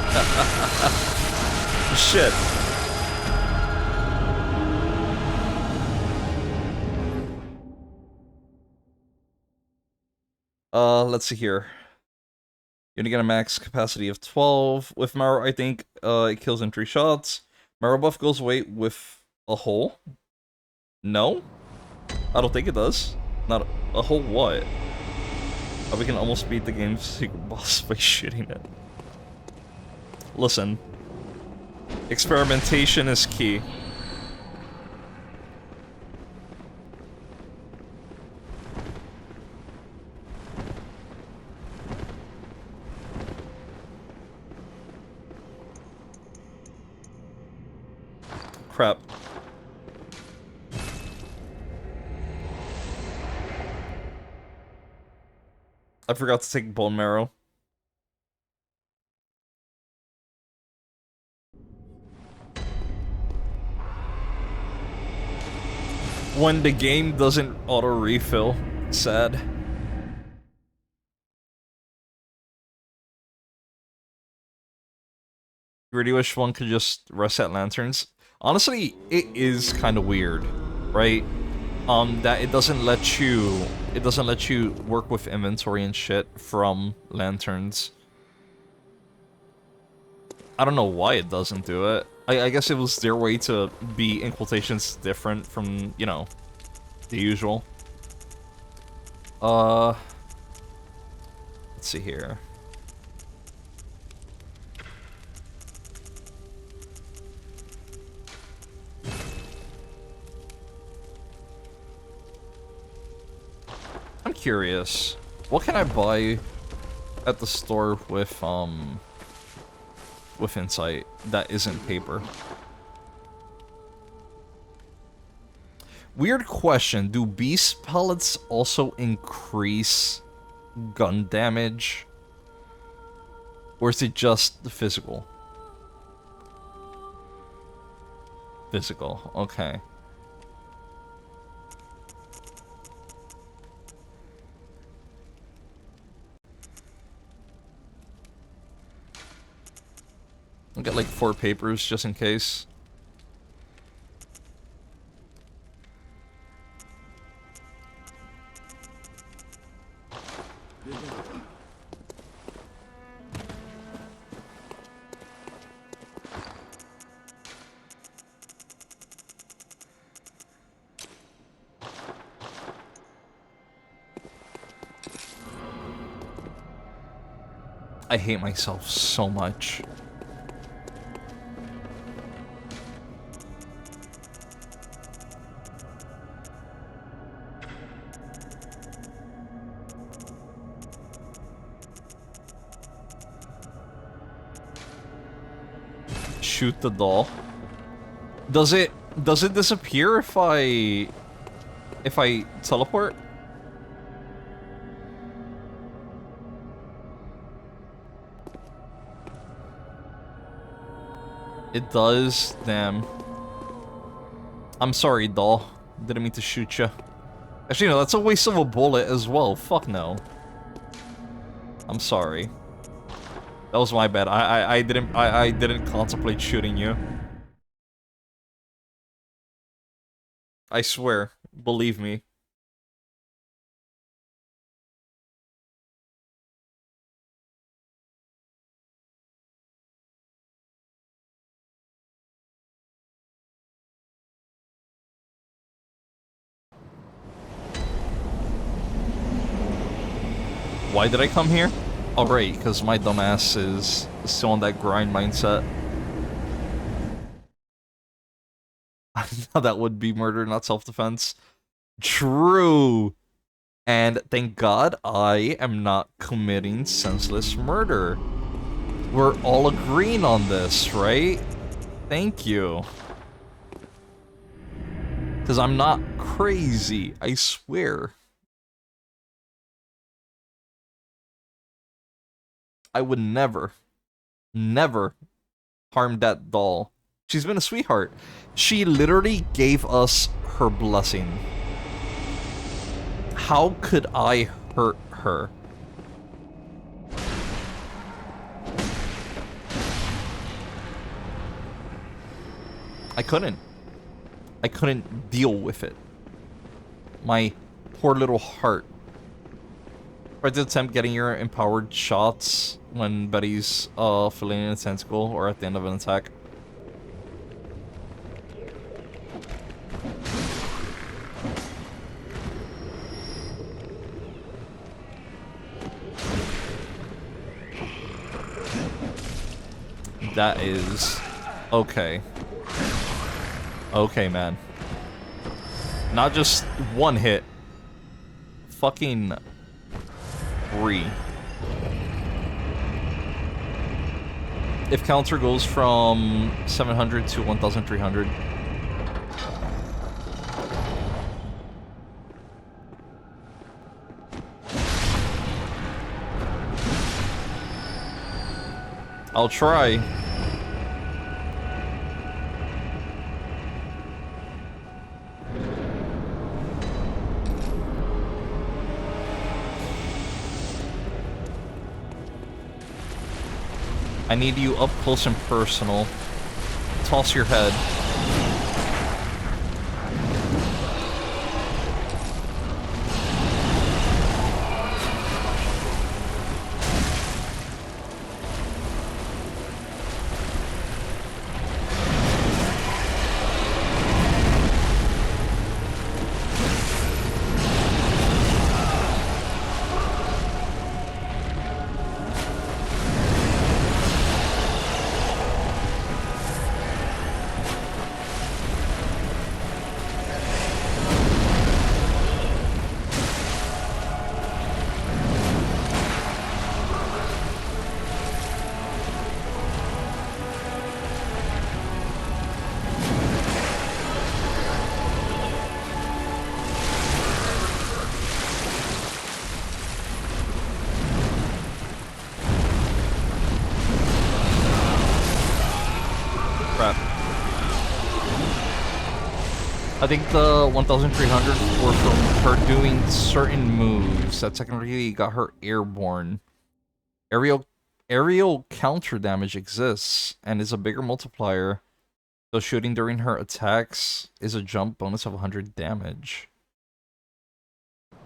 Shit. Let's see here. You're gonna get a max capacity of 12. With Mara, I think, it kills in 3 shots. Mara buff goes away with a hole? No? I don't think it does. Not a hole what? We can almost beat the game's secret boss by shooting it. Listen. Experimentation is key. Crap. I forgot to take bone marrow. When the game doesn't auto-refill. Sad. Really wish one could just reset lanterns. Honestly, it is kind of weird, right? That it doesn't let you work with inventory and shit from lanterns. I don't know why it doesn't do it. I guess it was their way to be, in quotations, different from, you know, the usual. Let's see here. I'm curious. What can I buy at the store with insight that isn't paper? Weird question. Do beast pellets also increase gun damage? Or is it just the physical? Physical, okay. I'll get like 4 papers just in case. I hate myself so much. Shoot the doll. Does it disappear if I teleport? It does. Damn. I'm sorry, doll. Didn't mean to shoot you. Actually, no, that's a waste of a bullet as well. Fuck no. I'm sorry. That was my bad. I didn't contemplate shooting you. I swear. Believe me. Why did I come here? Oh, right, because my dumbass is still on that grind mindset. That would be murder, not self-defense. True! And thank God I am not committing senseless murder. We're all agreeing on this, right? Thank you. Because I'm not crazy, I swear. I would never harm that doll. She's been a sweetheart. She literally gave us her blessing. How could I hurt her? I couldn't. I couldn't deal with it. My poor little heart. Try to attempt getting your empowered shots when Betty's filling a tentacle or at the end of an attack. That is okay. Okay, man. Not just one hit. Fucking 3. If counter goes from 700 to 1,300. I'll try. I need you up close and personal. Toss your head. I think the 1,300 were from her doing certain moves that technically got her airborne. Aerial counter damage exists and is a bigger multiplier, so shooting during her attacks is a jump bonus of 100 damage.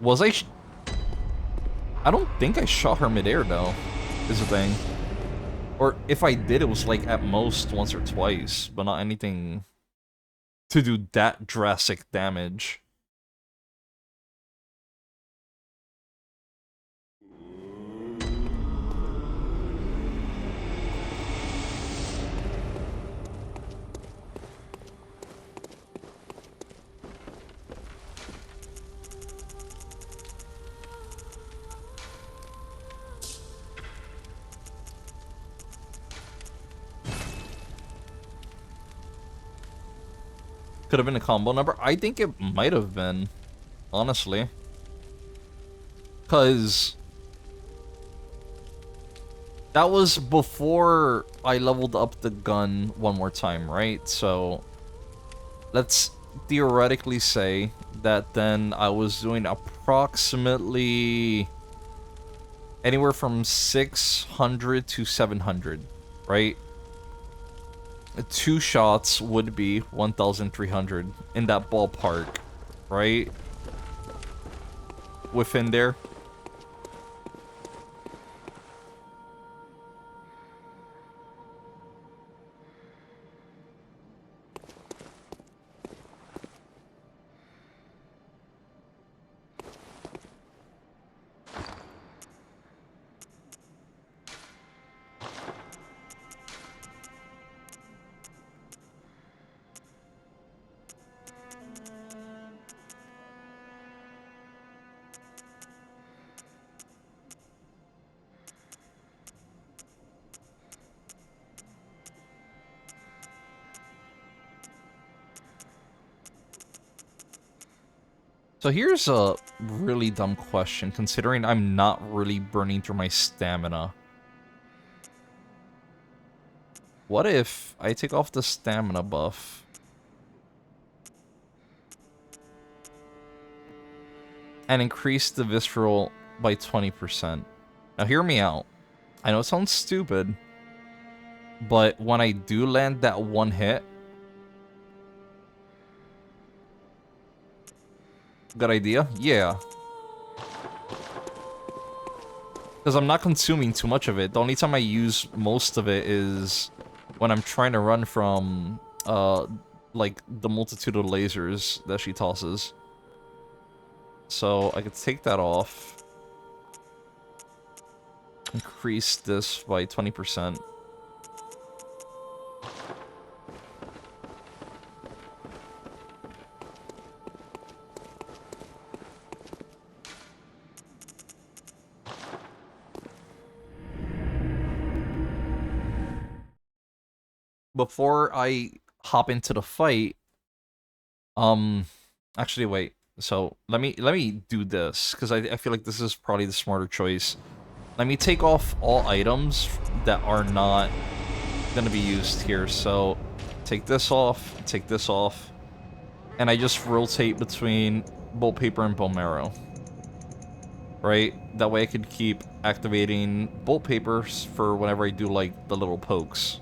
Was I don't think I shot her midair though, is the thing. Or if I did, it was like at most once or twice, but not anything to do that drastic damage. Could have been a combo number. I think it might have been, honestly. Because that was before I leveled up the gun one more time, right? So let's theoretically say that then I was doing approximately anywhere from 600 to 700, right? 2 shots would be 1,300 in that ballpark, right? Within there. So here's a really dumb question, considering I'm not really burning through my stamina. What if I take off the stamina buff and increase the visceral by 20%? Now hear me out. I know it sounds stupid, but when I do land that one hit, good idea? Yeah. Because I'm not consuming too much of it. The only time I use most of it is when I'm trying to run from, like, the multitude of lasers that she tosses. So I could take that off. Increase this by 20%. Before I hop into the fight, actually wait. So let me do this because I feel like this is probably the smarter choice. Let me take off all items that are not gonna be used here. So take this off, and I just rotate between bolt paper and bone marrow. Right? That way I could keep activating bolt papers for whenever I do like the little pokes.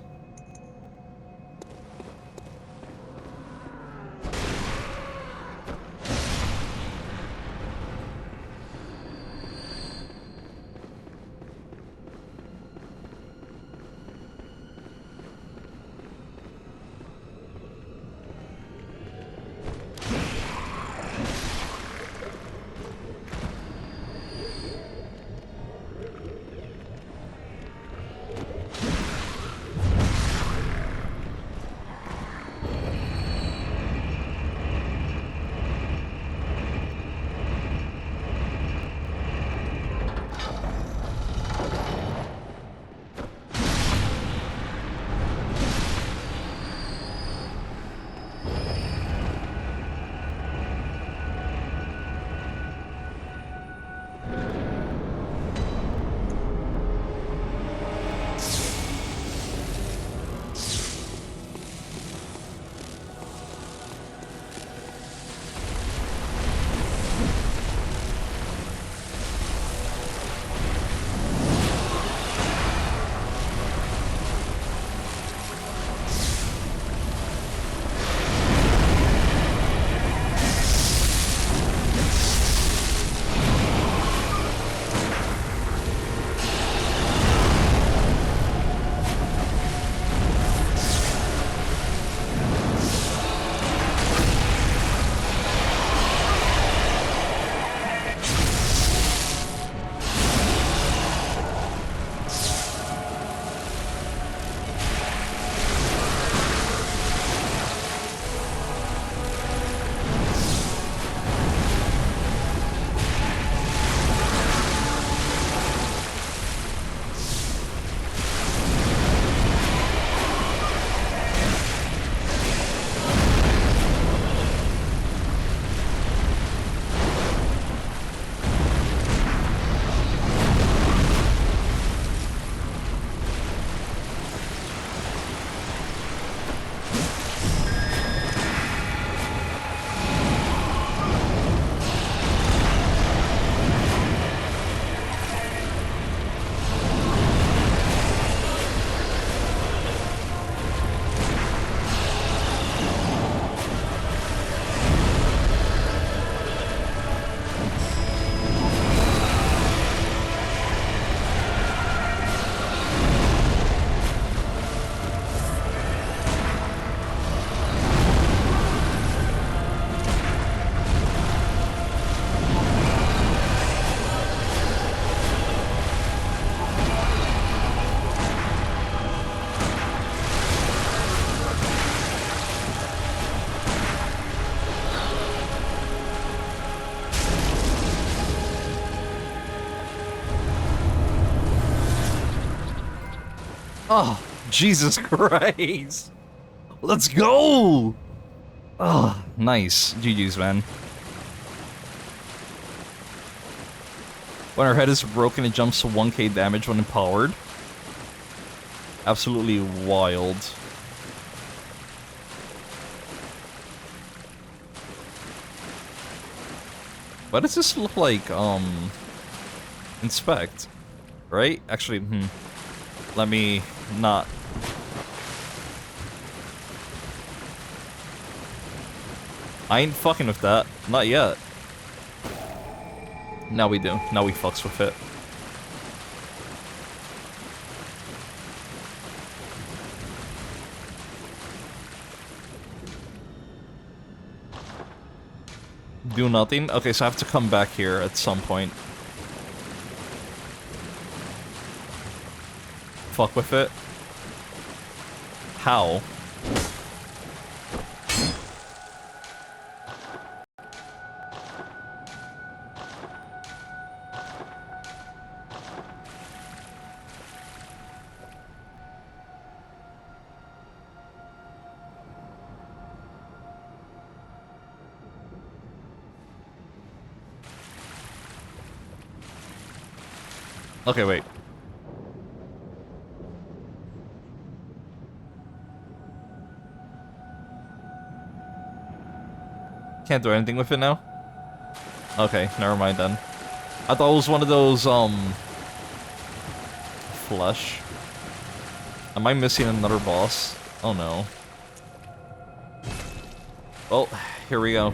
Oh, Jesus Christ. Let's go. Oh, nice. GG's, man. When her head is broken, it jumps to 1k damage when empowered. Absolutely wild. Why does this look like, inspect? Right? Actually, let me not. I ain't fucking with that. Not yet. Now we do. Now we fucks with it. Do nothing? Okay, so I have to come back here at some point. Fuck with it. How? Okay, wait. Can't do anything with it now? Okay, never mind then. I thought it was one of those, flesh. Am I missing another boss? Oh no. Well, here we go.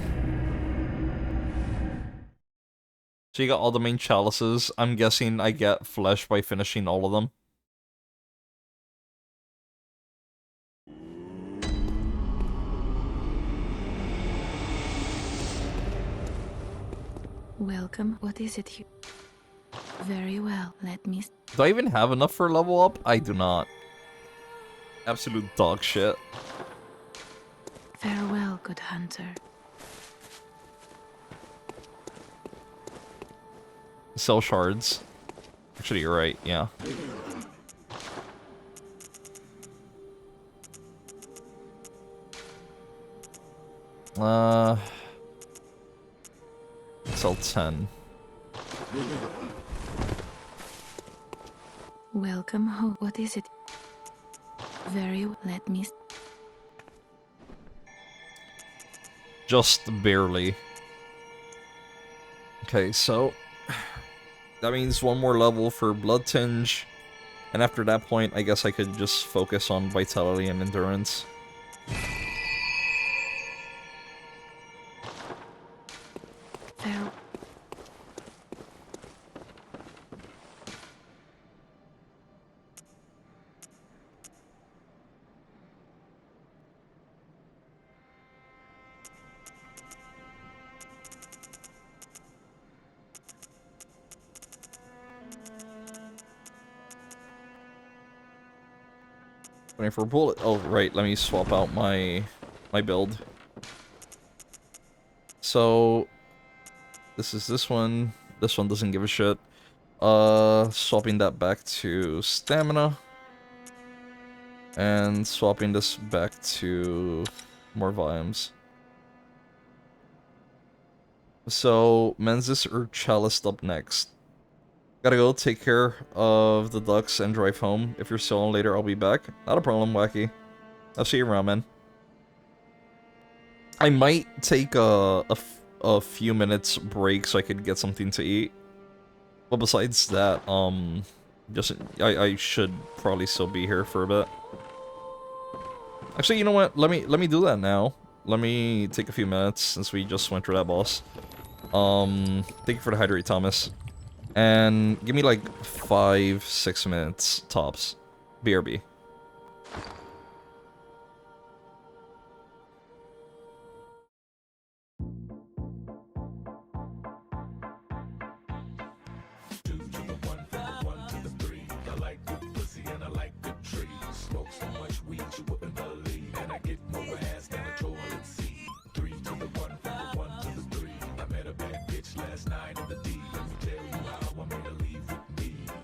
So you got all the main chalices. I'm guessing I get flesh by finishing all of them. Welcome. What is it you... Very well, let me... Do I even have enough for a level up? I do not. Absolute dog shit. Farewell, good hunter. Cell shards. Actually, you're right, yeah. Cell 10. Welcome home. What is it? Very well, let me... Just barely. Okay, so... that means one more level for Blood Tinge. And after that point, I guess I could just focus on Vitality and Endurance. Farewell. Waiting for a bullet. Oh, right. Let me swap out my build. So this is this one. This one doesn't give a shit. Swapping that back to stamina. And swapping this back to more volumes. So Menzies or Chalice up next. Gotta go take care of the ducks and drive home. If you're still on later, I'll be back. Not a problem, Wacky. I'll see you around, man. I might take a few minutes break so I could get something to eat. But besides that, I should probably still be here for a bit. Actually, you know what? Let me do that now. Let me take a few minutes since we just went through that boss. Thank you for the hydrate, Thomas. And give me like 5-6 minutes tops. BRB.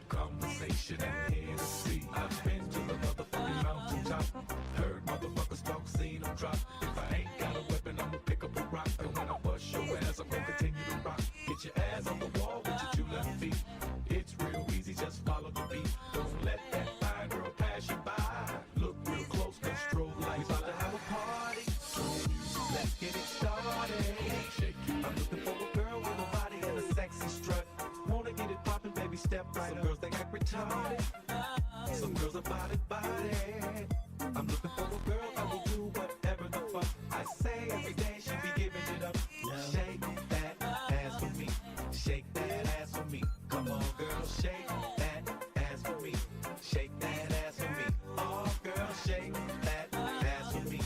Conversation and Hennessy. I've been to the retarded. Some girls are body. I'm looking for a girl that will do whatever the fuck I say. Every day she be giving it up. Shake that ass for me. Shake that ass for me. Come on, girl, shake that ass for me. Shake that ass for me. Oh, girl, shake that ass for me.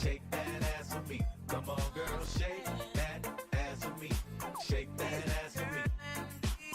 Shake that ass for me. Come on, girl, shake that ass for me. Shake that ass for me.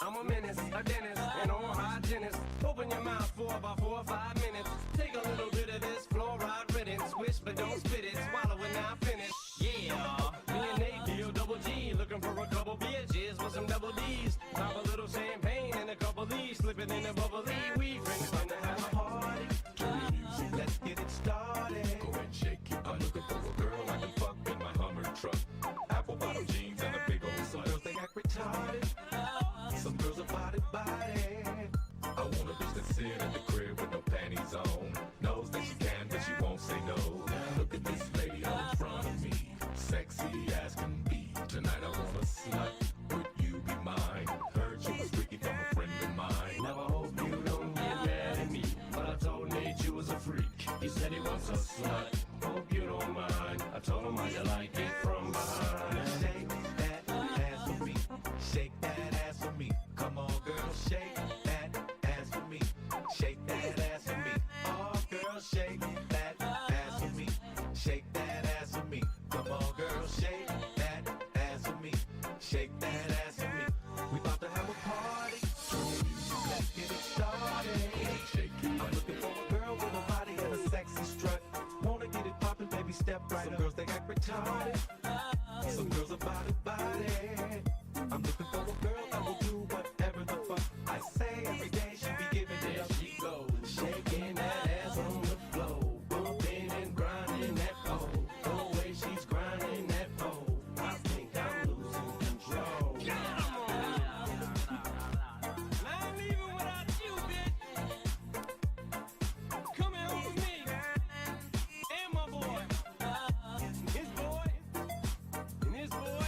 I'm a menace, a dentist, an oral hygienist. Open your mouth for about 4 or 5 minutes. Take a little bit of this fluoride riddance. Swish, but don't spit it. Swallow it now, finish. Yeah, me and Nate deal double G. Looking for a couple bitches with some double D's. Pop a little champagne and a couple D's. Slipping in the bubbly. We friends from the Have a party. Turn the music. Let's get it started. Go and shake it. I'm looking for a girl I can fuck in my Hummer truck. Apple bottom jeans and a big old Some slut. girls they act retarded. Some girls are body. I want a bitch that sit at the crib with no panties on. Knows that she can, but she won't say no. Look at this lady out in front of me. Sexy as can be. Tonight I want a slut. Would you be mine? Heard you was freaky from a friend of mine. Now I hope you don't get mad at me, but I told Nate you was a freak. He said he wants a slut. Hope you don't mind. I told him how you like it from behind. Shake that ass for me. Shake that ass for me. Come on, girl, shake that ass for me. Shake that ass for me. Oh, girl, shake that ass for me. Shake that ass for me. Come on, girl, shake that ass for me. Shake that ass for me. We about to have a party. Let's get it started. I'm looking for a girl with a body and a sexy strut. Wanna get it poppin', baby, step right up. Some girls, they act retarded. Some girls are body. I'm looking for a girl that will do whatever the fuck I say. Every day she be giving it There up. she goes, shaking that ass on the floor, bumping and grinding that pole. The way she's grinding that pole, I think I'm losing control. I ain't leaving without you, bitch. Come here with me, and my boy, his boy, and his boy,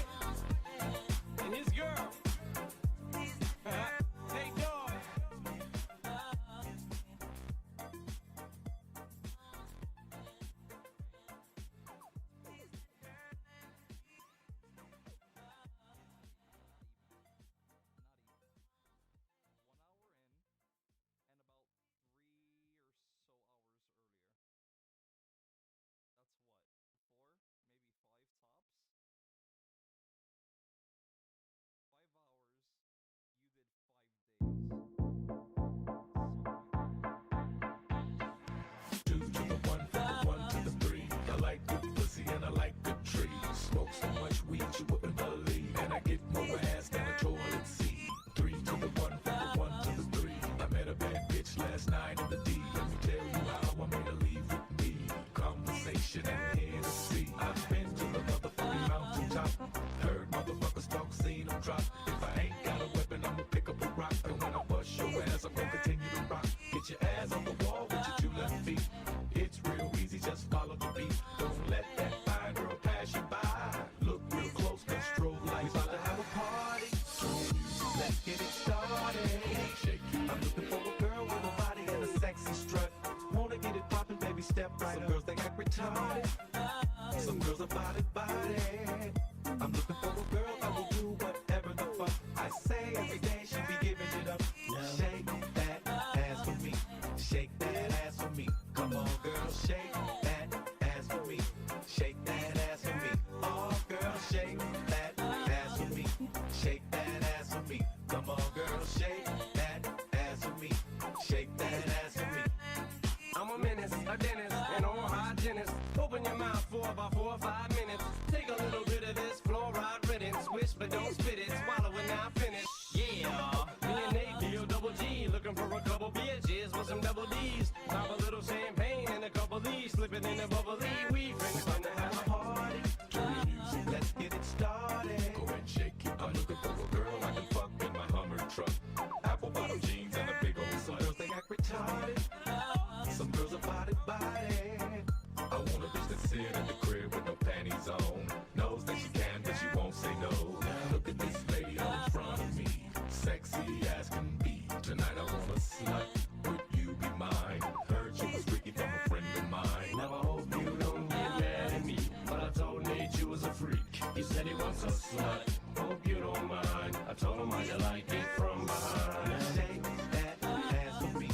wants a slut. Hope you don't mind. I told him how you like it from behind. Shake that ass for me.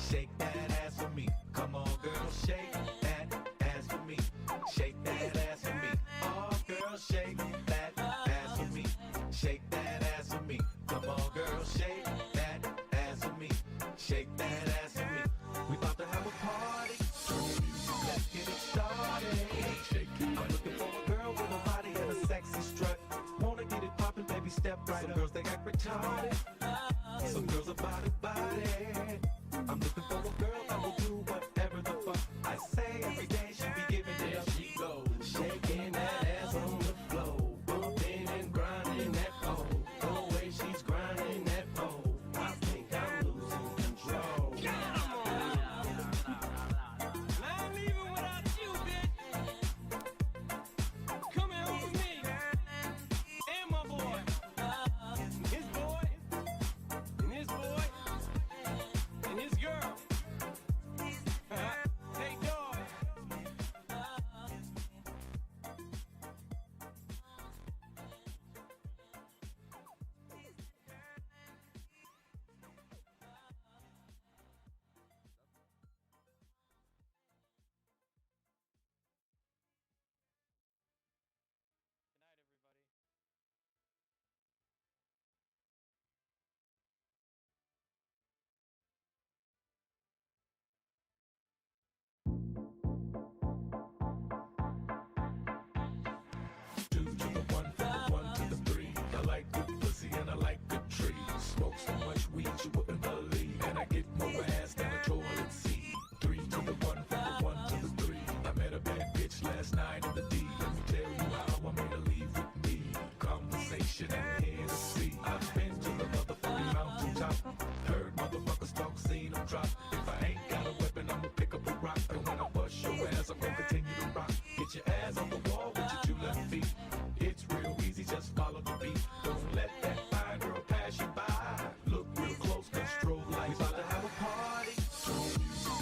Shake that ass for me. Come on, girl, shake that ass for me. Shake that ass for me. Oh, girl, shake that ass for me. Shake that ass for me. Come on, girl, shake that ass for me. Shake that ass for me. We about to have a party. Let's get it started. I'm looking for a girl with a body and a sexy strut. Wanna get it poppin', baby, step right up. Some girls, they act retarded. Some girls are body. I'm looking for a girl that will do whatever the fuck I say. Every day she be giving it up. She goes, shaking that ass on the floor, bumping and grinding that pole. The way she's grinding that pole, I think I'm losing control. I ain't leaving without you, bitch. Come here with me, and my boy, his boy, and his boy, and his girl. Hey, dog. Two to the one, from the one to the three. I like good pussy and I like good trees. Smoke so much weed you wouldn't believe, and I get more ass than a toilet seat. Three to the one, from the one to the three. I met a bad bitch last night in the D. Let me tell you how I made her leave with me. Conversation and Hennessy. I've been to the motherfucking mountaintop. Heard motherfuckers talk, seen them drop. If I ain't got a weapon, I'ma pick up a rock. And when I bust your ass, I'm gonna continue to rock. Get your ass on the wall with your 2 left feet. It's real easy, just follow the beat. Don't let that fine girl pass you by. Look real close, cause strobe lights about to have a party.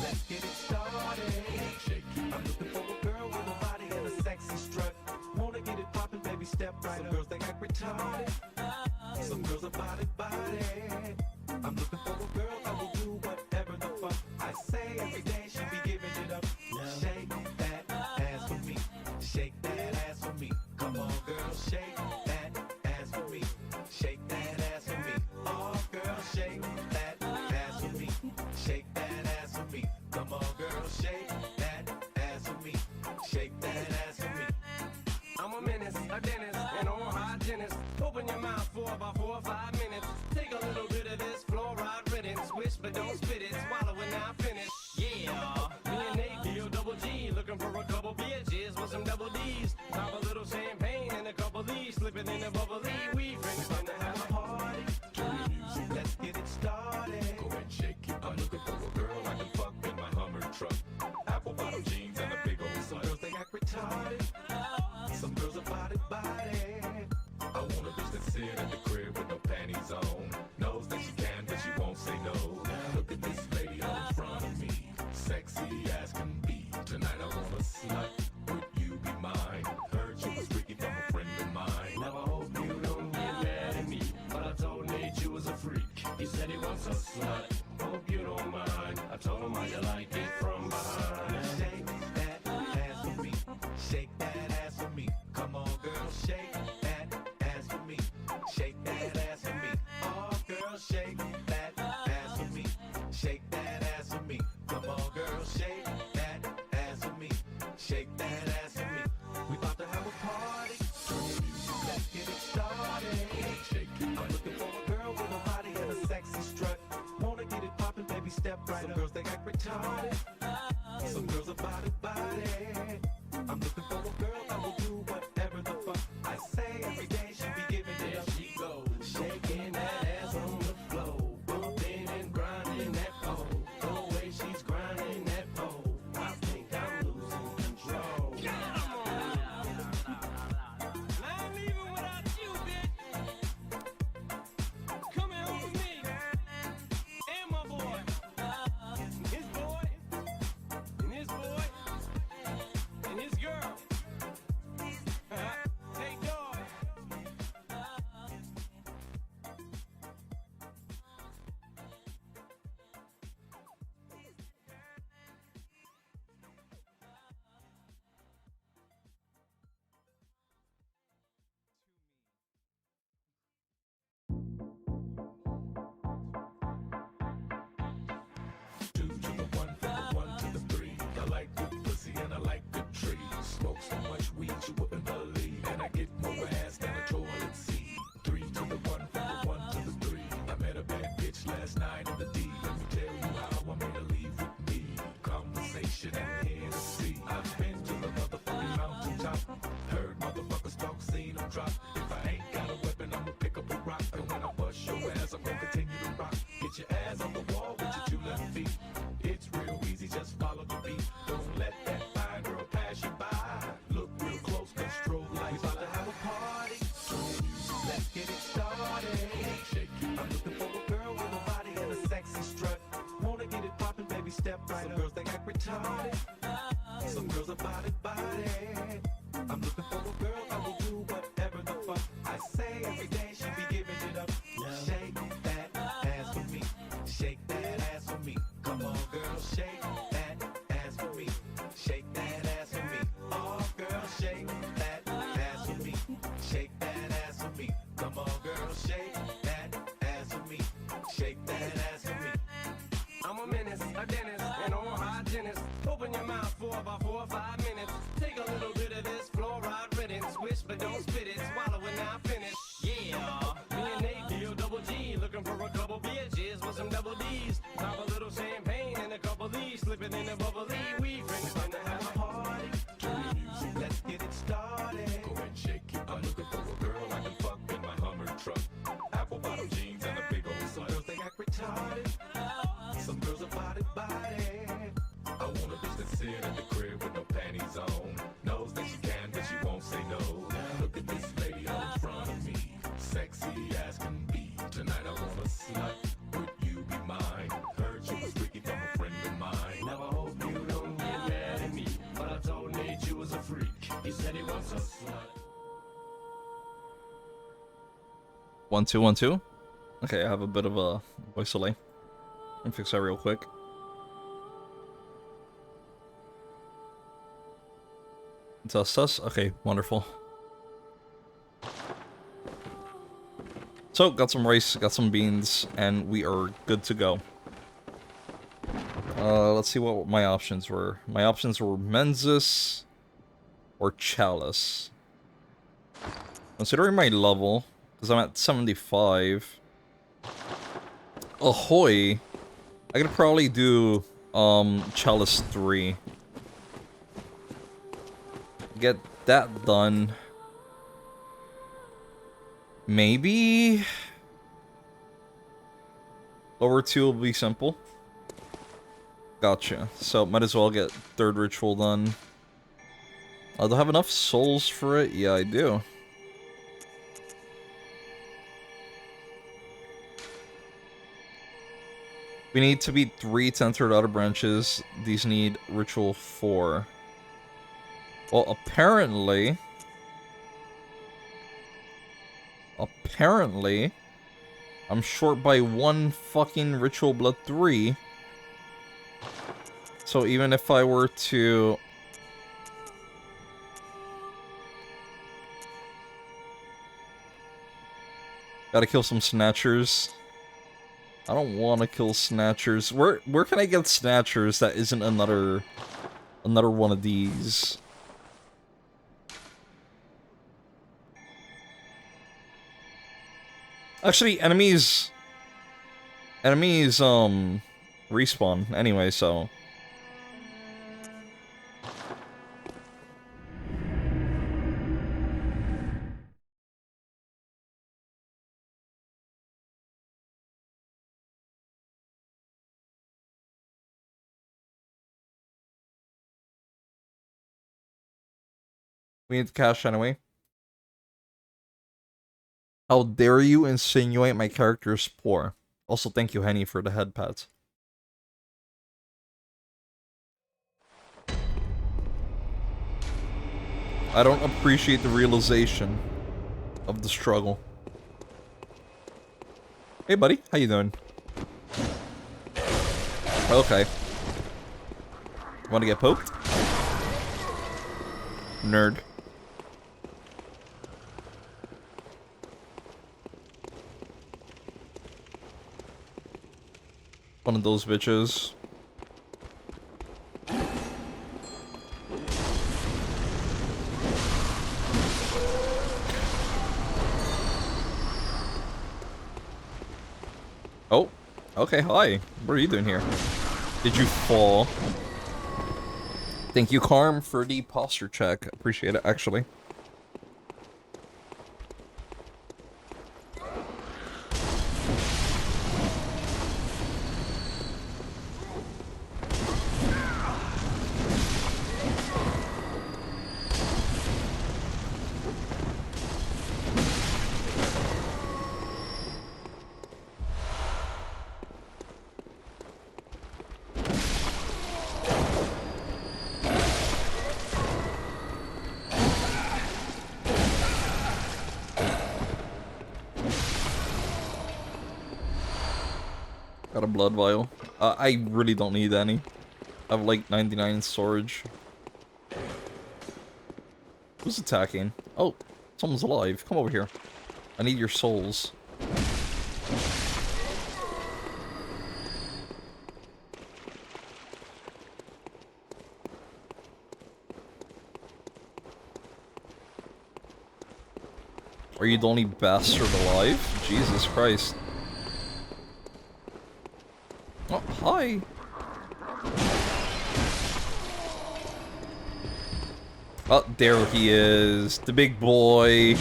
Let's get it started. I'm looking for a girl with a body and a sexy strut. Wanna get it poppin', baby, step right up. Some girls, they act retarded. Some girls are body. I'm looking for a girl that will do whatever the fuck I say. Every day she be giving it up. Shake that ass for me. Shake that ass for me. Come on, girl, shake that ass for me. Shake that ass for me. Oh, girl, shake that ass for me. Shake that ass for me. Come on, girl, shake that ass for me. Shake that ass for me. I'm a menace, a dentist, an oral hygienist. Open your mouth for about 4 or 5 minutes. Take a little bit of this fluoride riddance. Swish but don't spit it. Swallow it now finish. Yeah, me and Nate, D-O-double G. Looking for a couple bitches with some double D's. Pop a little champagne and a couple D's. Slip it in a bubbly. We friends gonna have a party. Let's get it started. Go ahead, shake it. I'm looking for a girl I can fuck in my Hummer truck. Apple bottom jeans and a big old Some slut. girls, they act retarded. Some girls are body. I want a bitch that sit at the crib with no panties on. Knows that she can, but she won't say no. Look at this lady all in front of me. Sexy as can be. Tonight I want a slut. Would you be mine? Heard you was freaky from a friend of mine. Now I hope you don't get mad at me, but I told Nate you was a freak. He said he wants a slut. Hope you don't mind. I told him how you like it from behind. Shake that ass for me. Shake that ass for me. Come on, girl, shake that ass for me. Shake that ass for me. Oh, girl, shake that ass for me. Shake that ass for me. Come on, girl, shake that ass for me. Shake that ass for me. We about to have a party. Let's get it started. I'm looking for a girl with a body and a sexy strut. Wanna get it poppin', baby, step right up. Some girls, they act retarded. Some girls are body. I'm looking for a girl that will do whatever the fuck I say. Every day she be giving it There up. she goes, shaking that ass on the floor, bumping and grinding that pole. The way she's grinding that pole, I think I'm losing control. I ain't leaving without you, bitch. Come here with me, and my boy, his boy, step right up. Some girls, they act retarded. Some girls are body. I'm looking for a girl that will do whatever the fuck I say. Every day she be giving it up. Shake that ass for me. Shake that ass for me. Come on, girl, shake that ass for me. Shake that ass for me. Oh, girl, shake that ass for me. Shake that ass for me. Come on, girl, shake that ass for me. Shake that ass for me. I'm a menace, a dentist, an oral hygienist. Open your mouth for about 4 or 5 minutes. Take a little bit of this fluoride riddance. Swish, but don't spit it. Swallow it now, finish. Yeah, me and Nate deal double G. Looking for a couple bitches with some double D's. Pop a little champagne and a couple D's. Slipping in a bubbly. We friends fun to have a party. Turn the music, let's get it started. Go and shake it. I'm looking for a girl I can fuck in my Hummer truck. Apple bottom jeans and a big old slut. Some girls, they act retarded. Some girls are body. I want a bitch that sit at the crib with no panties on. Knows that she can, but she won't say no. Look at this lady out in front of me. Sexy as can be. Tonight I want a slut. Would you be mine? Heard you was freaky from a friend of mine. Now I hope you don't get mad at me, but I told Nate you was a freak. He said he wants a slut. 1 2 1 2. Okay, I have a bit of a voice delay. Let me fix that real quick. Us. Okay, wonderful. So, got some rice, got some beans, and we are good to go. Let's see what my options were. My options were Menzies or Chalice. Considering my level, because I'm at 75. Ahoy! I could probably do Chalice 3. Get that done. Maybe lower 2 will be simple. Gotcha. So might as well get 3rd ritual done. Do I have enough souls for it? Yeah, I do. We need to beat 3 to enter the other branches. These need ritual 4. Well, apparently, I'm short by 1 fucking ritual blood 3. So even if I were to gotta kill some snatchers. I don't want to kill snatchers. Where can I get snatchers that isn't another one of these? Actually, enemies respawn anyway, so we need the cash anyway. How dare you insinuate my character is poor? Also, thank you, Henny, for the head pats. I don't appreciate the realization of the struggle. Hey, buddy. How you doing? Okay. Want to get poked? Nerd. One of those bitches. Oh, okay, hi. What are you doing here? Did you fall? Thank you, Carm, for the posture check. Appreciate it, actually. Got a blood vial. I really don't need any. I have like 99 storage. Who's attacking? Oh, someone's alive. Come over here. I need your souls. Are you the only bastard alive? Jesus Christ. Oh, hi. Oh, there he is. The big boy.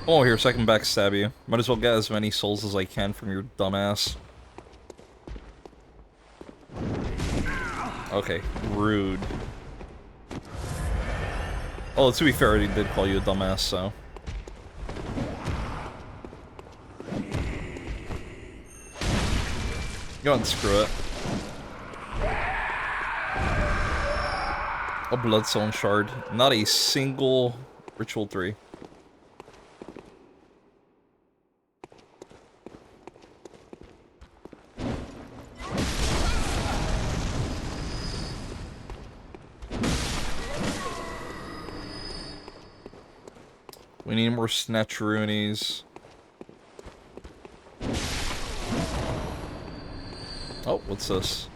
Oh, here, so I can backstab you. Might as well get as many souls as I can from your dumbass. Okay, rude. Oh, to be fair, he did call you a dumbass, so. Go on, screw it. A bloodstone shard. Not a single ritual 3. We need more snatcheroonies. Oh, what's this?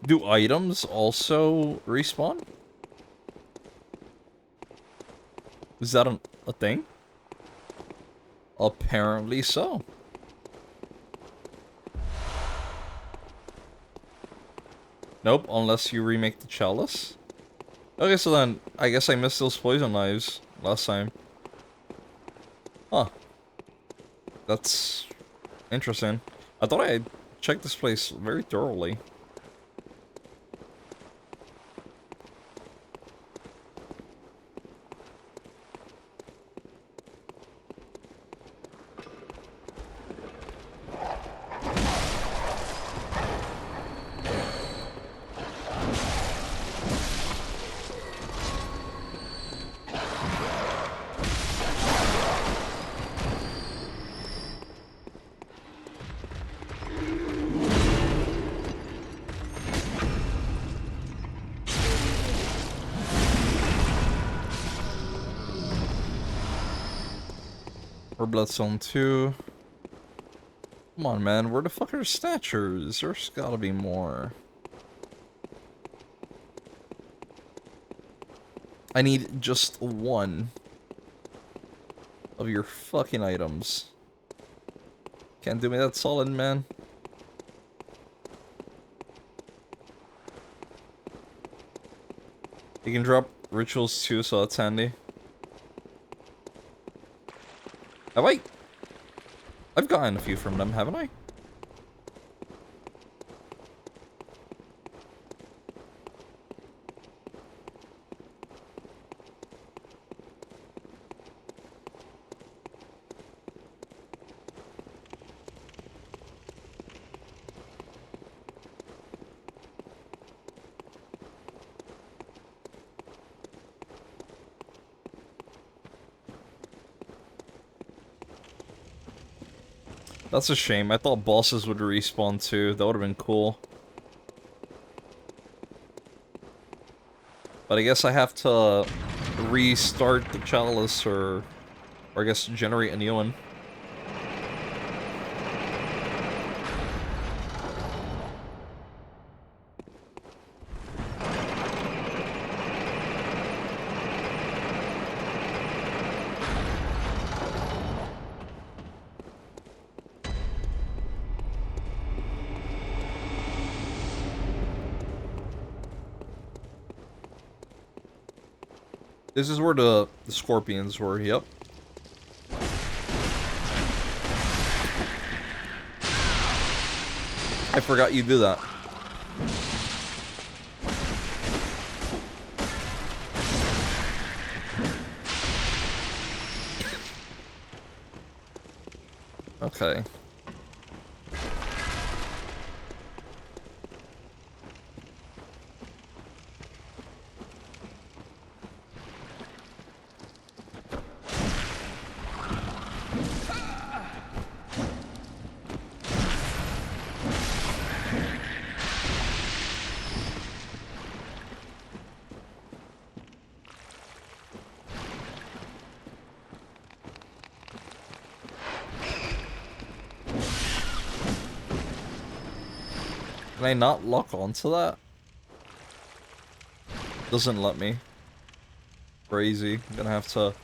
Do items also respawn? Is that a thing? Apparently so. Nope, unless you remake the chalice. Okay, so then, I guess I missed those poison knives last time. Huh. That's interesting. I thought I had checked this place very thoroughly. Or Bloodstone 2. Come on, man. Where the fuck are snatchers? There's gotta be more. I need just one of your fucking items. Can't do me that solid, man. You can drop rituals too, so that's handy. Have I? I've gotten a few from them, haven't I? That's a shame. I thought bosses would respawn too. That would have been cool. But I guess I have to restart the chalice or I guess generate a new one. This is where the scorpions were, yep. I forgot you do that. Okay. Can I not lock onto that? Doesn't let me. Crazy. I'm gonna have to...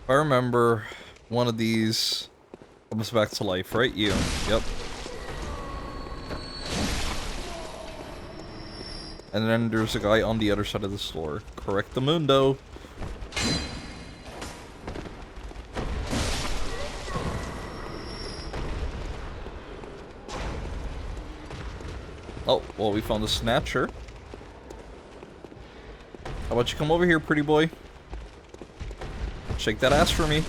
If I remember, one of these comes back to life, right? You. Yep. And then there's a guy on the other side of the store. Correct the mundo. Oh, well, we found a snatcher. How about you come over here, pretty boy? Shake that ass for me.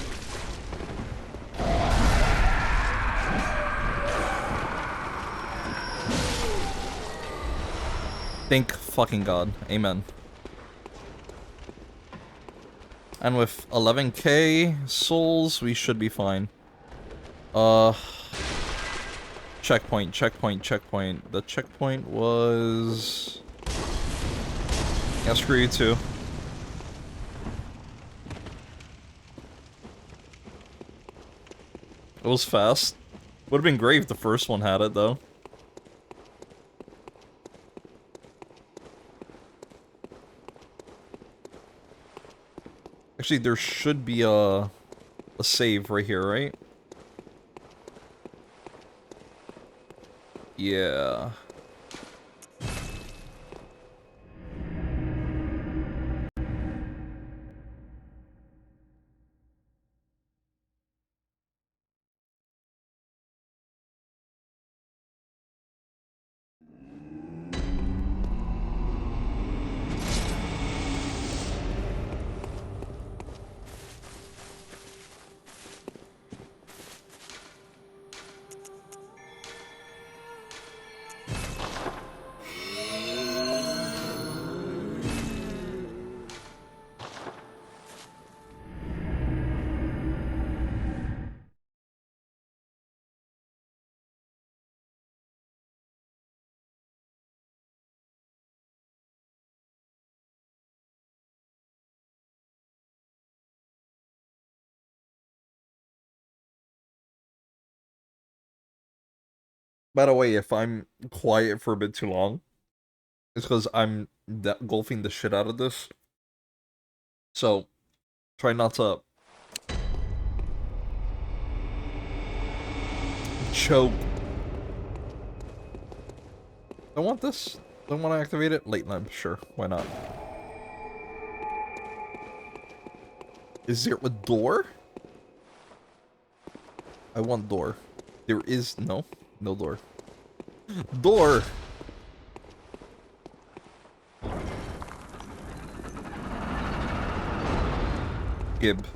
Thank fucking God. Amen. And with 11k souls, we should be fine. Checkpoint, checkpoint, checkpoint. The checkpoint was... Yeah, screw you too. It was fast. Would have been great if the first one had it, though. Actually, there should be a save right here, right? Yeah. By the way, if I'm quiet for a bit too long, it's because I'm golfing the shit out of this. So, try not to choke. I want this. Don't want to activate it. Late night, sure. Why not? Is there a door? I want door. There is no door. Door. Gib.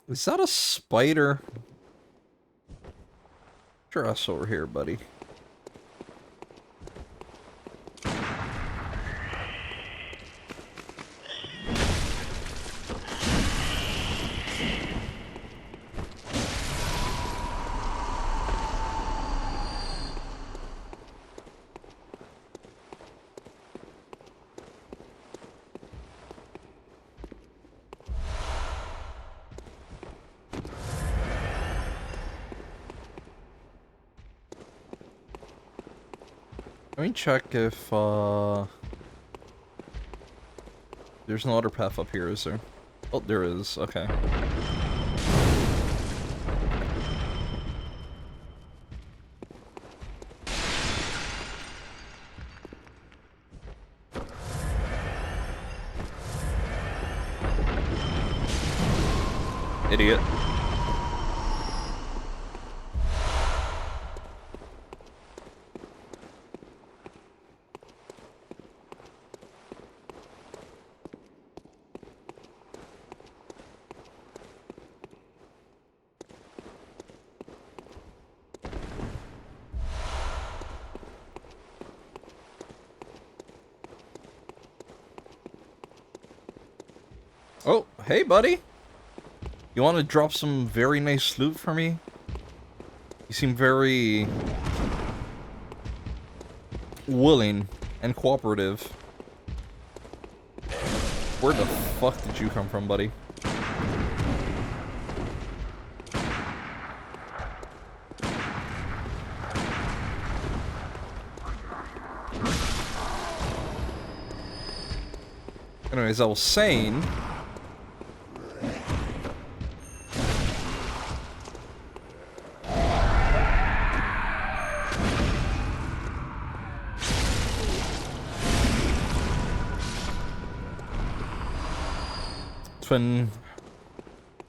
Is that a spider? Sure, us over here, buddy. Let me check if, there's no other path up here, is there? Oh, there is. Okay. Idiot. Oh, hey, buddy. You want to drop some very nice loot for me? You seem very willing and cooperative. Where the fuck did you come from, buddy? Anyways, I was saying...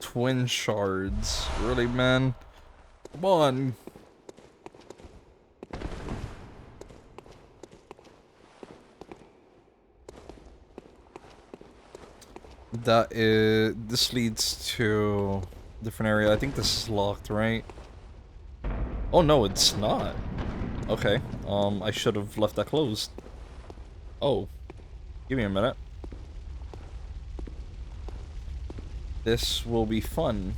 Twin shards. Really, man? Come on. This leads to a different area. I think this is locked, right? Oh no, it's not. Okay. I should have left that closed. Oh. Give me a minute. This will be fun.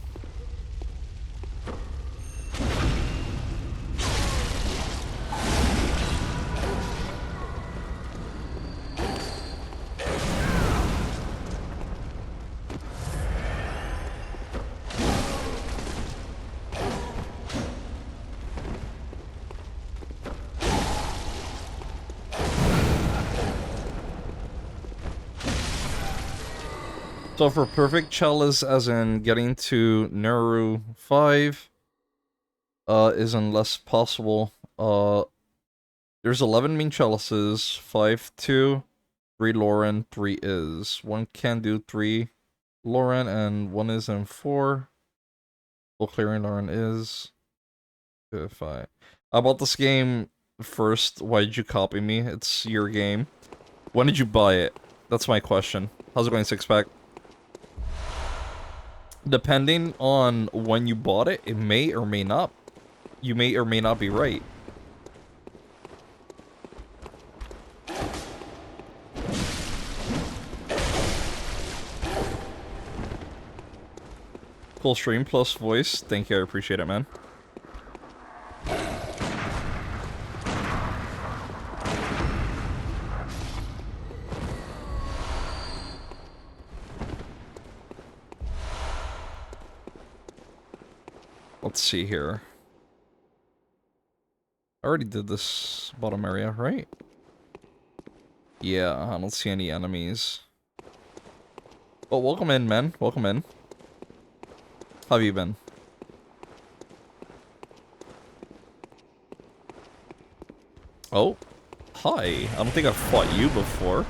So for perfect chalice, as in getting to Neru 5, is unless possible. There's 11 main chalices, 5 2, 3 Lauren, 3 is. 1 can do 3 Lauren, and 1 is in 4. Full clearing Lauren is. 5. I bought this game first. Why did you copy me? It's your game. When did you buy it? That's my question. How's it going, Six Pack? Depending on when you bought it, it may or may not. You may or may not be right. Full stream plus voice. Thank you, I appreciate it, man. Let's see here. I already did this bottom area, right? Yeah, I don't see any enemies. Well, welcome in, man. Welcome in. How have you been? Oh, hi. I don't think I've fought you before.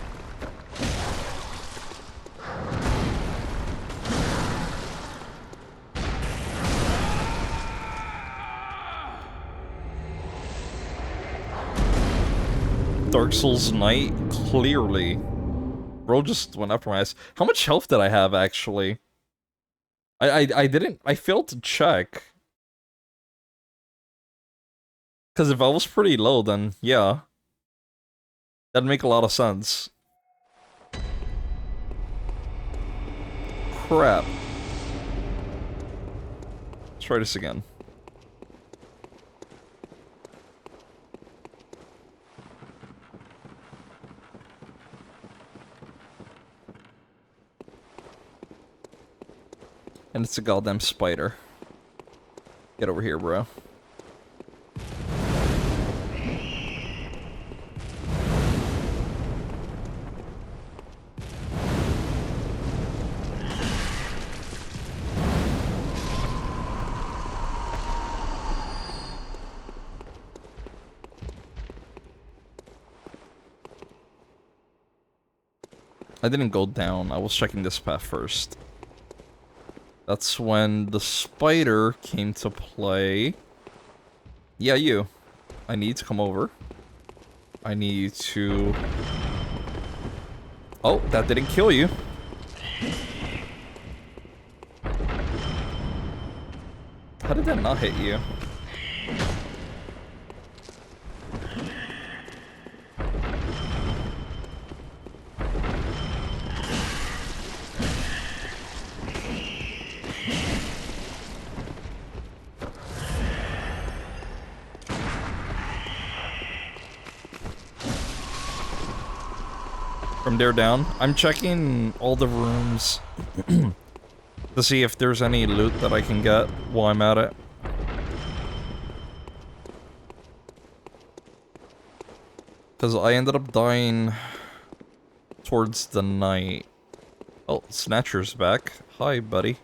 Dark Souls Knight, clearly. Bro just went up my ass. How much health did I have, actually? I failed to check. Because if I was pretty low, then yeah. That'd make a lot of sense. Crap. Let's try this again. And it's a goddamn spider. Get over here, bro. I didn't go down. I was checking this path first. That's when the spider came to play. Yeah, you. I need to come over. I need to... Oh, that didn't kill you. How did that not hit you? From there down, I'm checking all the rooms to see if there's any loot that I can get while I'm at it. Because I ended up dying towards the night. Oh, Snatcher's back. Hi, buddy.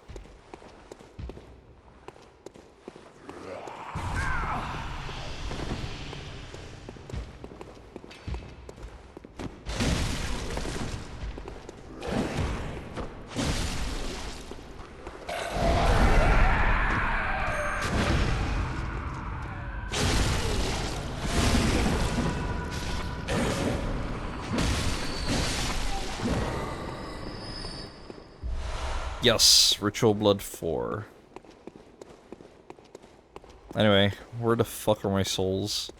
Yes, Ritual Blood 4. Anyway, where the fuck are my souls?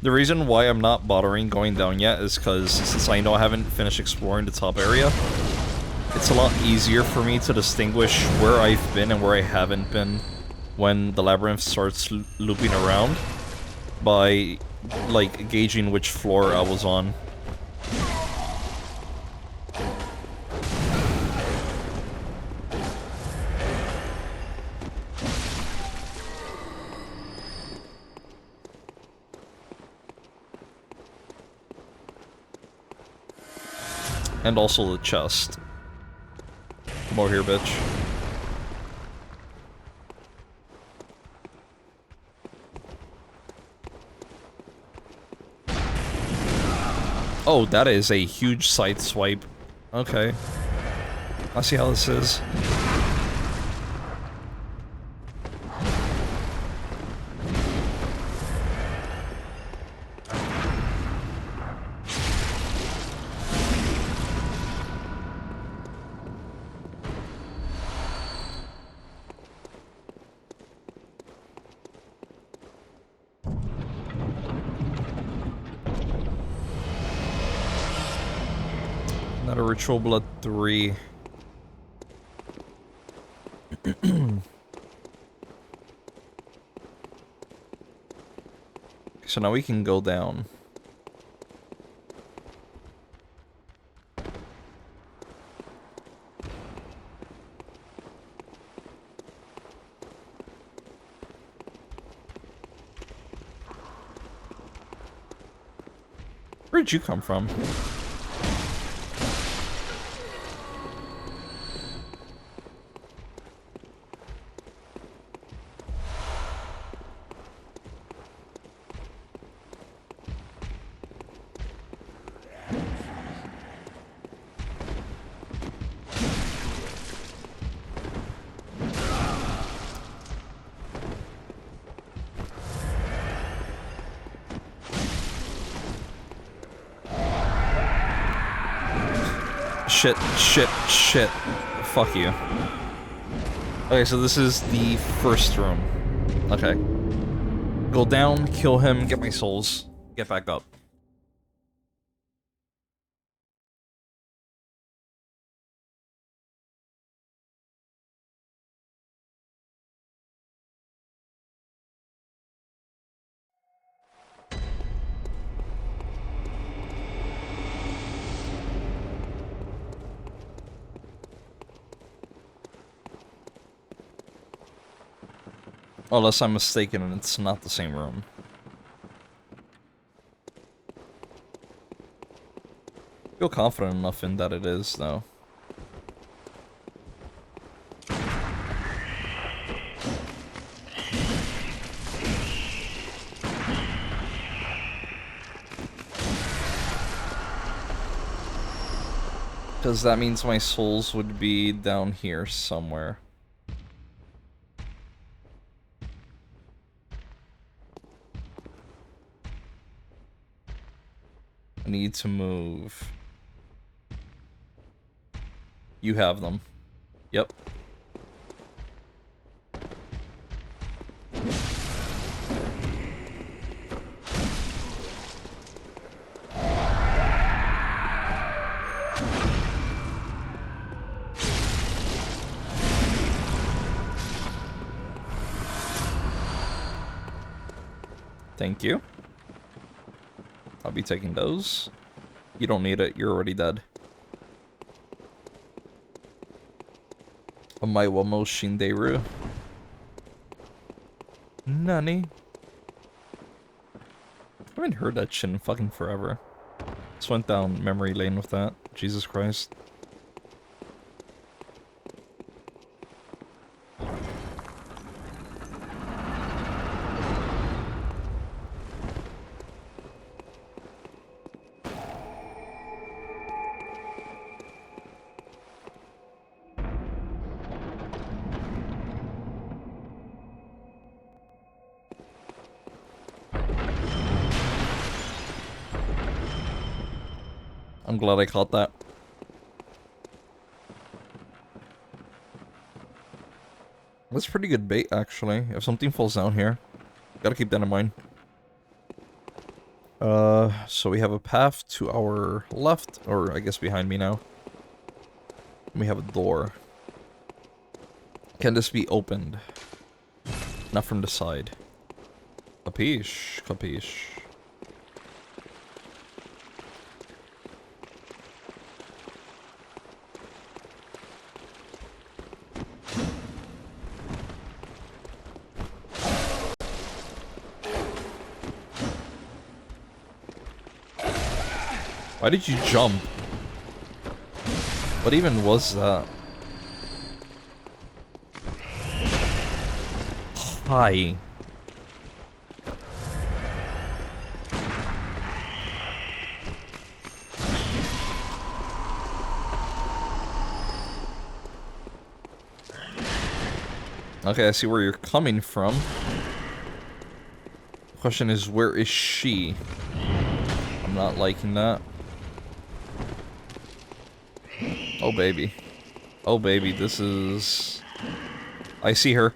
The reason why I'm not bothering going down yet is because since I know I haven't finished exploring the top area, it's a lot easier for me to distinguish where I've been and where I haven't been when the labyrinth starts looping around by, like, gauging which floor I was on. And also the chest. Come over here, bitch. Oh, that is a huge side swipe. Okay. I see how this is. Not a Ritual Blood 3. So now we can go down. Where'd you come from? Shit, shit, shit. Fuck you. Okay, so this is the first room. Okay. Go down, kill him, get my souls, get back up. Unless I'm mistaken and it's not the same room. I feel confident enough in that it is, though. Because that means my souls would be down here somewhere. I need to move. You have them. Yep. Thank you. I'll be taking those. You don't need it, you're already dead. Omae wa mo shinderu. Nani? I haven't heard that shit in fucking forever. Just went down memory lane with that. Jesus Christ. I'm glad I caught that. That's pretty good bait, actually. If something falls down here, gotta keep that in mind. So we have a path to our left, or I guess behind me now. We have a door. Can this be opened? Not from the side. Capiche, capiche. Why did you jump? What even was that? Hi. Okay, I see where you're coming from. The question is, where is she? I'm not liking that. Oh, baby. Oh, baby, this is... I see her.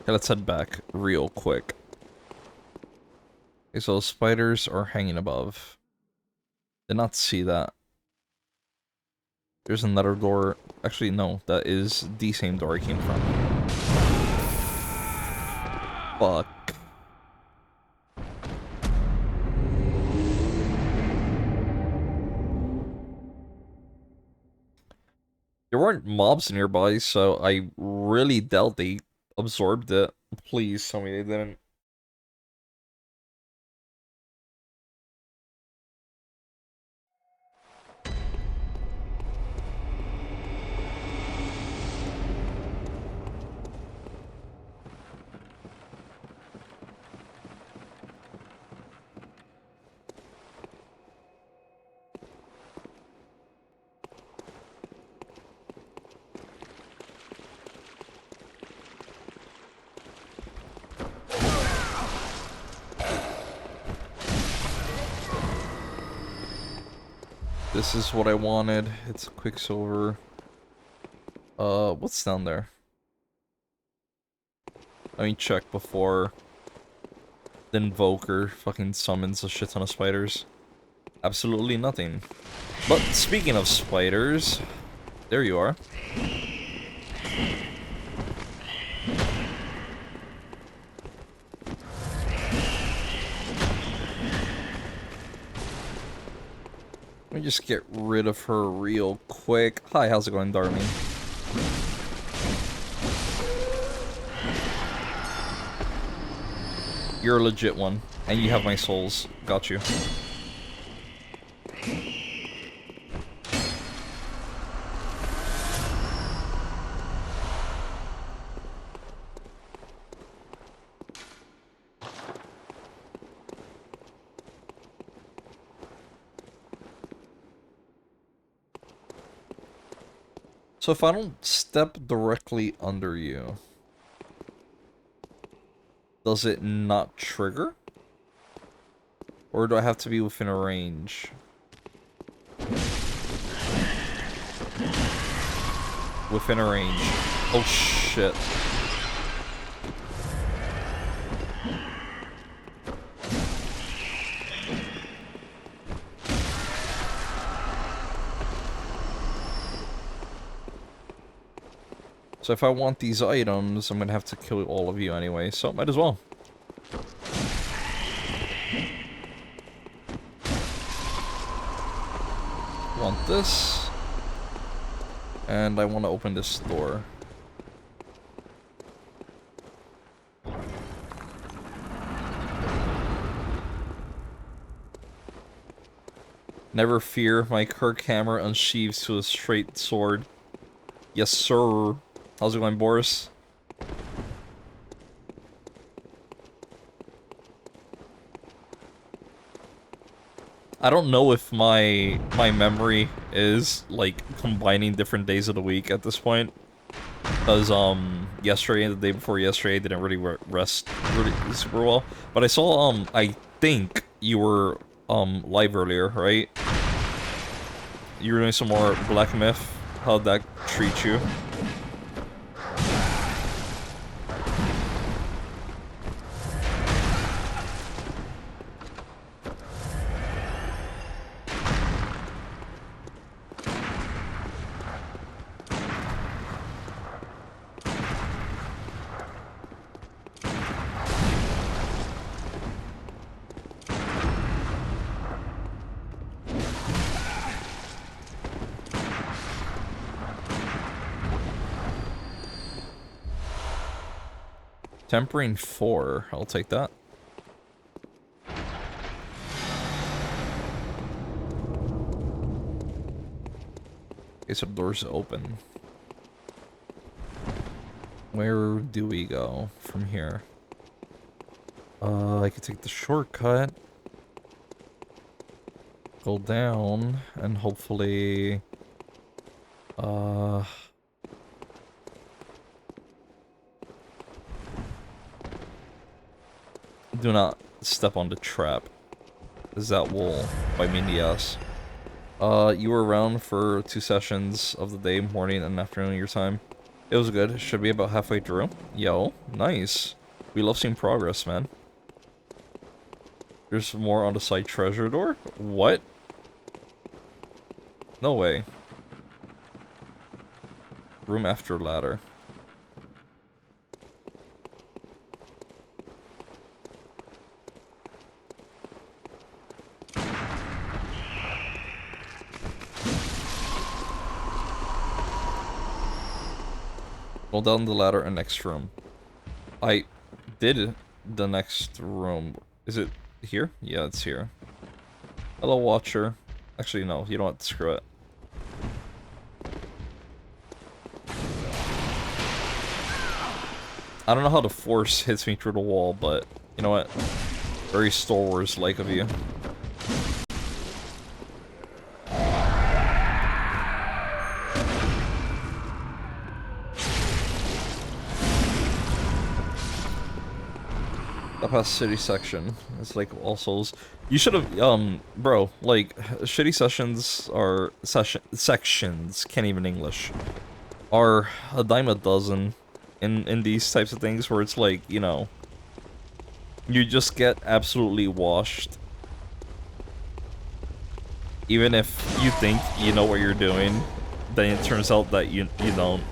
Okay, let's head back real quick. Okay, so spiders are hanging above. Did not see that. There's another door. Actually, no, that is the same door I came from. Fuck. There weren't mobs nearby, so I really doubt they absorbed it. Please tell me they didn't. This is what I wanted. It's Quicksilver. What's down there? Let me check before the Invoker fucking summons a shit ton of spiders. Absolutely nothing. But speaking of spiders, there you are. Let me just get rid of her real quick. Hi, how's it going, Darmy? You're a legit one, and you have my souls. Got you. So if I don't step directly under you, does it not trigger? Or do I have to be within a range? Within a range. Oh shit. So if I want these items, I'm gonna have to kill all of you anyway, so might as well. Want this. And I want to open this door. Never fear, my Kirk hammer unsheathes to a straight sword. Yes, sir. How's it going, Boris? I don't know if my memory is like combining different days of the week at this point, because yesterday and the day before yesterday I didn't really rest really super well. But I saw I think you were live earlier, right? You were doing some more Black Myth. How'd that treat you? Tempering 4, I'll take that. Okay, so the door's open. Where do we go from here? I could take the shortcut. Go down, and hopefully... do not step on the trap. Is that will bite me in the ass. You were around for 2 sessions of the day, morning and afternoon your time. It was good. Should be about halfway through. Yo, nice. We love seeing progress, man. There's more on the side treasure door? What? No way. Room after ladder. Go down the ladder and next room. I did the next room. Is it here? Yeah, it's here. Hello, Watcher. Actually, no, you don't have to screw it. I don't know how the force hits me through the wall, but you know what? Very Star Wars-like of you. That past city section. It's like all souls. You should have, bro, like, shitty sessions are, sections, can't even English, are a dime a dozen in these types of things where it's like, you know, you just get absolutely washed. Even if you think you know what you're doing, then it turns out that you don't.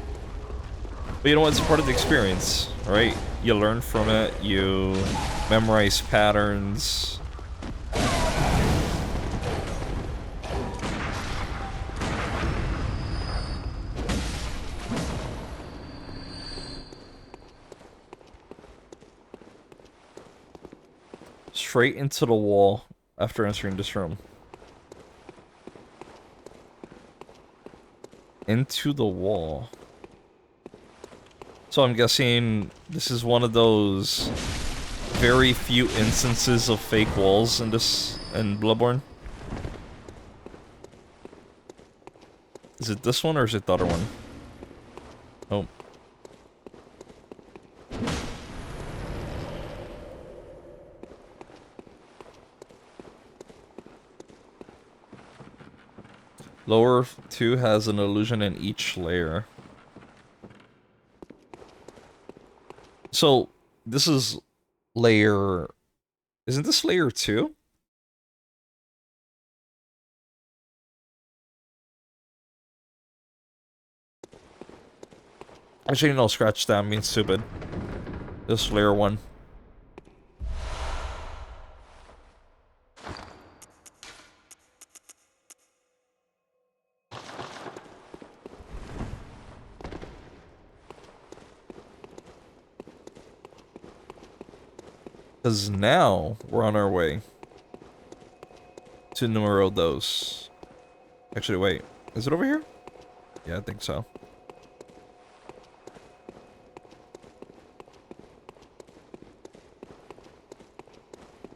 But you know what, it's part of the experience, right? You learn from it, you memorize patterns. Straight into the wall after entering this room. Into the wall. So I'm guessing this is one of those very few instances of fake walls in Bloodborne. Is it this one or is it the other one? Oh. Lower 2 has an illusion in each layer. So, this is layer... Isn't this layer 2? Actually, no, scratch that. I'm being stupid. This is layer 1. Because now, we're on our way to numero dos. Actually, wait. Is it over here? Yeah, I think so.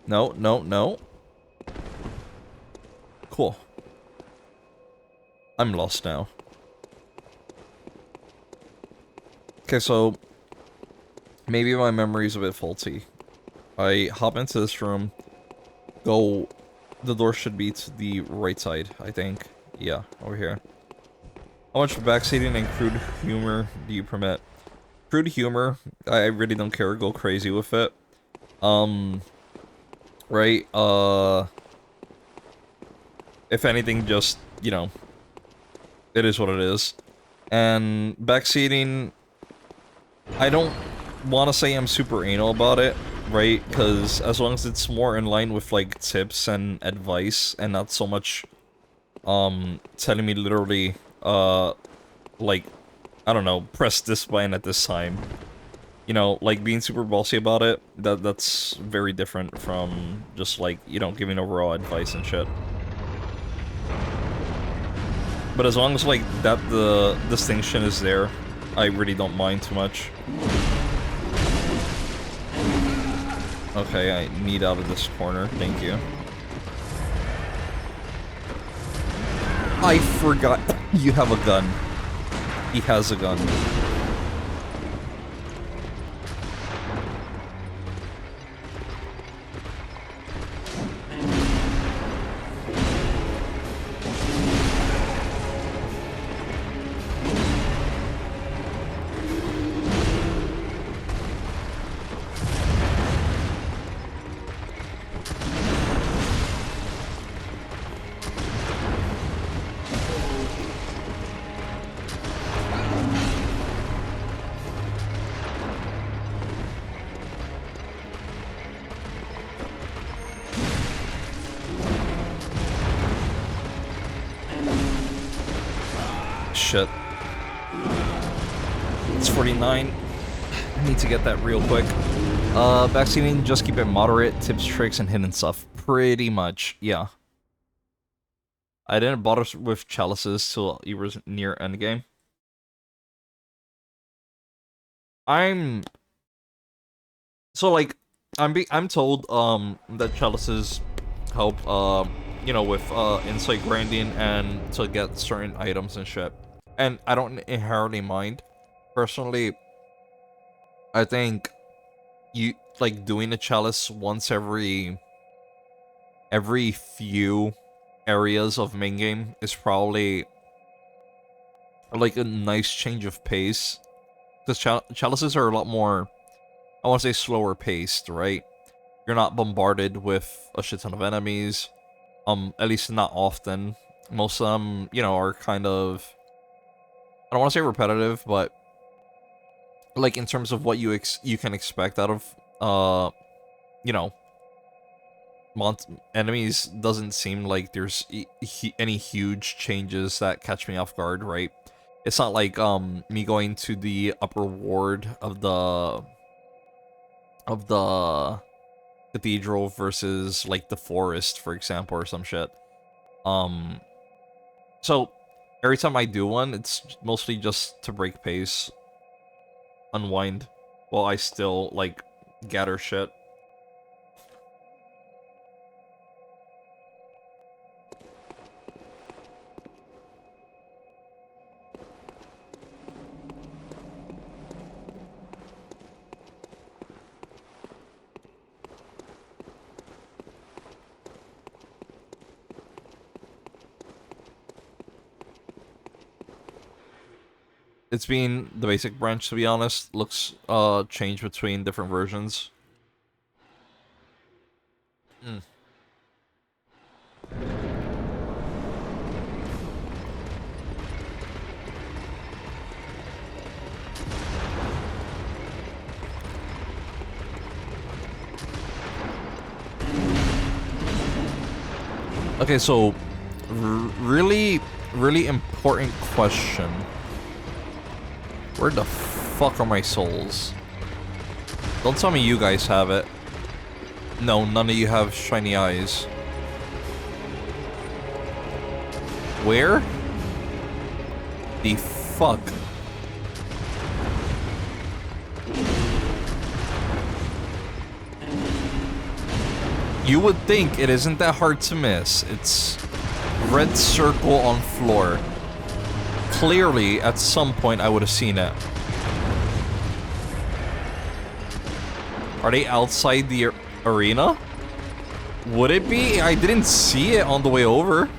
No, no, no. Cool. I'm lost now. Okay, so... maybe my memory's a bit faulty. I hop into this room. Go... the door should be to the right side, I think. Yeah, over here. How much backseating and crude humor do you permit? Crude humor, I really don't care. Go crazy with it. Right, if anything, just, you know, it is what it is. And backseating, I don't want to say I'm super anal about it, right? Because as long as it's more in line with, like, tips and advice, and not so much, telling me literally, like, I don't know, press this button at this time. You know, like, being super bossy about it, that's very different from just, like, you know, giving overall advice and shit. But as long as, like, the distinction is there, I really don't mind too much. Okay, I need out of this corner, thank you. I forgot you have a gun. He has a gun. Shit. It's 49. I need to get that real quick. Backseating, just keep it moderate, tips, tricks, and hidden stuff. Pretty much, yeah. I didn't bother with chalices till it was near endgame. So, like, I'm told, that chalices help, you know, with, insight grinding and to get certain items and shit. And I don't inherently mind. Personally, I think you, like, doing a chalice once every few areas of main game is probably, like, a nice change of pace. Because chalices are a lot more, I want to say, slower paced, right? You're not bombarded with a shit ton of enemies. At least not often. Most of them, you know, are kind of, I don't want to say repetitive, but like in terms of what you can expect out of, you know, enemies, doesn't seem like there's any huge changes that catch me off guard, right? It's not like me going to the upper ward of the cathedral versus like the forest, for example, or some shit. So every time I do one, it's mostly just to break pace, unwind, while I still like gather shit. It's been the basic branch, to be honest. Looks changed between different versions. Okay, so really important question. Where the fuck are my souls? Don't tell me you guys have it. No, none of you have shiny eyes. Where? The fuck? You would think it isn't that hard to miss. It's red circle on floor. Clearly, at some point, I would have seen it. Are they outside the arena? Would it be? I didn't see it on the way over.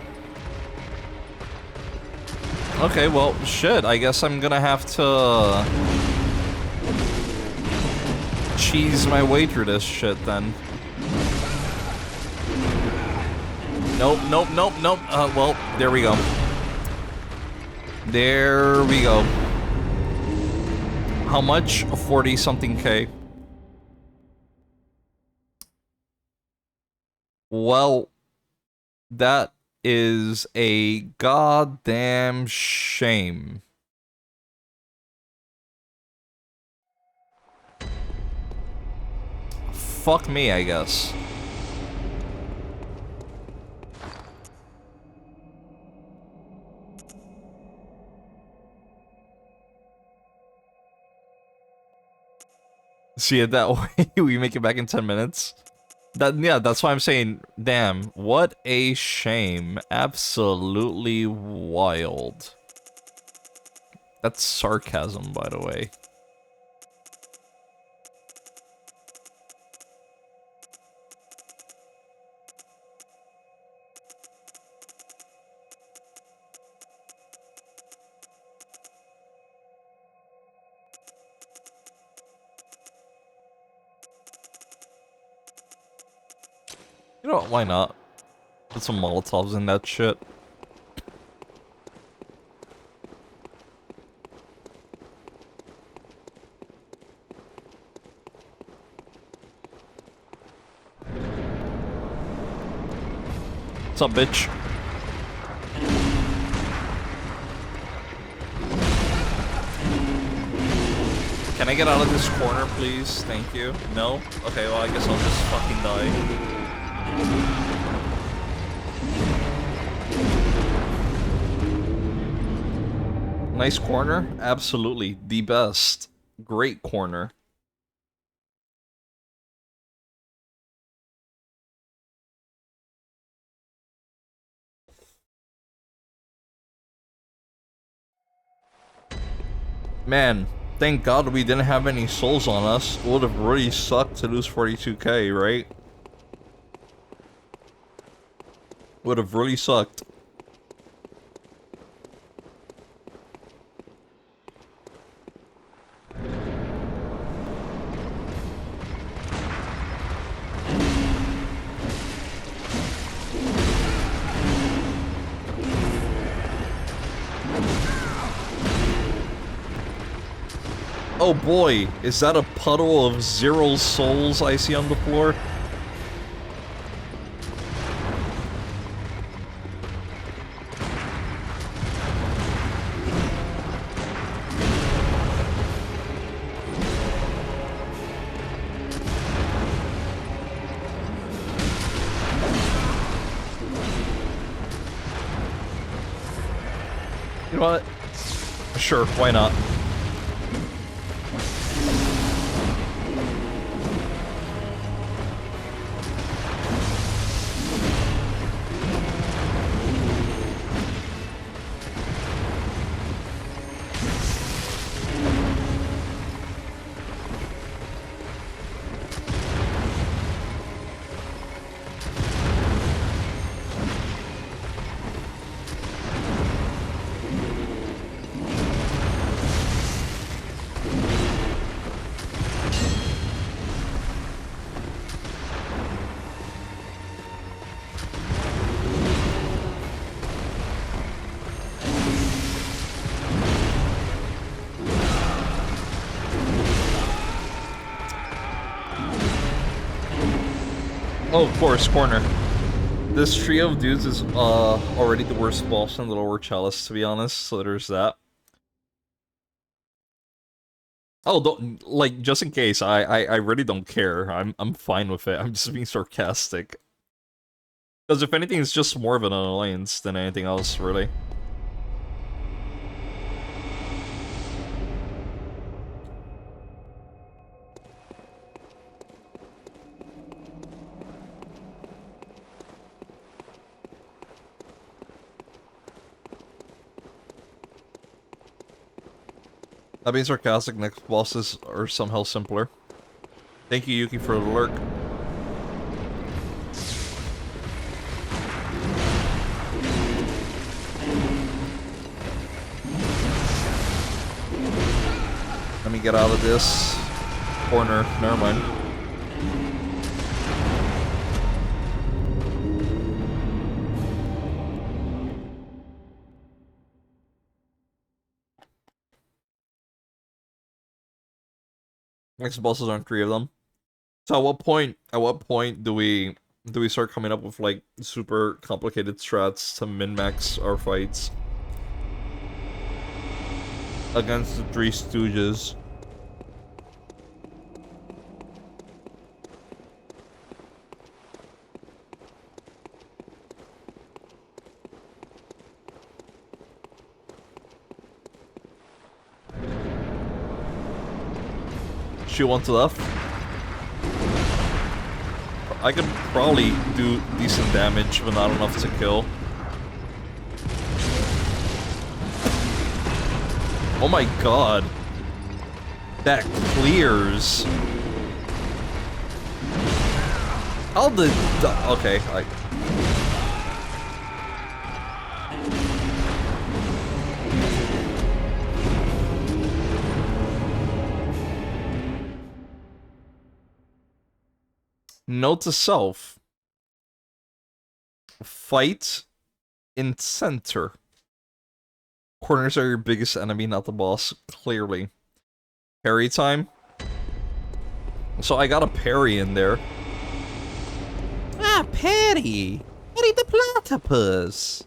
Okay, well, shit. I guess I'm gonna have to cheese my way through this shit then. Nope, nope, nope, nope. Well, there we go. There we go. How much? 40-something K. Well, that is a goddamn shame. Fuck me, I guess. See it that way? We make it back in 10 minutes? Yeah, that's why I'm saying, damn, what a shame. Absolutely wild. That's sarcasm, by the way. You know what, why not? Put some Molotovs in that shit. What's up, bitch? Can I get out of this corner, please? Thank you. No? Okay, well, I guess I'll just fucking die. Nice corner? Absolutely. The best. Great corner. Man, thank God we didn't have any souls on us. It would have really sucked to lose 42k, right? Would have really sucked. Oh boy, is that a puddle of 0 souls I see on the floor? You know what? Sure, why not? Oh, of course, corner. This trio of dudes is already the worst boss in the lower chalice, to be honest, so there's that. Oh, don't, like, just in case, I really don't care. I'm fine with it. I'm just being sarcastic. Because if anything, it's just more of an annoyance than anything else, really. That being sarcastic, next bosses are somehow simpler. Thank you, Yuki, for the lurk. Let me get out of this corner. Never mind. Next bosses aren't 3 of them. So at what point do we start coming up with like super complicated strats to min-max our fights against the Three Stooges? Shoot one to left. I could probably do decent damage, but not enough to kill. Oh my god. That clears. How the... Okay, Note to self. Fight in center. Corners are your biggest enemy, not the boss, clearly. Parry time. So I got a parry in there. Ah, parry! Parry the platypus!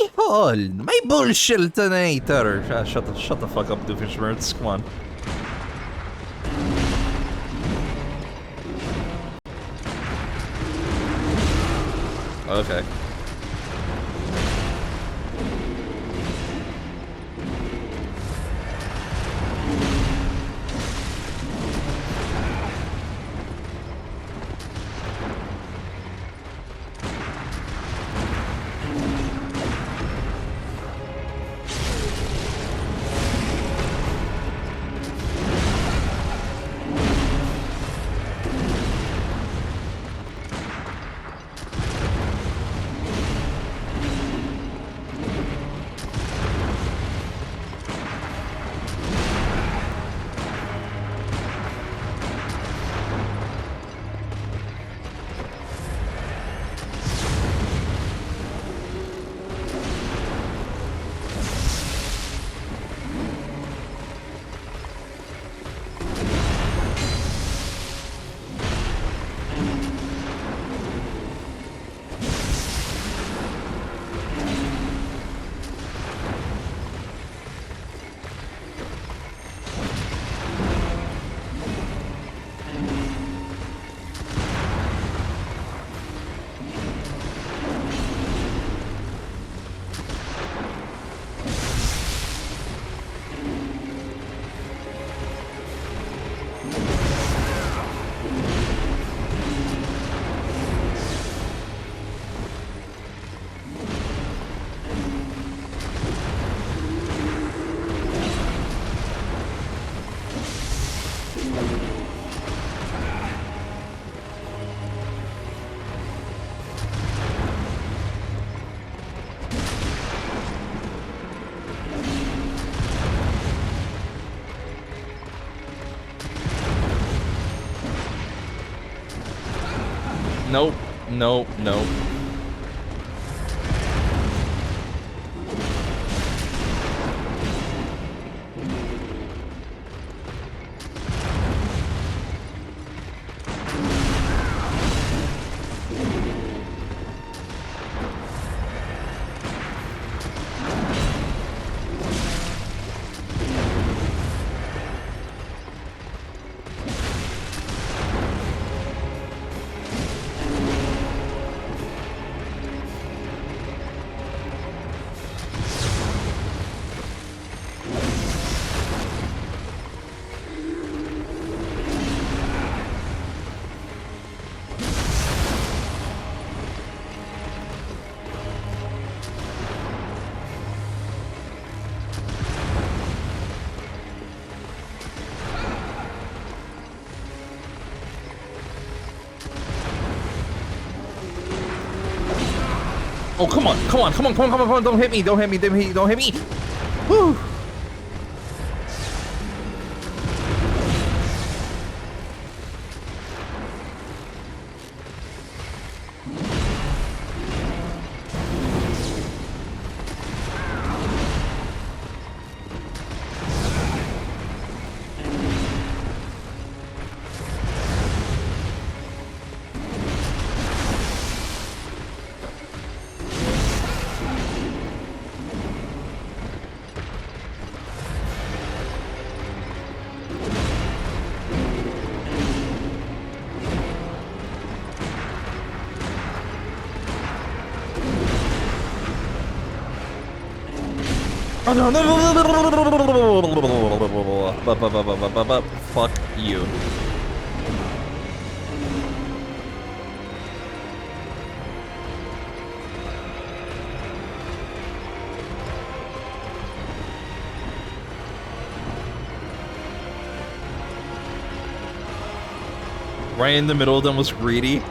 Behold, my bullshitinator! Shut the fuck up, Doofenshmirtz, come on. Okay. Nope, nope, nope. Oh, come on, come on, come on, come on, come on, come on, don't hit me, don't hit me, don't hit me, don't hit me! Woo! Oh no, no, fuck you. Right in the middle of them was greedy.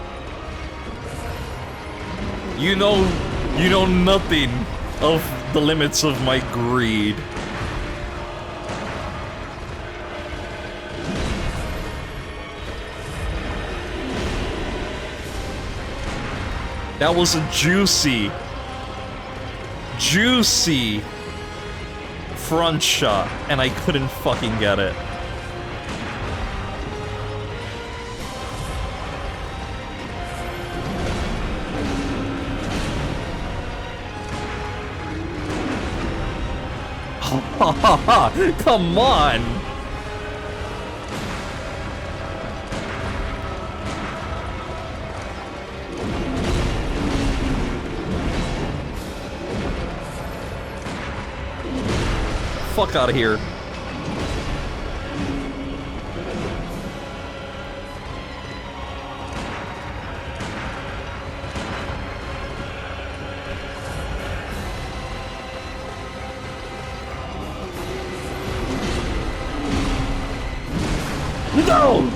You know nothing of the limits of my greed. That was a juicy front shot, and I couldn't fucking get it. Come on! Fuck out of here. No!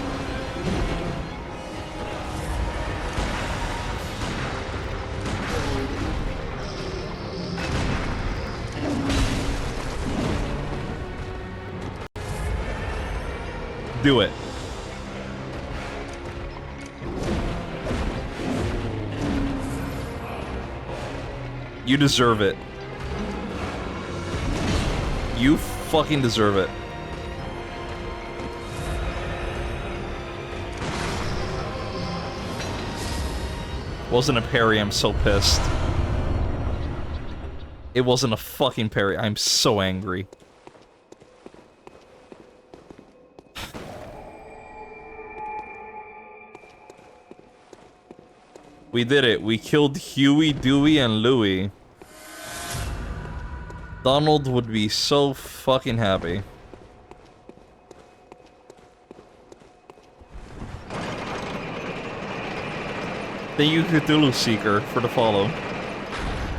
Do it. You deserve it. You fucking deserve it. Wasn't a parry, I'm so pissed. It wasn't a fucking parry, I'm so angry. We did it, we killed Huey, Dewey, and Louie. Donald would be so fucking happy. Thank you, Cthulhu Seeker, for the follow.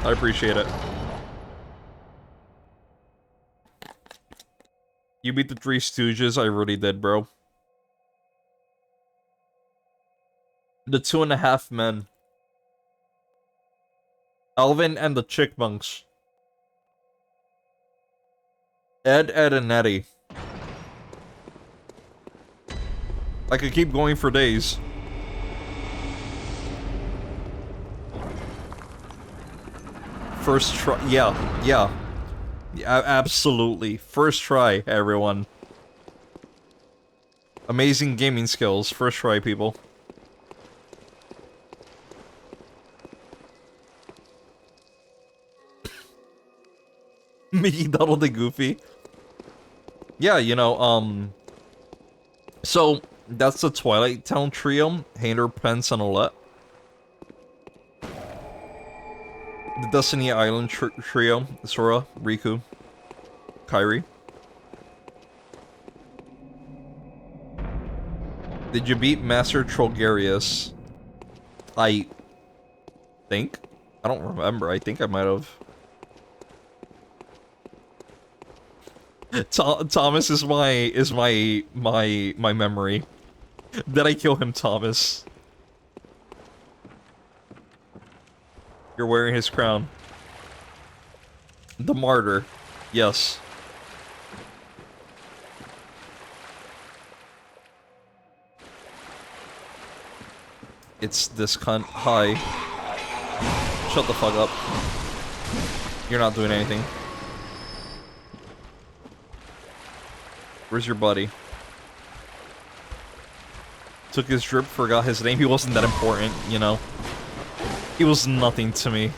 I appreciate it. You beat the Three Stooges? I really did, bro. The 2.5 Men. Alvin and the Chickmunks. Ed, Ed, and Eddie. I could keep going for days. First try, yeah, absolutely. First try, everyone. Amazing gaming skills. First try, people. Mickey, Donald, and Goofy. Yeah, you know, so, that's the Twilight Town trio. Hainer, Pence, and Olette. The Destiny Island trio. Sora, Riku, Kairi. Did you beat Master Trollgarius? I think. I don't remember. I think I might have. Thomas is my memory. Did I kill him, Thomas? You're wearing his crown. The martyr. Yes. It's this cunt. Hi. Shut the fuck up. You're not doing anything. Where's your buddy? Took his drip, forgot his name. He wasn't that important, you know. He was nothing to me.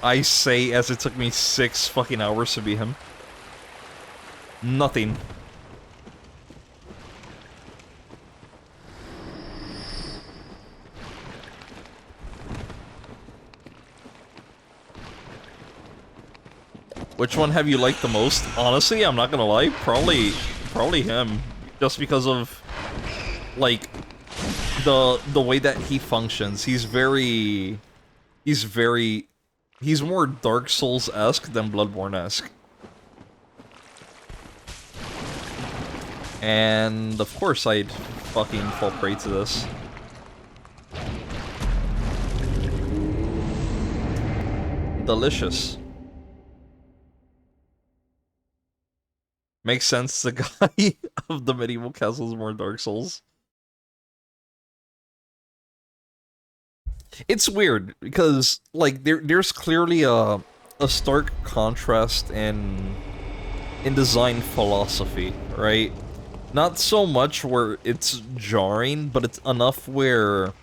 I say as it took me 6 fucking hours to beat him. Nothing. Which one have you liked the most? Honestly, I'm not gonna lie, probably him. Just because of, like, the way that he functions. He's more Dark Souls-esque than Bloodborne-esque. And of course I'd fucking fall prey to this. Delicious. Makes sense, the guy of the medieval castle is more Dark Souls. It's weird, because, like, there's clearly a stark contrast in design philosophy, right? Not so much where it's jarring, but it's enough where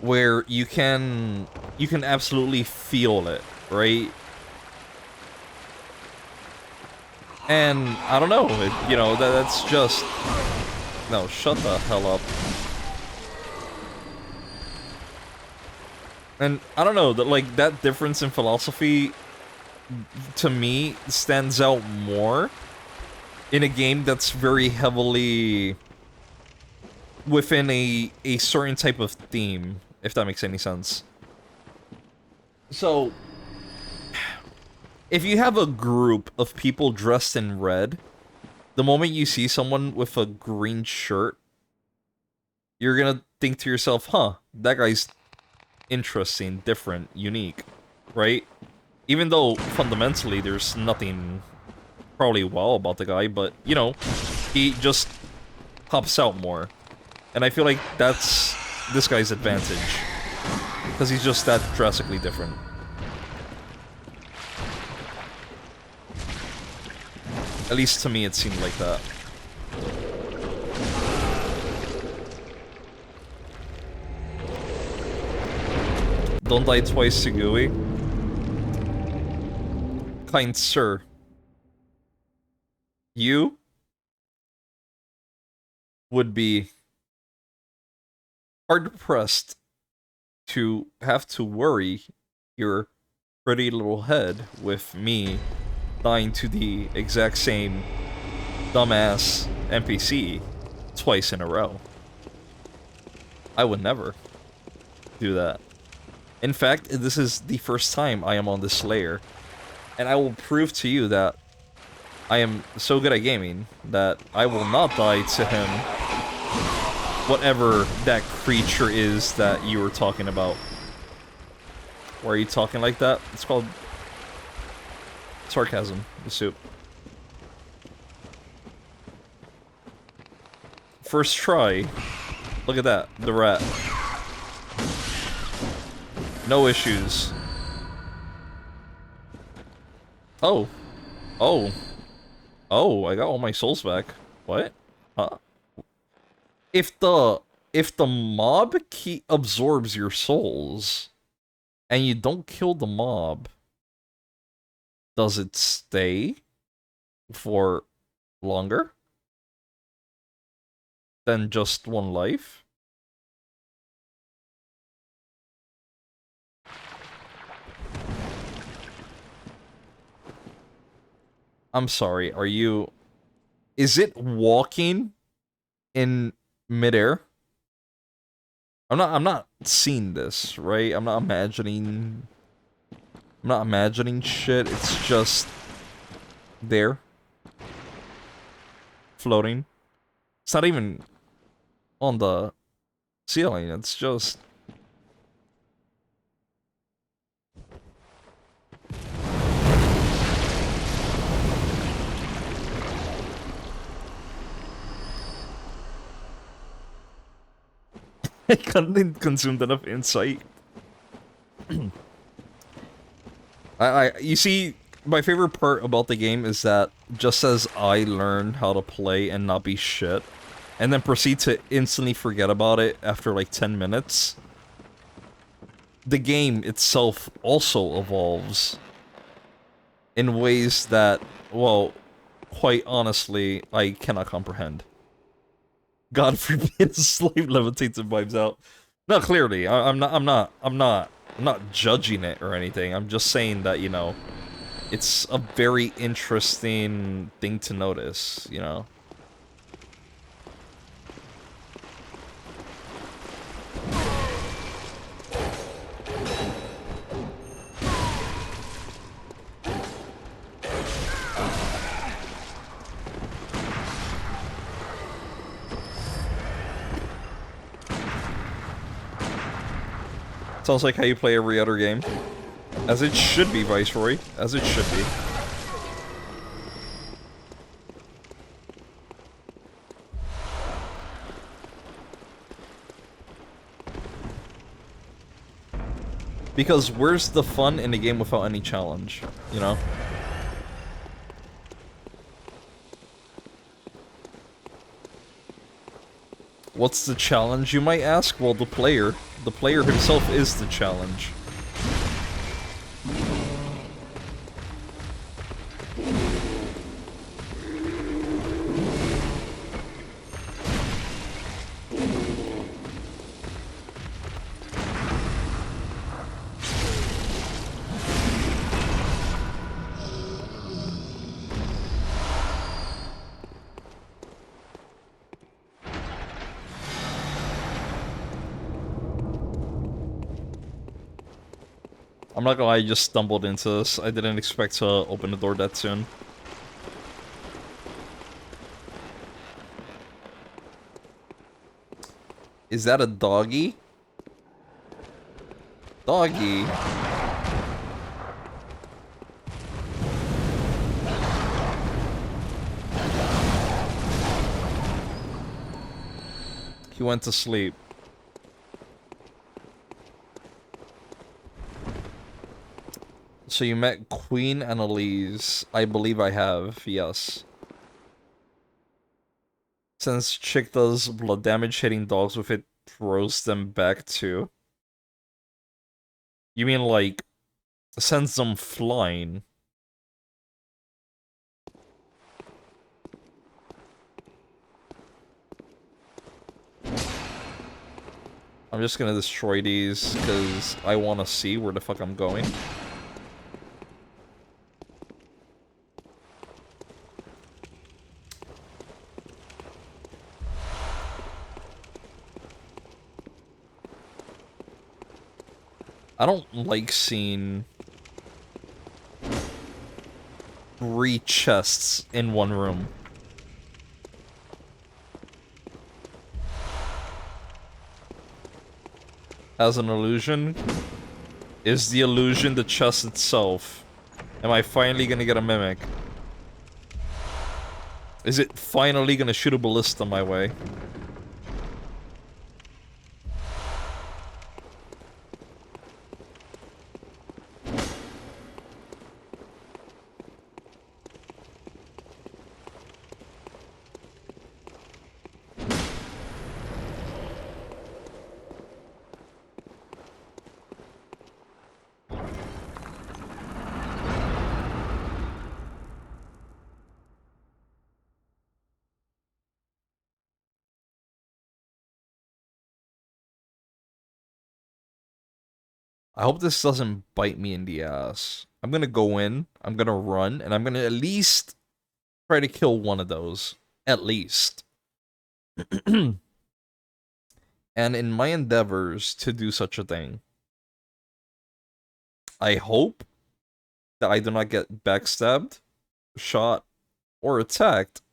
you can absolutely feel it, right? And I don't know, you know, that's just... No, shut the hell up. And I don't know, like, that difference in philosophy, to me, stands out more in a game that's very heavily within a certain type of theme, if that makes any sense. So, if you have a group of people dressed in red, the moment you see someone with a green shirt, you're gonna think to yourself, huh, that guy's interesting, different, unique, right? Even though, fundamentally, there's nothing probably wow about the guy, but, you know, he just pops out more. And I feel like that's this guy's advantage. Because he's just that drastically different. At least to me, it seemed like that. Don't die twice to Gooey. Kind sir. You would be hard-pressed to have to worry your pretty little head with me dying to the exact same dumbass NPC twice in a row. I would never do that. In fact, this is the first time I am on this layer, and I will prove to you that I am so good at gaming that I will not die to him, whatever that creature is that you were talking about. Why are you talking like that? It's called sarcasm, the soup. First try. Look at that, the rat. No issues. Oh. Oh. Oh, I got all my souls back. What? If the mob key absorbs your souls and you don't kill the mob, does it stay for longer than just one life? I'm sorry, are you... Is it walking in midair? I'm not seeing this, right? I'm not imagining shit, it's just... there. Floating. It's not even... on the ceiling. It's just... I couldn't consume enough insight. You see, my favorite part about the game is that just as I learn how to play and not be shit, and then proceed to instantly forget about it after like 10 minutes, the game itself also evolves in ways that, well, quite honestly, I cannot comprehend. God forbid slave levitates and vibes out. No, clearly, I'm not judging it or anything. I'm just saying that, you know, it's a very interesting thing to notice, you know. Sounds like how you play every other game. As it should be, Viceroy. As it should be. Because where's the fun in a game without any challenge, you know? What's the challenge, you might ask? Well, the player. The player himself is the challenge. I'm not gonna lie, I just stumbled into this. I didn't expect to open the door that soon. Is that a doggy? Doggy? He went to sleep. So you met Queen Annalise. I believe I have, yes. Since chick does blood damage, hitting dogs with it throws them back too. You mean like, sends them flying? I'm just gonna destroy these, because I want to see where the fuck I'm going. I don't like seeing 3 chests in one room. As an illusion? Is the illusion the chest itself? Am I finally gonna get a mimic? Is it finally gonna shoot a ballista my way? I hope this doesn't bite me in the ass. I'm gonna go in, I'm gonna run, and I'm gonna at least try to kill one of those. At least. And in my endeavors to do such a thing, I hope that I do not get backstabbed, shot, or attacked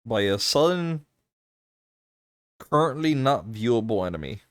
by a sudden Currently not viewable enemy.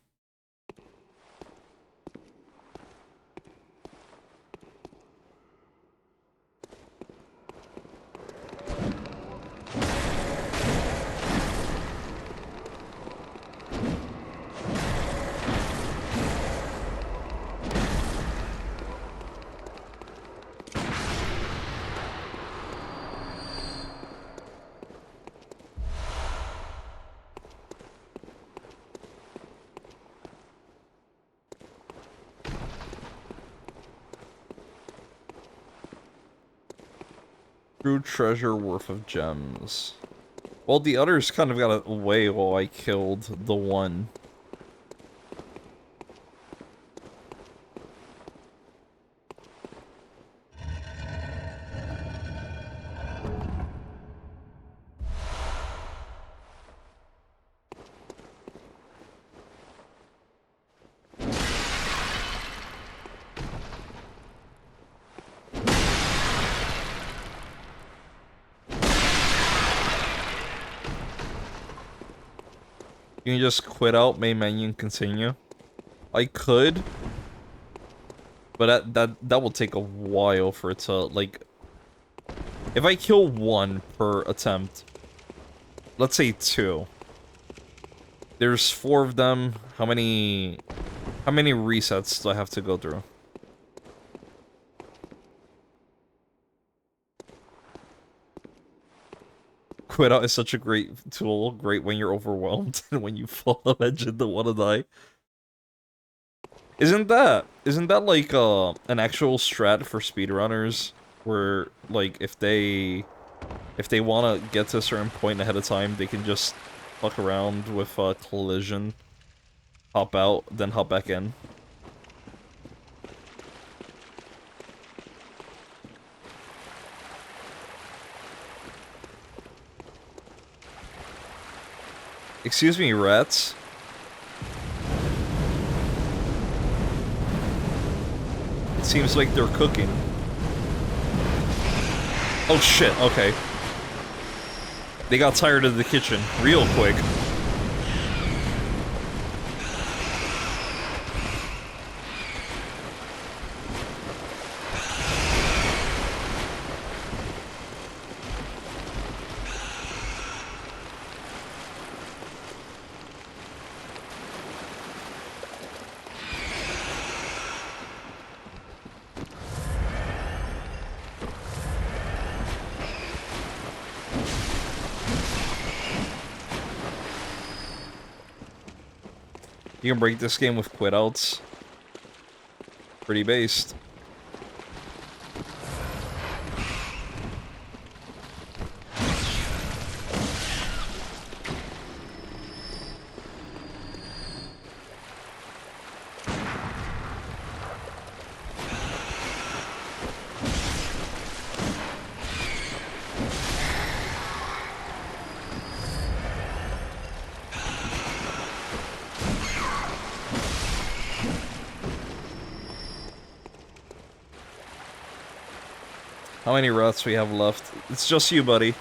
True treasure worth of gems. Well, the others kind of got away while I killed the one. You can just quit out main menu and continue. I could, but that will take a while for it to, like, if I kill one per attempt, let's say 2. There's 4 of them. How many resets do I have to go through? Quit out is such a great tool. Great when you're overwhelmed and when you fall off edge and don't want to die. Isn't that like an actual strat for speedrunners where, like, if they want to get to a certain point ahead of time, they can just fuck around with collision, hop out, then hop back in? Excuse me, rats. It seems like they're cooking. Oh shit, okay. They got tired of the kitchen real quick. You can break this game with quit outs. Pretty based. How many rats we have left? It's just you, buddy.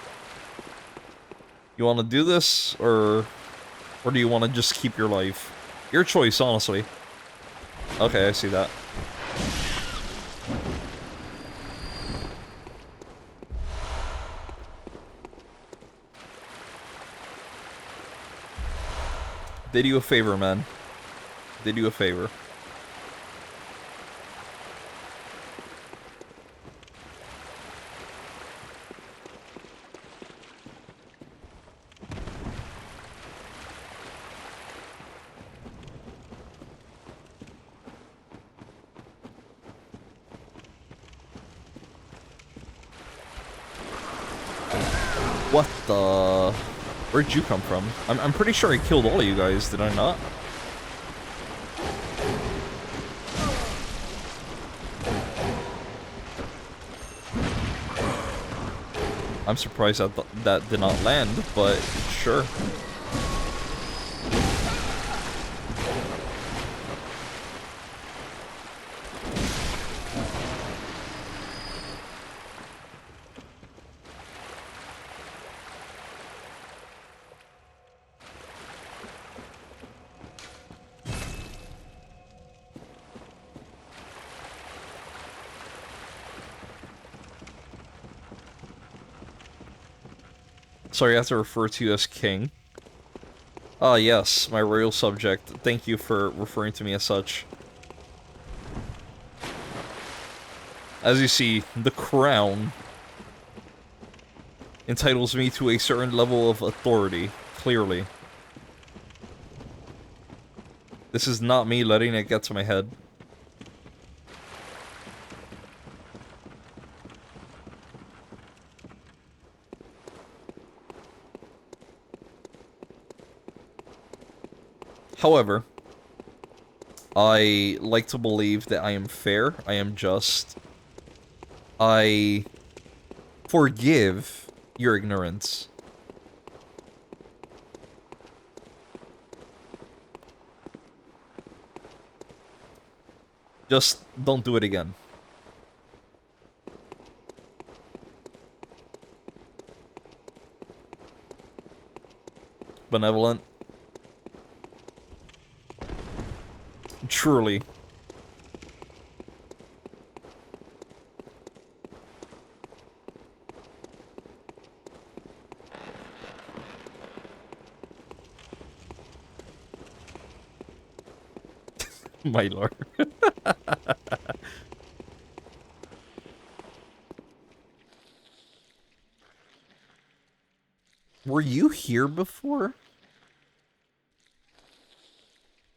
You want to do this, or do you want to just keep your life? Your choice, honestly. Okay, I see that. Did you a favor, man. Did you a favor. What the... Where'd you come from? I'm pretty sure I killed all of you guys, did I not? I'm surprised that that did not land, but sure. Sorry, I have to refer to you as king. Ah, yes, my royal subject. Thank you for referring to me as such. As you see, the crown entitles me to a certain level of authority, clearly. This is not me letting it get to my head. However, I like to believe that I am fair, I am just. I forgive your ignorance. Just don't do it again. Benevolent. Truly. My lord. Were you here before?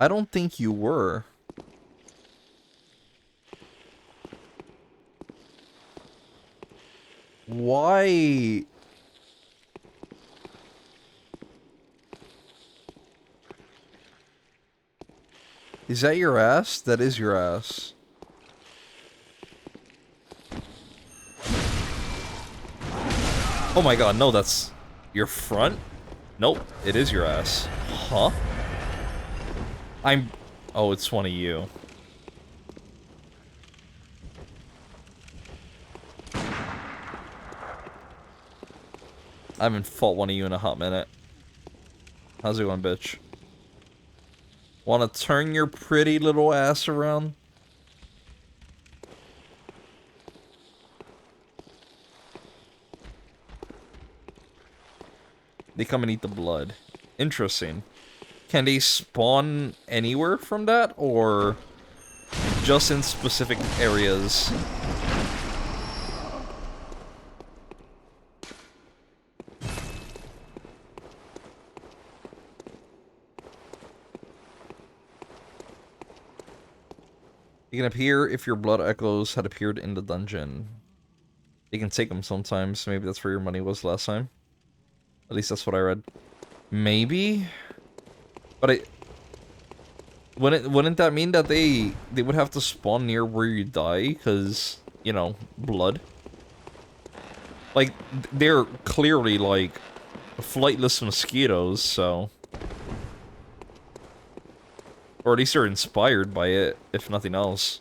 I don't think you were. Why? Is that your ass? That is your ass. Oh my god, no, that's your front? Nope, it is your ass. Huh? Oh, it's one of you. I haven't fought one of you in a hot minute. How's it going, bitch? Wanna turn your pretty little ass around? They come and eat the blood. Interesting. Can they spawn anywhere from that, or just in specific areas? You can appear if your blood echoes had appeared in the dungeon. You can take them sometimes. Maybe that's where your money was last time. At least that's what I read. Maybe? But wouldn't that mean that they would have to spawn near where you die? Because, you know, blood. Like, they're clearly, like, flightless mosquitoes, so... Or at least they're inspired by it, if nothing else.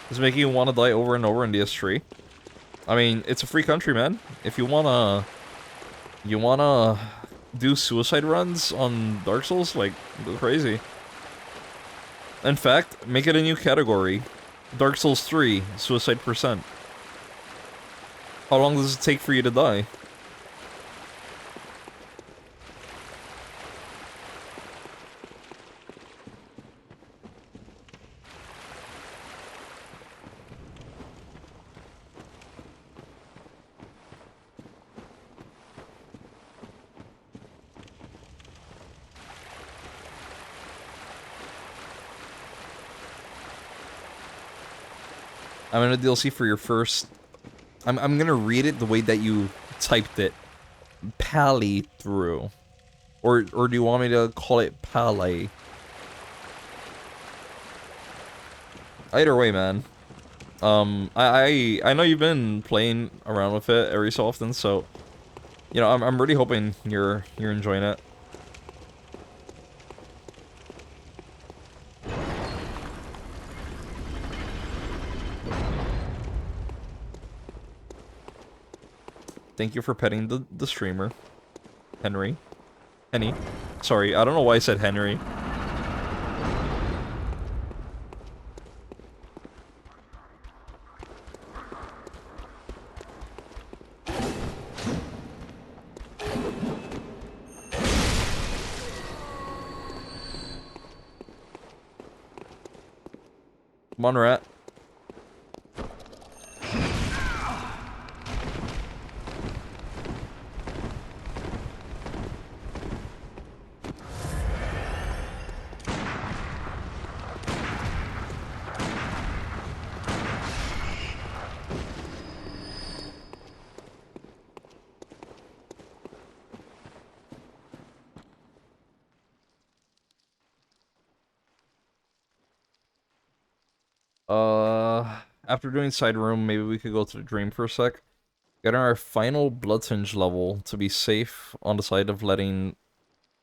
It's making you want to die over and over in DS3. I mean, it's a free country, man. If you wanna... You wanna... do suicide runs on Dark Souls? Like, go crazy. In fact, make it a new category. Dark Souls 3, suicide percent. How long does it take for you to die? I'm in a DLC for your first... I'm gonna read it the way that you typed it. Pally through. Or do you want me to call it Pally? Either way, man. I know you've been playing around with it every so often, so... You know, I'm really hoping you're enjoying it. Thank you for petting the streamer, Henry. Sorry, I don't know why I said Henry. Come on, rat. After doing side room, maybe we could go to the dream for a sec. Getting our final blood tinge level to be safe on the side of letting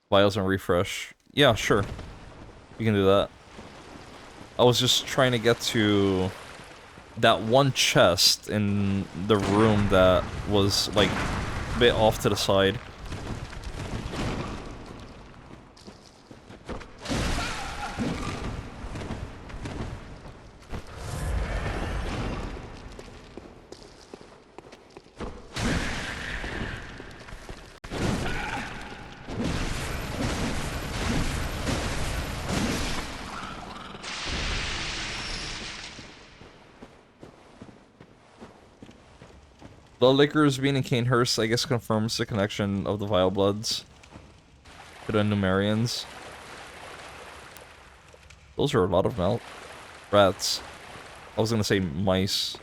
vials and refresh. Yeah, sure. We can do that. I was just trying to get to that one chest in the room that was, like, a bit off to the side. Blood Lickers being in Canehurst, I guess, confirms the connection of the Vile Bloods to the Numerians. Those are a lot of rats. I was gonna say mice.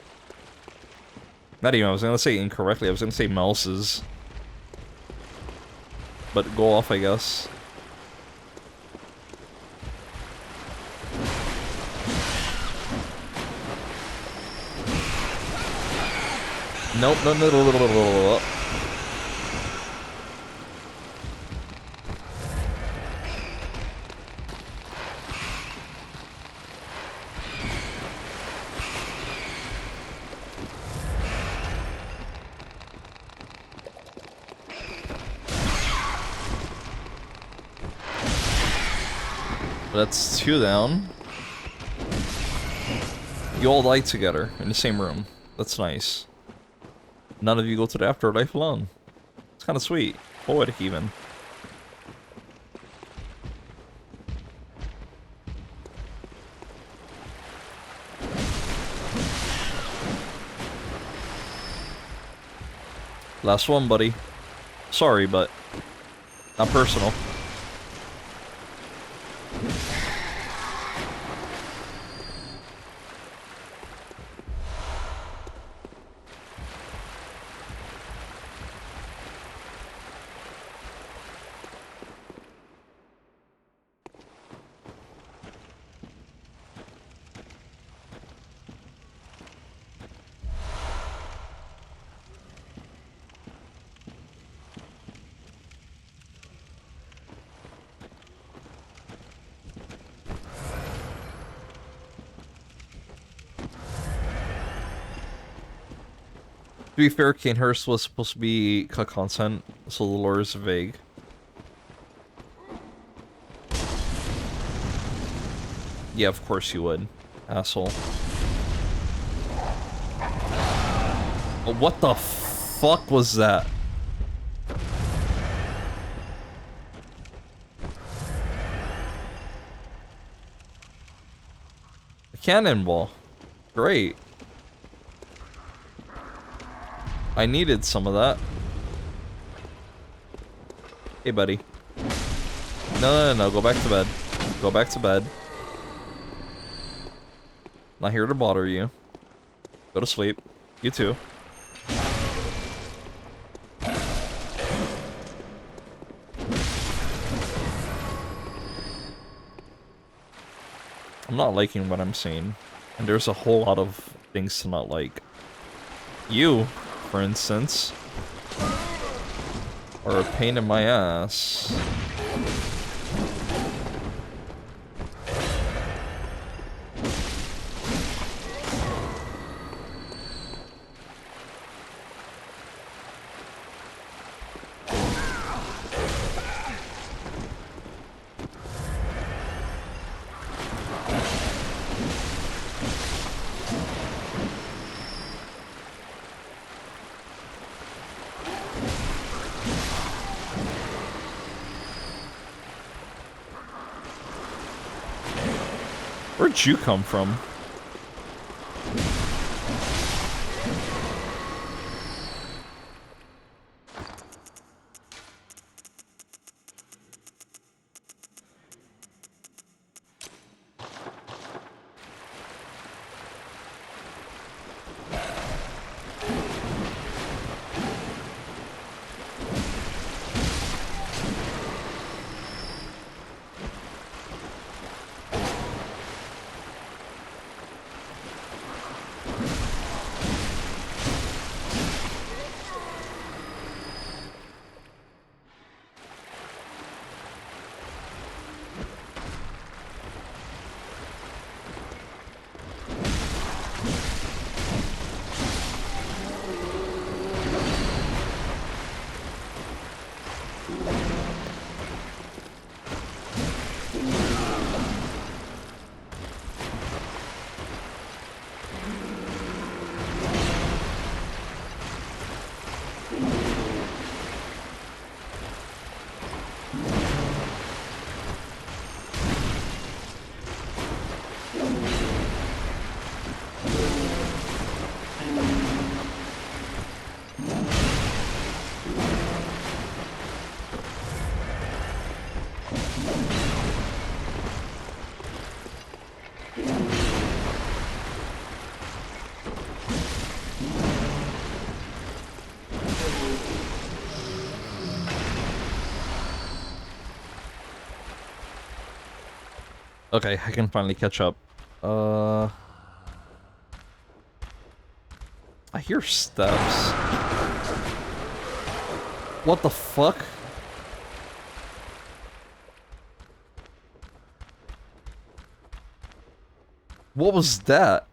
Not even, I was gonna say incorrectly, I was gonna say mouses. But go off, I guess. Nope, no. That's 2 down. You all die together in the same room. That's nice. None of you go to the afterlife alone. It's kind of sweet. Poetic, even. Last one, buddy. Sorry, but not personal. To be fair, Canehurst was supposed to be cut content, so the lore is vague. Yeah, of course you would, asshole. Oh, what the fuck was that? A cannonball. Great. I needed some of that. Hey, buddy. No, go back to bed. Go back to bed. Not here to bother you. Go to sleep. You too. I'm not liking what I'm seeing. And there's a whole lot of things to not like. You, for instance, are a pain in my ass. Where'd you come from? Okay, I can finally catch up. I hear steps. What the fuck? What was that?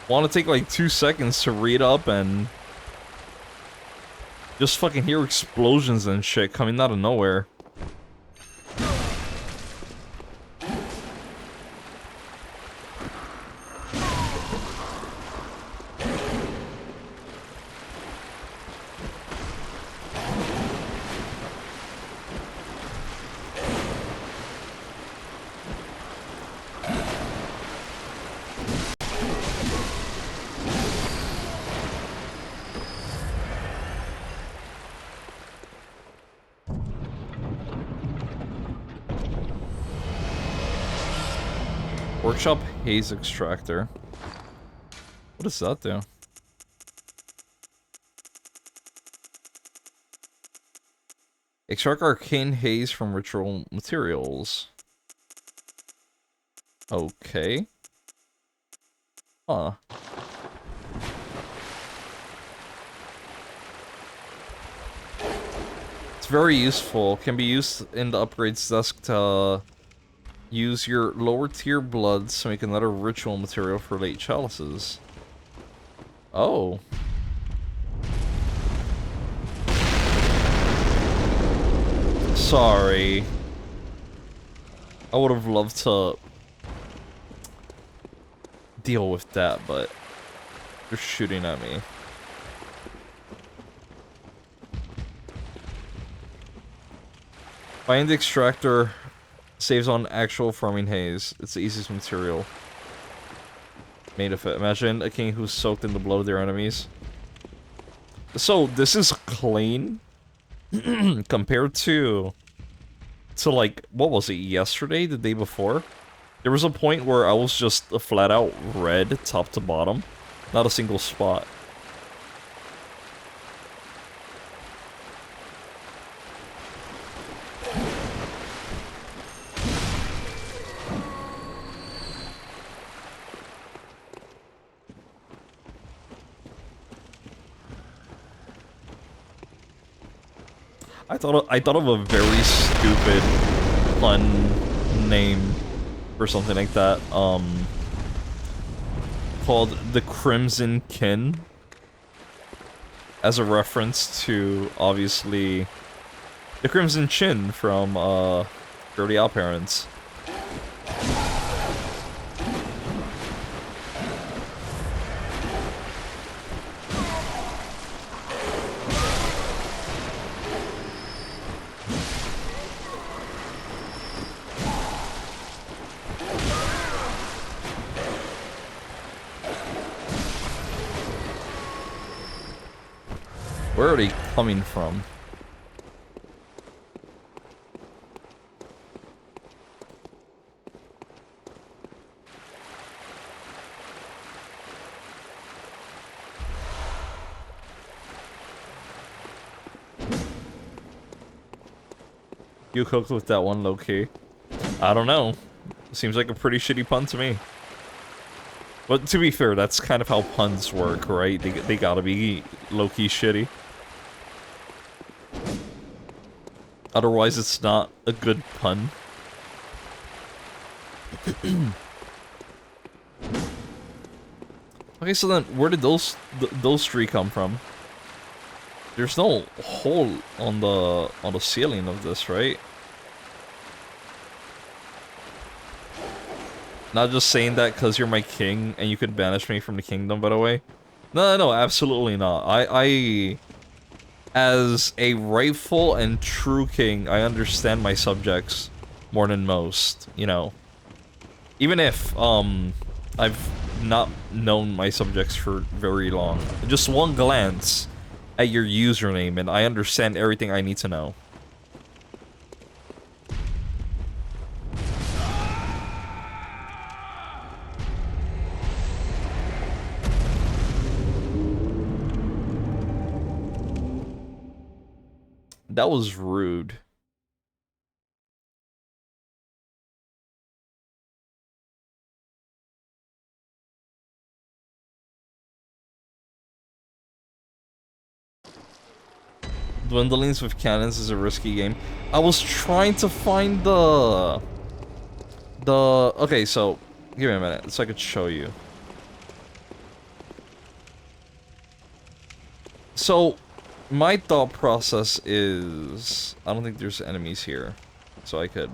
Want to take like 2 seconds to read up and just fucking hear explosions and shit coming out of nowhere. Workshop haze extractor. What does that do? Extract arcane haze from ritual materials. Okay. Huh. It's very useful. Can be used in the upgrades desk to use your lower tier bloods to make another ritual material for late chalices. Oh. Sorry. I would have loved to deal with that, but they're shooting at me. Find the extractor. Saves on actual farming haze. It's the easiest material made of it. Imagine a king who's soaked in the blood of their enemies. So this is clean compared to like, what was it, yesterday, the day before? There was a point where I was just a flat out red top to bottom, not a single spot. I thought of a very stupid pun name or something like that, called the Crimson Kin, as a reference to, obviously, the Crimson Chin from, Fairly Odd Parents. Where are they coming from? You cooked with that one low-key. I don't know. Seems like a pretty shitty pun to me. But to be fair, that's kind of how puns work, right? They gotta be low-key shitty. Otherwise, it's not a good pun. Okay, so then, where did those three come from? There's no hole on the ceiling of this, right? Not just saying that because you're my king and you could banish me from the kingdom, by the way. No, absolutely not. I as a rightful and true king, I understand my subjects more than most, you know. Even if, I've not known my subjects for very long. Just one glance at your username and I understand everything I need to know. That was rude. Dwindlings with cannons is a risky game. I was trying to find the... Okay, so... Give me a minute, so I could show you. So, my thought process is... I don't think there's enemies here. So I could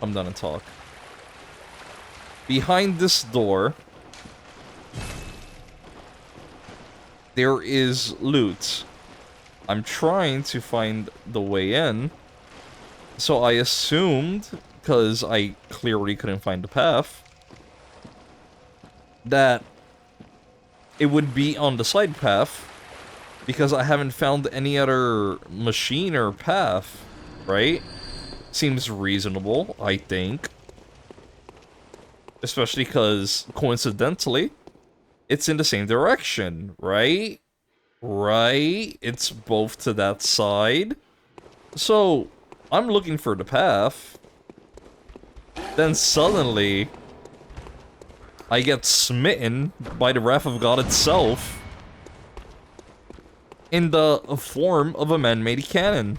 come down and talk. Behind this door... there is loot. I'm trying to find the way in. So I assumed, because I clearly couldn't find the path, that it would be on the side path, because I haven't found any other machine or path, right? Seems reasonable, I think. Especially because, coincidentally, it's in the same direction, right? Right? It's both to that side. So, I'm looking for the path. Then suddenly, I get smitten by the wrath of God itself in the form of a man-made cannon.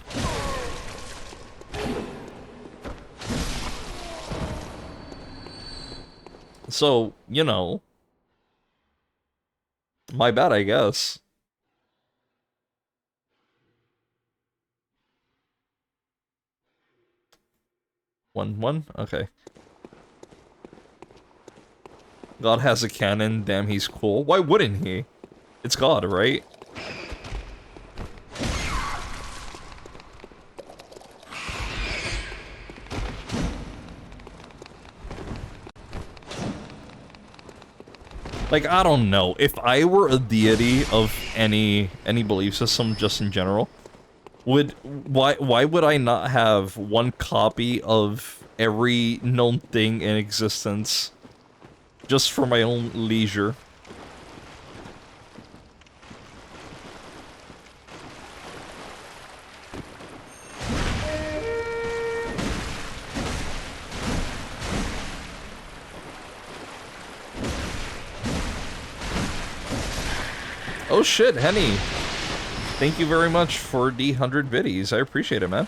So, you know, my bad, I guess. One? Okay. God has a cannon, damn he's cool. Why wouldn't he? It's God, right? Like, I don't know. If I were a deity of any belief system, just in general, why would I not have one copy of every known thing in existence just for my own leisure? Oh shit, Henny. Thank you very much for the 100 biddies. I appreciate it, man.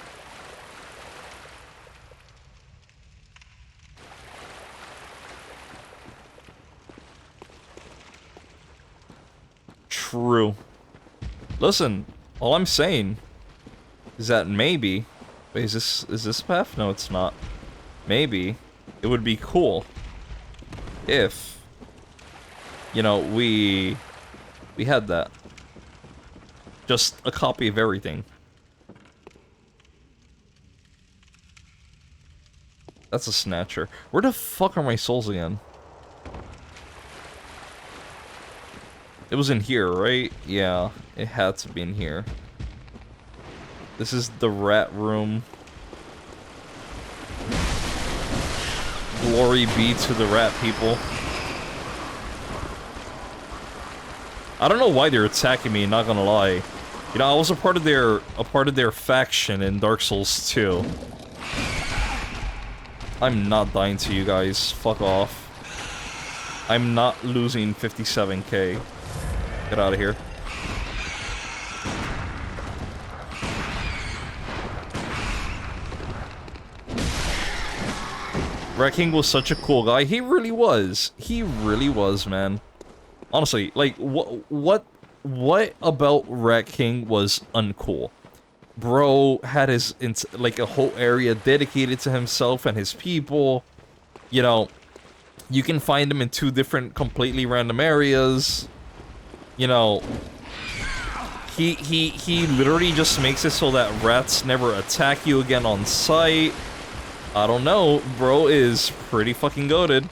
True. Listen, all I'm saying is that maybe... Wait, is this a path? No, it's not. Maybe it would be cool if, you know, we had that. Just a copy of everything. That's a snatcher. Where the fuck are my souls again? It was in here, right? Yeah, it had to be in here. This is the rat room. Glory be to the rat people. I don't know why they're attacking me, not gonna lie. You know, I was a part of their faction in Dark Souls 2. I'm not dying to you guys. Fuck off. I'm not losing 57k. Get out of here. Rat King was such a cool guy. He really was. He really was, man. Honestly, like, what about Rat King was uncool? Bro had his, like, a whole area dedicated to himself and his people. You know, you can find him in 2 different completely random areas. You know, he literally just makes it so that rats never attack you again on sight. I don't know, bro is pretty fucking goated.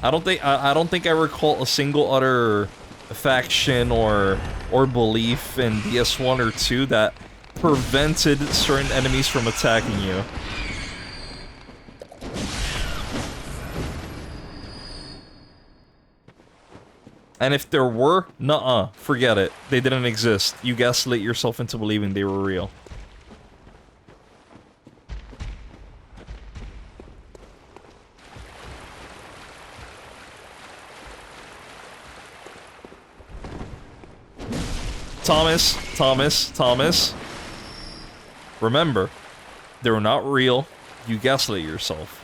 I don't think I recall a single other faction or belief in DS1 or 2 that prevented certain enemies from attacking you. And if there were, nuh-uh, forget it. They didn't exist. You gaslit yourself into believing they were real. Thomas. Remember, they were not real. You gaslit yourself.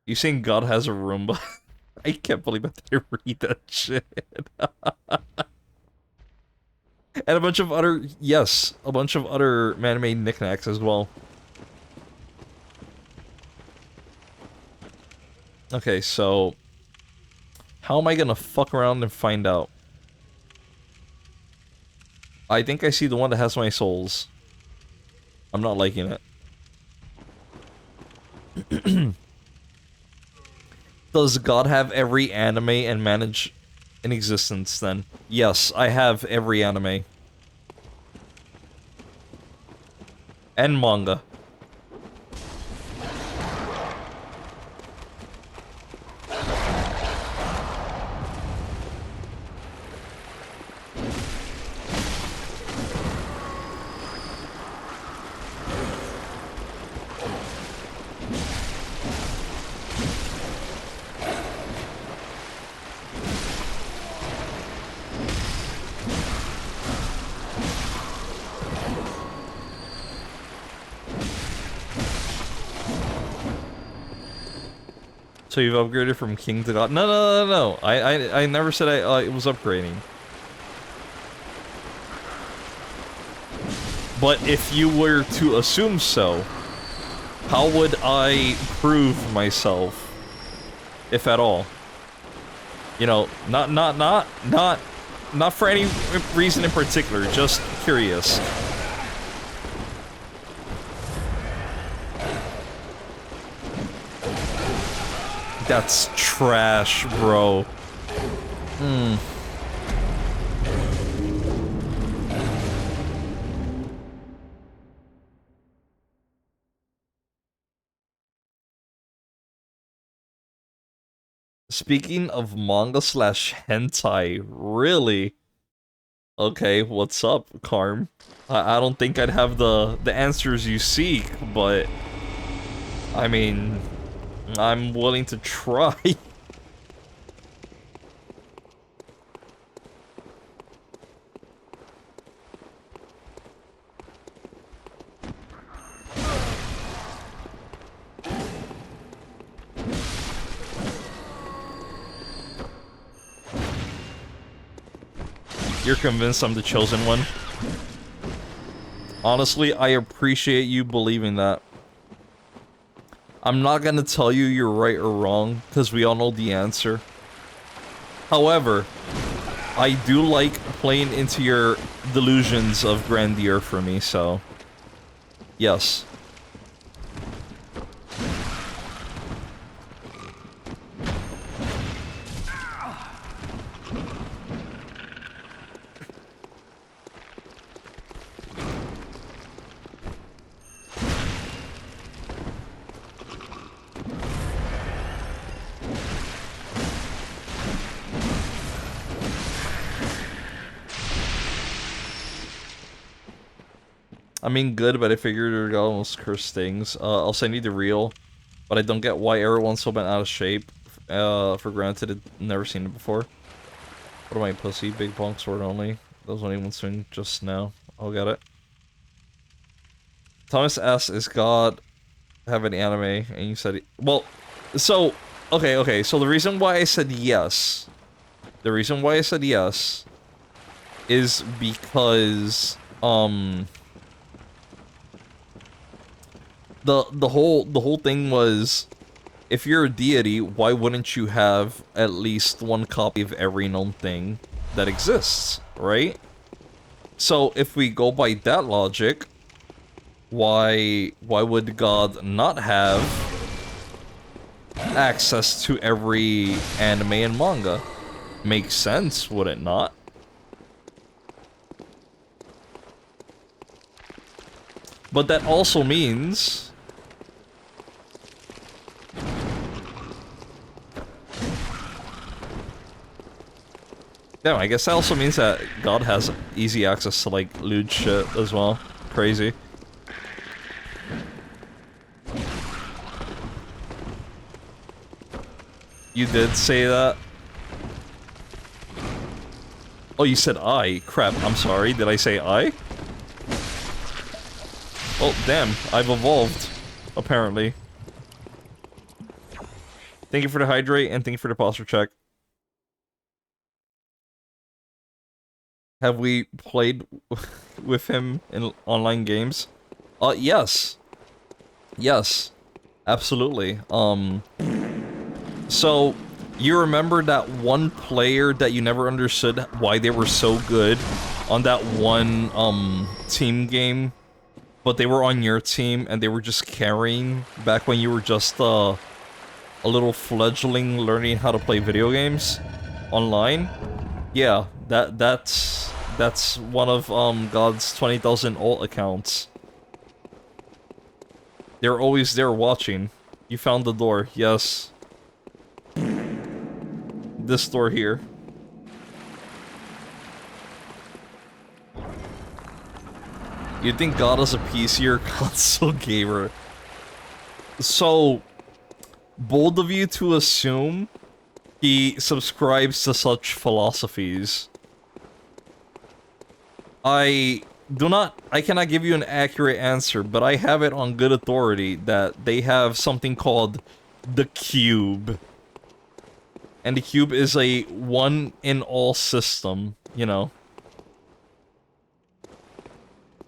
You saying God has a Roomba? I can't believe I didn't read that shit. And a bunch of other, yes, a bunch of other man-made knickknacks as well. Okay, so how am I gonna fuck around and find out? I think I see the one that has my souls. I'm not liking it. Does God have every anime and manage in existence then? Yes, I have every anime. And manga. So you've upgraded from king to god? No. I never said it was upgrading. But if you were to assume so, how would I prove myself, if at all? You know, not for any reason in particular, just curious. That's trash, bro. Speaking of manga slash hentai, really? Okay, what's up, Karm? I don't think I'd have the answers you seek, but I mean, I'm willing to try. You're convinced I'm the chosen one? Honestly, I appreciate you believing that. I'm not gonna tell you you're right or wrong, because we all know the answer. However, I do like playing into your delusions of grandeur for me, so... Yes. I mean, good, but I figured it would almost curse things. I'll send you the reel, but I don't get why everyone's so bent out of shape. For granted, I've never seen it before. What am I, pussy? Big bonk sword only. Those won't even swing just now. I'll get it. Thomas asks, is God have an anime? And you said, well, so, okay, so the reason why I said yes, is because, the whole thing was, if you're a deity, why wouldn't you have at least one copy of every known thing that exists, right? So if we go by that logic, why would God not have access to every anime and manga? Makes sense, would it not? But that also means... Yeah, I guess that also means that God has easy access to, like, lewd shit as well. Crazy. You did say that? Oh, you said I. Crap, I'm sorry. Did I say I? Oh, damn. I've evolved. Apparently. Thank you for the hydrate, and thank you for the posture check. Have we played with him in online games? Yes. Yes. Absolutely. So, you remember that one player that you never understood why they were so good on that one, team game? But they were on your team, and they were just carrying back when you were just, a little fledgling learning how to play video games online? Yeah, that's one of, God's 20,000 alt accounts. They're always there watching. You found the door, yes. This door here. You'd think God is a PC or console gamer. So, bold of you to assume he subscribes to such philosophies. I cannot give you an accurate answer, but I have it on good authority that they have something called the Cube. And the Cube is a one-in-all system, you know.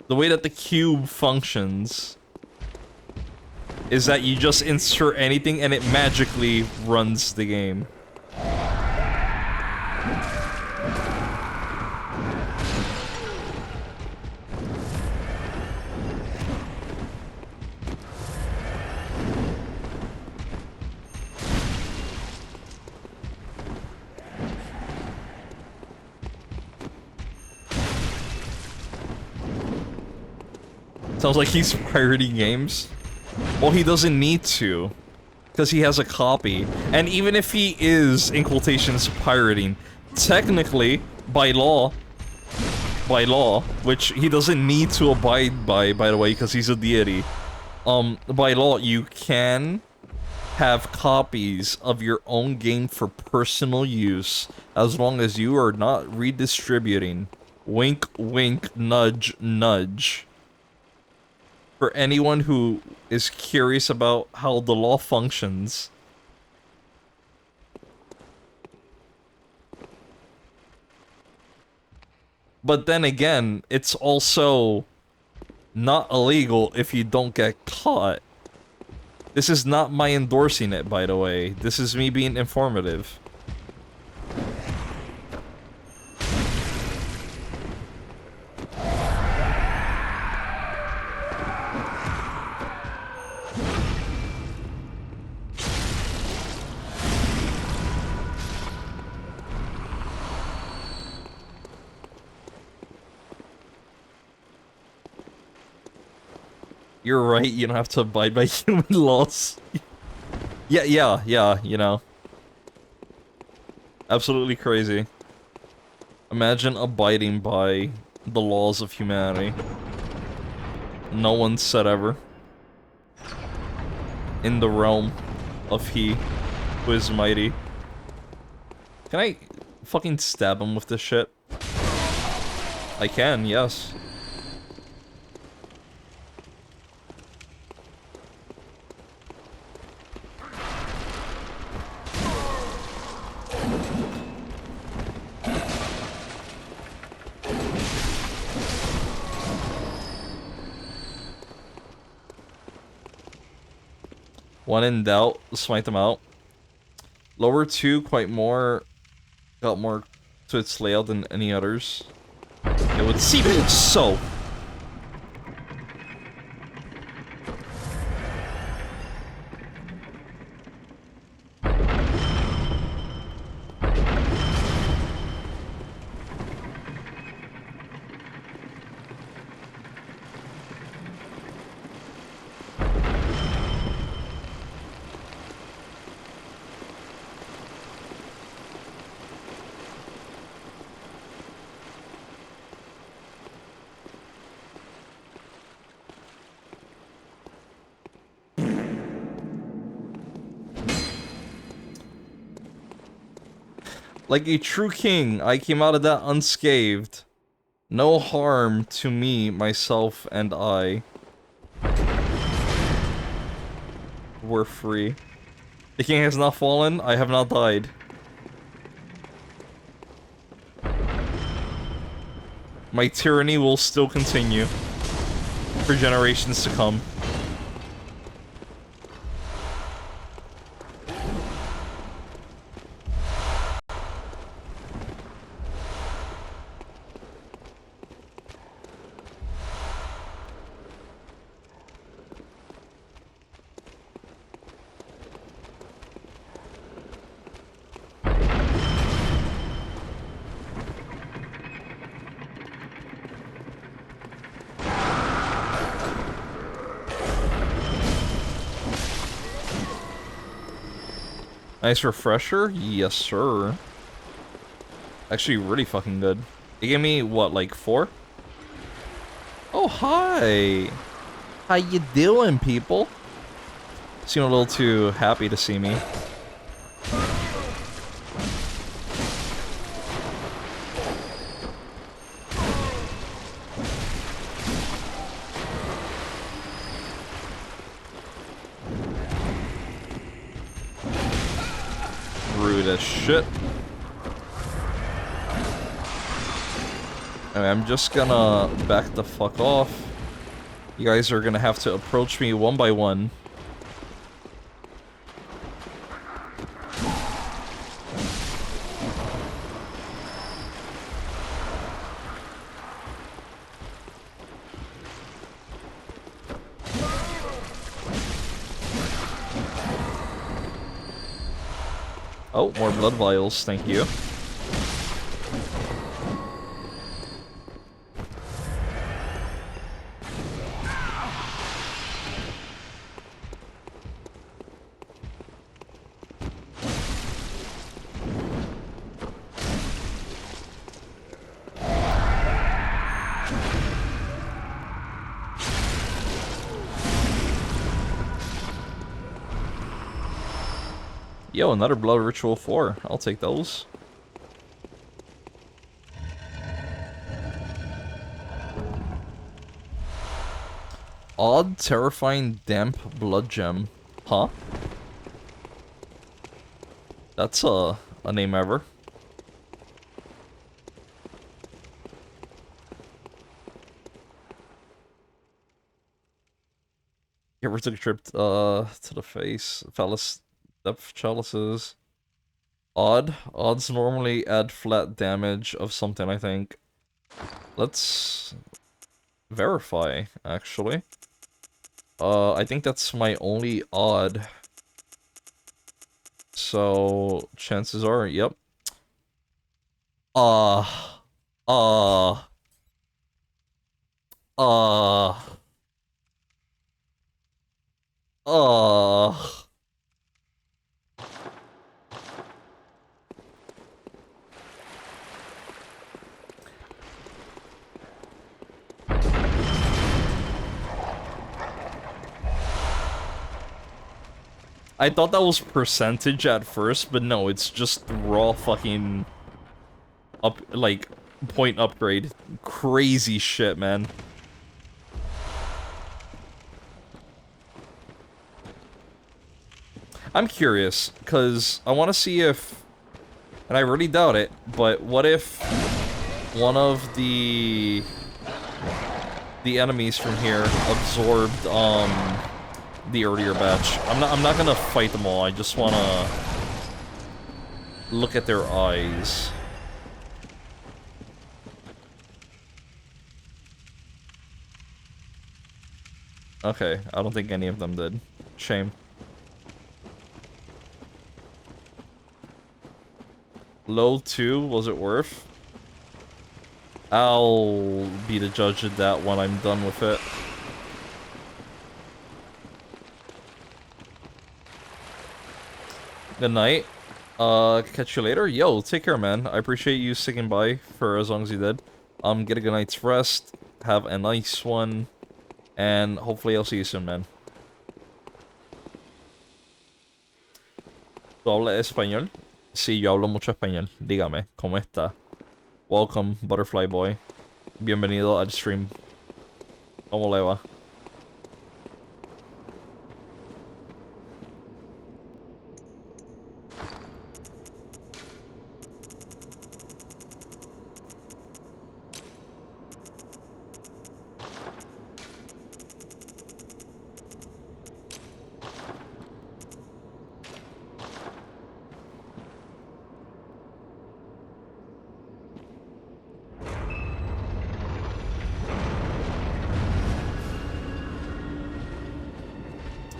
The way that the Cube functions is that you just insert anything and it magically runs the game. Sounds like he's pirating games. Well, he doesn't need to, because he has a copy. And even if he is, in quotations, pirating, technically, by law, which he doesn't need to abide by the way, because he's a deity, by law, you can have copies of your own game for personal use, as long as you are not redistributing. Wink, wink, nudge, nudge. For anyone who is curious about how the law functions. But then again, it's also not illegal if you don't get caught. This is not my endorsing it, by the way. This is me being informative. You're right, you don't have to abide by human laws. yeah, you know. Absolutely crazy. Imagine abiding by the laws of humanity. No one said ever. In the realm of he who is mighty. Can I fucking stab him with this shit? I can, yes. When in doubt, smite them out. Lower 2 got more to its layout than any others. It would seem so. Like a true king, I came out of that unscathed. No harm to me, myself, and I. We're free. The king has not fallen, I have not died. My tyranny will still continue. For generations to come. Nice refresher? Yes, sir. Actually, really fucking good. It gave me, what, like 4? Oh, hi! How you doing, people? Seem a little too happy to see me. Rude as shit. Anyway, I'm just gonna back the fuck off. You guys are gonna have to approach me one by one. Oh, more blood vials, thank you. Yo, another blood ritual 4. I'll take those. Odd, terrifying, damp blood gem. Huh? That's a name ever. You ever took a trip to the face? Phallus depth chalices. Odd. Odds normally add flat damage of something, I think. Let's verify, actually. I think that's my only odd. So, chances are, yep. Uh, uh, uh, uh. I thought that was percentage at first, but no, it's just raw fucking like point upgrade. Crazy shit, man. I'm curious, because I want to see if, and I really doubt it, but what if one of the enemies from here absorbed, the earlier batch? I'm not gonna fight them all, I just wanna look at their eyes. Okay, I don't think any of them did. Shame. Low 2, was it worth? I'll be the judge of that when I'm done with it. Good night. Catch you later. Yo, take care, man. I appreciate you sticking by for as long as you did. Get a good night's rest. Have a nice one. And hopefully I'll see you soon, man. ¿Tú hablas español? Sí, yo hablo mucho español. Dígame, ¿cómo está? Welcome, Butterfly Boy. Bienvenido al stream. ¿Cómo le va?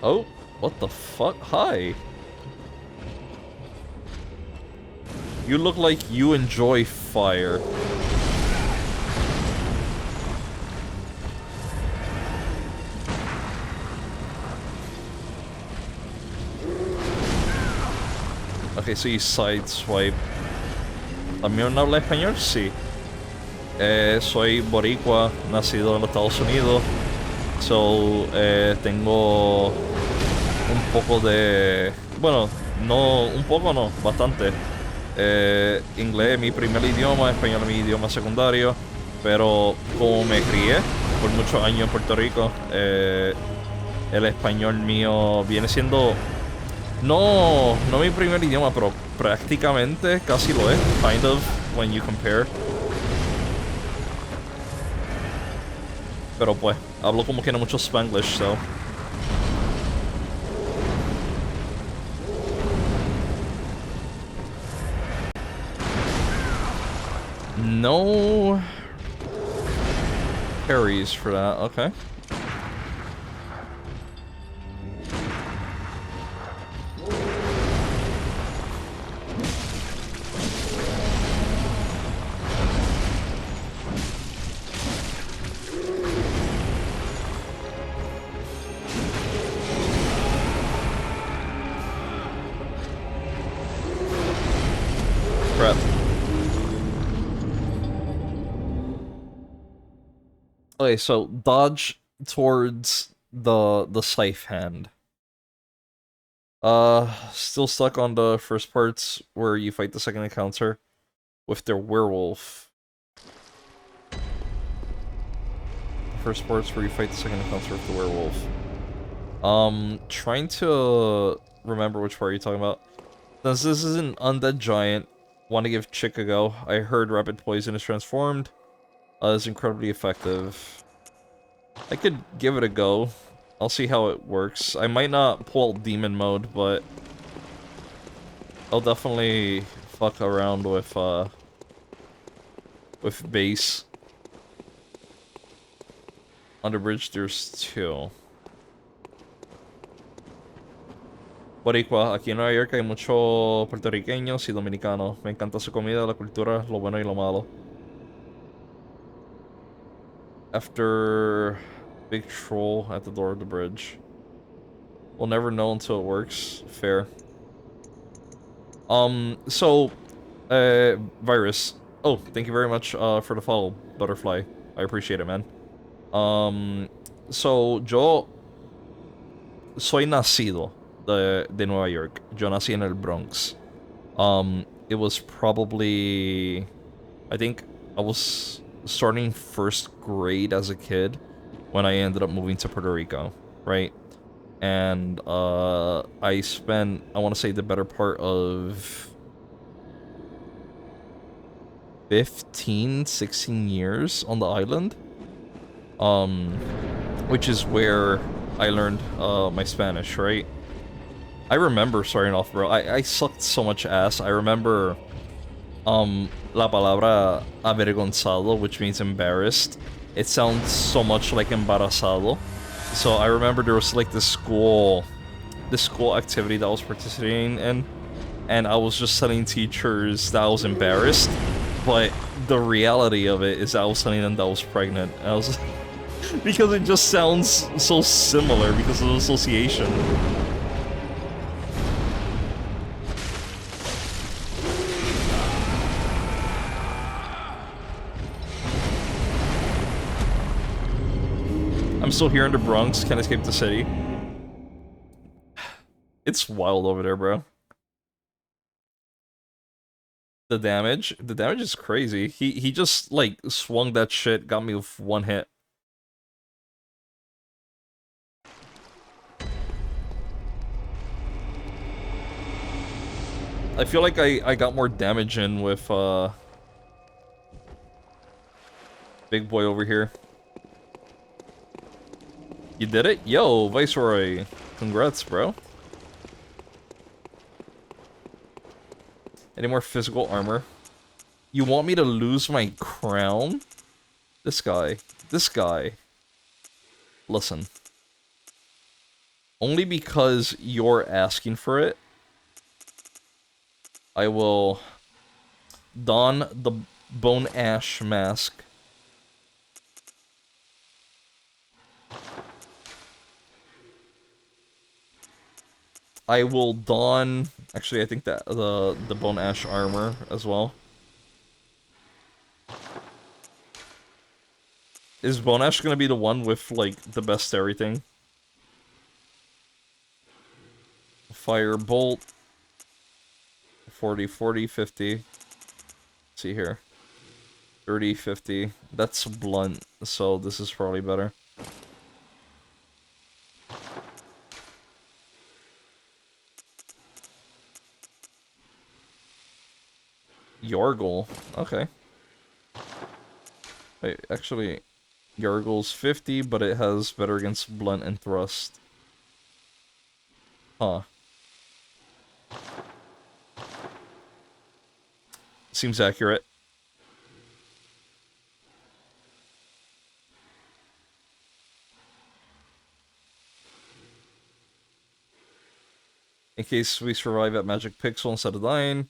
Oh, what the fuck? Hi. You look like you enjoy fire. Okay, so you sideswipe. ¿También habla español? Sí. Soy boricua, nacido en los Estados Unidos. So, tengo un poco de... Bueno, no... Un poco no, bastante. Inglés es mi primer idioma, español es mi idioma secundario. Pero como me crié por muchos años en Puerto Rico, el español mío viene siendo... No mi primer idioma, pero prácticamente casi lo es. Kind of, when you compare. Pero pues, hablo como que no mucho Spanglish, so... No... parries for that, okay. Crap. Okay, so dodge towards the scythe hand. Still stuck on the first parts where you fight the second encounter with the werewolf. First parts where you fight the second encounter with the werewolf. Trying to remember which part you're talking about. Since this is an undead giant, want to give Chick a go. I heard rapid poison is transformed. Is incredibly effective. I could give it a go. I'll see how it works. I might not pull out demon mode, but I'll definitely fuck around with base. Under bridge, there's 2. Boricua, aquí en Nueva York hay muchos puertorriqueños y dominicanos. Me encanta su comida, la cultura, lo bueno y lo malo. After big troll at the door of the bridge. We'll never know until it works. Fair. Virus. Oh, thank you very much for the follow, Butterfly. I appreciate it, man. So, yo soy nacido de Nueva York. Yo nací en el Bronx. It was probably... I think I was starting 1st grade as a kid when I ended up moving to Puerto Rico, right? And, I spent, I want to say, the better part of 15, 16 years on the island. Which is where I learned, my Spanish, right? I remember starting off, bro. I sucked so much ass. I remember, la palabra avergonzado, which means embarrassed. It sounds so much like embarazado. So I remember there was like this school activity that I was participating in, and I was just telling teachers that I was embarrassed, but the reality of it is that I was telling them that I was pregnant. And I was because it just sounds so similar because of the association. I'm still here in the Bronx, can't escape the city. It's wild over there, bro. The damage is crazy. He just, like, swung that shit, got me with 1 hit. I feel like I got more damage in with, big boy over here. You did it? Yo, Viceroy. Congrats, bro. Any more physical armor? You want me to lose my crown? This guy. Listen. Only because you're asking for it, I will don the Bone Ash mask. I will don... Actually, I think that the Bone Ash armor as well. Is Bone Ash gonna be the one with, like, the best everything? Fire Bolt. 40, 40, 50. Let's see here. 30, 50. That's blunt, so this is probably better. Yorgul. Okay. Wait, actually, Yorgul's 50, but it has better against blunt and thrust. Huh. Seems accurate. In case we survive at Magic Pixel instead of dying.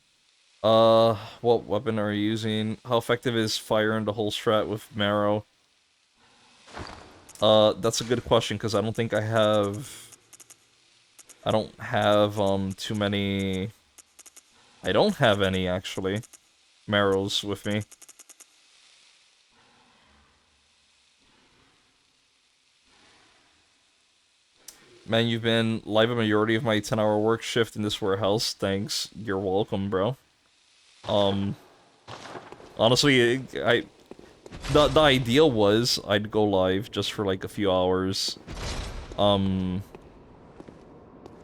What weapon are you using? How effective is fire in the whole strat with Marrow? That's a good question, because I don't think I have... I don't have, too many... I don't have any, actually. Marrows with me. Man, you've been live a majority of my 10-hour work shift in this warehouse. Thanks. You're welcome, bro. Honestly, the idea was I'd go live just for like a few hours.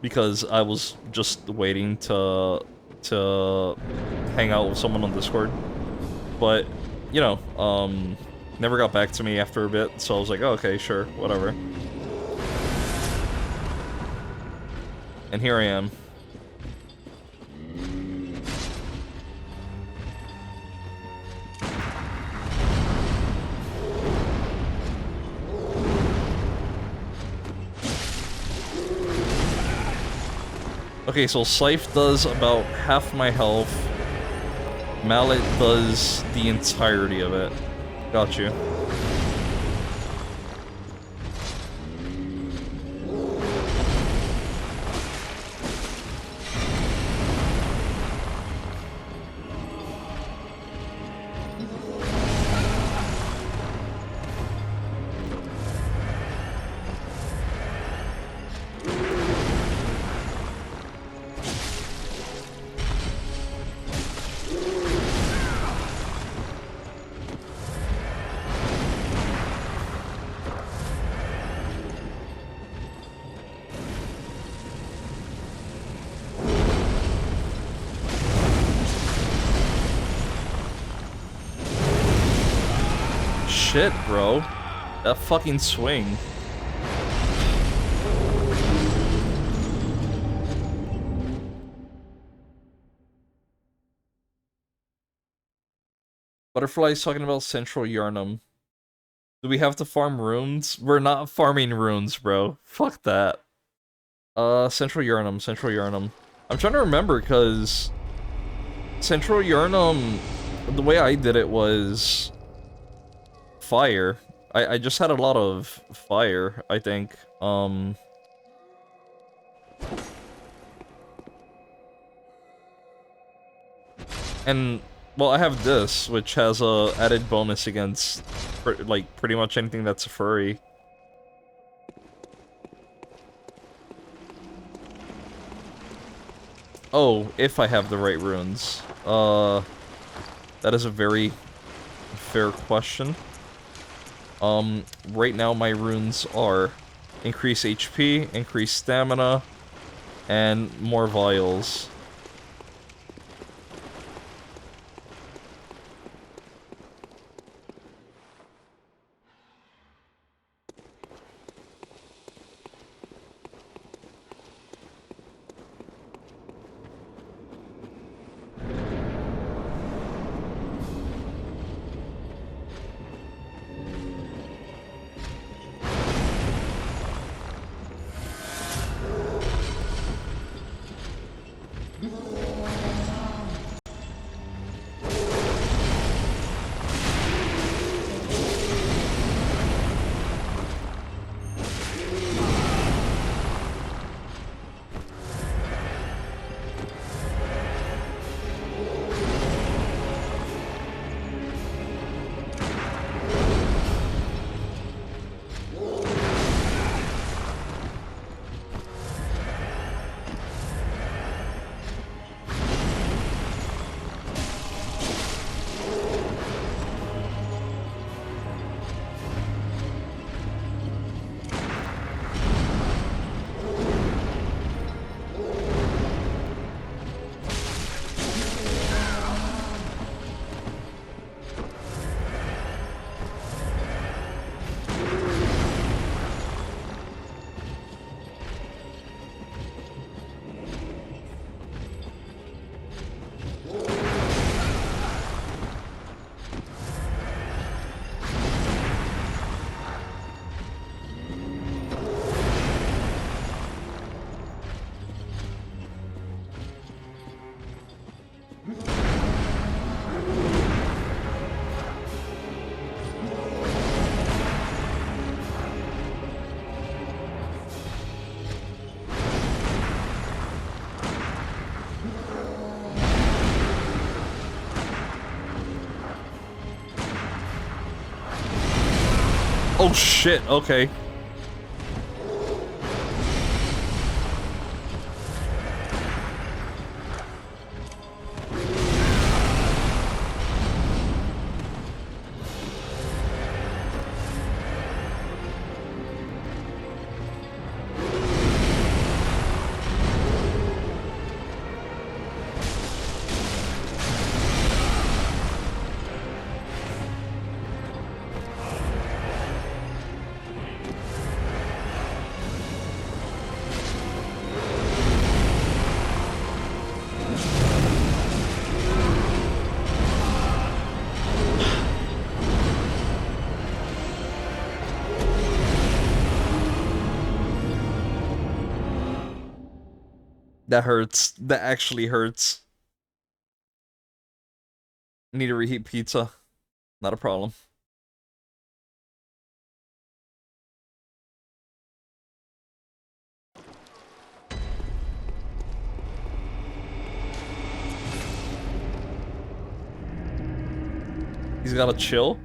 Because I was just waiting to hang out with someone on Discord. But, you know, never got back to me after a bit, so I was like, oh, okay, sure, whatever. And here I am. Okay, so Scythe does about half my health. Mallet does the entirety of it. Got you. Shit, bro. That fucking swing. Butterfly's talking about Central Yarnum. Do we have to farm runes? We're not farming runes, bro. Fuck that. Central Yarnum, Central Yarnum. I'm trying to remember, because Central Yarnum, the way I did it was fire. I just had a lot of fire, I think. And, well, I have this, which has a added bonus against, like, pretty much anything that's a furry. Oh, if I have the right runes. That is a very fair question. Right now my runes are increase HP, increase stamina, and more vials. Oh shit, okay. That hurts. That actually hurts. Need to reheat pizza. Not a problem. He's gotta chill?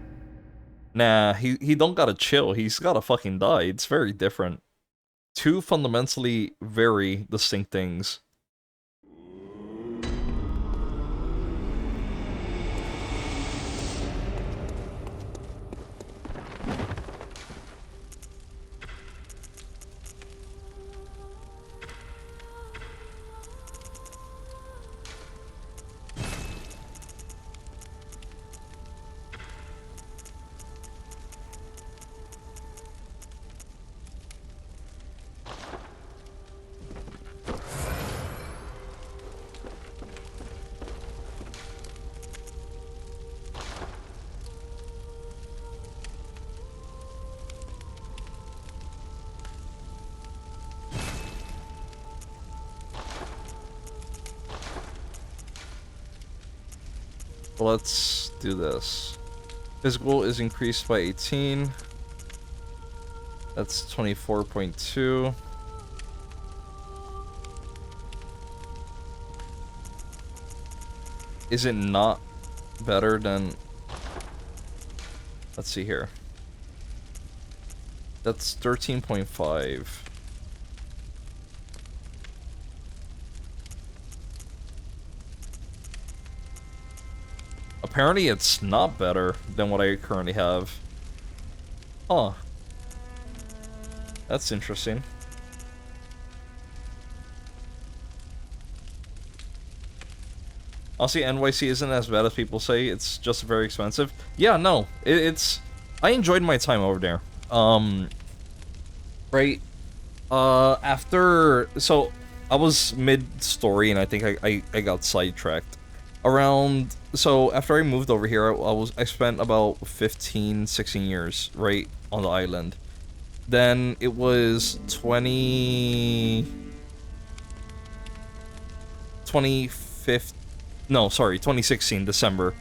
Nah, he don't gotta chill. He's gotta fucking die. It's very different. Two fundamentally very distinct things. Let's do this. Physical is increased by 18. That's 24.2. Is it not better than... Let's see here. That's 13.5. Apparently it's not better than what I currently have. Huh. That's interesting. Honestly, NYC isn't as bad as people say. It's just very expensive. Yeah, no. It's... I enjoyed my time over there. Right? After... So, I was mid-story and I think I got sidetracked. Around... So, after I moved over here, I spent about 15, 16 years, right? On the island. Then, it was 2016, December.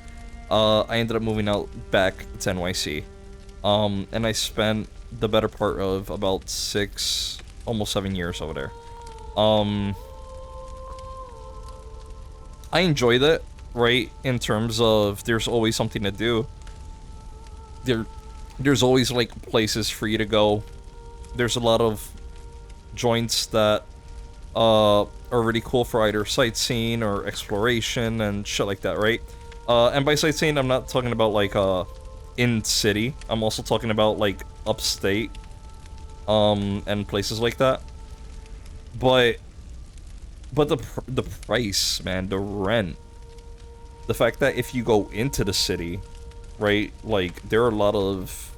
I ended up moving out back to NYC. And I spent the better part of about 6, almost 7 years over there. I enjoyed it, right? In terms of there's always something to do. There's always like places for you to go. There's a lot of joints that are really cool for either sightseeing or exploration and shit like that, right? And by sightseeing, I'm not talking about like in city. I'm also talking about like upstate, and places like that. But the price, man, the rent, the fact that if you go into the city, right, like there are a lot of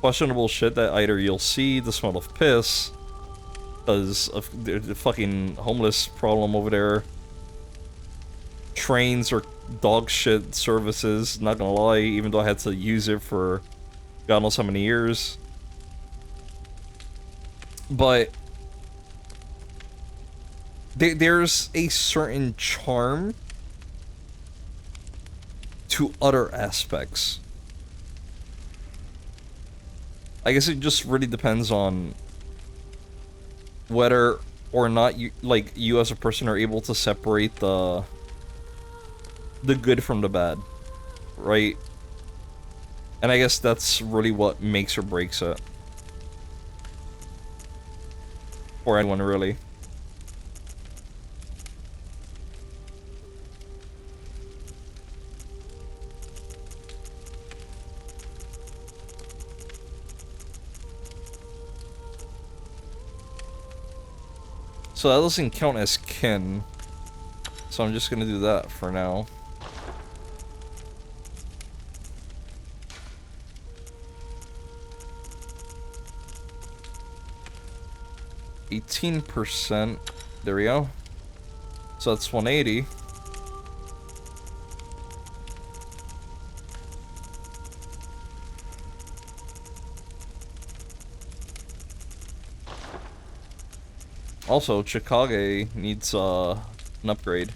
questionable shit that either you'll see the smell of piss. Because of the fucking homeless problem over there. Trains or dog shit services, not gonna lie, even though I had to use it for God knows how many years. But there's a certain charm to other aspects. I guess it just really depends on whether or not you as a person are able to separate the good from the bad, right? And I guess that's really what makes or breaks it for anyone, really. So that doesn't count as kin. So I'm just gonna do that for now. %. There we go. So that's 180. Also, Chicago needs an upgrade.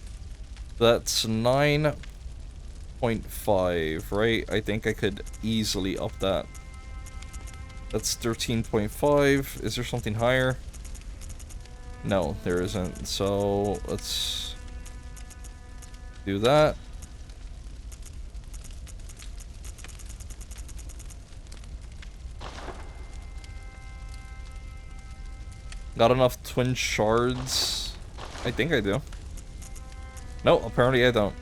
That's 9.5, right? I think I could easily up that. That's 13.5. Is there something higher? No, there isn't. So let's do that. Got enough twin shards? I think I do. No, apparently I don't.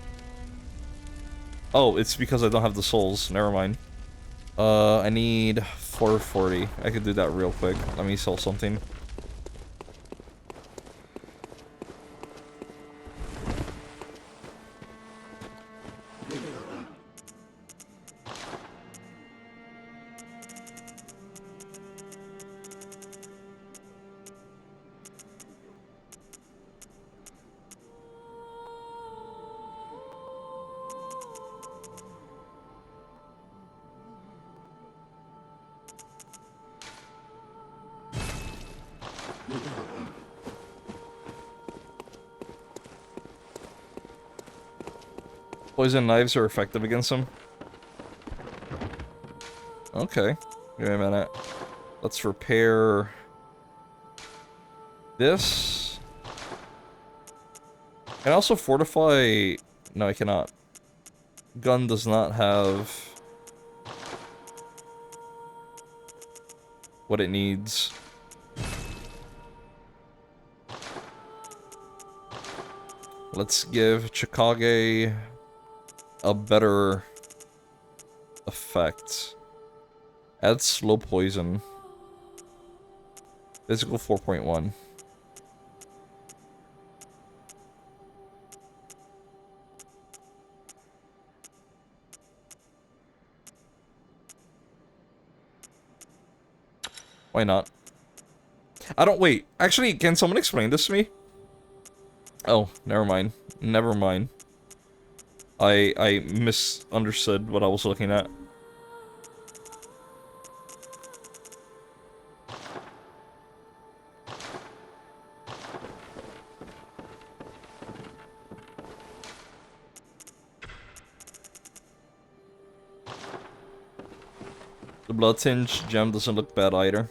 Oh, it's because I don't have the souls. Never mind. I need 440. I could do that real quick. Let me sell something. Poison knives are effective against him. Okay. Wait a minute. Let's repair this. Can I also fortify... No, I cannot. Gun does not have what it needs. Let's give Chicago a better effect. Add slow poison. Physical 4.1. Why not? I don't- wait. Actually, can someone explain this to me? Oh, never mind. Never mind. I misunderstood what I was looking at. The blood tinge gem doesn't look bad either.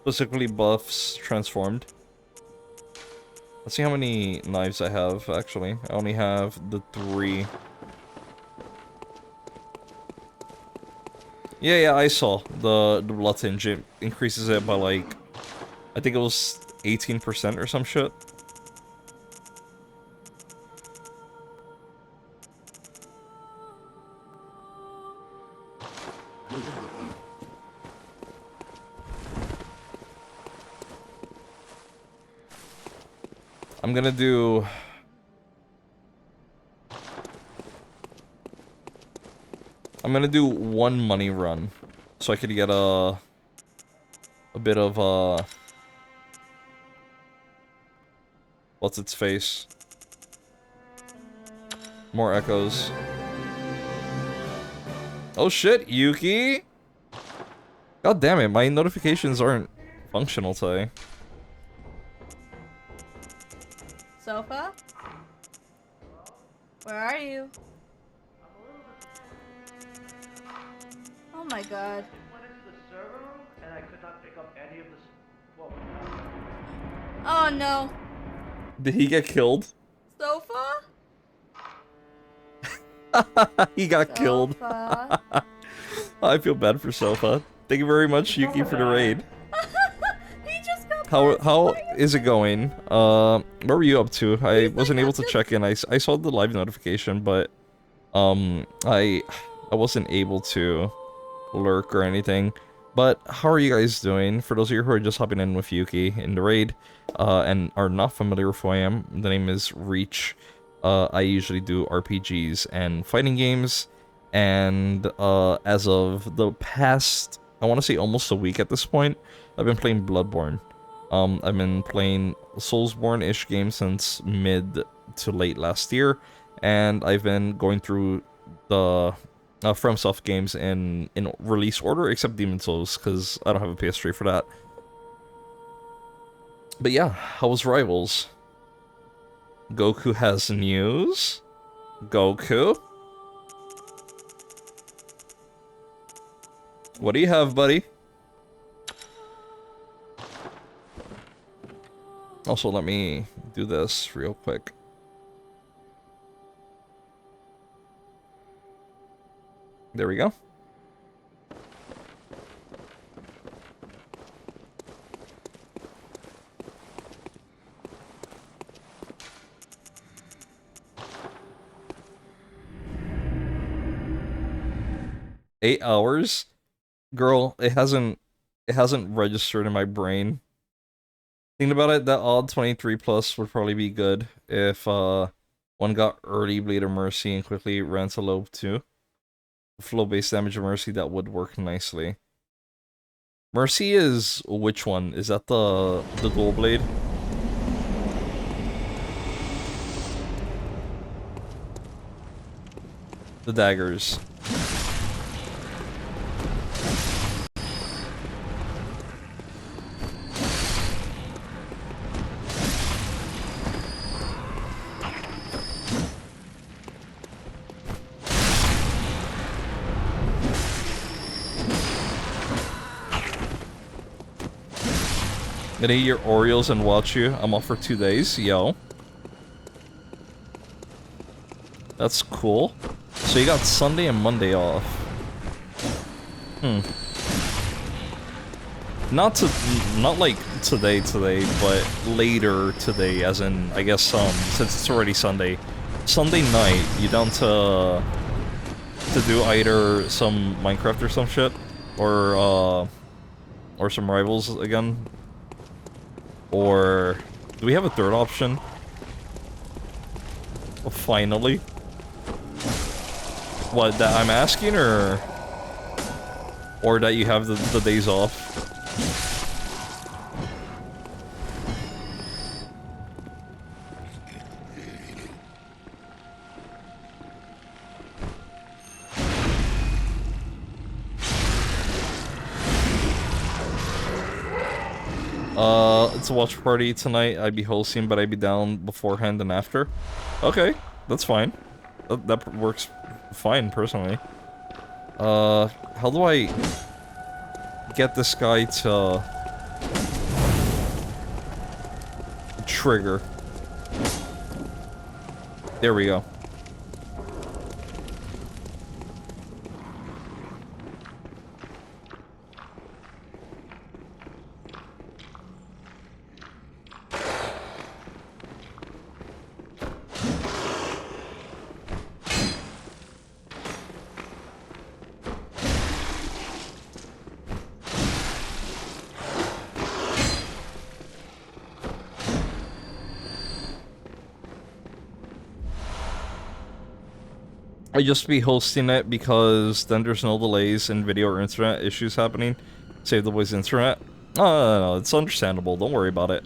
Specifically buffs transformed. Let's see how many knives I have, actually. I only have the 3. Yeah, I saw the blood tinge. It increases it by like, I think it was 18% or some shit. I'm gonna do... I'm gonna do 1 money run, so I could get a bit of what's its face? More echoes. Oh shit, Yuki! God damn it, my notifications aren't functional today. Sofa? Where are you? Oh my god. Oh no. Did he get killed? Sofa? He got killed. Sofa. I feel bad for Sofa. Thank you very much, Yuki, for the raid. He just got How is it going? Where were you up to? I wasn't able to check in. I saw the live notification, but I wasn't able to lurk or anything. But how are you guys doing? For those of you who are just hopping in with Yuki in the raid, and are not familiar with who I am, the name is Reach. I usually do RPGs and fighting games, and as of the past, I want to say almost a week at this point, I've been playing Bloodborne. I've been playing Soulsborne-ish games since mid to late last year, and I've been going through the FromSoft games in release order, except Demon's Souls, because I don't have a PS3 for that. But yeah, how was Rivals? Goku has news? Goku? What do you have, buddy? Also, let me do this real quick. There we go. Eight hours? Girl, it hasn't registered in my brain. Thinking about it, that odd 23 plus would probably be good if one got early Blade of Mercy and quickly ran to low 2. Flow base damage of Mercy, that would work nicely. Mercy is which one? Is that the dual blade? The daggers. Gonna eat your Oreos and watch you. I'm off for 2 days. Yo. That's cool. So you got Sunday and Monday off. Not like today, but later today, as in, I guess, since it's already Sunday. Sunday night, you down to do either some Minecraft or some shit? Or some Rivals again? Or do we have a third option? Oh, finally. What, that I'm asking, or that you have the days off? It's a watch party tonight. I'd be hosting, but I'd be down beforehand and after. Okay, that's fine. That works fine, personally. How do I get this guy to trigger? There we go. I just be hosting it because then there's no delays in video or internet issues happening. Save the boys' internet. No, it's understandable. Don't worry about it.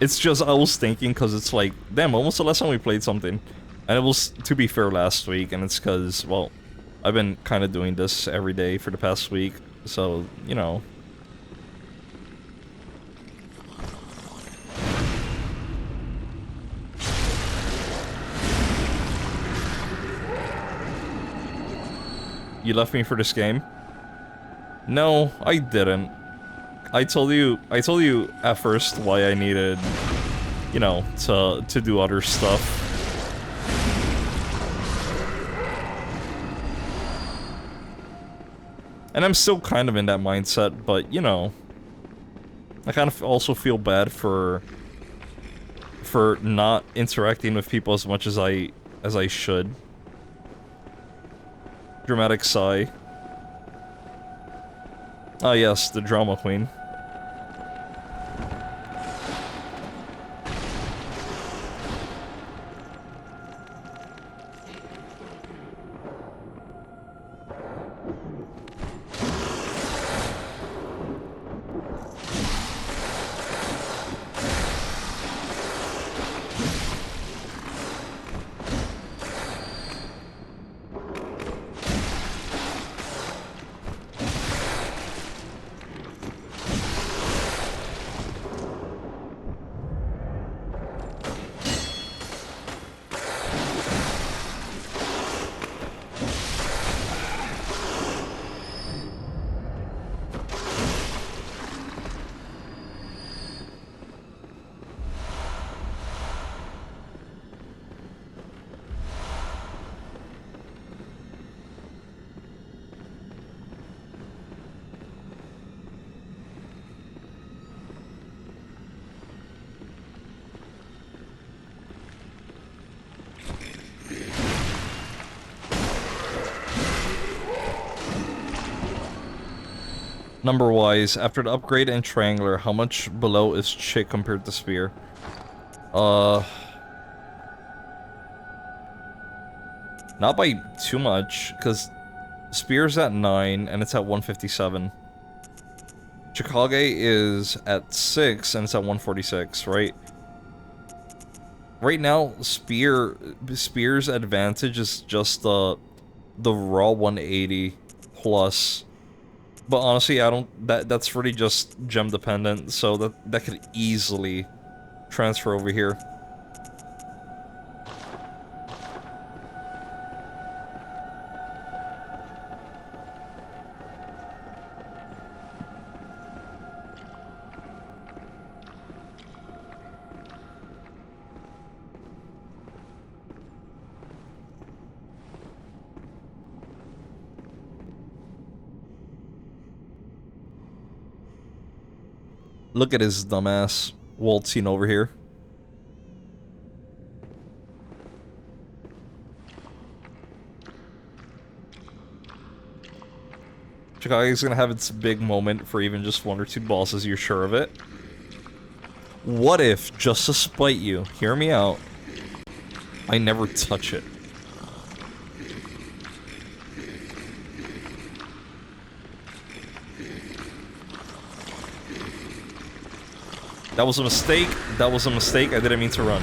It's just, I was thinking, because it's like, damn, when was the last time we played something? And it was, to be fair, last week, and it's because, well, I've been kind of doing this every day for the past week, so, you know. You left me for this game? No, I didn't. I told you at first why I needed, you know, to do other stuff. And I'm still kind of in that mindset, but, you know, I kind of also feel bad for not interacting with people as much as I should. Dramatic sigh. Ah yes, the drama queen. Number-wise, after the upgrade and triangular, how much below is chick compared to spear? Not by too much, because spear's at 9 and it's at 157. Chikage is at 6 and it's at 146, right? Right now, spear's advantage is just the raw 180 plus. But honestly, I don't. That's really just gem dependent, so that could easily transfer over here. Look at his dumbass waltzing over here. Chicago's gonna have its big moment for even just 1 or 2 bosses, you're sure of it? What if, just to spite you, hear me out, I never touch it? That was a mistake. That was a mistake. I didn't mean to run.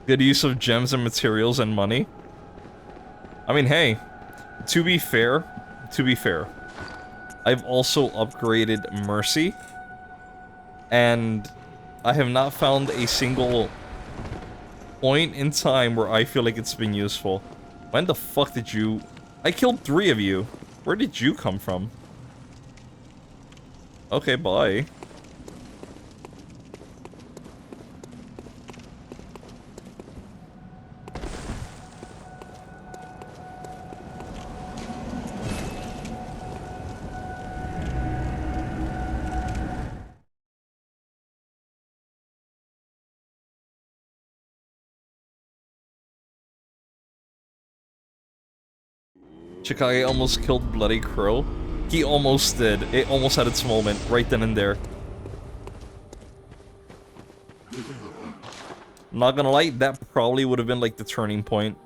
Good use of gems and materials and money. I mean, hey, to be fair, I've also upgraded Mercy, and I have not found a single point in time where I feel like it's been useful. When the fuck did you... I killed 3 of you. Where did you come from? Okay, bye. Chikage almost killed Bloody Crow. He almost did. It almost had its moment right then and there. Not gonna lie, that probably would have been like the turning point.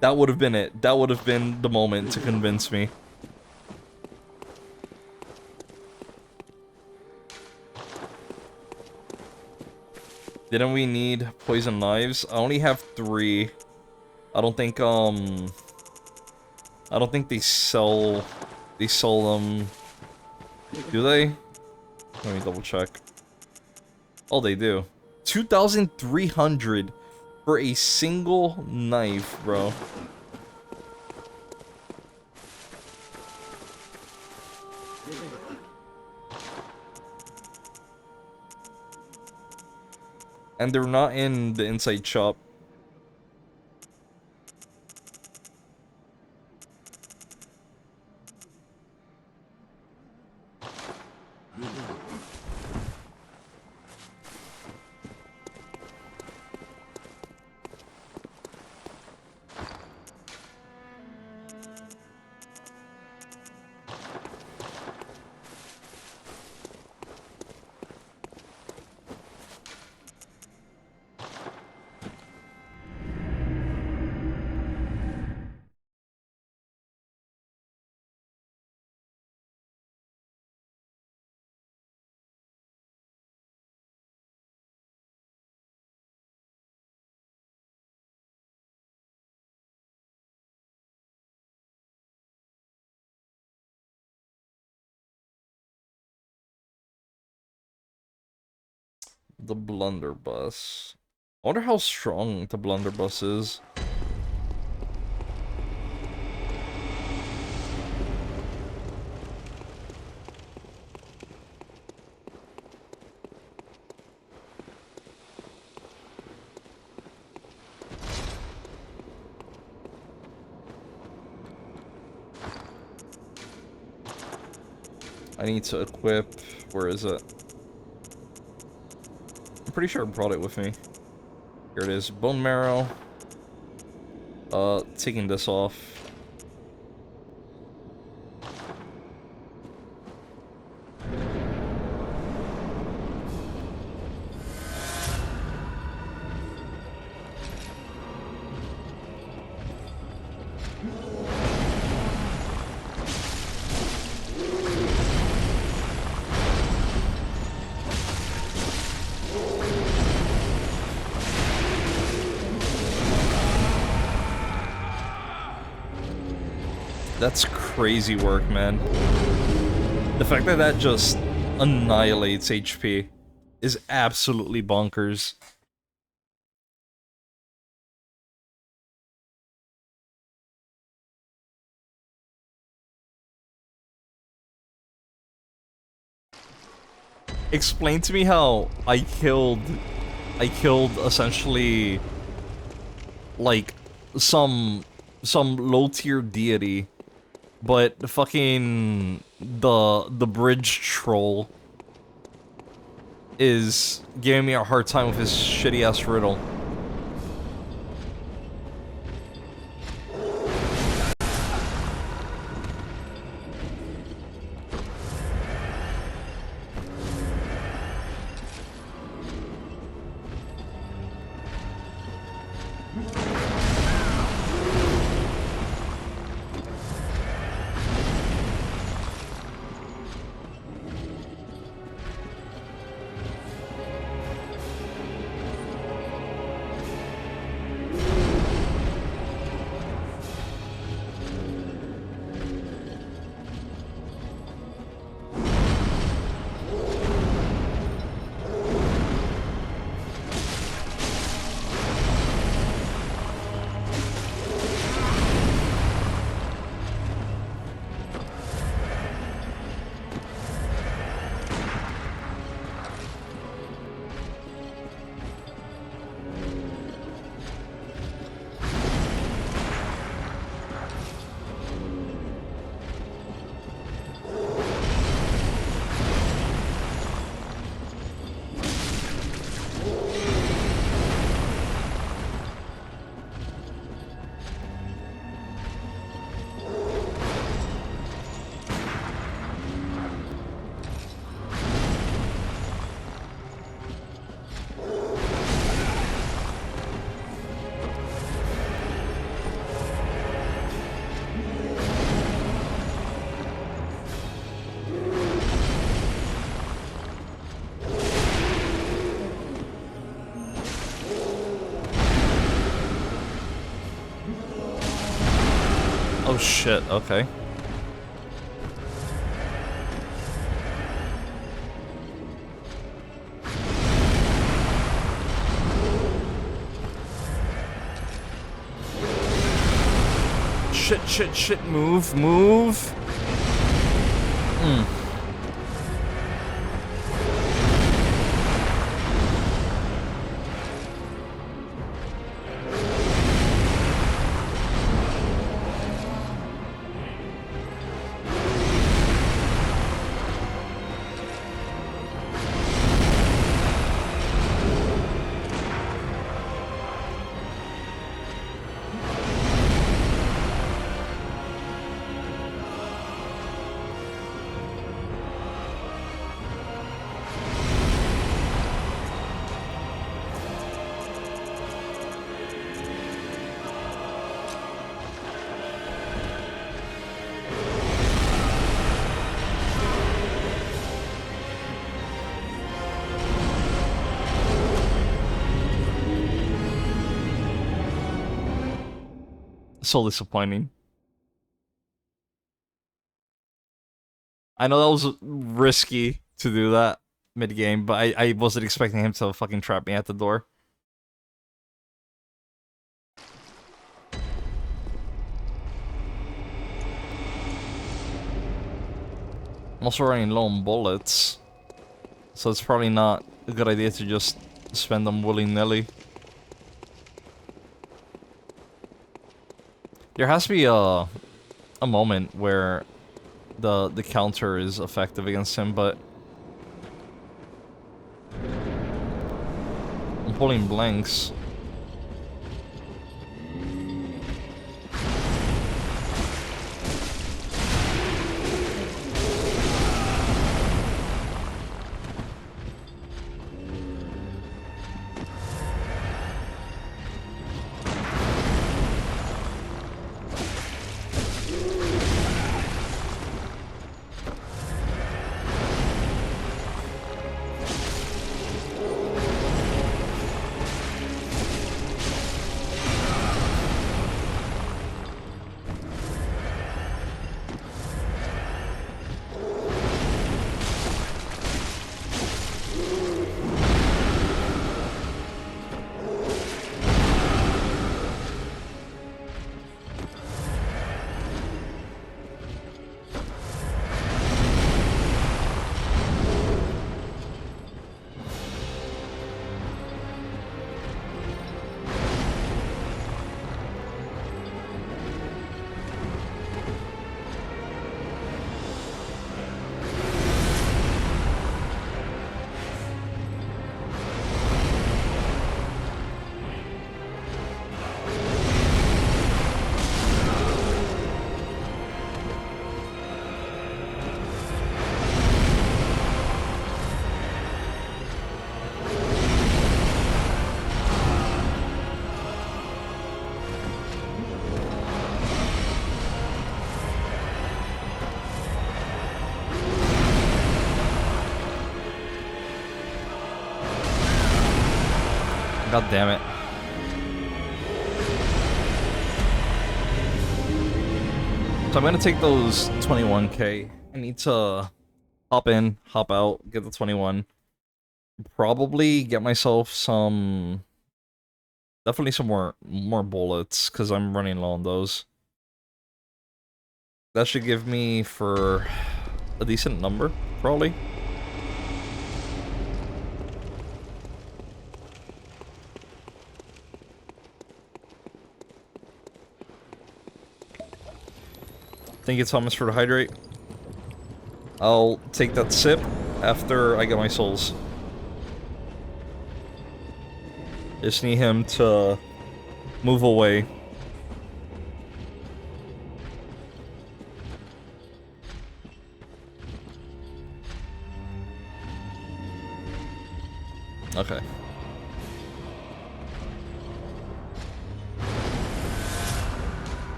That would have been it. That would have been the moment to convince me. Didn't we need poison knives? I only have 3. I don't think they sell them. Do they? Let me double check. Oh, they do. 2,300 for a single knife, bro. And they're not in the inside shop. The blunderbuss. I wonder how strong the blunderbuss is. I need to equip... Where is it? I'm pretty sure I brought it with me. Here it is. Bone marrow. Taking this off. That's crazy work, man. The fact that that just annihilates HP is absolutely bonkers. Explain to me how I killed essentially like some low-tier deity, but the fucking the bridge troll is giving me a hard time with his shitty-ass riddle. Oh shit, okay. Shit, move. So disappointing. I know that was risky to do that mid-game, but I wasn't expecting him to fucking trap me at the door. I'm also running low on bullets, so it's probably not a good idea to just spend them willy-nilly. There has to be a moment where the counter is effective against him, but I'm pulling blanks. God damn it. So I'm gonna take those 21k. I need to hop in, hop out, get the 21. Probably get myself some... Definitely some more bullets, because I'm running low on those. That should give me for a decent number, probably. Thank you, Thomas, for the hydrate. I'll take that sip after I get my souls. Just need him to move away. Okay.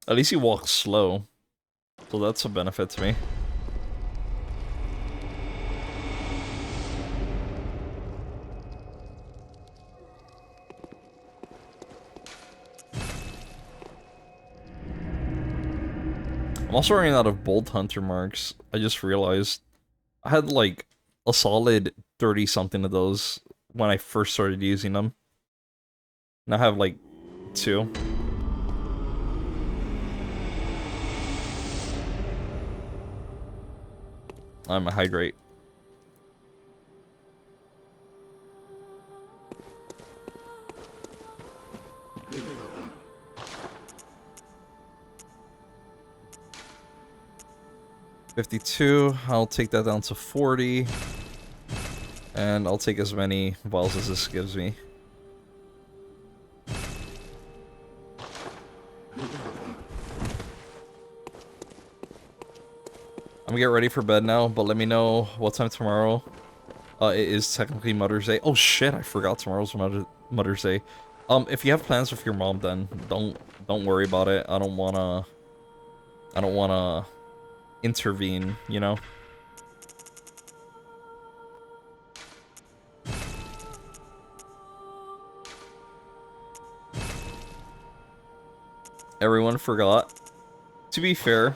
At least he walks slow, so that's a benefit to me. I'm also running out of Bolt Hunter marks. I just realized I had like a solid 30-something of those when I first started using them. Now I have like 2. I'm a hydrate. $52, I'll take that down to 40. And I'll take as many vials as this gives me. I'm gonna get ready for bed now, but let me know what time tomorrow. It is technically Mother's Day. Oh shit, I forgot tomorrow's Mother's Day. If you have plans with your mom, then don't worry about it. I don't wanna intervene, you know? Everyone forgot. To be fair,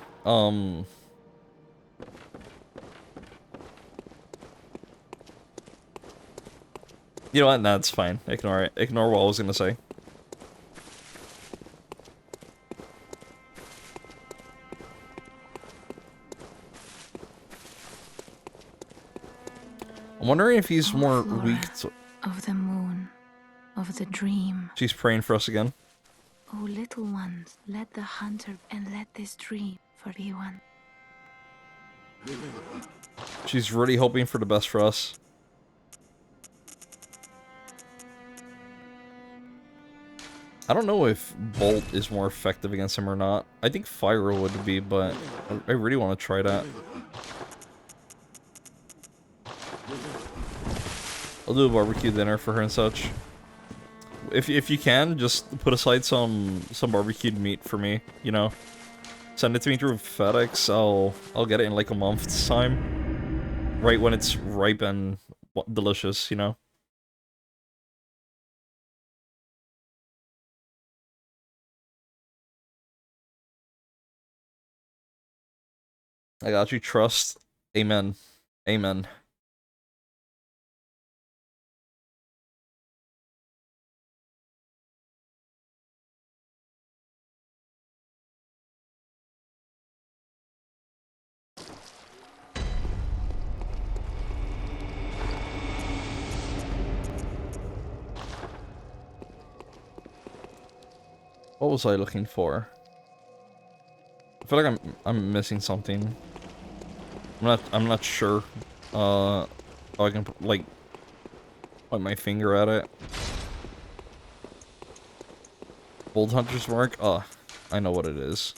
you know what? Nah, it's fine. Ignore it. Ignore what I was gonna say. I'm wondering if he's more weak to... of the moon, of the dream. She's praying for us again. O little ones, let the hunter and let this dream for be one. She's really hoping for the best for us. I don't know if Bolt is more effective against him or not. I think Fire would be, but I really want to try that. I'll do a barbecue dinner for her and such. If you can, just put aside some barbecued meat for me, you know. Send it to me through FedEx. I'll get it in like a month's time. Right when it's ripe and delicious, you know. I got you, trust. Amen. Amen. What was I looking for? I feel like I'm missing something. I'm not sure. How I can like point my finger at it. Bold Hunter's Mark? Oh, I know what it is.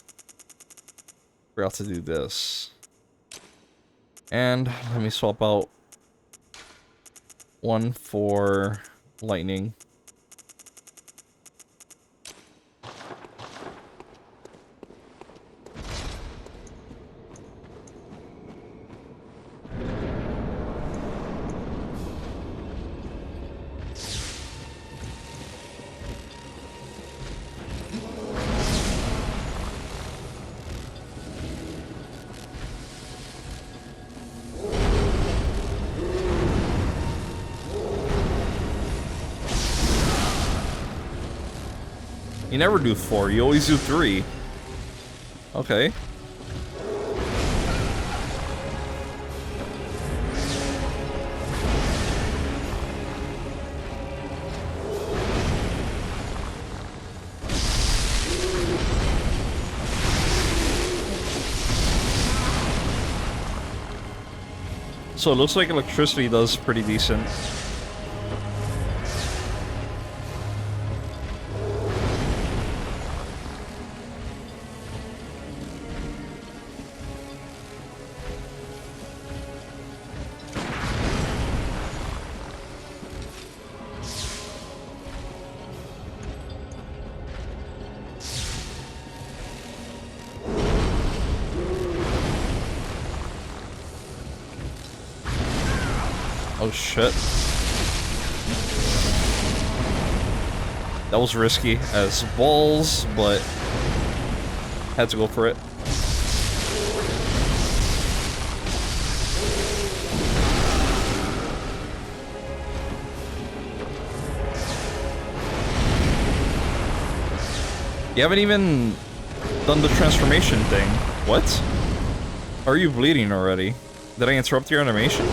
Forgot to do this. And let me swap out one for lightning. You never do 4, you always do 3. Okay. So it looks like electricity does pretty decent. Oh shit. That was risky as balls, but had to go for it. You haven't even done the transformation thing. What? Are you bleeding already? Did I interrupt your animation?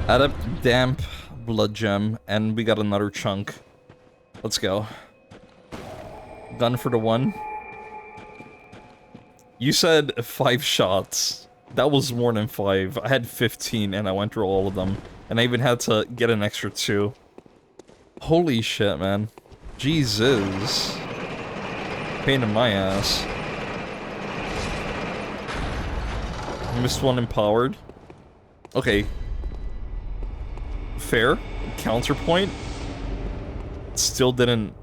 Adept Damp Blood Gem, and we got another chunk. Let's go. Gun for the one. You said 5 shots. That was more than 5. I had 15 and I went through all of them. And I even had to get an extra 2. Holy shit, man. Jesus. Pain in my ass. Missed one empowered. Okay. Fair. Counterpoint. Still didn't...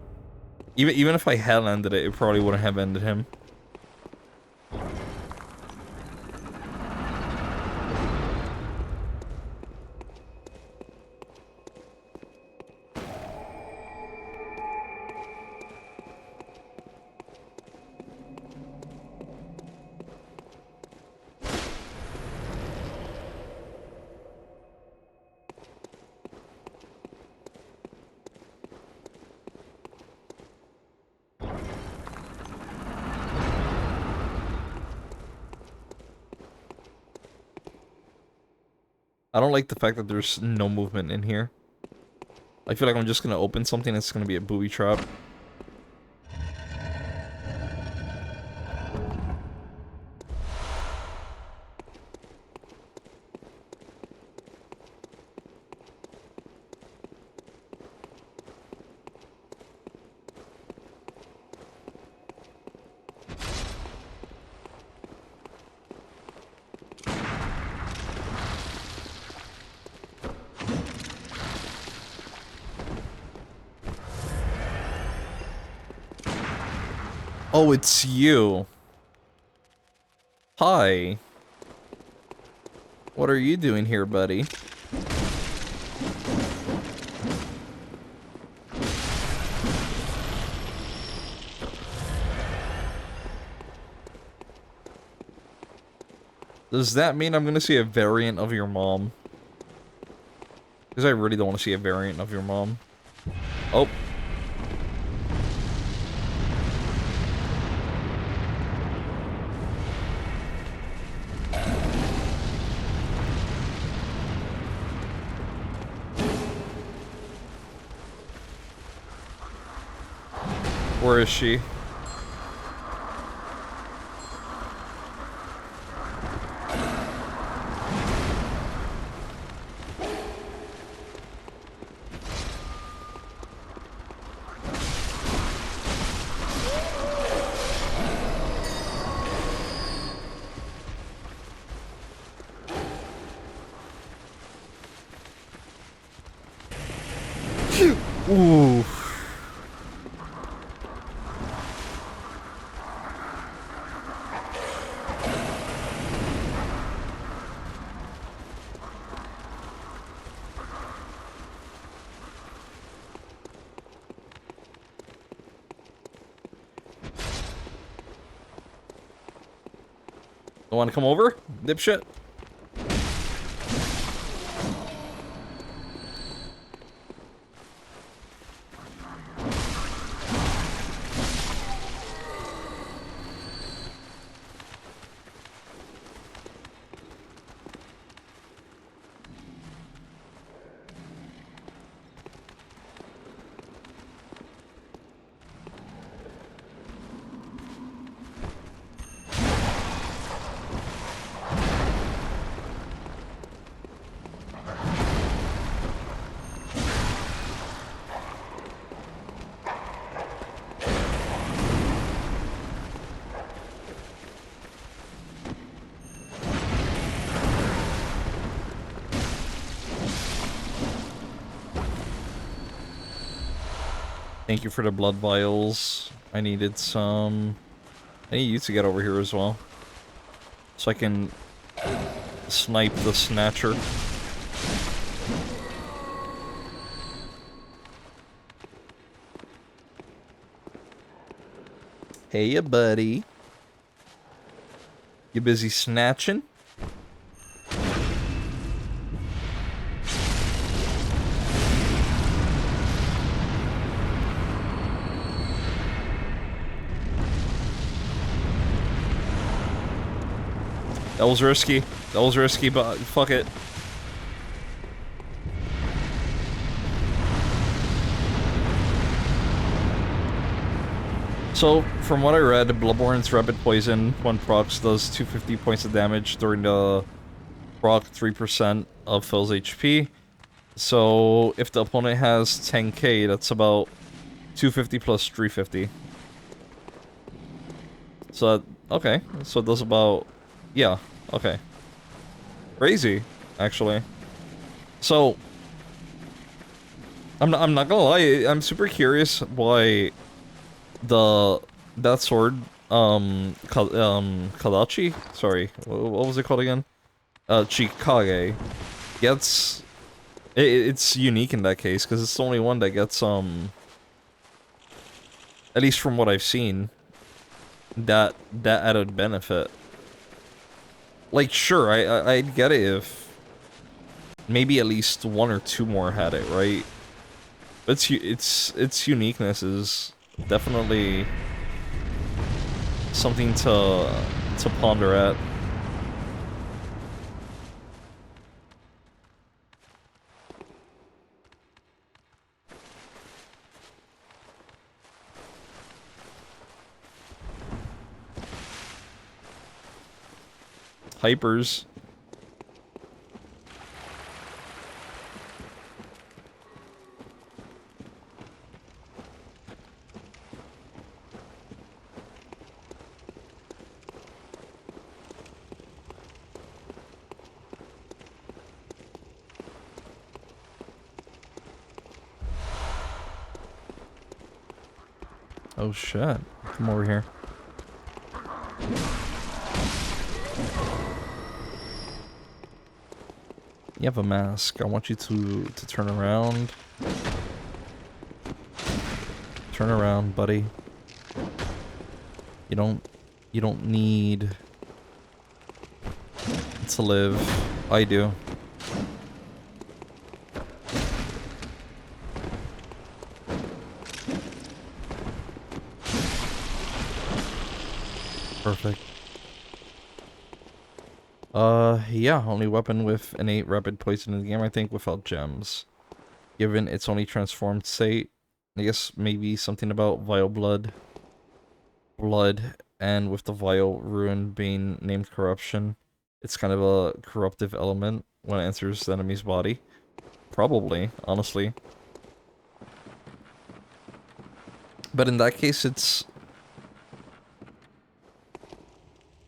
Even if I had ended it, it probably wouldn't have ended him. I don't like the fact that there's no movement in here. I feel like I'm just gonna open something that's gonna be a booby trap. Oh, it's you. Hi. What are you doing here, buddy? Does that mean I'm gonna see a variant of your mom? Because I really don't want to see a variant of your mom. Oh. Where is she? Ooh. Don't want to come over, dipshit? Thank you for the blood vials. I needed some... I need you to get over here as well. So I can snipe the snatcher. Hey, ya buddy. You busy snatching? That was risky. That was risky, but fuck it. So, from what I read, Bloodborne's Rapid Poison, when procs, does 250 points of damage during the proc 3% of Phil's HP. So, if the opponent has 10k, that's about 250 plus 350. So, okay. So it does about... Yeah, okay. Crazy, actually. So... I'm not gonna lie, I'm super curious why that sword, Kadachi? Sorry, what was it called again? Chikage gets... It's unique in that case, because it's the only one that gets, at least from what I've seen, that added benefit. Like, sure, I'd get it if maybe at least one or two more had it, right? But its uniqueness is definitely something to ponder at. Hypers. Oh shit. Come over here. You have a mask. I want you to turn around. Turn around, buddy. You don't need to live. I do. Perfect. Yeah, only weapon with innate rapid poison in the game, I think, without gems. Given its only transformed state, I guess maybe something about vile blood, and with the vile rune being named corruption, it's kind of a corruptive element when it enters the enemy's body. Probably, honestly. But in that case, it's...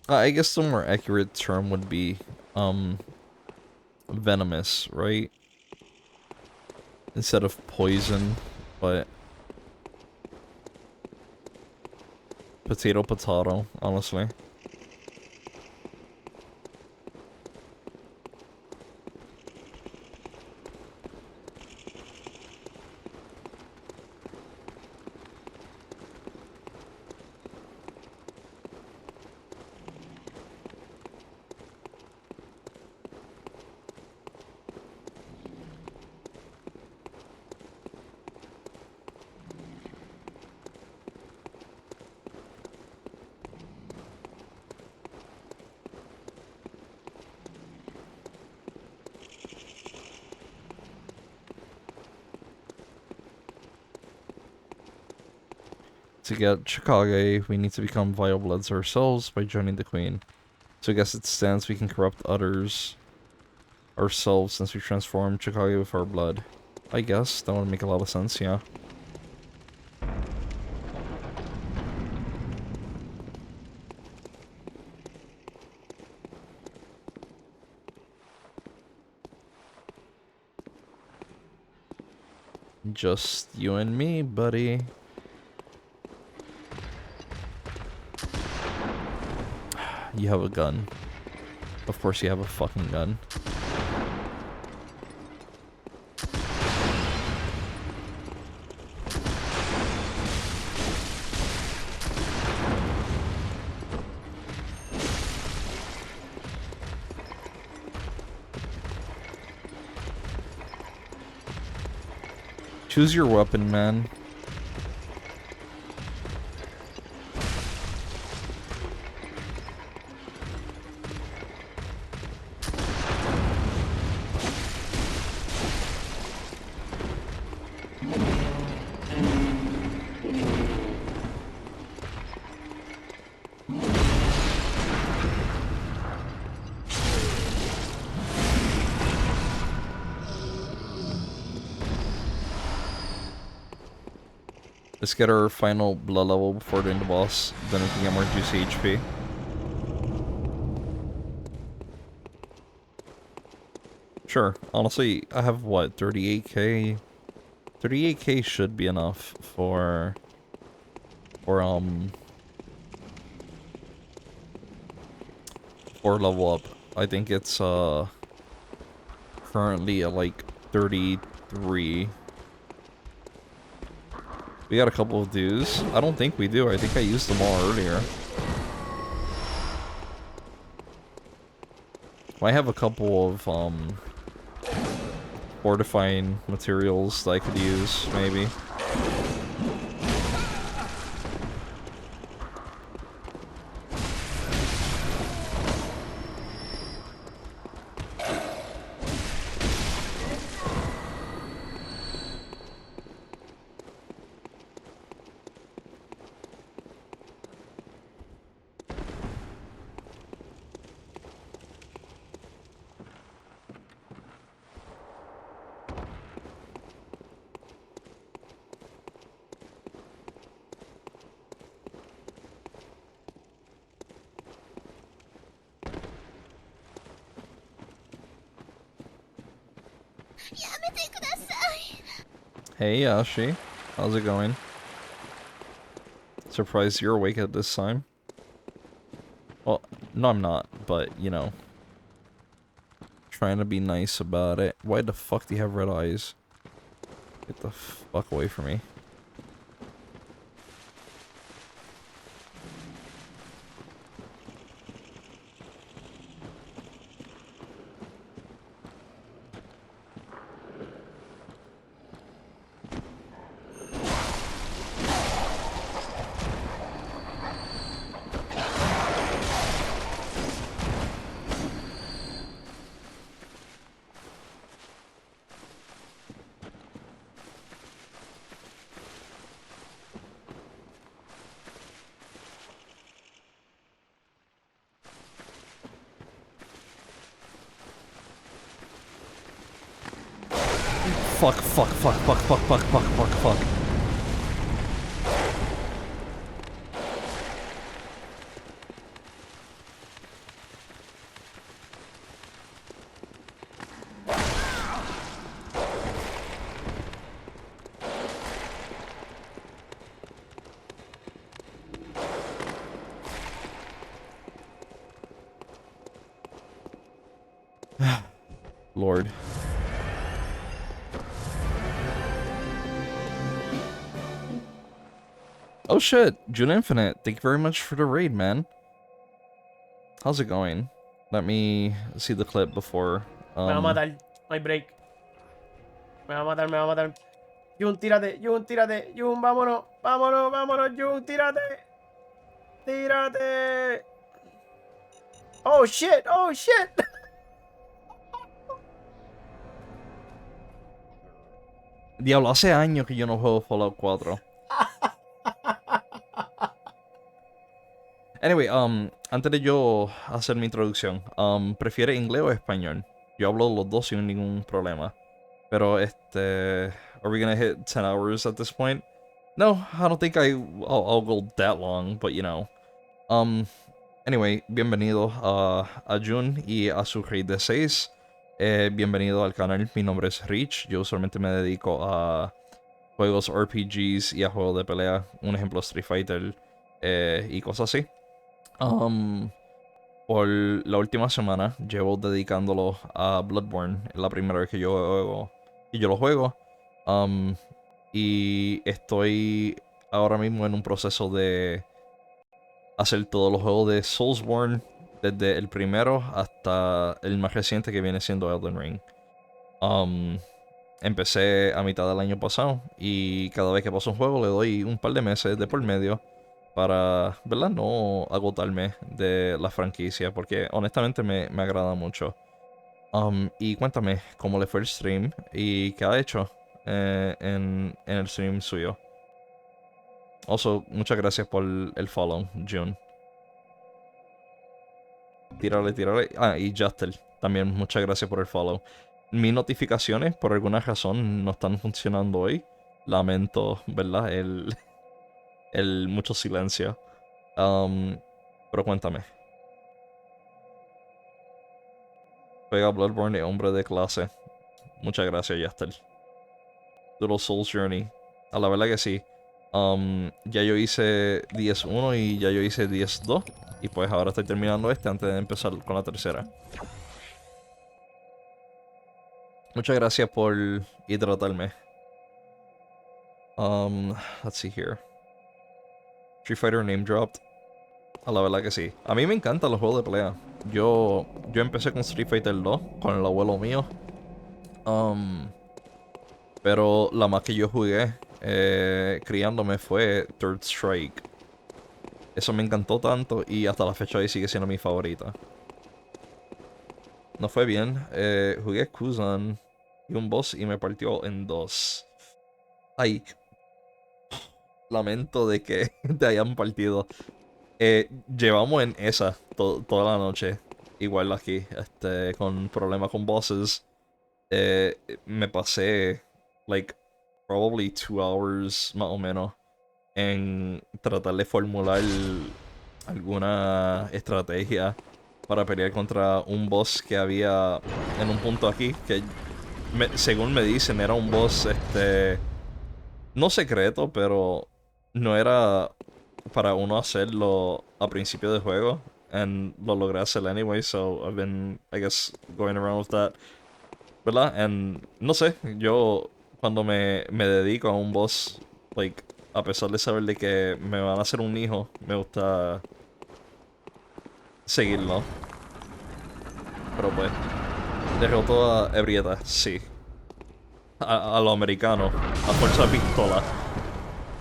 I guess the more accurate term would be, venomous, right? Instead of poison, but... Potato, honestly. To get Chikage, we need to become Vile Bloods ourselves by joining the Queen. So I guess it stands we can corrupt others ourselves since we transform Chikage with our blood. I guess that would make a lot of sense, yeah. Just you and me, buddy. You have a gun. Of course you have a fucking gun. Choose your weapon, man. Let's get our final blood level before doing the boss, then we can get more juicy HP. Sure, honestly, I have what, 38k? 38k should be enough for level up. I think it's currently at like 33. We got a couple of dues. I don't think we do. I think I used them all earlier. I have a couple of fortifying materials that I could use, maybe. Hey Yashi, how's it going? Surprised you're awake at this time. Well, no I'm not, but you know. Trying to be nice about it. Why the fuck do you have red eyes? Get the fuck away from me. Fuck, fuck, fuck, fuck, fuck, fuck, fuck, fuck, fuck. Lord. Oh shit, June Infinite, thank you very much for the raid, man. How's it going? Let me see the clip before. Me va a matar, no hay break. Me va a matar, me va a matar. Jun, tírate, Jun, tírate. Jun, vámonos, vámonos, vámonos, Jun, tírate. Tírate. Oh shit, oh shit. Diablo, hace años que yo no juego Fallout 4. Anyway, antes de yo hacer mi introducción, ¿prefiere inglés o español? Yo hablo los dos sin ningún problema. Pero are we gonna hit 10 hours at this point? No, I don't think I'll go that long, but you know. Anyway, bienvenido a Jun y a su raid de 6. Bienvenido al canal, mi nombre es Rich. Yo usualmente me dedico a juegos RPGs y a juegos de pelea. Un ejemplo, Street Fighter y cosas así. Por la última semana llevo dedicándolo a Bloodborne. Es la primera vez que yo lo juego. Y estoy ahora mismo en un proceso de hacer todos los juegos de Soulsborne, desde el primero hasta el más reciente que viene siendo Elden Ring. Empecé a mitad del año pasado y cada vez que paso un juego le doy un par de meses de por medio para, ¿verdad? No agotarme de la franquicia, porque honestamente me agrada mucho. Y cuéntame cómo le fue el stream y qué ha hecho en el stream suyo. Also, muchas gracias por el follow, June. Tírale, tírale. Ah, y Justel, también muchas gracias por el follow. Mis notificaciones, por alguna razón, no están funcionando hoy. Lamento, ¿verdad? el mucho silencio. Pero cuéntame. Juega Bloodborne de hombre de clase. Muchas gracias, Yastel. Little Souls Journey. A la verdad que sí. Ya yo hice 10-1 y ya yo hice 10-2. Y pues ahora estoy terminando este antes de empezar con la tercera. Muchas gracias por hidratarme. Let's see here. Street Fighter name dropped. A la verdad que sí. A mí me encantan los juegos de pelea. Yo empecé con Street Fighter 2 con el abuelo mío. Pero la más que yo jugué criándome fue Third Strike. Eso me encantó tanto y hasta la fecha de hoy sigue siendo mi favorita. No fue bien. Jugué Kuzan y un boss y me partió en dos. Ay, lamento de que te hayan partido. Llevamos en esa toda la noche. Igual aquí, con problemas con bosses. Me pasé, like, probably 2 hours más o menos en tratar de formular alguna estrategia para pelear contra un boss que había en un punto aquí, que según me dicen era un boss, no secreto, pero no era para uno hacerlo a principio de juego, and lo logré hacer anyway, so I've been, I guess, going around with that, ¿verdad? And no sé, yo cuando me dedico a un boss, like, a pesar de saber de que me van a hacer un hijo, me gusta seguirlo. Pero pues, derrotó a Ebrieta, sí. A lo americano, a fuerza de pistola.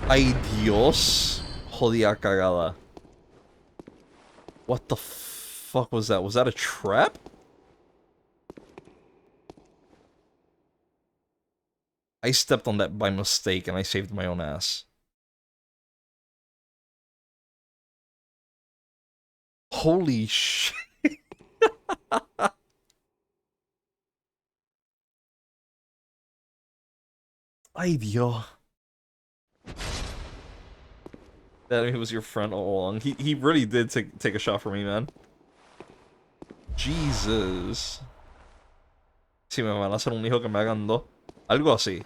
¡Ay, Dios! Jodida cagada. What the fuck was that? Was that a trap? I stepped on that by mistake and I saved my own ass. Holy shit. Ay, Dios. That he was your friend all along. He really did take a shot for me, man. Jesus. Si me van a hacer un hijo que me hagan dos. Algo así.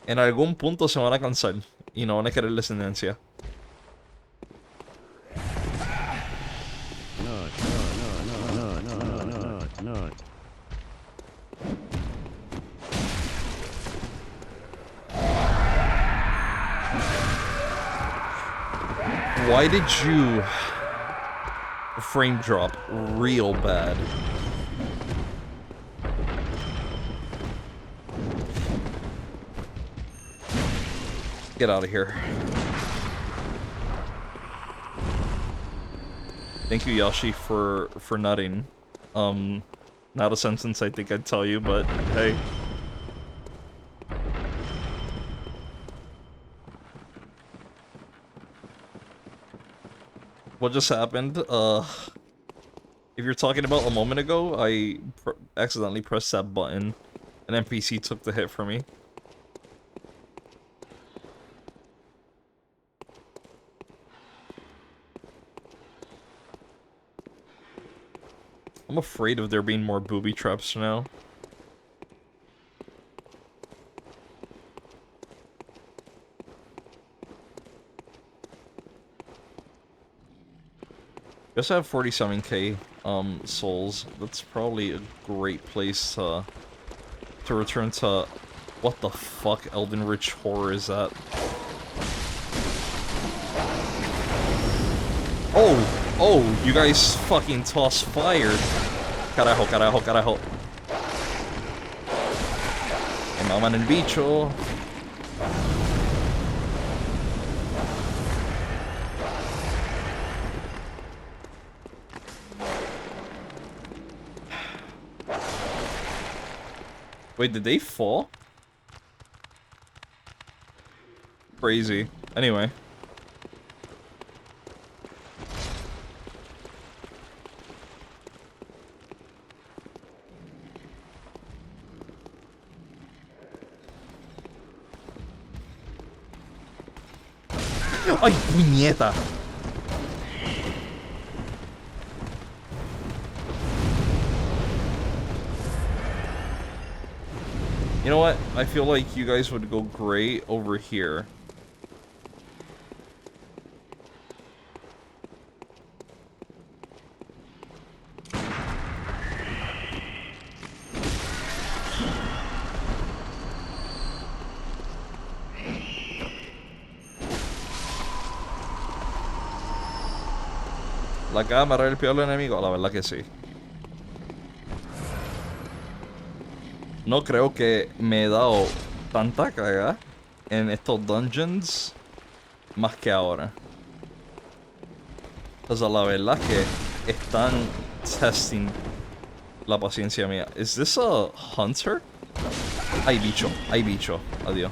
En algún punto se van a cansar. Y no van a querer descendencia. Why did you frame drop real bad? Get out of here. Thank you, Yashi, for nutting. Not a sentence I think I'd tell you, but hey. What just happened? If you're talking about a moment ago, I accidentally pressed that button. An NPC took the hit for me. I'm afraid of there being more booby traps now. I also have 47k souls. That's probably a great place to return to. What the fuck Elden Rich horror is that? Oh, you guys fucking toss fire. Carajo, carajo, carajo. Me maman el bicho. Wait, did they fall? Crazy. Anyway. ¡Ay, puñeta! You know what? I feel like you guys would go great over here. La cámara es el peor enemigo, la verdad que sí. No creo que me he dado tanta caga en estos dungeons más que ahora. O sea, la verdad es que están testing la paciencia mía. ¿Es this a hunter? Hay bicho, hay bicho. Adiós.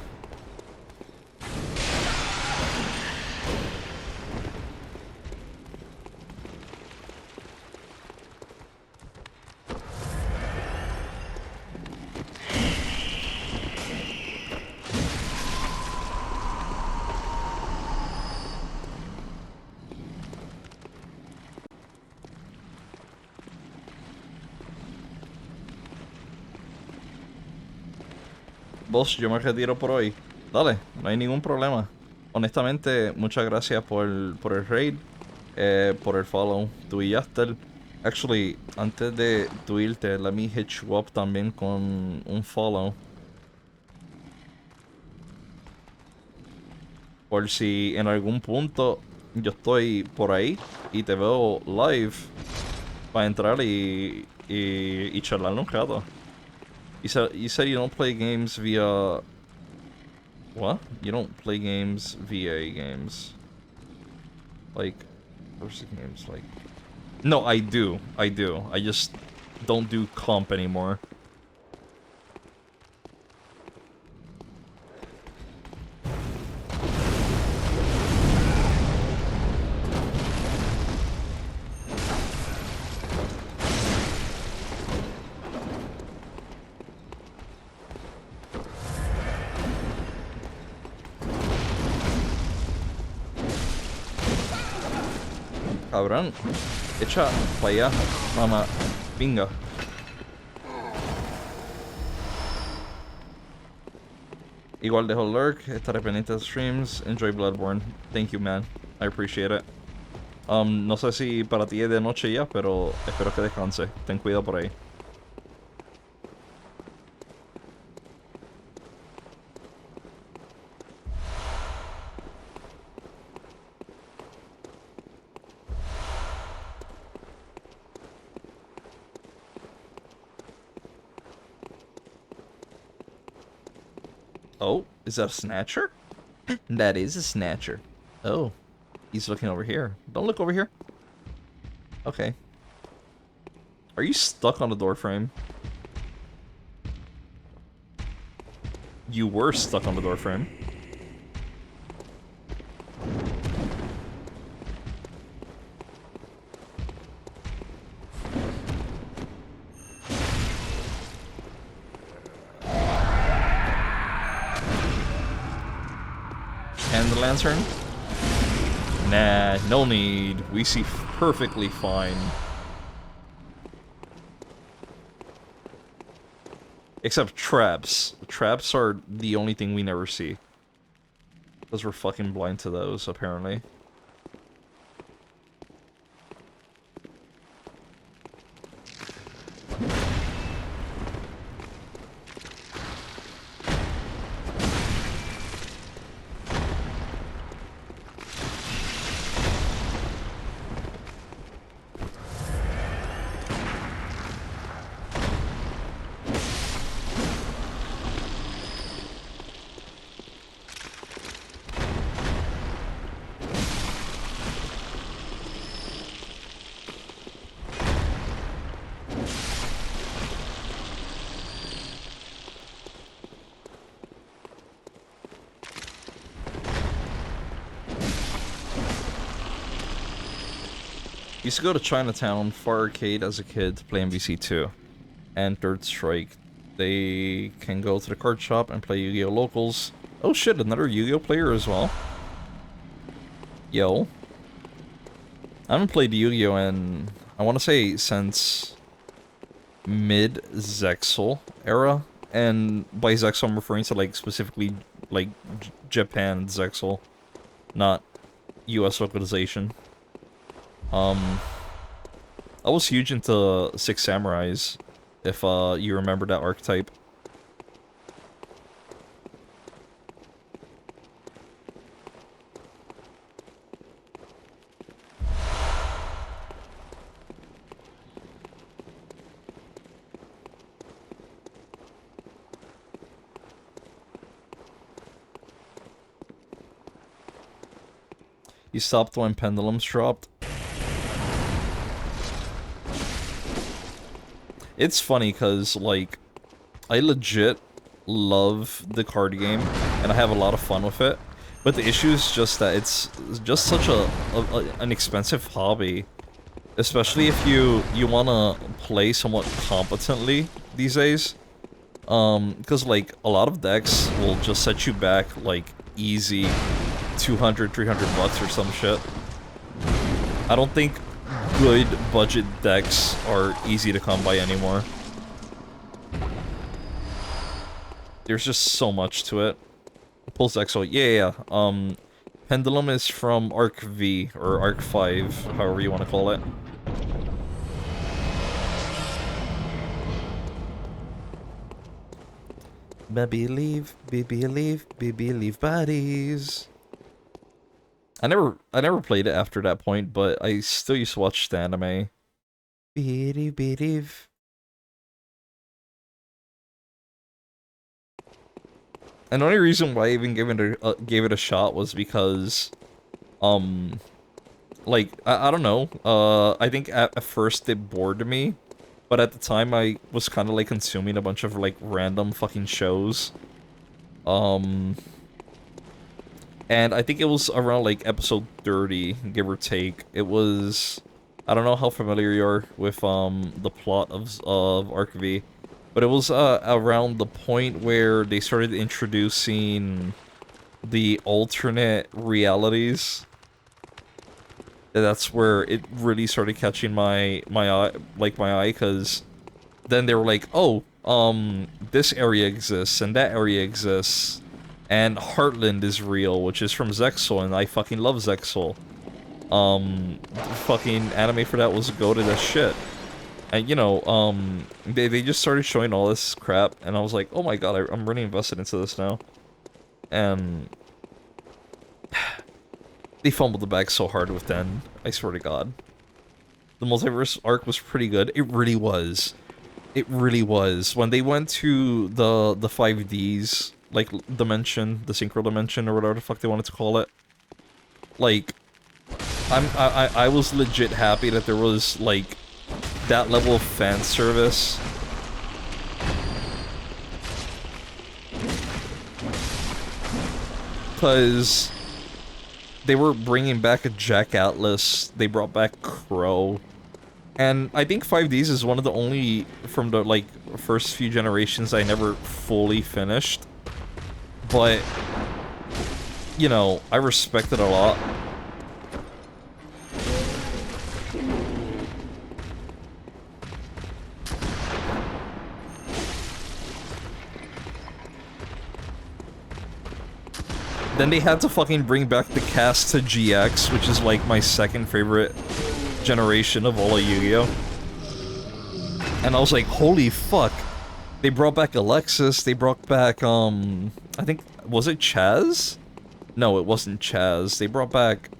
Boss, yo me retiro por hoy. Dale, no hay ningún problema. Honestamente, muchas gracias por el raid, por el follow. Tú y Yastel. Actually, antes de tú irte, let me hit you up también con un follow. Por si en algún punto yo estoy por ahí y te veo live para entrar y charlar un rato. You said you don't play games via... What? You don't play games via games. Like... Where's the games? Like... No, I do. I do. I just don't do comp anymore. Cabrón, echa para allá, mamá, pinga. Igual dejo lurk, estaré pendiente de streams, enjoy Bloodborne. Thank you, man, I appreciate it. No sé si para ti es de noche ya, pero espero que descanse. Ten cuidado por ahí. Oh, is that a snatcher? That is a snatcher. Oh, he's looking over here. Don't look over here. Okay. Are you stuck on the door frame? You were stuck on the door frame. And the lantern? Nah, no need. We see perfectly fine. Except traps. Traps are the only thing we never see. Because we're fucking blind to those, apparently. Used to go to Chinatown for arcade as a kid to play MVC2 and Third Strike. They can go to the card shop and play Yu-Gi-Oh! Locals. Oh shit, another Yu-Gi-Oh! Player as well. Yo. I haven't played Yu-Gi-Oh! In, I want to say, since mid-Zexal era. And by Zexal, I'm referring to, like, specifically, like, Japan Zexal, not US localization. I was huge into Six Samurais, if, you remember that archetype. You stopped when pendulums dropped. It's funny because, like, I legit love the card game, and I have a lot of fun with it. But the issue is just that it's just such an expensive hobby. Especially if you want to play somewhat competently these days. Because, like, a lot of decks will just set you back, like, easy 200, 300 bucks or some shit. I don't think good budget decks are easy to come by anymore. There's just so much to it. Pulse Exo, yeah. Pendulum is from Arc V, or Arc 5, however you want to call it. Believe bodies. I never played it after that point, but I still used to watch the anime. Believe. And the only reason why I even gave it a shot was because, like, I don't know. I think at first it bored me, but at the time I was kind of like consuming a bunch of like random fucking shows. And I think it was around like episode 30, give or take. It was, I don't know how familiar you are with the plot of Arc V, but it was around the point where they started introducing the alternate realities. That's where it really started catching my eye, because then they were like, oh, this area exists and that area exists. And Heartland is real, which is from Zexal, and I fucking love Zexal. Fucking anime for that was goated as shit. And, you know, they just started showing all this crap, and I was like, oh my god, I'm really invested into this now. And they fumbled the bag so hard with Den, I swear to god. The multiverse arc was pretty good. It really was. It really was. When they went to the 5Ds, like, dimension, the synchro dimension, or whatever the fuck they wanted to call it. Like, I was legit happy that there was, like, that level of fan service. Because they were bringing back a Jack Atlas, they brought back Crow. And I think 5Ds is one of the only, from the, like, first few generations I never fully finished. But, you know, I respect it a lot. Then they had to fucking bring back the cast to GX, which is like my second favorite generation of all of Yu-Gi-Oh! And I was like, holy fuck. They brought back Alexis, they brought back, I think, was it Chaz? No, it wasn't Chaz. They brought back...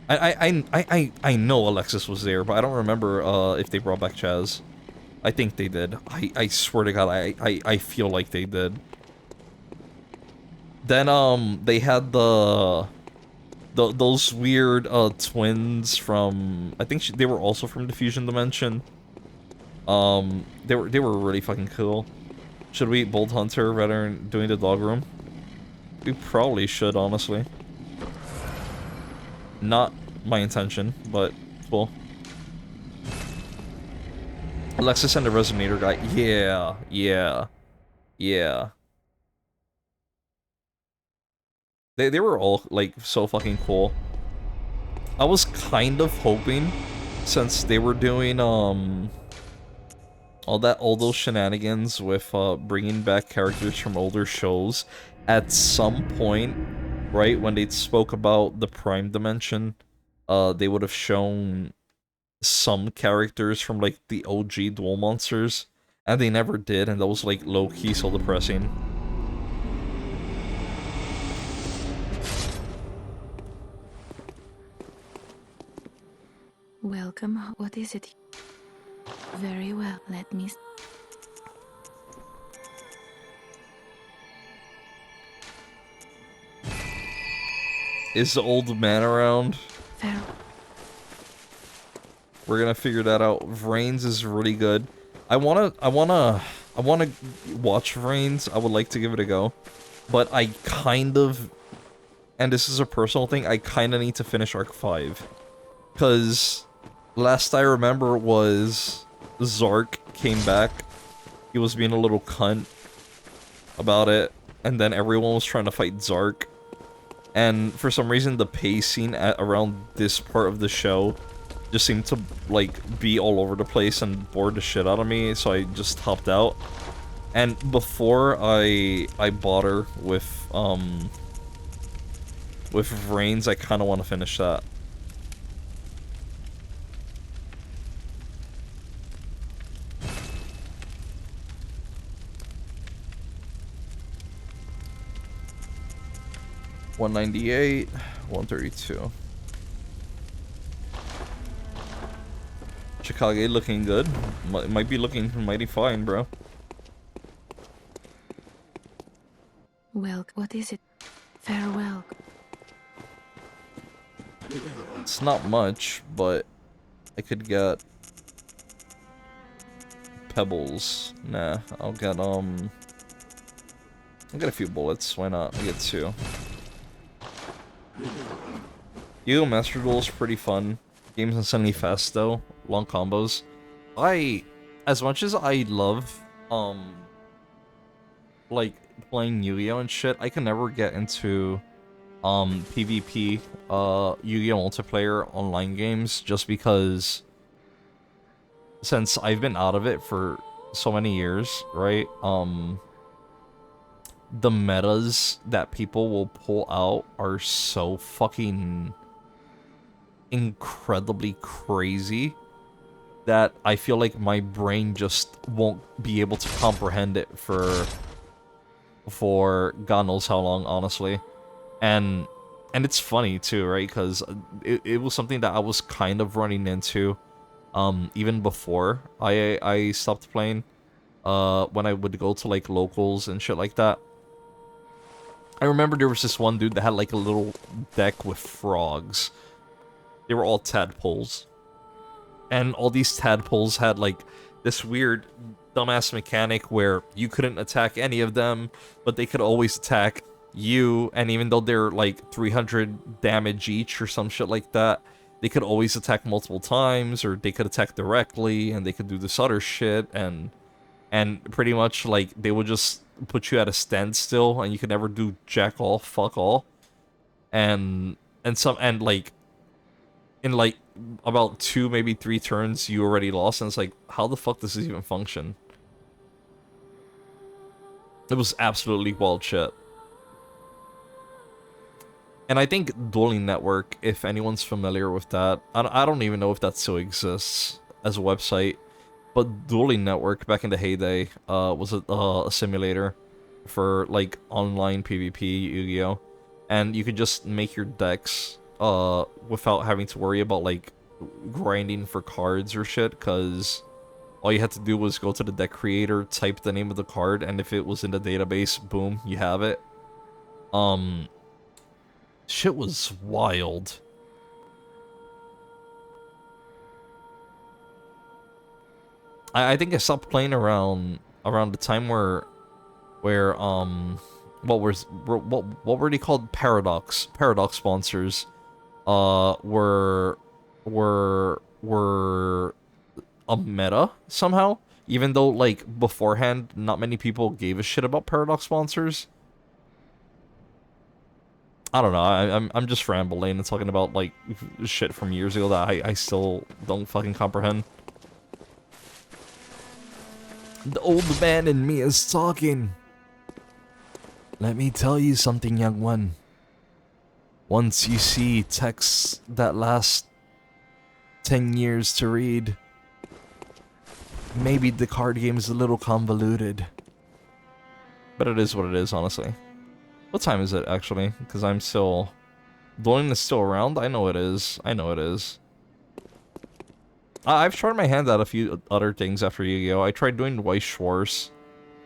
I know Alexis was there, but I don't remember, if they brought back Chaz. I think they did. I swear to god, I feel like they did. Then, they had those weird, twins from... I think they were also from the Fusion Dimension. They were really fucking cool. Should we Bolt Hunter rather than doing the dog room? We probably should, honestly. Not my intention, but cool. Alexis and the Resonator guy. Yeah. They were all, like, so fucking cool. I was kind of hoping, since they were doing all those shenanigans with bringing back characters from older shows, at some point, right, when they spoke about the Prime Dimension, they would have shown some characters from like the OG Duel Monsters, and they never did, and that was like low-key so depressing. Welcome. What is it? Very well. Let me. Is the old man around? Fair. We're gonna figure that out. Vrains is really good. I wanna watch Vrains. I would like to give it a go. But I kind of, and this is a personal thing, I kinda need to finish Arc 5. Cause last I remember was Zark came back. He was being a little cunt about it, and then everyone was trying to fight Zark. And for some reason, the pacing around this part of the show just seemed to, like, be all over the place and bored the shit out of me, so I just hopped out. And before I bother with Vrains, I kind of want to finish that. $198, $132. Chicago looking good. Might be looking mighty fine, bro. Well, what is it? Farewell. It's not much, but I could get pebbles. Nah, I'll get a few bullets. Why not? I get 2. Yu-Gi-Oh! Master Duel is pretty fun. Game's insanely fast though. Long combos. As much as I love, like, playing Yu-Gi-Oh! And shit, I can never get into, PvP, Yu-Gi-Oh! Multiplayer online games, just because, since I've been out of it for so many years, right, the metas that people will pull out are so fucking incredibly crazy that I feel like my brain just won't be able to comprehend it for God knows how long, honestly. And it's funny too, right? Because it was something that I was kind of running into even before I stopped playing, when I would go to like locals and shit like that. I remember there was this one dude that had like a little deck with frogs. They were all tadpoles. And all these tadpoles had like this weird dumbass mechanic where you couldn't attack any of them, but they could always attack you, and even though they're like 300 damage each or some shit like that, they could always attack multiple times, or they could attack directly, and they could do this other shit, and pretty much like they would just put you at a standstill, and you could never do jack all, fuck all. And like in like about 2, maybe 3 turns, you already lost, and it's like, how the fuck does this even function? It was absolutely wild shit. And I think Dueling Network, if anyone's familiar with that, I don't even know if that still exists as a website, but Dueling Network back in the heyday was a simulator for like online PvP Yu-Gi-Oh! And you could just make your decks without having to worry about like grinding for cards or shit, because all you had to do was go to the deck creator, type the name of the card, and if it was in the database, boom, you have it. Shit was wild. I think I stopped playing around the time where what were they called? Paradox sponsors were a meta somehow, even though like beforehand not many people gave a shit about Paradox sponsors. I don't know, I'm just rambling and talking about, like, shit from years ago that I still don't fucking comprehend. The old man in me is talking. Let me tell you something, young one. Once you see texts that last 10 years to read, maybe the card game is a little convoluted. But it is what it is, honestly. What time is it, actually? Because I'm still... Blowing is still around? I know it is. I know it is. I've tried my hand at a few other things after Yu-Gi-Oh! I tried doing Weiss Schwarz.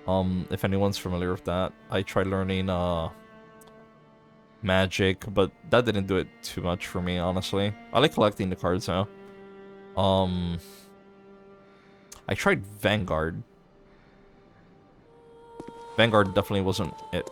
If anyone's familiar with that. I tried learning, Magic, but that didn't do it too much for me, honestly. I like collecting the cards now. I tried Vanguard. Vanguard definitely wasn't it.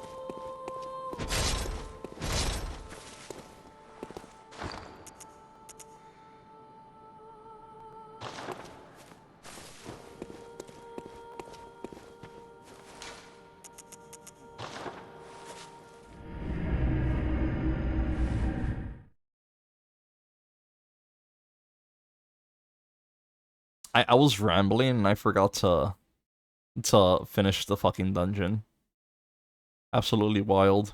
I was rambling and I forgot to finish the fucking dungeon. Absolutely wild.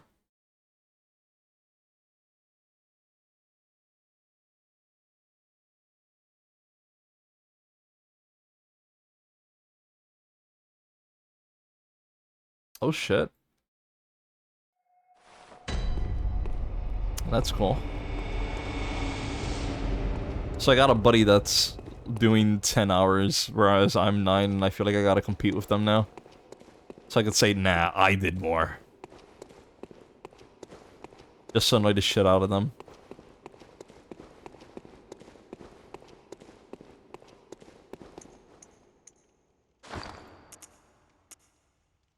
Oh shit. That's cool. So I got a buddy that's doing 10 hours, whereas I'm 9, and I feel like I gotta compete with them now. So I could say, nah, I did more. Just to annoy the shit out of them.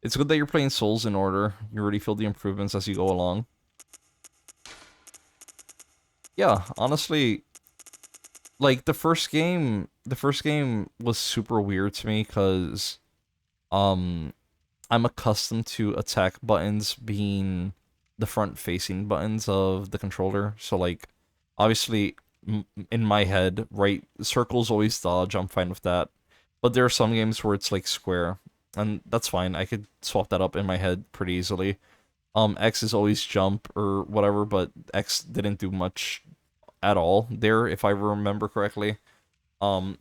It's good that you're playing Souls in order. You already feel the improvements as you go along. Yeah, honestly, like, the first game was super weird to me, because, I'm accustomed to attack buttons being the front-facing buttons of the controller. So, like, obviously, in my head, right, circle's always dodge, I'm fine with that. But there are some games where it's, like, square, and that's fine. I could swap that up in my head pretty easily. X is always jump or whatever, but X didn't do much at all there, if I remember correctly.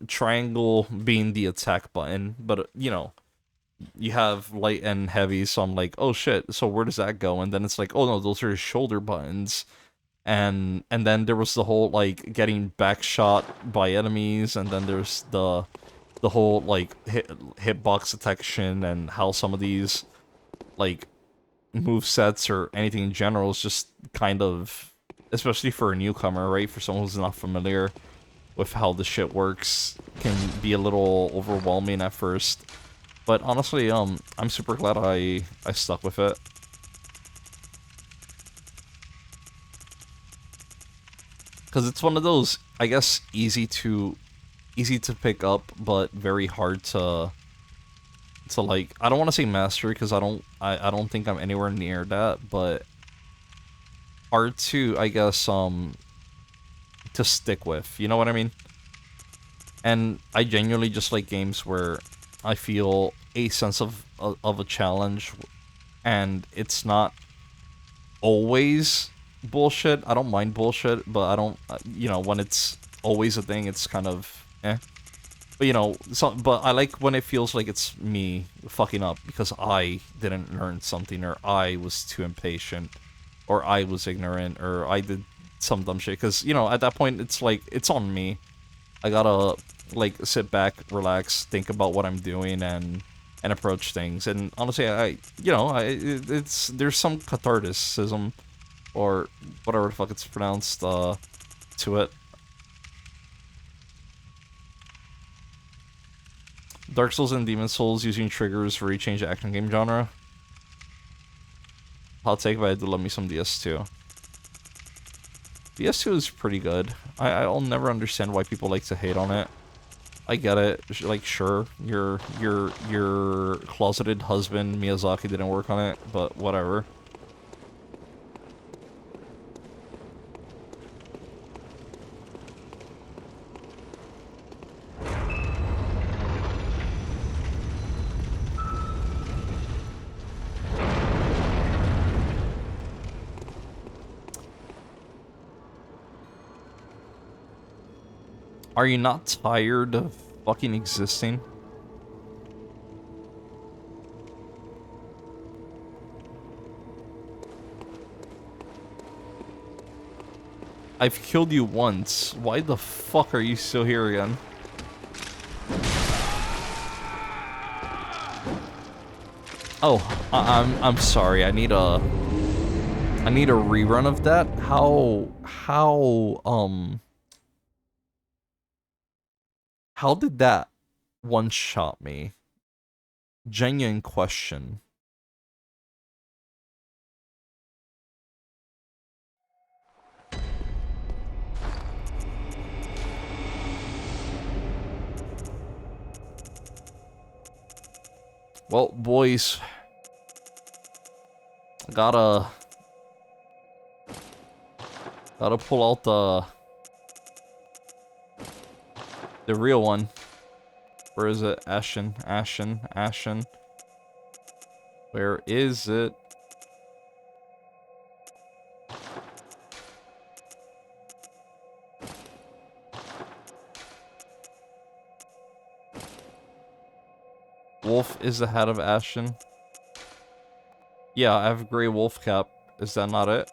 Triangle being the attack button, but, you know, you have light and heavy, so I'm like, oh shit, so where does that go? And then it's like, oh no, those are shoulder buttons. And then there was the whole, like, getting back shot by enemies, and then there's the whole, like, hitbox detection, and how some of these, like, move sets or anything in general is just kind of, especially for a newcomer, right, for someone who's not familiar with how the shit works, can be a little overwhelming at first. But honestly, I'm super glad I stuck with it. Because it's one of those, I guess, easy to pick up, but very hard to like, I don't want to say master, because I don't think I'm anywhere near that, but hard to, I guess, to stick with, you know what I mean? And I genuinely just like games where I feel a sense of a challenge, and it's not always bullshit. I don't mind bullshit, but I don't, you know, when it's always a thing, it's kind of eh. But, you know, but I like when it feels like it's me fucking up because I didn't learn something, or I was too impatient, or I was ignorant, or I did some dumb shit. Because, you know, at that point, it's like, it's on me. I gotta, like, sit back, relax, think about what I'm doing, and approach things. And honestly, there's some catharticism, or whatever the fuck it's pronounced, to it. Dark Souls and Demon Souls using triggers really change the action game genre. I'll take, but I do love me some DS2. DS2 is pretty good. I'll never understand why people like to hate on it. I get it. Like, sure, your closeted husband Miyazaki didn't work on it, but whatever. Are you not tired of fucking existing? I've killed you once. Why the fuck are you still here again? Oh, I'm sorry. I need a rerun of that. How did that one shot me? Genuine question. Well, boys, gotta pull out the real one. Where is it? Ashen. Where is it? Wolf is the head of Ashen. Yeah, I have a gray wolf cap. Is that not it?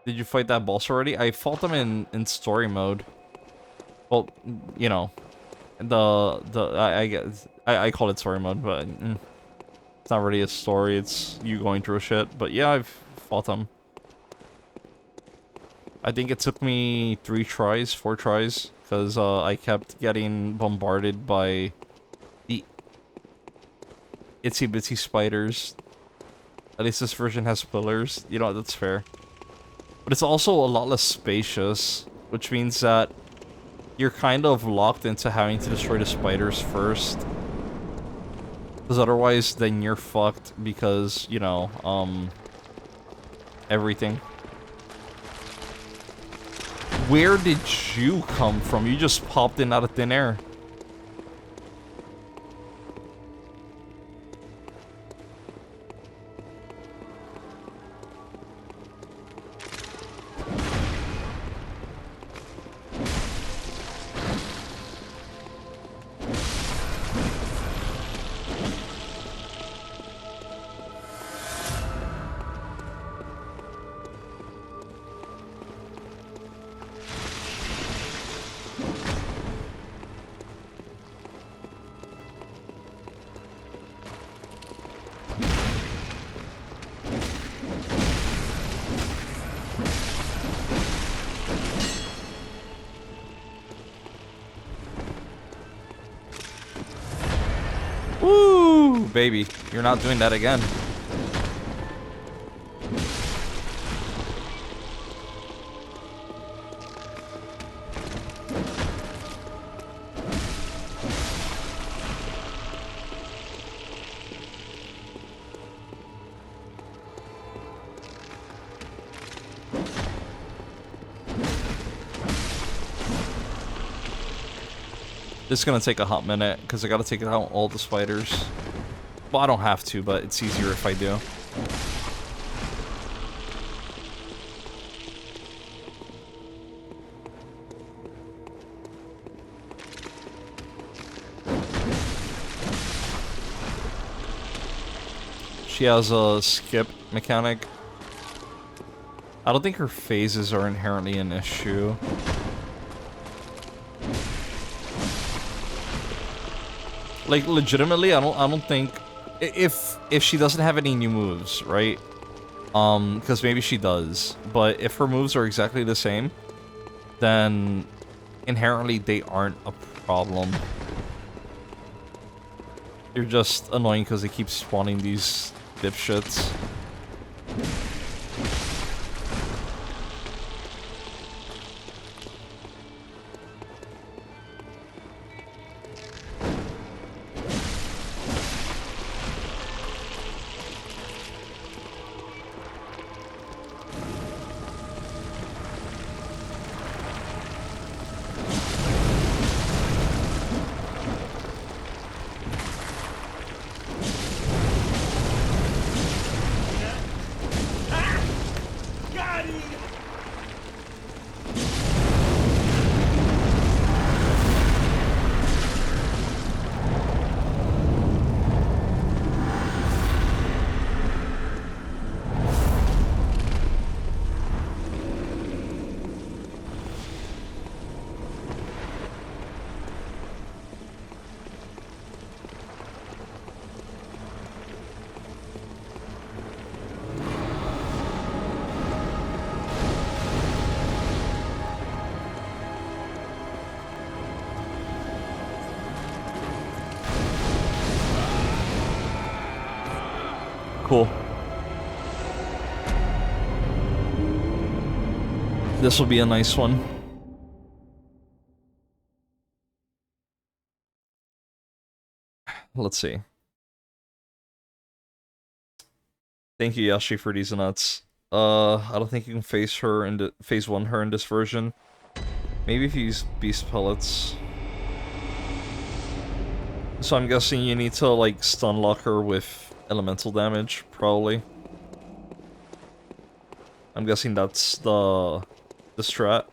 Did you fight that boss already? I fought them in story mode. Well, you know, I guess I call it story mode, but it's not really a story. It's you going through shit. But yeah, I've fought them. I think it took me 4 tries, because I kept getting bombarded by the itsy bitsy spiders. At least this version has pillars. You know, that's fair. But it's also a lot less spacious, which means that you're kind of locked into having to destroy the spiders first. Because otherwise, then you're fucked because, you know, everything. Where did you come from? You just popped in out of thin air. Woo, baby, you're not doing that again. This is gonna take a hot minute, because I gotta take out all the spiders. Well, I don't have to, but it's easier if I do. She has a skip mechanic. I don't think her phases are inherently an issue. Like, legitimately, I don't think... If she doesn't have any new moves, right? Because maybe she does. But if her moves are exactly the same, then inherently they aren't a problem. They're just annoying because they keep spawning these dipshits. Cool. This will be a nice one. Let's see. Thank you, Yashi, for these nuts. I don't think you can phase her in phase 1 her in this version. Maybe if you use beast pellets. So I'm guessing you need to like stun lock her with elemental damage, probably. I'm guessing that's the strat.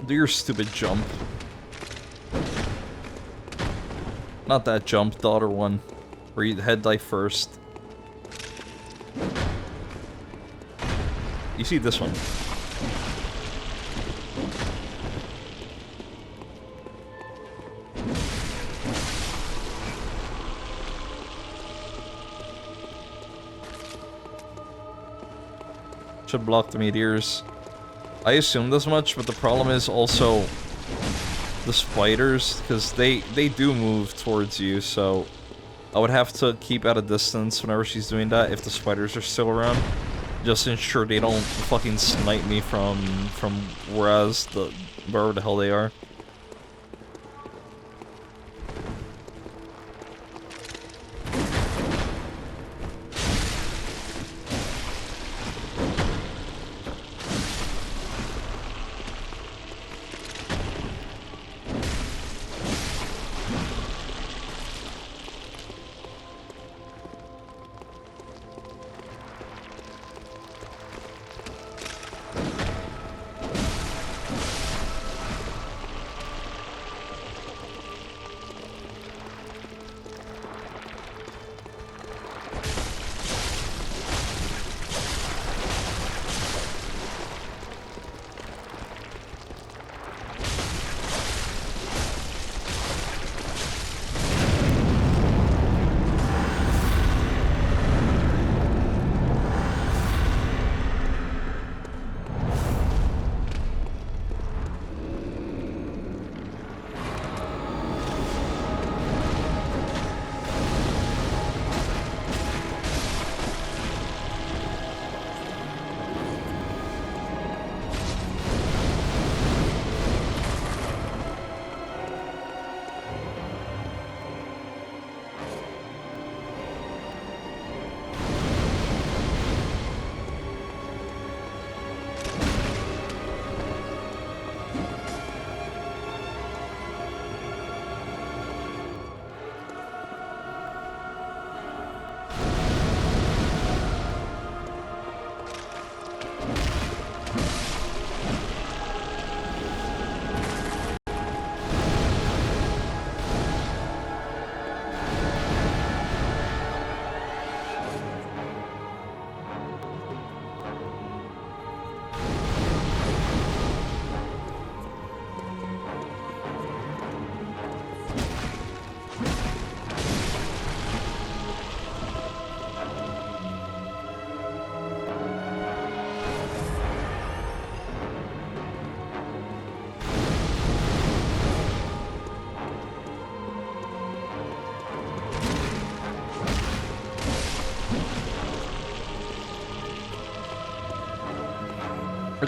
Do your stupid jump. Not that jump, the other one. Where you head dive first. You see this one. Should block the meteors. I assumed as much, but the problem is also the spiders, because they do move towards you, so I would have to keep at a distance whenever she's doing that if the spiders are still around. Just to ensure they don't fucking snipe me from wherever the hell they are.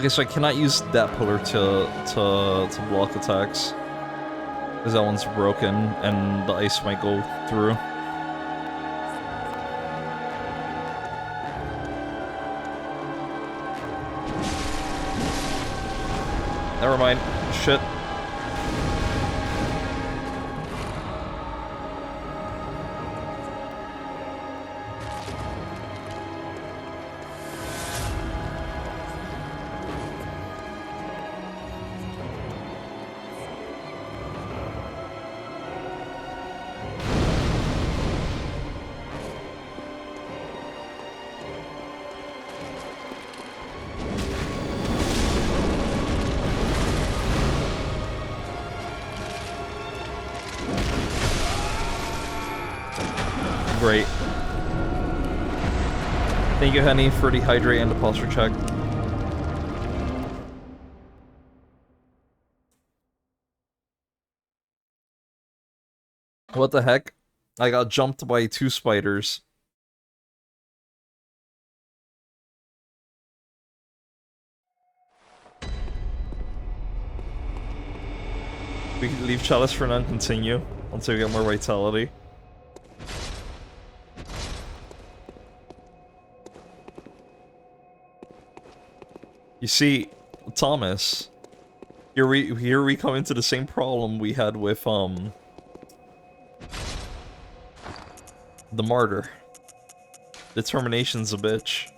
Okay, so I cannot use that pillar to block attacks. Because that one's broken, and the ice might go through. Never mind. Shit. Great. Thank you, Henny, for the hydrate and the posture check. What the heck? I got jumped by 2 spiders. We can leave Chalice for now and continue until we get more vitality. You see, Thomas, here we come into the same problem we had with the martyr. Determination's a bitch.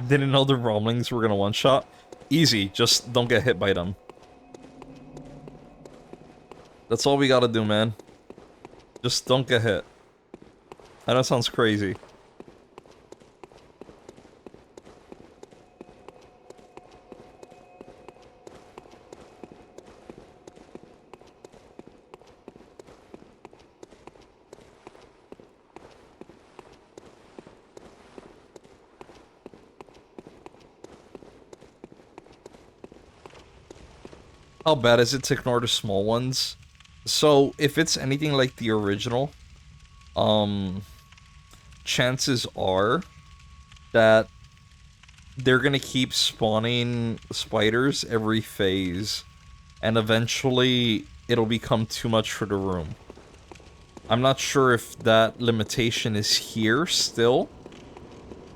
Didn't know the Romlings were gonna one-shot. Easy, just don't get hit by them. That's all we gotta do, man. Just don't get hit. I know it sounds crazy. How bad is it to ignore the small ones? So, if it's anything like the original, chances are that they're gonna keep spawning spiders every phase, and eventually it'll become too much for the room. I'm not sure if that limitation is here still.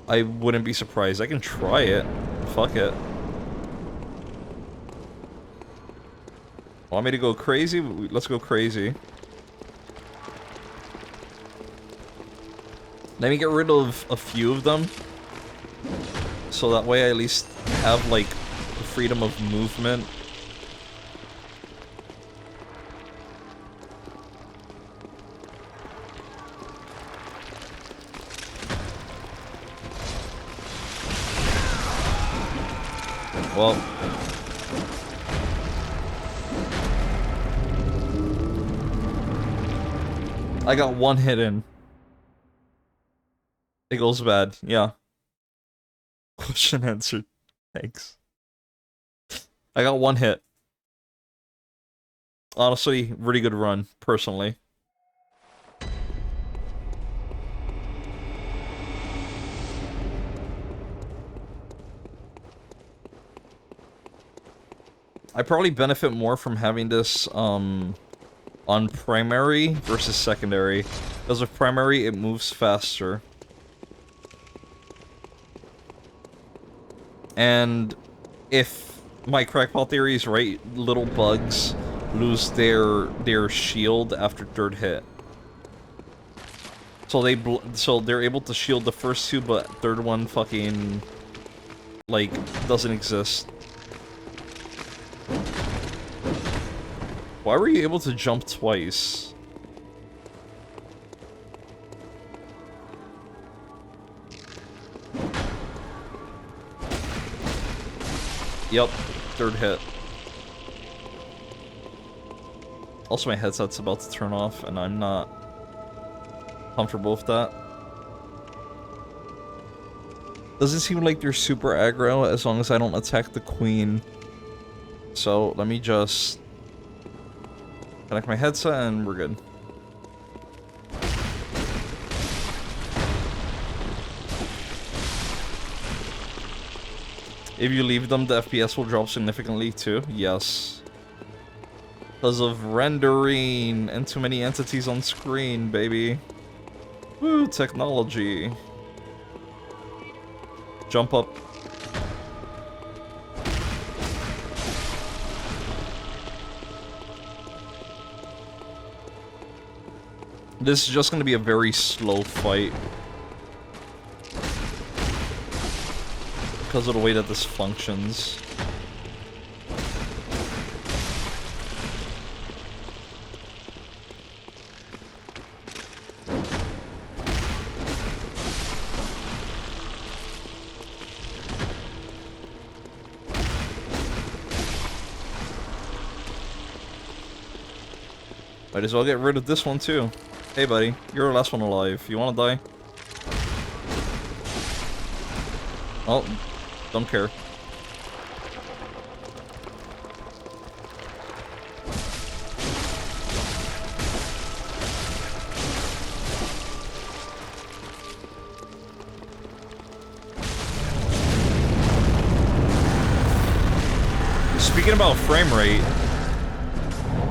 I wouldn't be surprised. I can try it. Fuck it. Want me to go crazy? Let's go crazy. Let me get rid of a few of them. So that way I at least have, like, the freedom of movement. Well... I got one hit in. It goes bad, yeah. Question answered. Thanks. I got one hit. Honestly, really good run, personally. I probably benefit more from having this, on primary versus secondary. Because with primary, it moves faster. And if my crackpot theory is right, little bugs lose their shield after third hit. So they're able to shield the first two, but third one fucking, like, doesn't exist. Why were you able to jump twice? Yep, third hit. Also, my headset's about to turn off, and I'm not comfortable with that. Doesn't seem like they're super aggro as long as I don't attack the queen. So let me just connect my headset and we're good. If you leave them, the FPS will drop significantly too. Yes. Because of rendering and too many entities on screen, baby. Woo, technology. Jump up. This is just going to be a very slow fight. Because of the way that this functions. Might as well get rid of this one too. Hey buddy, you're the last one alive. You wanna die? Oh, don't care. Speaking about frame rate,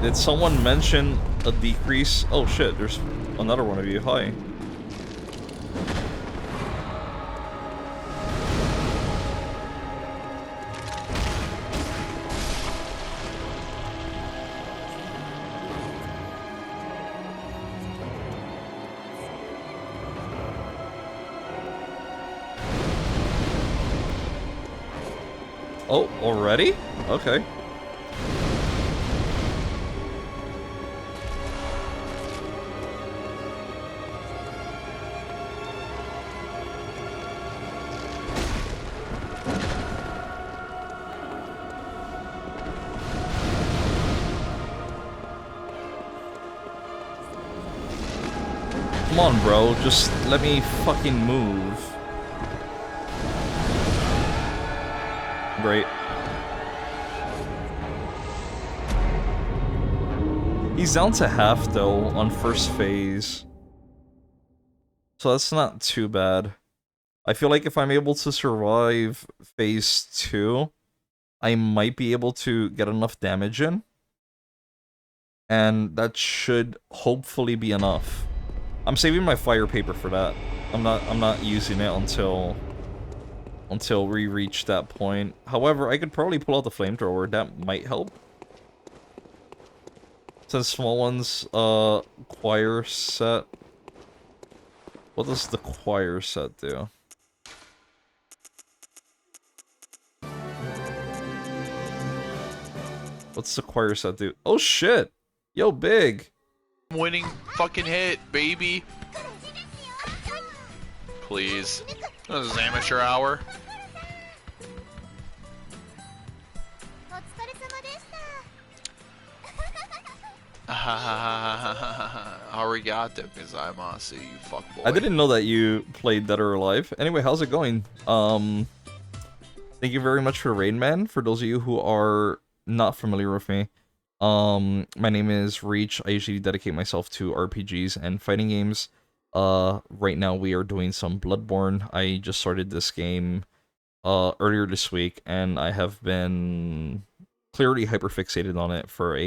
did someone mention a decrease? Oh shit, there's another one of you. Hi. Oh, already? Okay. Come on, bro. Just let me fucking move. Great. He's down to half, though, on first phase. So that's not too bad. I feel like if I'm able to survive phase 2, I might be able to get enough damage in. And that should hopefully be enough. I'm saving my fire paper for that. I'm not using it until we reach that point. However, I could probably pull out the flamethrower. That might help. Since small ones, choir set. What does the choir set do? What's the choir set do? Oh shit! Yo, big! Winning fucking hit, baby. Please. This is amateur hour. Arigato gozaimasu, you fuckboy. I didn't know that you played Dead or Alive. Anyway, how's it going? Thank you very much for Rain Man. For those of you who are not familiar with me, my name is Reach. I usually dedicate myself to RPGs and fighting games. Right now we are doing some Bloodborne. I just started this game earlier this week, and I have been clearly hyperfixated on it for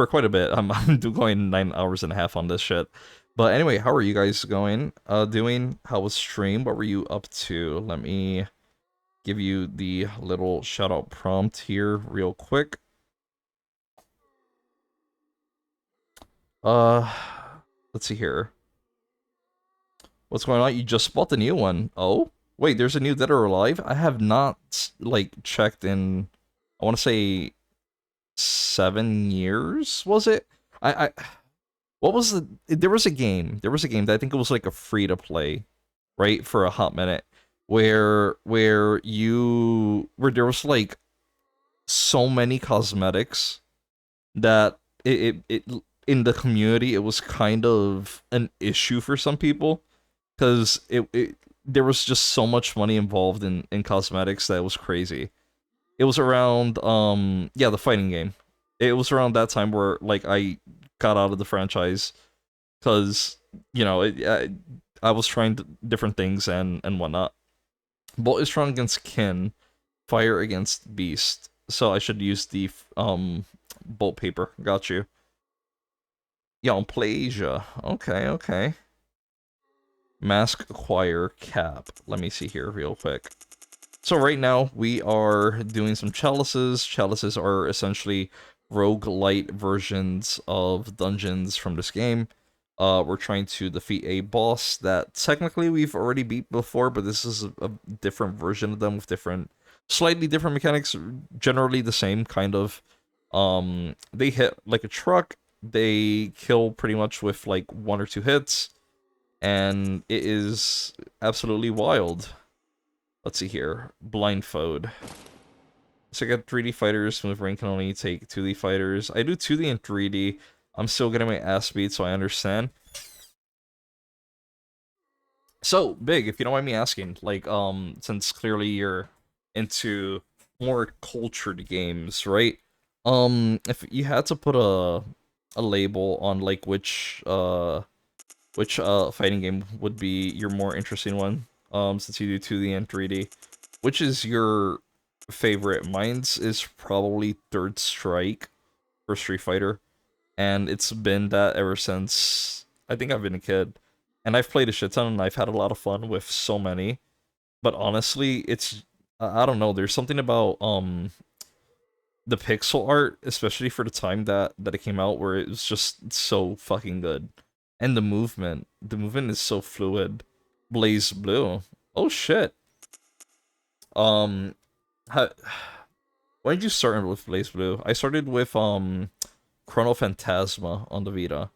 quite a bit. I'm going 9 hours and a half on this shit. But anyway, how are you guys doing? How was stream? What were you up to? Let me give you the little shout out prompt here real quick. Let's see here. What's going on? You just bought the new one. Oh? Wait, there's a new Dead or Alive? I have not, like, checked in, I want to say 7 years, was it? What was there was a game that I think it was like a free to play, right, for a hot minute, where there was like so many cosmetics that it in the community it was kind of an issue for some people, because there was just so much money involved in cosmetics that it was crazy. It was around, yeah, the fighting game. It was around that time where, like, I got out of the franchise, because, you know, I was trying different things and whatnot. Bolt is strong against kin, fire against beast. So I should use the, bolt paper. Got you. Yon Plasia. Okay, okay. Mask, acquire, cap. Let me see here real quick. So right now, we are doing some chalices. Chalices are essentially roguelite versions of dungeons from this game. We're trying to defeat a boss that technically we've already beat before, but this is a different version of them with slightly different mechanics, generally the same, kind of. They hit like a truck, they kill pretty much with like 1 or 2 hits, and it is absolutely wild. Let's see here. Blindfold. So I got 3D fighters. Smooth Rain can only take 2D fighters. I do 2D and 3D. I'm still getting my ass beat, so I understand. So, Big, if you don't mind me asking, like, since clearly you're into more cultured games, right? If you had to put a label on, like, which fighting game would be your more interesting one, since you do 2D and 3D, which is your favorite? Mine's is probably Third Strike for Street Fighter, and it's been that ever since I think I've been a kid. And I've played a shit ton, and I've had a lot of fun with so many. But honestly, it's, I don't know, there's something about the pixel art, especially for the time that it came out, where it was just so fucking good. And the movement is so fluid. Blaze Blue. Oh shit. How, when did you start with Blaze Blue? I started with Chrono Phantasma on the Vita.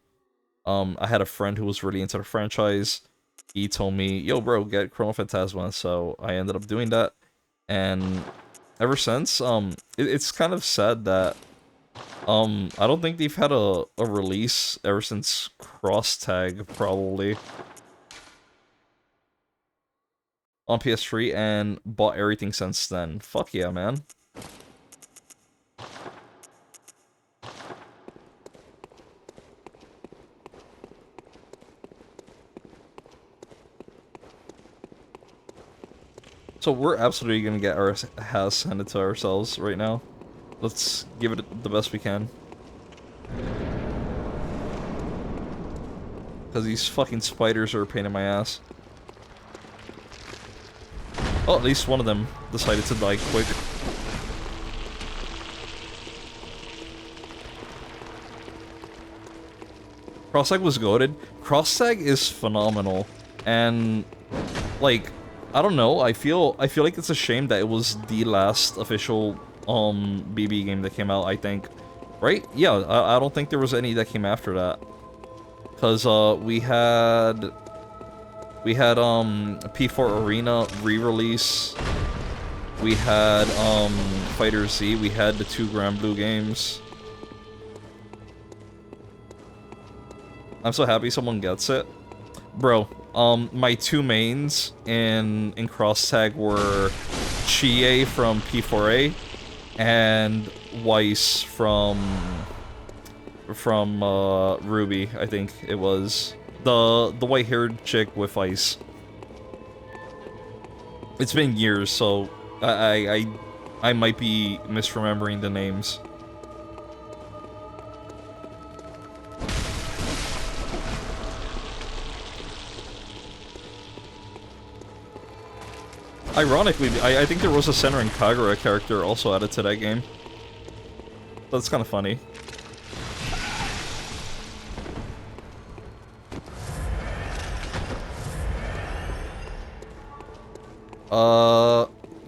I had a friend who was really into the franchise. He told me, yo bro, get Chrono Phantasma, so I ended up doing that. And ever since, it's kind of sad that I don't think they've had a release ever since Cross Tag, probably, on PS3, and bought everything since then. Fuck yeah, man. So we're absolutely gonna get our ass handed to ourselves right now. Let's give it the best we can. Because these fucking spiders are a pain in my ass. Oh, at least one of them decided to die quick. Cross Tag was goated. Cross Tag is phenomenal. And, like, I don't know, I feel like it's a shame that it was the last official BB game that came out, I think. Right? Yeah, I don't think there was any that came after that. Cause we had P4 Arena re-release. We had Fighter Z, we had the 2 Grand Blue games. I'm so happy someone gets it. Bro, my 2 mains in Cross Tag were Chie from P4A and Weiss from Ruby, I think it was. The white-haired chick with ice. It's been years, so I might be misremembering the names. Ironically, I think there was a Senran Kagura character also added to that game. That's kind of funny.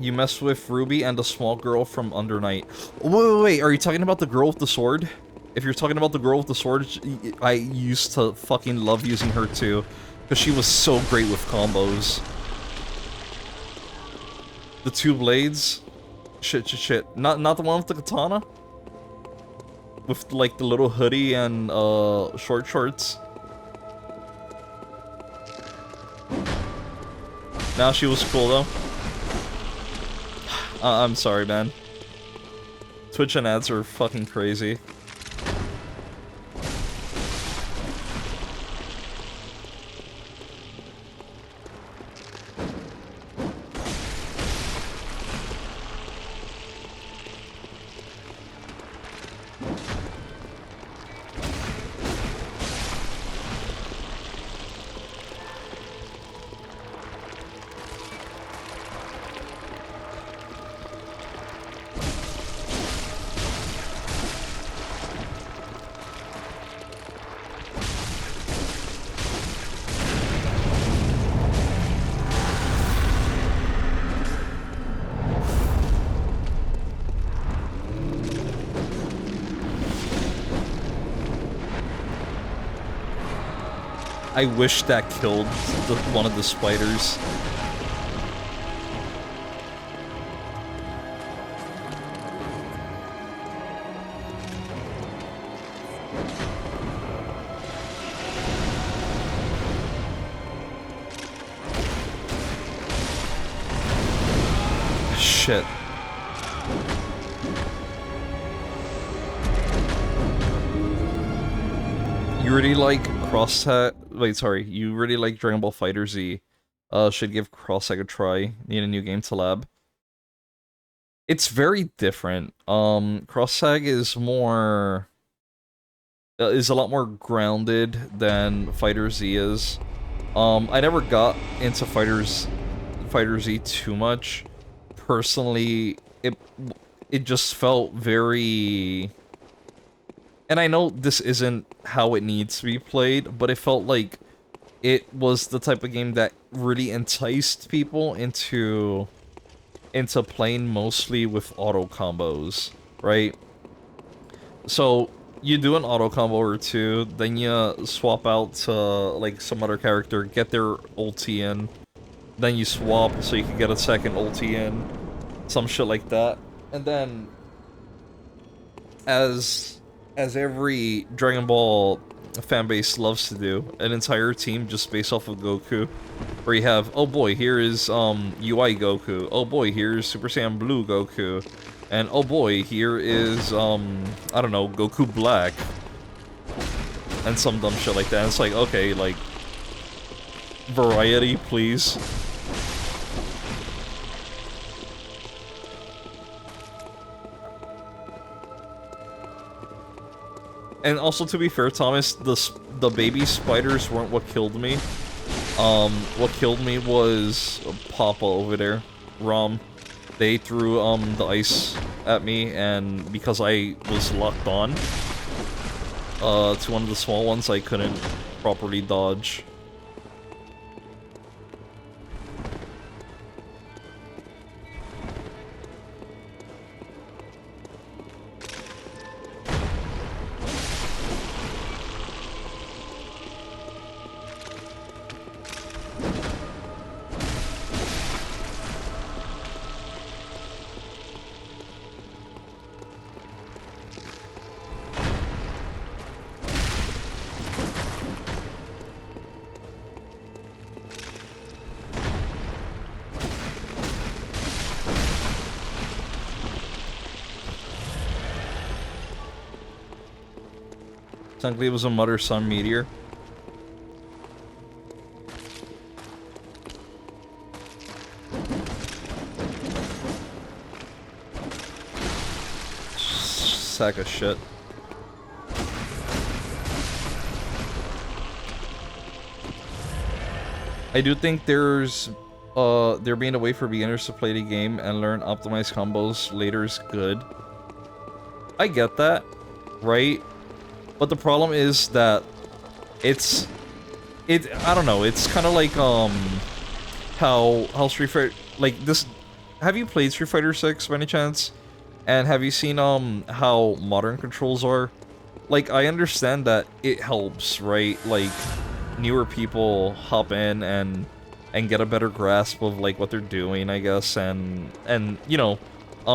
You messed with Ruby and the small girl from Under Night. Wait, are you talking about the girl with the sword? If you're talking about the girl with the sword, I used to fucking love using her too. Because she was so great with combos. The 2 blades? Shit. Not the one with the katana? With, like, the little hoodie and, short shorts? Now she was cool though. I'm sorry, man. Twitch and ads are fucking crazy. I wish that killed one of the spiders. Shit. You really like wait, sorry. You really like Dragon Ball FighterZ. Should give Cross-Tag a try. Need a new game to lab. It's very different. Cross-Tag is more... is a lot more grounded than FighterZ is. I never got into FighterZ too much. Personally, it just felt very... And I know this isn't how it needs to be played, but it felt like it was the type of game that really enticed people into playing mostly with auto combos, right? So you do an auto combo or two, then you swap out to like some other character, get their ulti in, then you swap so you can get a second ulti in, some shit like that, and then as every Dragon Ball fanbase loves to do, an entire team just based off of Goku, where you have, oh boy, here is UI Goku, oh boy, here's Super Saiyan Blue Goku, and oh boy, here is I don't know, Goku Black, and some dumb shit like that. And it's like, okay, like, variety, please. And also, to be fair, Thomas, the baby spiders weren't what killed me. What killed me was Papa over there, Rom. They threw the ice at me, and because I was locked on to one of the small ones, I couldn't properly dodge. Technically, it was a mother-son meteor. Sack of shit. I do think there being a way for beginners to play the game and learn optimized combos later is good. I get that, right? But the problem is that I don't know, it's kind of like, how Street Fighter, like, this, have you played Street Fighter 6 by any chance? And have you seen, how modern controls are? Like, I understand that it helps, right? Like, newer people hop in and get a better grasp of, like, what they're doing, I guess, and, you know,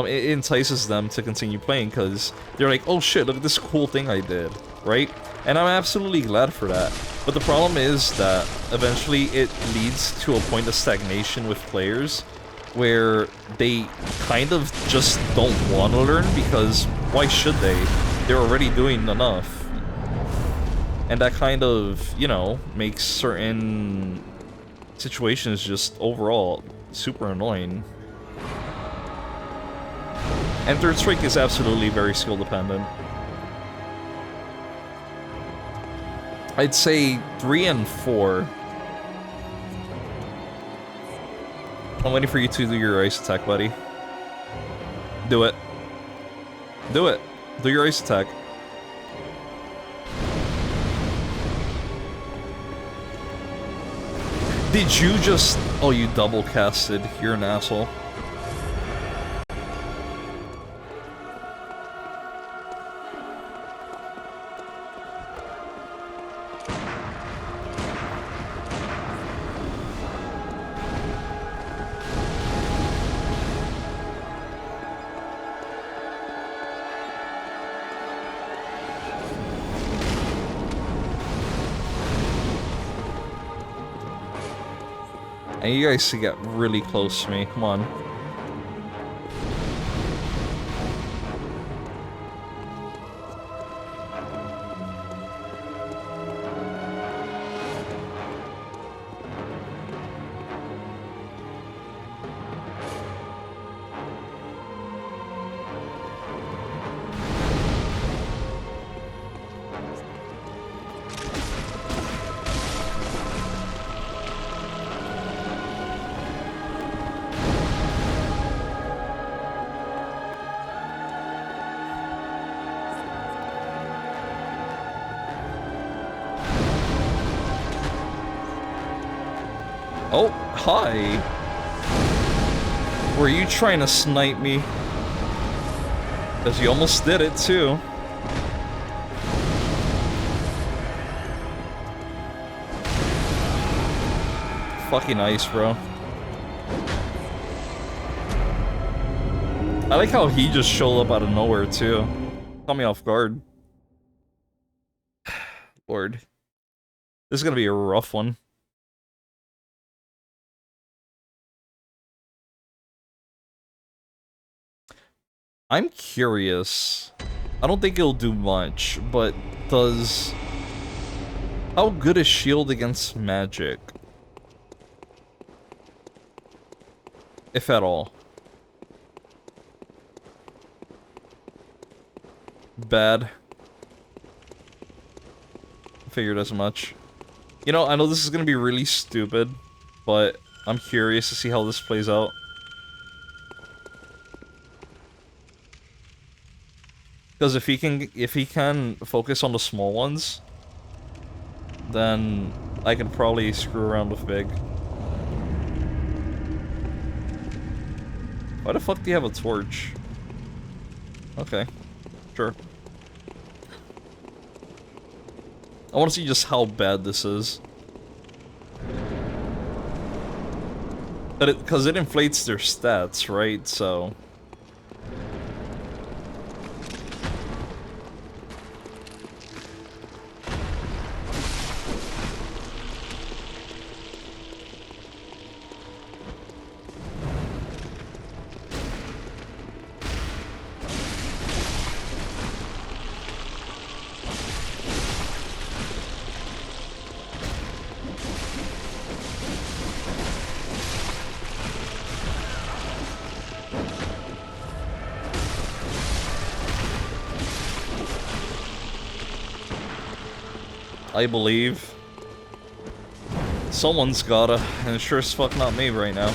it entices them to continue playing because they're like, oh shit, look at this cool thing I did, right? And I'm absolutely glad for that. But the problem is that eventually it leads to a point of stagnation with players where they kind of just don't want to learn because why should they? They're already doing enough. And that kind of, you know, makes certain situations just overall super annoying. And Third Strike is absolutely very skill dependent. I'd say 3 and 4. I'm waiting for you to do your ice attack, buddy. Do it. Do it. Do your ice attack. Did you just... Oh, you double casted. You're an asshole. And you guys get really close to me. Come on. Oh, hi. Were you trying to snipe me? Because you almost did it, too. Fucking ice, bro. I like how he just showed up out of nowhere, too. Caught me off guard. Lord. This is gonna be a rough one. I'm curious. I don't think it'll do much, but does... How good is shield against magic? If at all. Bad. Figured as much. You know, I know this is gonna be really stupid, but I'm curious to see how this plays out. Because if he can focus on the small ones, then I can probably screw around with big. Why the fuck do you have a torch? Okay, sure. I want to see just how bad this is. But because it inflates their stats, right? So... I believe. Someone's gotta, and it's sure as fuck not me right now.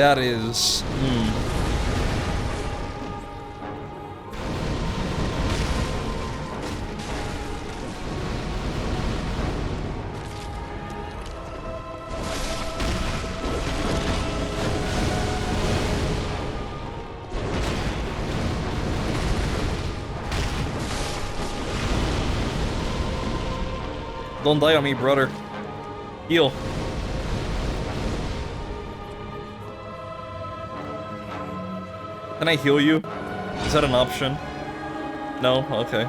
That is... Don't die on me, brother. Heal. Can I heal you? Is that an option? No? Okay.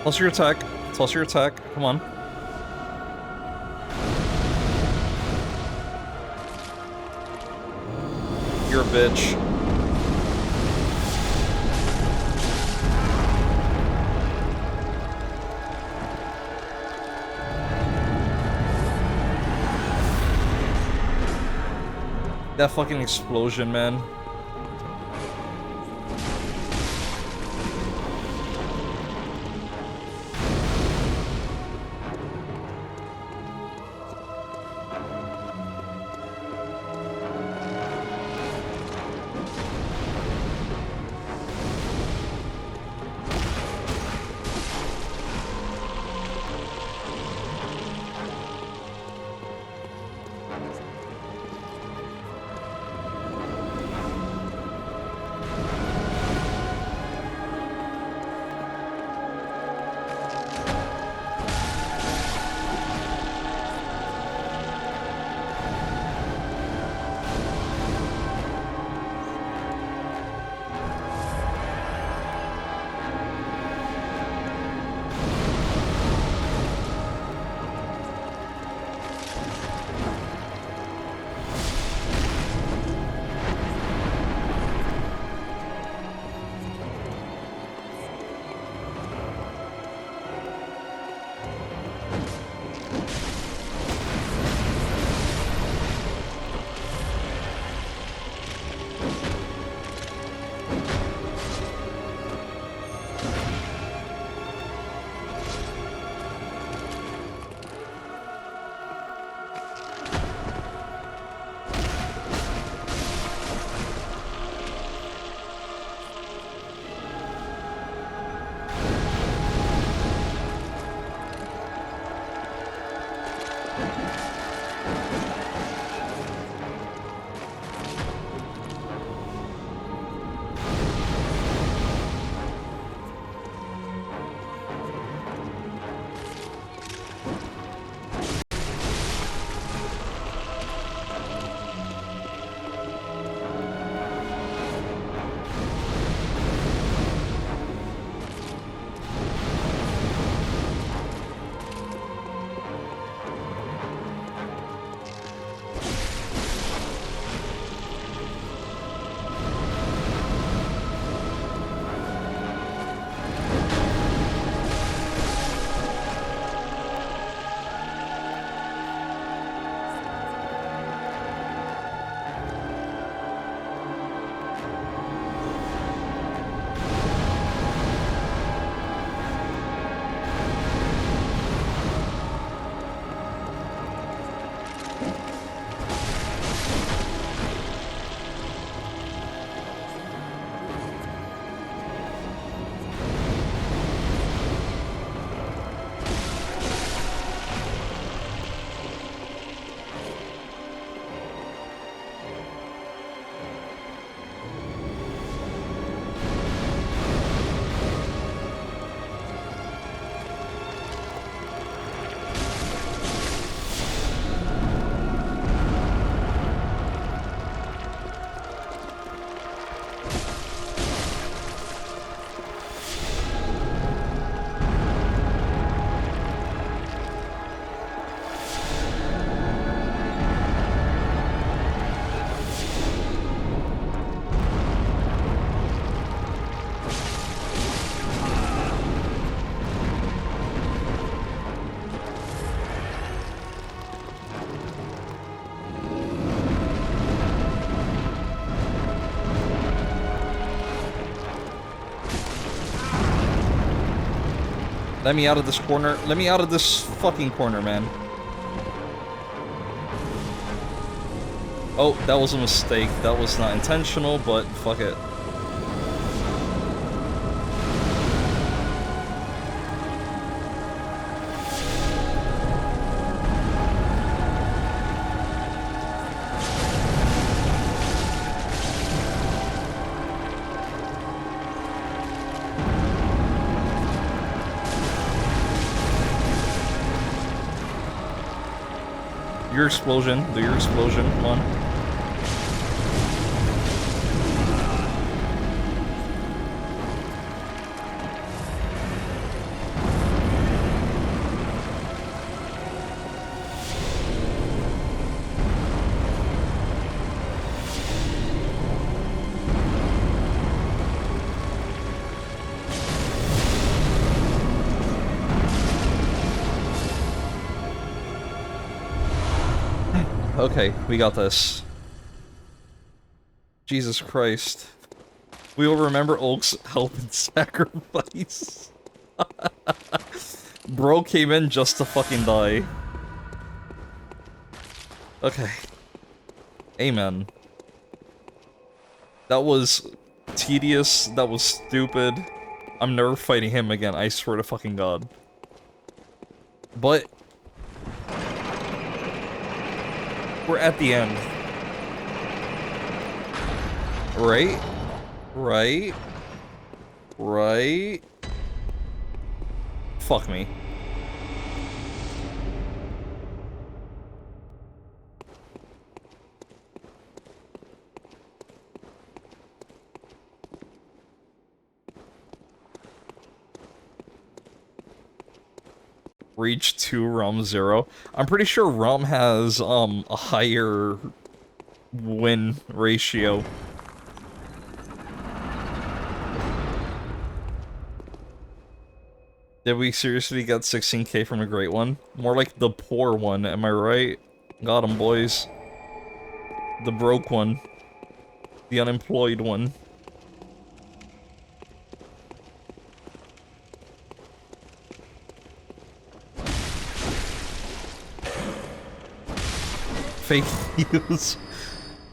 Toss your attack. Toss your attack. Come on. You're a bitch. That fucking explosion, man. Let me out of this corner. Let me out of this fucking corner, man. Oh, that was a mistake. That was not intentional, but fuck it. Your explosion. Do your explosion. Come on. Okay, we got this. Jesus Christ. We will remember Oak's help and sacrifice. Bro came in just to fucking die. Okay. Amen. That was tedious, that was stupid. I'm never fighting him again, I swear to fucking God. But we're at the end. Right? Right? Right? Fuck me. Reach 2, Rum 0. I'm pretty sure Rum has, a higher win ratio. Did we seriously get 16k from a great one? More like the poor one, am I right? Got 'em, boys. The broke one. The unemployed one. Fake news.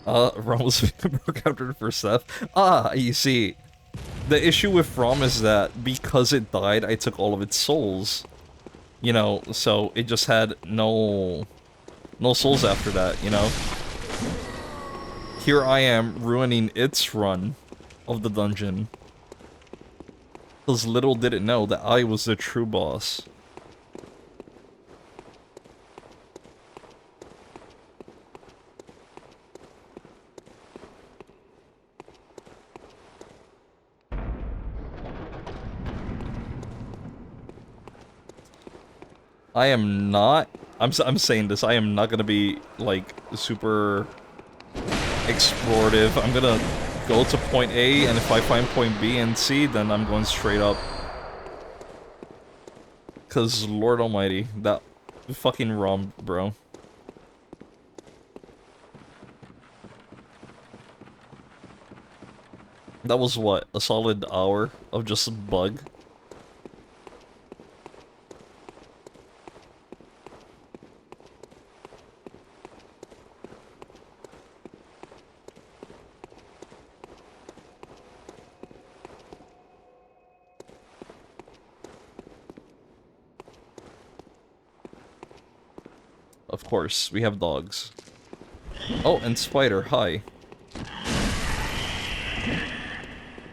Rom was broke after the first theft. Ah, you see. The issue with Rom is that because it died, I took all of its souls. You know, so it just had no souls after that, you know? Here I am ruining its run of the dungeon. Because little did it know that I was the true boss. I am not, I'm saying this, I am not gonna be, like, super explorative. I'm gonna go to point A, and if I find point B and C, then I'm going straight up. Cause, Lord almighty, that fucking ROM, bro. That was what, a solid hour of just bug? Of course, we have dogs. Oh, and Spider, hi.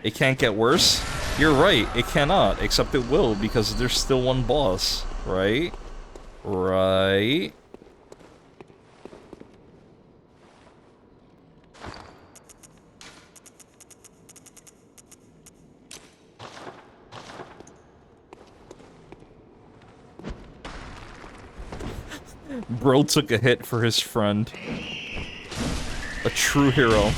It can't get worse? You're right, it cannot, except it will, because there's still one boss, right? Right? Bro took a hit for his friend. A true hero.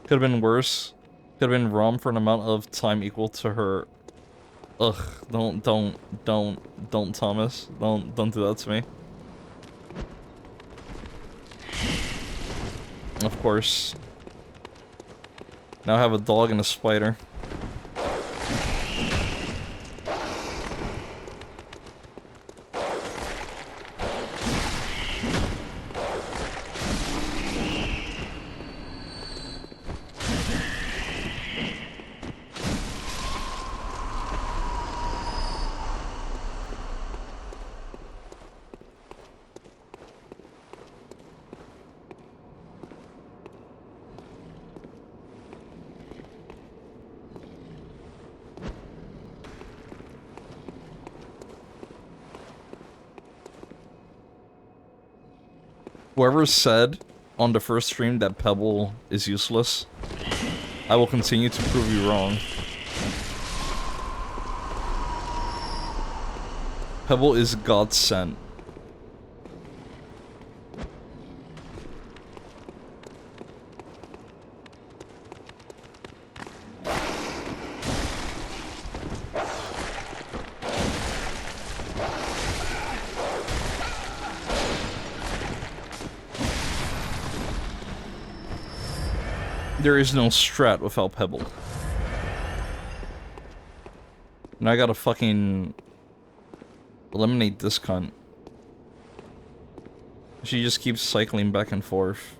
Could have been worse. Could have been Rom for an amount of time equal to her. Ugh, don't, Thomas. Don't do that to me. Of course. Now I have a dog and a spider. Whoever said on the first stream that Pebble is useless, I will continue to prove you wrong. Pebble is God sent. There is no strat without Pebble. And I gotta fucking eliminate this cunt. She just keeps cycling back and forth.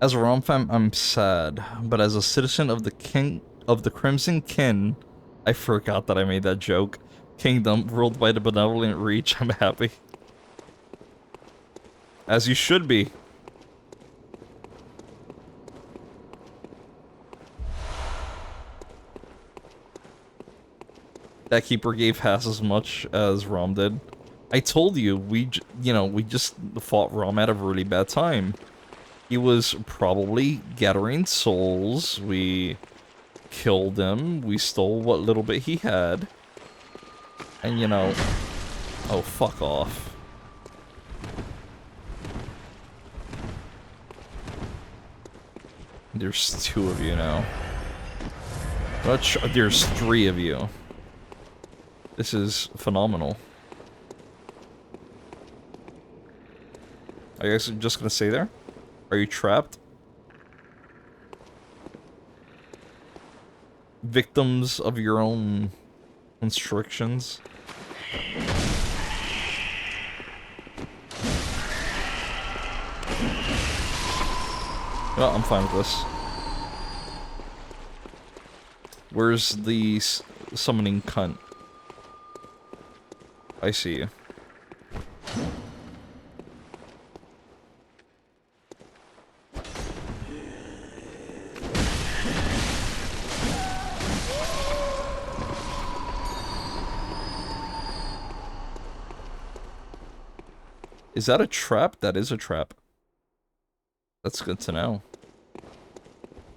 As a Rom fan, I'm sad, but as a citizen of the Crimson Kin, I forgot that I made that joke. Kingdom ruled by the benevolent Reach, I'm happy. As you should be. That Keeper gave half as much as Rom did. I told you, we just fought Rom at a really bad time. He was probably gathering souls. We killed him. We stole what little bit he had. And you know... Oh, fuck off. There's 2 of you now. There's 3 of you. This is phenomenal. Are you guys just gonna stay there? Are you trapped? Victims of your own constrictions? Well, I'm fine with this. Where's the summoning cunt? I see you. Is that a trap? That is a trap. That's good to know.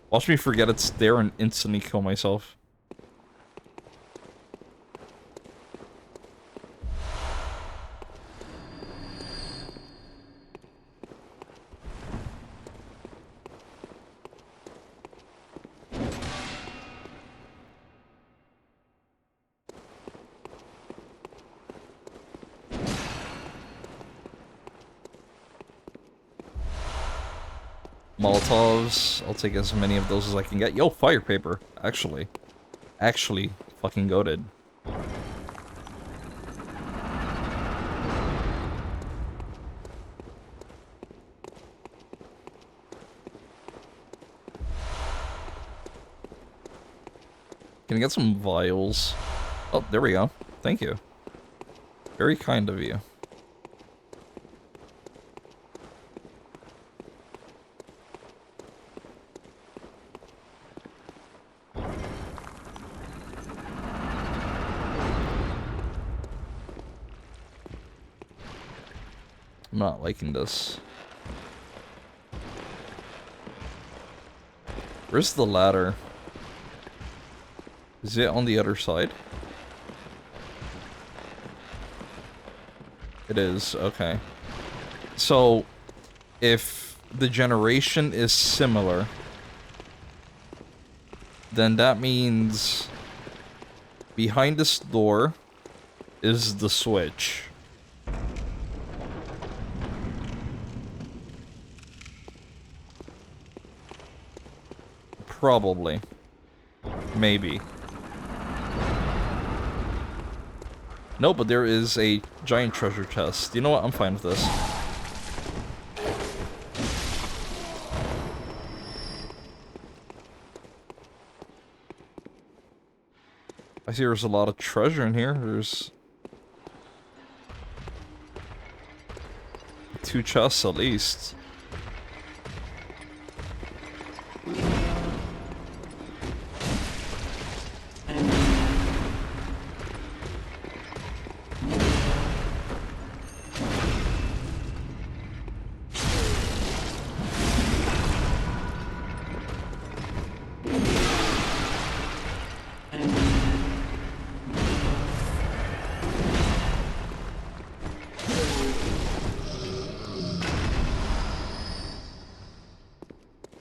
Watch me forget it's there and instantly kill myself. Molotovs, I'll take as many of those as I can get. Yo, fire paper, actually. Actually, fucking goated. Can I get some vials? Oh, there we go. Thank you. Very kind of you. I'm not liking this. Where's the ladder? Is it on the other side? It is, okay. So, if the generation is similar, then that means behind this door is the switch. Probably. Maybe. No, but there is a giant treasure chest. You know what? I'm fine with this. I see there's a lot of treasure in here. There's 2 chests at least.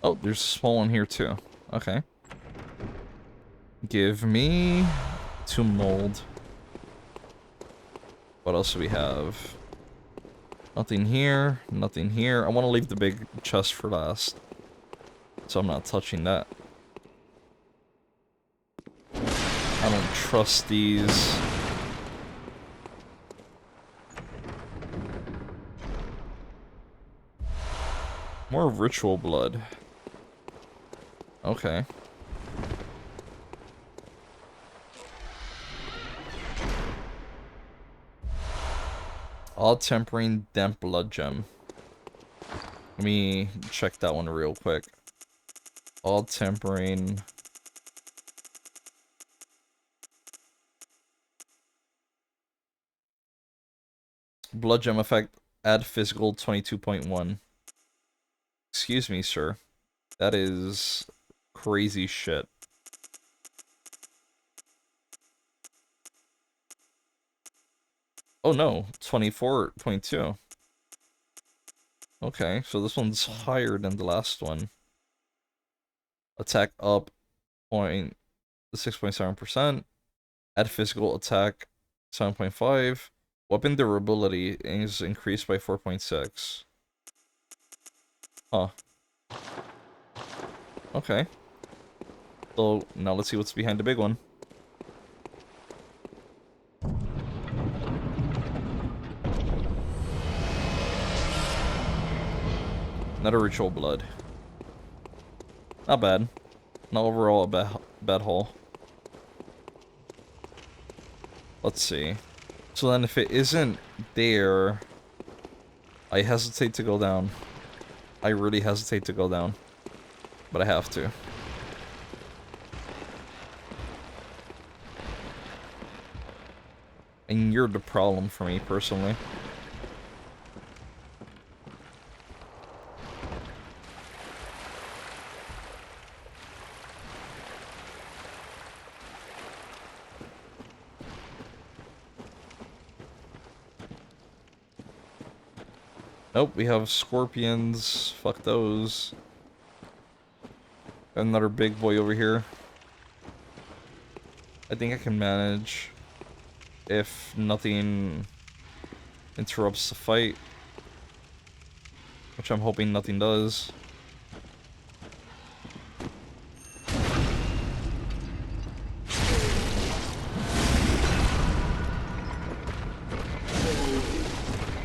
Oh, there's a small one here too. Okay. Give me 2 mold. What else do we have? Nothing here, nothing here. I want to leave the big chest for last, so I'm not touching that. I don't trust these. More ritual blood. Okay. All tempering damp blood gem. Let me check that one real quick. All tempering. Blood gem effect. Add physical 22.1. Excuse me, sir. That is crazy shit. Oh no, 24.2. Okay, so this one's higher than the last one. Attack up 6.7%. Add physical attack 7.5. Weapon durability is increased by 4.6. Huh. Okay. So now let's see what's behind the big one. Another ritual blood. Not bad. Not overall a bad haul. Let's see. So then if it isn't there, I hesitate to go down. I really hesitate to go down. But I have to. And you're the problem for me, personally. Nope, we have scorpions. Fuck those. Got another big boy over here. I think I can manage if nothing interrupts the fight. Which I'm hoping nothing does.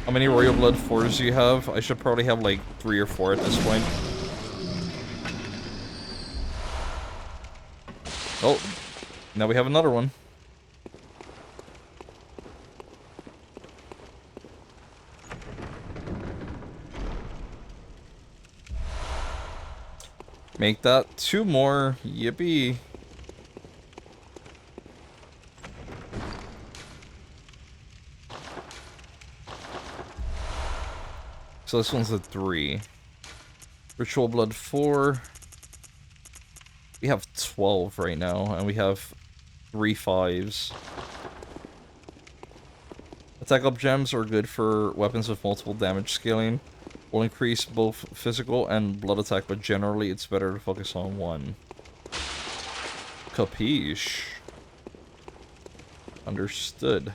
How many Royal Blood 4s do you have? I should probably have like 3 or 4 at this point. Oh, Now we have another one. Make that 2 more. Yippee. So this one's a 3. Ritual Blood 4. We have 12 right now, and we have 3 5s. Attack up gems are good for weapons with multiple damage scaling. Will increase both physical and blood attack, but generally it's better to focus on one. Capiche. Understood.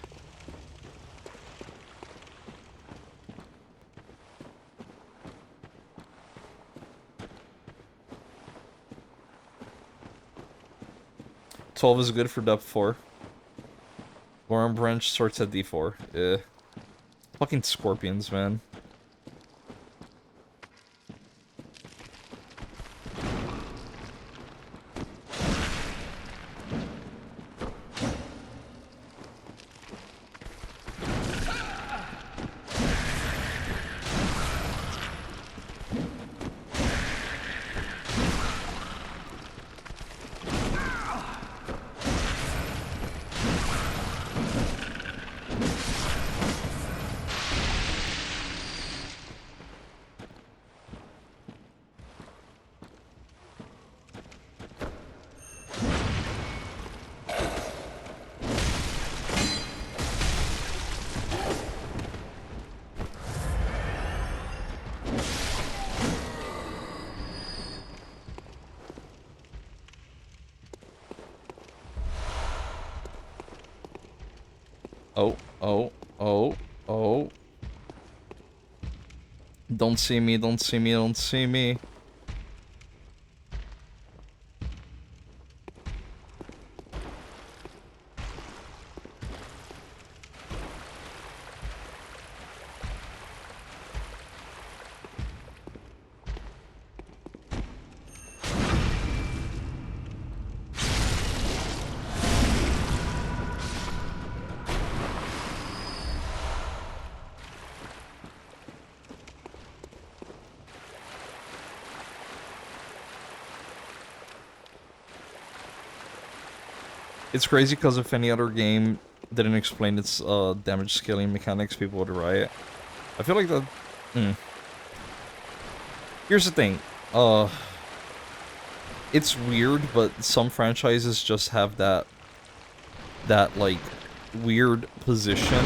Is good for depth 4. Worm branch starts at D4. Fucking scorpions, man. Oh. Don't see me, don't see me, don't see me. It's crazy because if any other game didn't explain its damage scaling mechanics, people would riot. I feel like that... Here's the thing. It's weird, but some franchises just have that like, weird position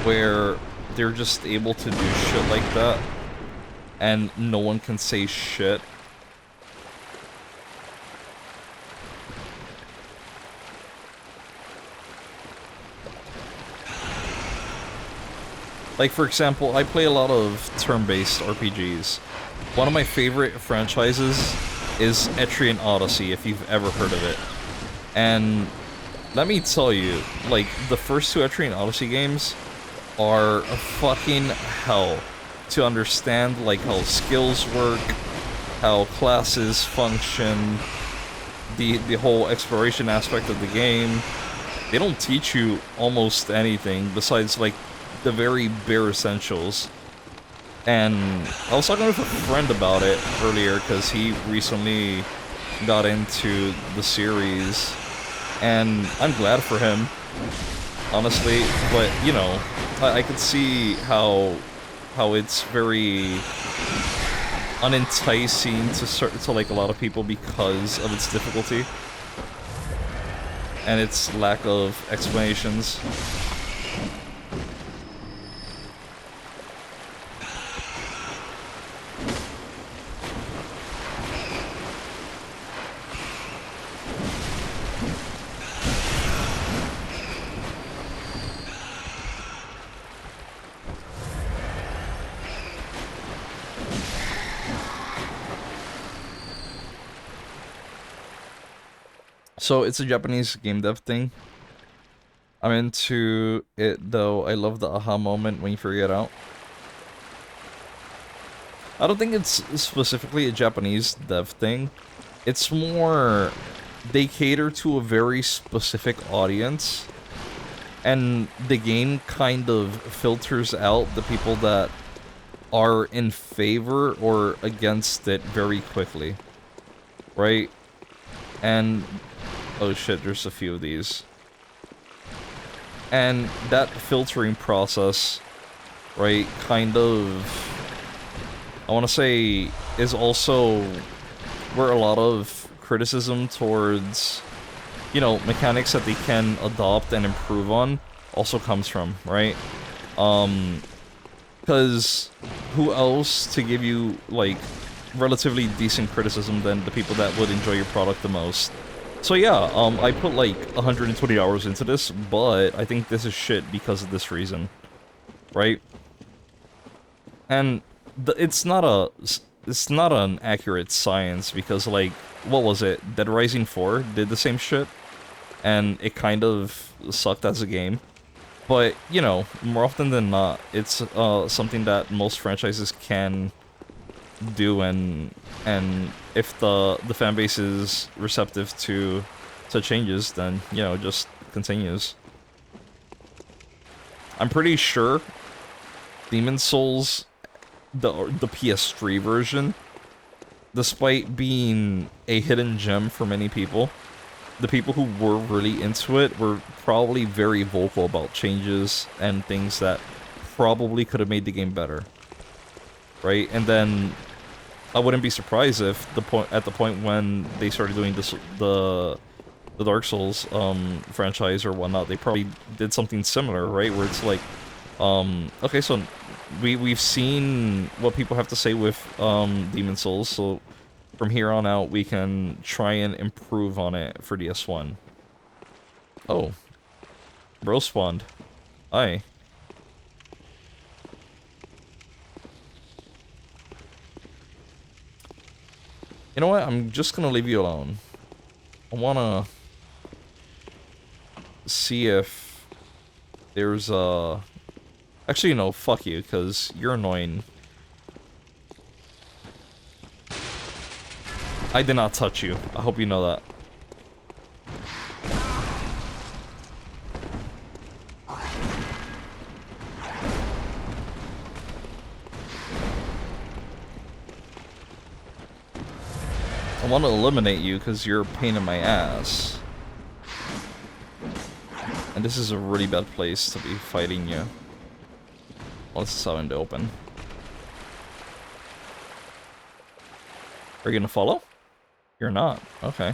where they're just able to do shit like that, and no one can say shit. Like, for example, I play a lot of turn-based RPGs. One of my favorite franchises is Etrian Odyssey, if you've ever heard of it. And let me tell you, like, the first 2 Etrian Odyssey games are fucking hell to understand, like, how skills work, how classes function, the whole exploration aspect of the game. They don't teach you almost anything besides, like, the very bare essentials. And I was talking with a friend about it earlier because he recently got into the series, and I'm glad for him, honestly. But you know, I could see how it's very unenticing to like a lot of people because of its difficulty and its lack of explanations. So it's a Japanese game dev thing. I'm into it though. I love the aha moment when you figure it out. I don't think it's specifically a Japanese dev thing. It's more they cater to a very specific audience, and the game kind of filters out the people that are in favor or against it very quickly, right? And oh shit, there's a few of these. And that filtering process, right, kind of, I want to say, is also where a lot of criticism towards, you know, mechanics that they can adopt and improve on also comes from, right? Because who else to give you, like, relatively decent criticism than the people that would enjoy your product the most? So yeah, I put like 120 hours into this, but I think this is shit because of this reason, right? And it's not an accurate science because, like, what was it? Dead Rising 4 did the same shit, and it kind of sucked as a game. But, you know, more often than not, it's something that most franchises can do, and if the fan base is receptive to changes, then, you know, just continues. I'm pretty sure Demon's Souls, the PS3 version, despite being a hidden gem for many people, the people who were really into it were probably very vocal about changes and things that probably could have made the game better, right? And then I wouldn't be surprised if at the point when they started doing this, the Dark Souls franchise or whatnot, they probably did something similar, right? Where it's like, okay, so we've seen what people have to say with Demon's Souls, so from here on out we can try and improve on it for DS1. Oh, bro spawned. Hi. You know what? I'm just gonna leave you alone. I wanna see if there's a... Actually, no, fuck you, because you're annoying. I did not touch you. I hope you know that. I want to eliminate you because you're a pain in my ass. And this is a really bad place to be fighting you. Well, this is out in the open. Are you gonna follow? You're not. Okay.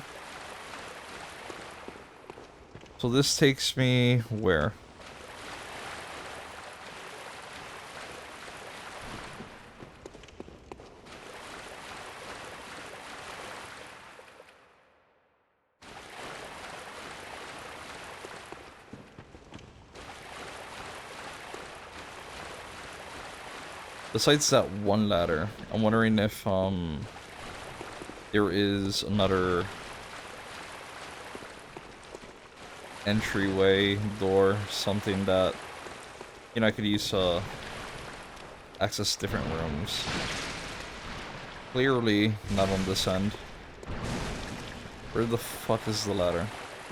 So this takes me where? Besides that one ladder, I'm wondering if there is another entryway, door, something that, you know, I could use to access different rooms. Clearly not on this end. Where the fuck is the ladder?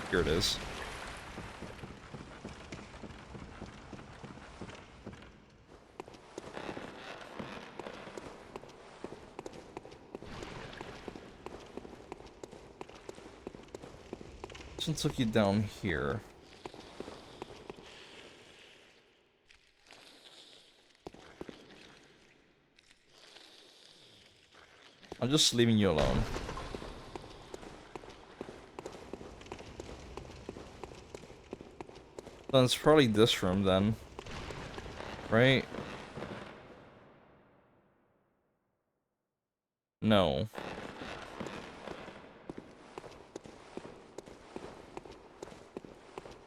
Here it is. This one took you down here. I'm just leaving you alone. Then it's probably this room then. Right? No.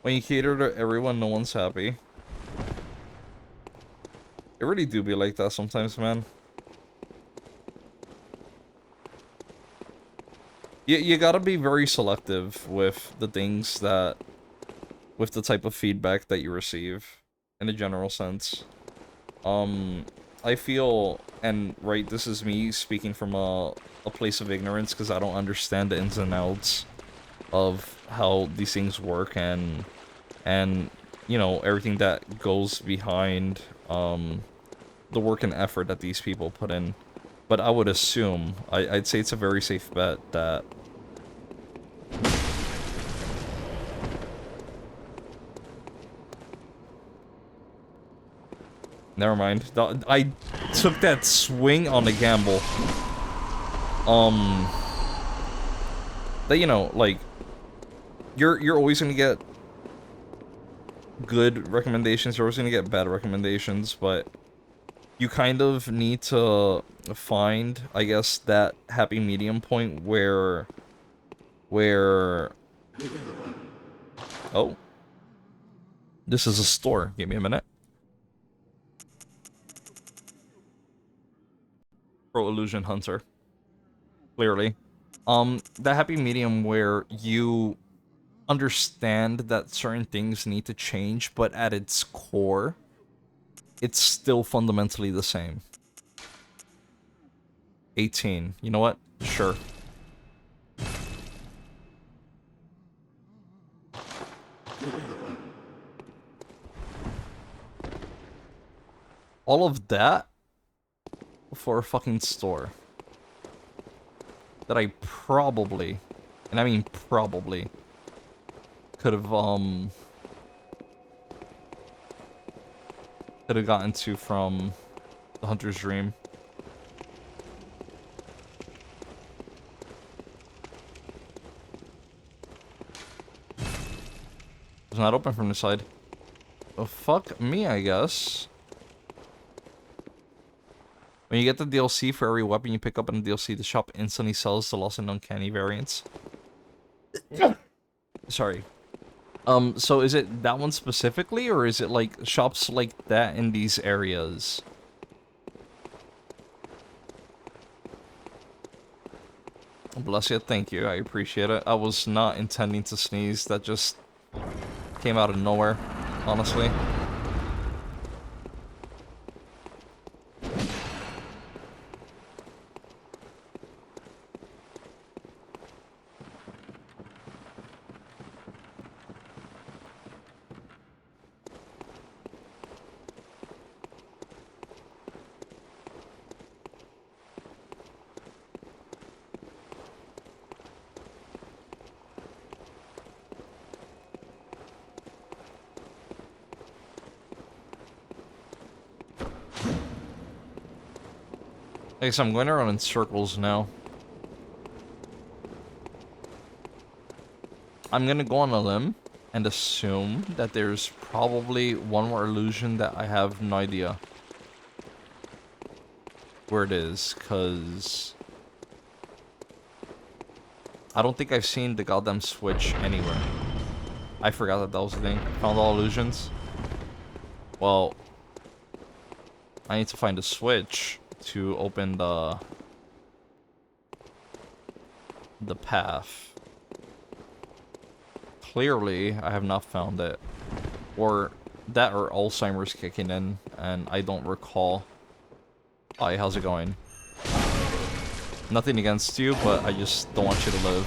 When you cater to everyone, no one's happy. It really do be like that sometimes, man. You gotta be very selective with the things that... with the type of feedback that you receive, in a general sense. I feel, and right, this is me speaking from a place of ignorance, because I don't understand the ins and outs of how these things work and you know, everything that goes behind the work and effort that these people put in. But I would assume, I'd say it's a very safe bet that never mind. I took that swing on the gamble. That, you know, like, you're always gonna get good recommendations, you're always gonna get bad recommendations, but you kind of need to find, I guess, that happy medium point where... Oh. This is a store. Give me a minute. Pro Illusion Hunter. Clearly. The happy medium where you understand that certain things need to change, but at its core, it's still fundamentally the same. 18. You know what? Sure. All of that for a fucking store that I probably, and I mean probably, could have gotten to from the Hunter's Dream. It's not open from the side. Oh, fuck me, I guess. When you get the DLC for every weapon you pick up in the DLC, the shop instantly sells the Lost and Uncanny variants. Sorry. So is it that one specifically, or is it like shops like that in these areas? Bless you, thank you, I appreciate it. I was not intending to sneeze, that just came out of nowhere, honestly. I guess I'm going around in circles now. I'm gonna go on a limb and assume that there's probably one more illusion that I have no idea where it is, because I don't think I've seen the goddamn switch anywhere. I forgot that that was the thing. Found all illusions. Well, I need to find a switch to open the path. Clearly, I have not found it. Or that or Alzheimer's kicking in, and I don't recall. Hi, how's it going? Nothing against you, but I just don't want you to live.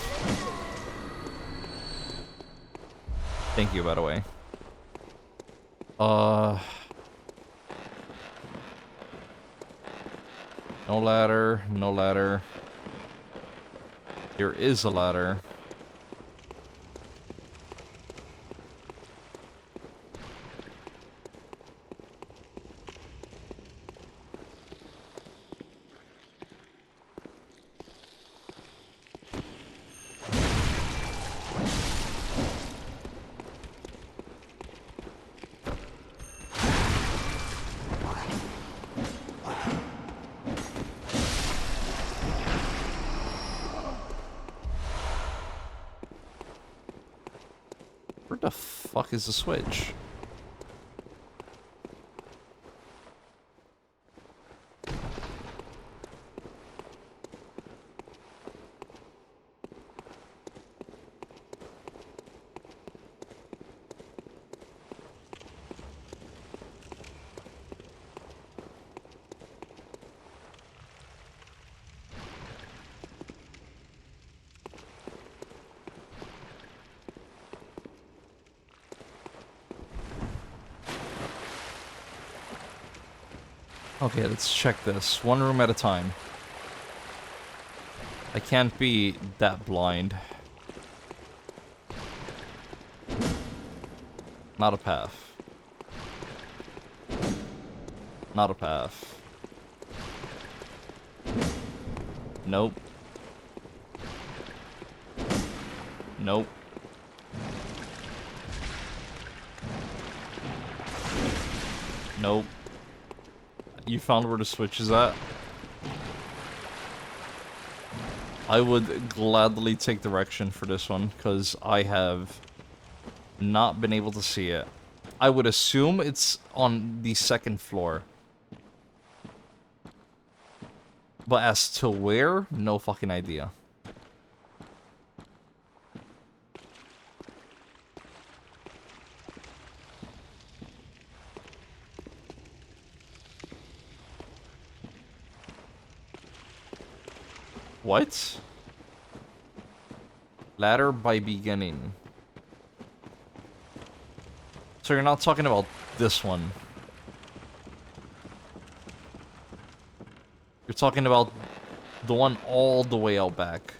Thank you, by the way. No ladder, no ladder. There is a ladder. Where the fuck is the switch? Okay, let's check this. One room at a time. I can't be that blind. Not a path. Not a path. Nope. Nope. Nope. You found where the switch is at? I would gladly take direction for this one, because I have not been able to see it. I would assume it's on the second floor. But as to where, no fucking idea. What? Ladder by beginning. So you're not talking about this one. You're talking about the one all the way out back.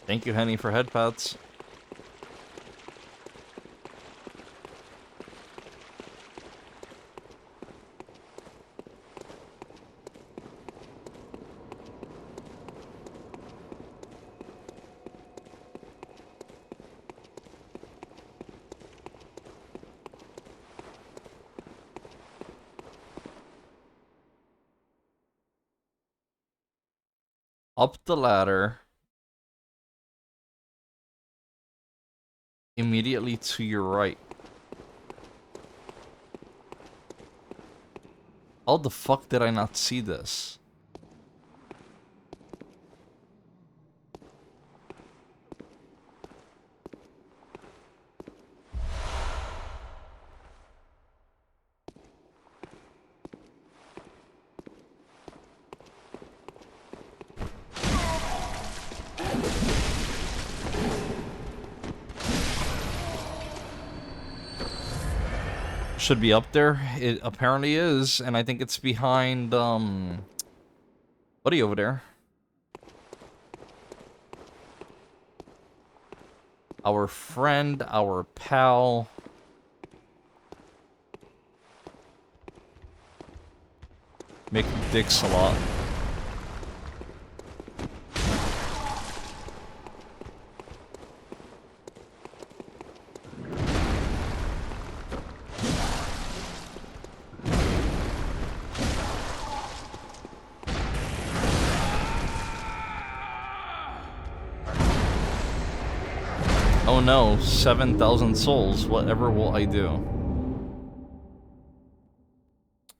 Thank you, Henny, for head pats. Up the ladder. Immediately to your right. How the fuck did I not see this? Should be up there. It apparently is, and I think it's behind, buddy over there. Our friend, our pal. Mick Dicks a lot. Oh no, 7,000 souls. Whatever will I do?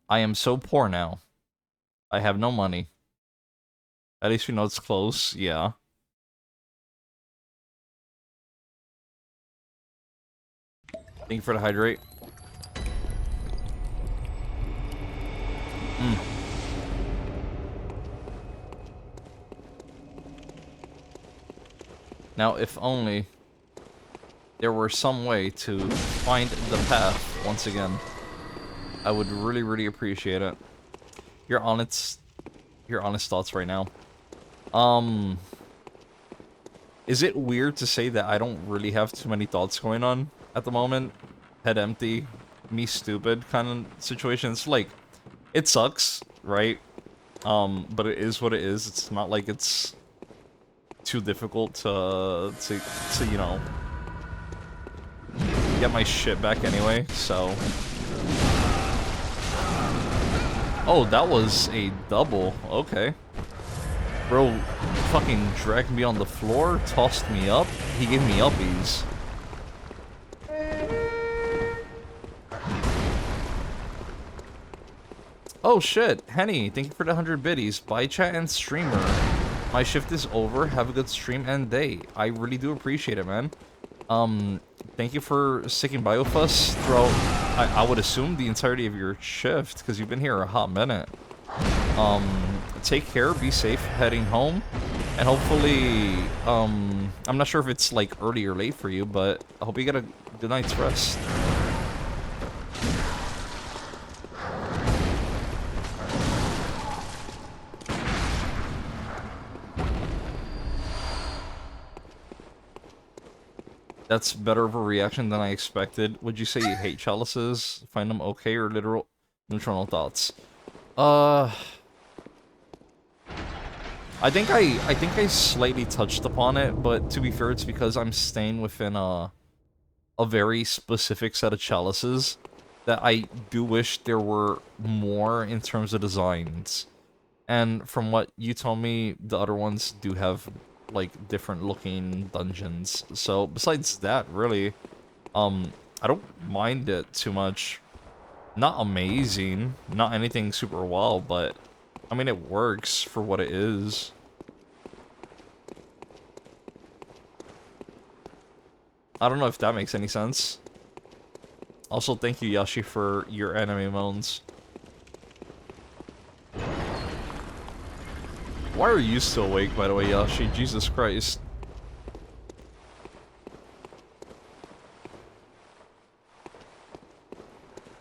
I am so poor now. I have no money. At least we know it's close, yeah. Thank you for the hydrate. Now, if only there were some way to find the path once again, I would really, really appreciate it. Your honest thoughts right now. Is it weird to say that I don't really have too many thoughts going on at the moment? Head empty, me stupid kind of situations. Like, it sucks, right? But it is what it is. It's not like it's too difficult to you know, get my shit back anyway, so. Oh, that was a double. Okay. Bro fucking dragged me on the floor, tossed me up. He gave me uppies. Oh shit, Henny, thank you for the 100 biddies. Bye chat and streamer. My shift is over. Have a good stream and day. I really do appreciate it, man. Thank you for sticking by with us throughout, I would assume, the entirety of your shift, because you've been here a hot minute. take care, be safe heading home, and hopefully, I'm not sure if it's like early or late for you, but I hope you get a good night's rest. That's better of a reaction than I expected. Would you say you hate chalices? Find them okay or literal neutral thoughts? I think I slightly touched upon it, but to be fair, it's because I'm staying within a very specific set of chalices that I do wish there were more in terms of designs. And from what you told me, the other ones do have like different looking dungeons. So besides that, really, I don't mind it too much. Not amazing, not anything super wild, but I mean it works for what it is. I don't know if that makes any sense. Also, thank you, Yashi, for your anime moans. Why are you still awake, by the way, Yashi? Jesus Christ.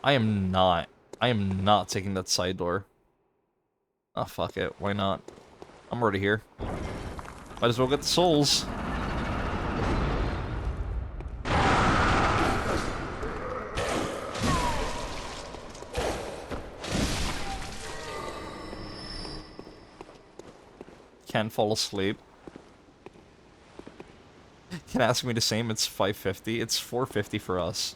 I am not taking that side door. Ah, fuck it. Why not? I'm already here. Might as well get the souls. Can't fall asleep. Can ask me the same. It's 5:50. It's 4:50 for us.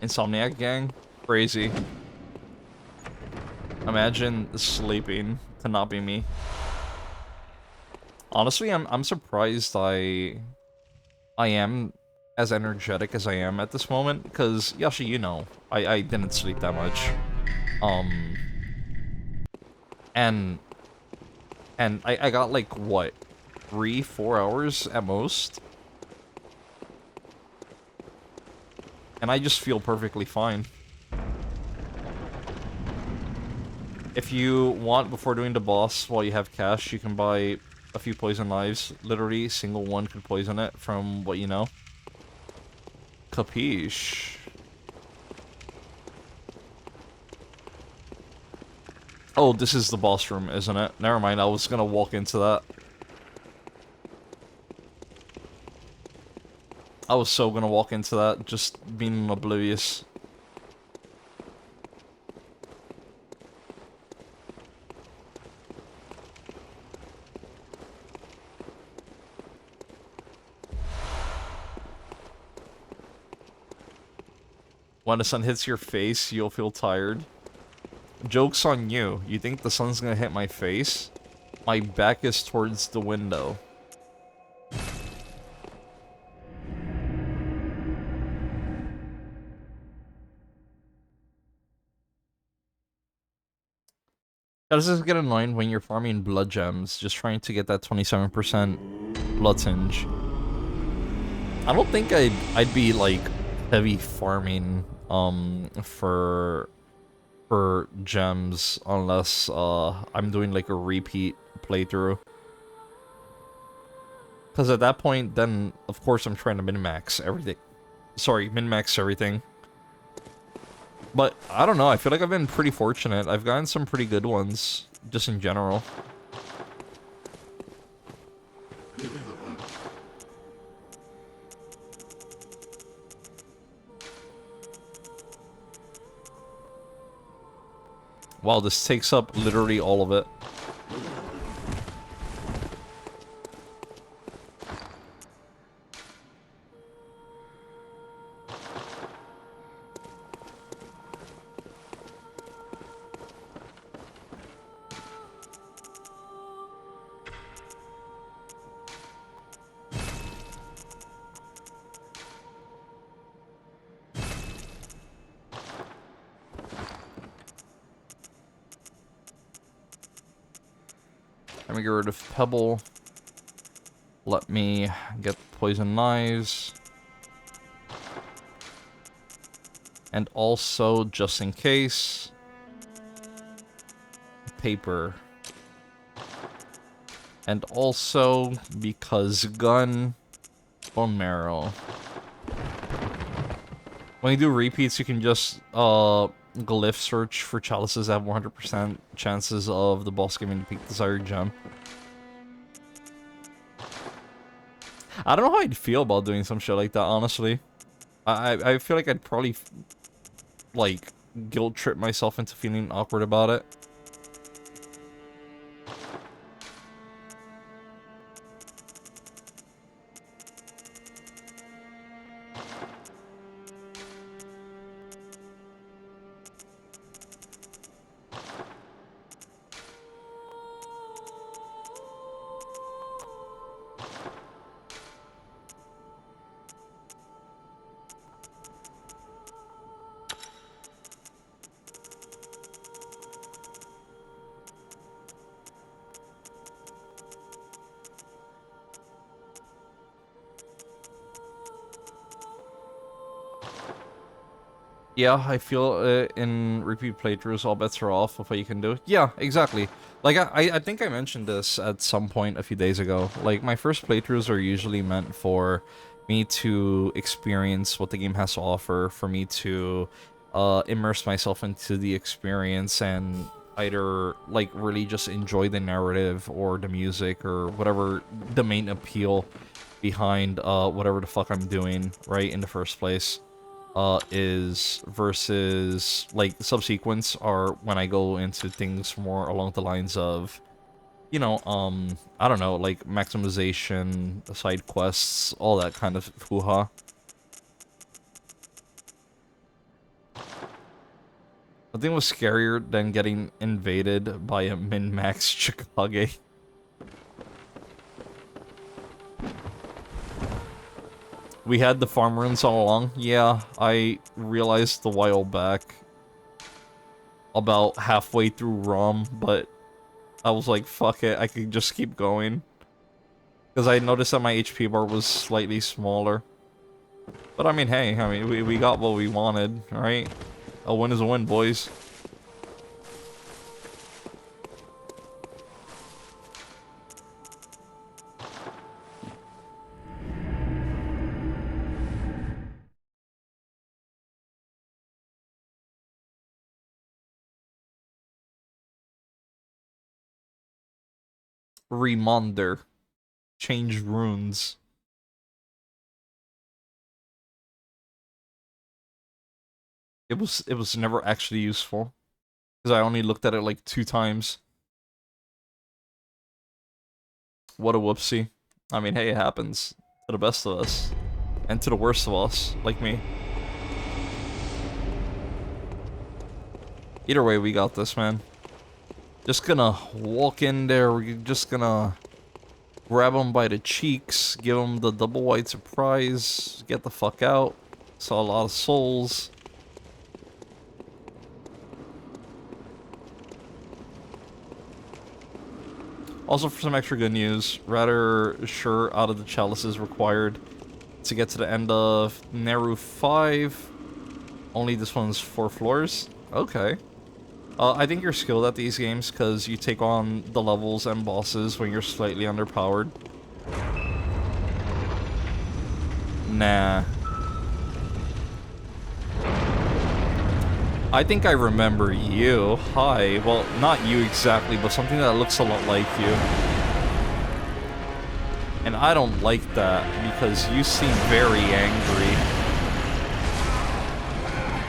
Insomniac gang? Crazy. Imagine sleeping to not be me. Honestly, I'm surprised I am as energetic as I am at this moment, because, Yashi, you know, I didn't sleep that much. And I got, like, what, 3-4 hours at most? And I just feel perfectly fine. If you want, before doing the boss, while you have cash, you can buy a few poison lives. Literally, single one could poison it, from what you know. Capiche. Oh, this is the boss room, isn't it? Never mind, I was gonna walk into that. I was so gonna walk into that, just being oblivious. When the sun hits your face, you'll feel tired. Joke's on you. You think the sun's gonna hit my face? My back is towards the window. Does this get annoying when you're farming blood gems, just trying to get that 27% blood tinge? I don't think I'd be like heavy farming for gems unless I'm doing like a repeat playthrough. Because at that point, then of course I'm trying to min-max everything. Sorry, min-max everything. But I don't know, I feel like I've been pretty fortunate. I've gotten some pretty good ones, just in general. Wow, this takes up literally all of it. Let me get rid of Pebble. Let me get poison knives. And also, just in case, paper. And also, because gun, bone marrow. When you do repeats, you can just glyph search for chalices that have 100% chances of the boss giving the peak desired gem. I don't know how I'd feel about doing some shit like that, honestly. I feel like I'd probably, like, guilt trip myself into feeling awkward about it. Yeah, I feel in repeat playthroughs, all bets are off of what you can do. Yeah, exactly. Like, I think I mentioned this at some point a few days ago. Like, my first playthroughs are usually meant for me to experience what the game has to offer, for me to immerse myself into the experience and either, like, really just enjoy the narrative or the music or whatever the main appeal behind whatever the fuck I'm doing, right, in the first place. Is versus, like, subsequents are when I go into things more along the lines of, you know, I don't know, like, maximization, side quests, all that kind of hoo-ha. Nothing was scarier than getting invaded by a min-max Chikage. We had the farm runes all along. Yeah, I realized a while back, about halfway through ROM, but I was like, fuck it, I could just keep going. Because I noticed that my HP bar was slightly smaller. But I mean, hey, we got what we wanted, right? A win is a win, boys. Remonder. Change runes. It was never actually useful. Because I only looked at it like 2 times. What a whoopsie. I mean, hey, it happens. To the best of us. And to the worst of us, like me. Either way, we got this, man. Just gonna walk in there, we're just gonna grab him by the cheeks, give him the double white surprise, get the fuck out. Saw a lot of souls. Also, for some extra good news, rather sure out of the chalices required to get to the end of Neru 5. Only this one's 4 floors? Okay. I think you're skilled at these games because you take on the levels and bosses when you're slightly underpowered. Nah. I think I remember you. Hi. Well, not you exactly, but something that looks a lot like you. And I don't like that because you seem very angry.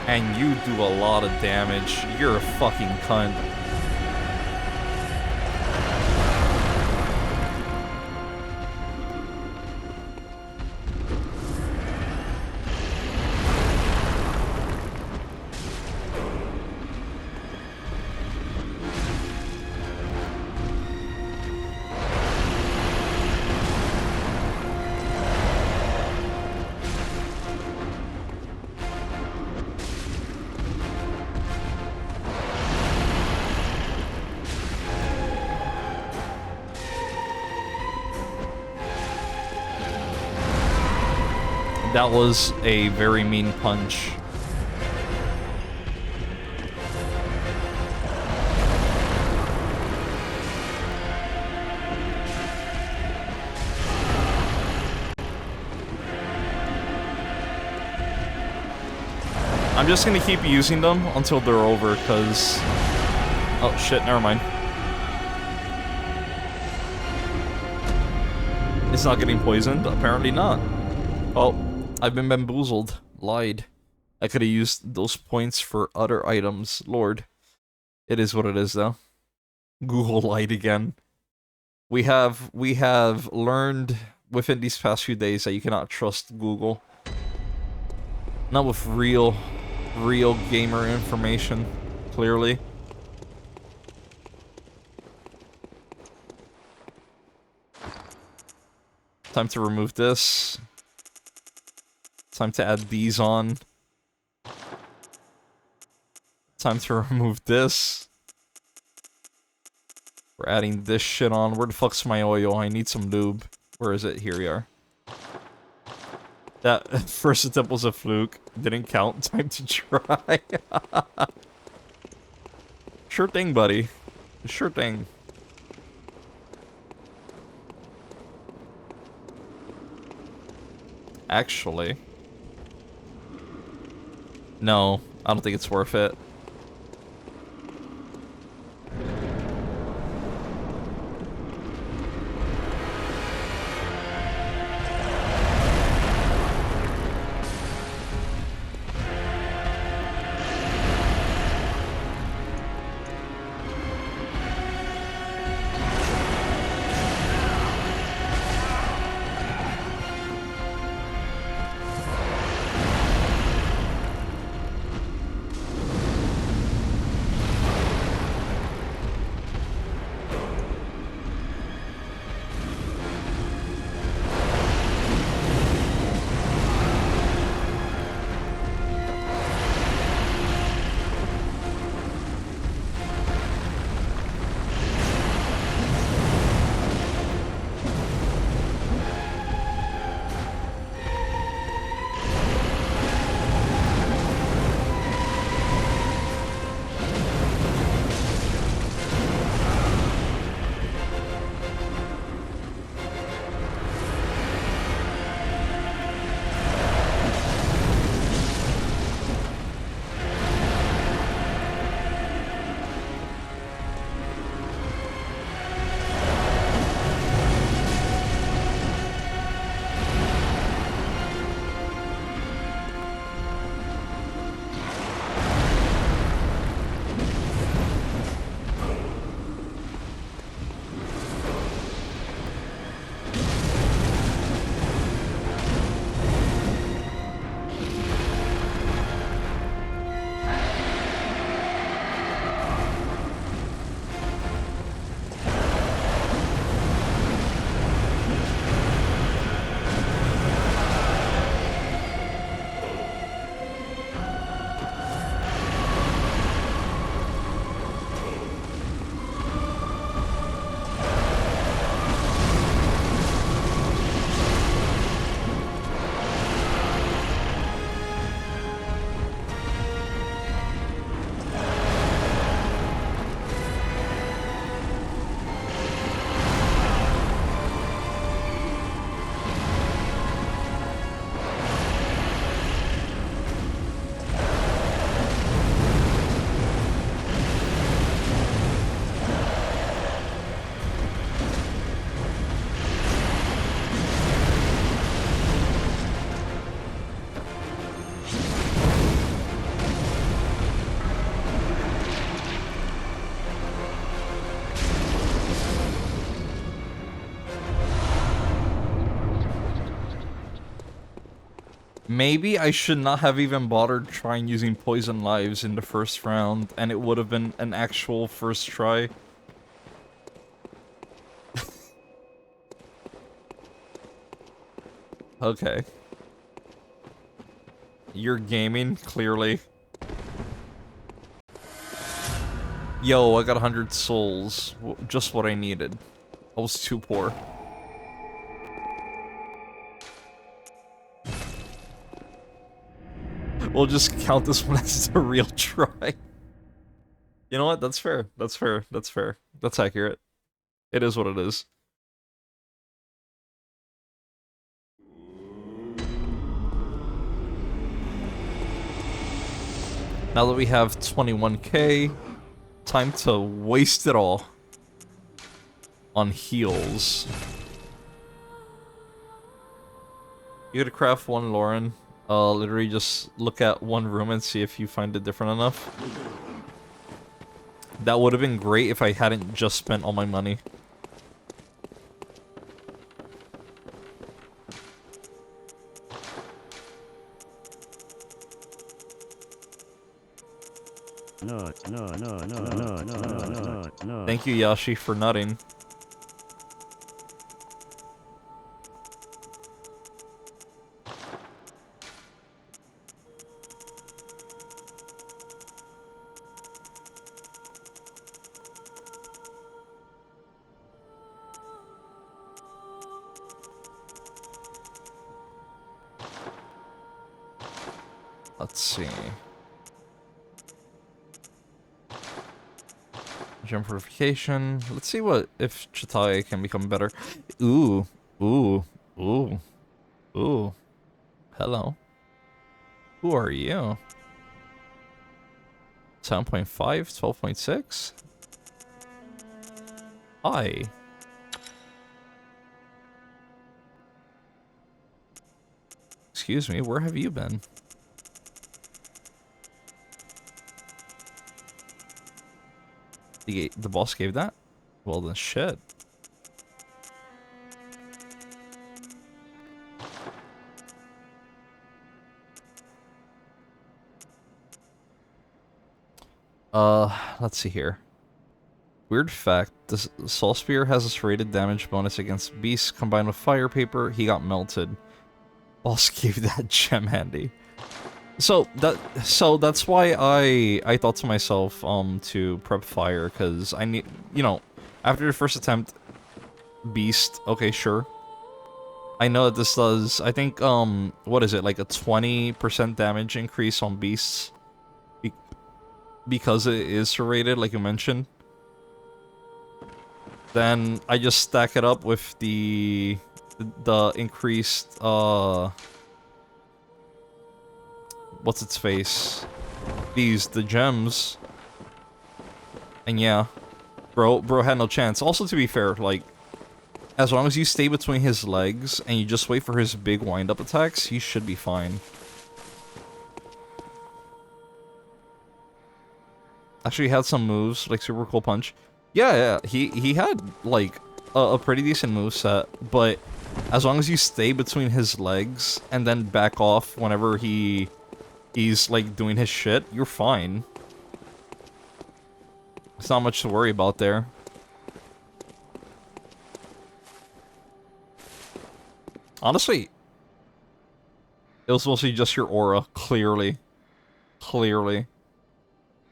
And you do a lot of damage. You're a fucking cunt. That was a very mean punch. I'm just gonna keep using them until they're over, because... Oh shit, never mind. It's not getting poisoned? Apparently not. Oh. I've been bamboozled. Lied. I could have used those points for other items. Lord. It is what it is, though. Google lied again. We have learned within these past few days that you cannot trust Google. Not with real gamer information, clearly. Time to remove this. Time to add these on. Time to remove this. We're adding this shit on. Where the fuck's my oil? I need some lube. Where is it? Here we are. That first attempt was a fluke. Didn't count. Time to try. Sure thing, buddy. Sure thing. Actually... No, I don't think it's worth it. Maybe I should not have even bothered trying using poison lives in the first round, and it would have been an actual first try. Okay. You're gaming, clearly. Yo, I got 100 souls. Just what I needed. I was too poor. We'll just count this one as a real try. You know what? That's fair. That's fair. That's fair. That's accurate. It is what it is. Now that we have 21k, time to waste it all on heals. You gotta craft one Lauren. Literally just look at one room and see if you find it different enough. That would have been great if I hadn't just spent all my money. No. Thank you, Yashi, for nutting. Let's see. Gem fortification. Let's see what if Chitae can become better. Ooh. Ooh. Ooh. Ooh. Hello. Who are you? 7.5? 12.6? Hi. Excuse me, where have you been? The boss gave that? Well then shit. Let's see here. Weird fact, the Soul Spear has a serrated damage bonus against beasts combined with fire paper. He got melted. Boss gave that gem handy. So that's why I thought to myself to prep fire, because I need, you know, after the first attempt, beast, okay, sure. I know that this does, I think what is it, like a 20% damage increase on beasts because it is serrated, like you mentioned. Then I just stack it up with the increased what's its face? The gems. And yeah. Bro had no chance. Also, to be fair, like, as long as you stay between his legs and you just wait for his big wind-up attacks, he should be fine. Actually, he had some moves, like Super Cool Punch. Yeah, he had, like, a pretty decent moveset, but as long as you stay between his legs and then back off whenever he's, like, doing his shit, you're fine. It's not much to worry about there. Honestly, it was mostly just your aura, clearly. Clearly.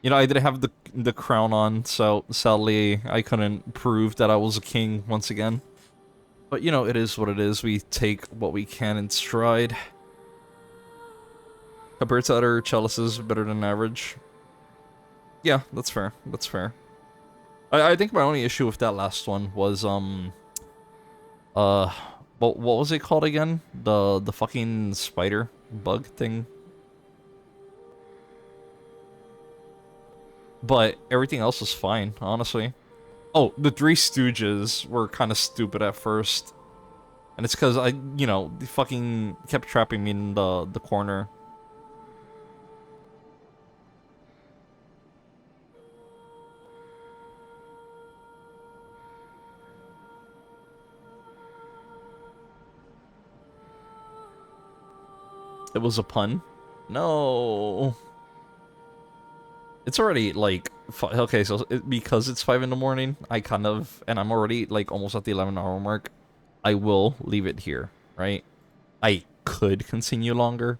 You know, I didn't have the crown on, so sadly I couldn't prove that I was a king once again. But you know, it is what it is. We take what we can in stride. Compared to other chalices, better than average. Yeah, that's fair. That's fair. I think my only issue with that last one was what was it called again? The fucking spider bug thing. But everything else was fine, honestly. Oh, the Three Stooges were kind of stupid at first. And it's because you know, they fucking kept trapping me in the corner. It was a pun. No. It's already like okay, so because it's 5 in the morning, I kind of, and I'm already like almost at the 11-hour mark. I will leave it here, right? I could continue longer.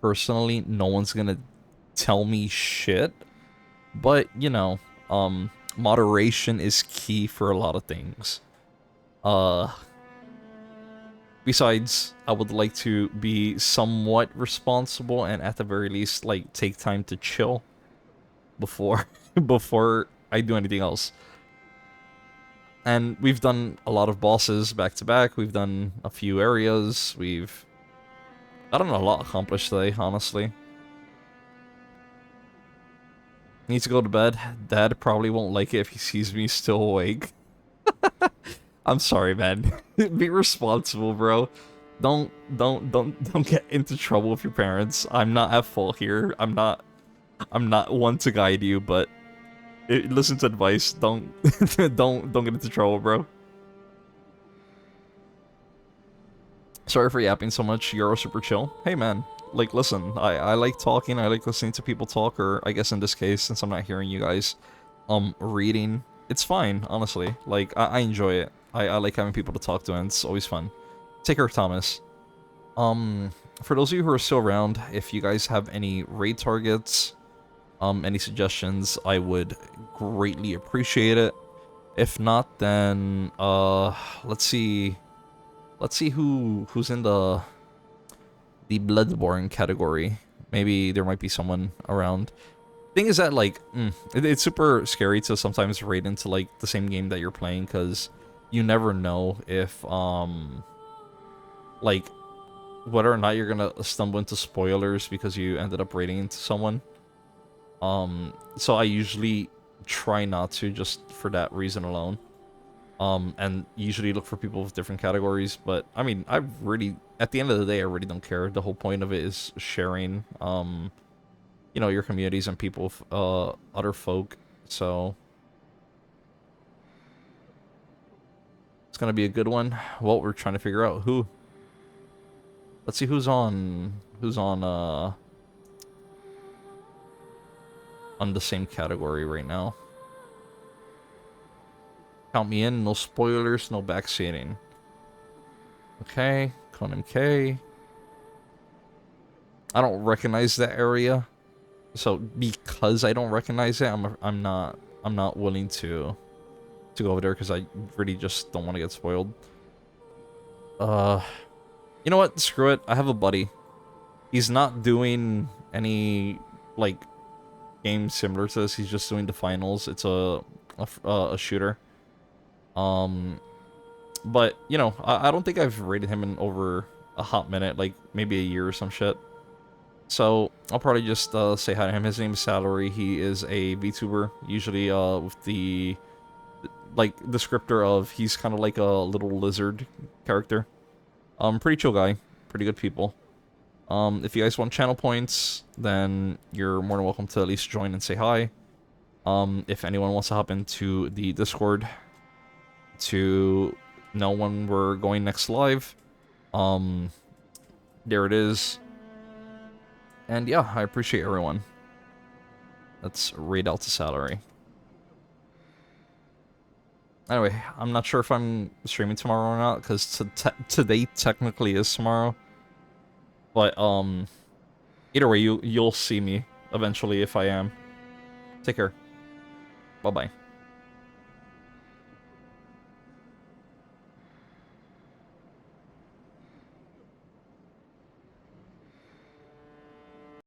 Personally, no one's gonna tell me shit. But, you know, moderation is key for a lot of things. Besides, I would like to be somewhat responsible and at the very least, like, take time to chill before before I do anything else. And we've done a lot of bosses back to back. We've done a few areas. We've gotten a lot accomplished today, honestly. Need to go to bed. Dad probably won't like it if he sees me still awake. I'm sorry, man. Be responsible, bro. Don't get into trouble with your parents. I'm not at fault here. I'm not one to guide you, but listen to advice. Don't don't get into trouble, bro. Sorry for yapping so much. You're super chill. Hey, man. Like, listen, I like talking, I like listening to people talk, or I guess in this case, since I'm not hearing you guys, reading. It's fine, honestly. Like, I enjoy it. I like having people to talk to, and it's always fun. Take care, Thomas. For those of you who are still around, if you guys have any raid targets, any suggestions, I would greatly appreciate it. If not, then, let's see who's in the Bloodborne category. Maybe there might be someone around. Thing is that, like, it's super scary to sometimes raid into, like, the same game that you're playing, because you never know if, like, whether or not you're gonna stumble into spoilers because you ended up raiding into someone. So I usually try not to, just for that reason alone. And usually look for people with different categories, but I mean, I really, at the end of the day, I really don't care. The whole point of it is sharing, you know, your communities and people with, other folk, so it's gonna be a good one. Well, we're trying to figure out who. Let's see who's on the same category right now. Count me in, no spoilers, no backseating. Okay, Conan K. I don't recognize that area, so because I don't recognize it, I'm not willing to go over there because I really just don't want to get spoiled. You know what? Screw it. I have a buddy. He's not doing any like game similar to this. He's just doing the finals. It's a shooter. But, you know, I don't think I've rated him in over a hot minute, like maybe a year or some shit. So, I'll probably just say hi to him. His name is Salary. He is a VTuber, usually with the, like, descriptor of he's kind of like a little lizard character. Pretty chill guy. Pretty good people. If you guys want channel points, then you're more than welcome to at least join and say hi. If anyone wants to hop into the Discord to know when we're going next live, there it is. And yeah, I appreciate everyone. Let's raid out to Salary. Anyway, I'm not sure if I'm streaming tomorrow or not, because today technically is tomorrow. But, either way, you'll see me eventually if I am. Take care. Bye-bye.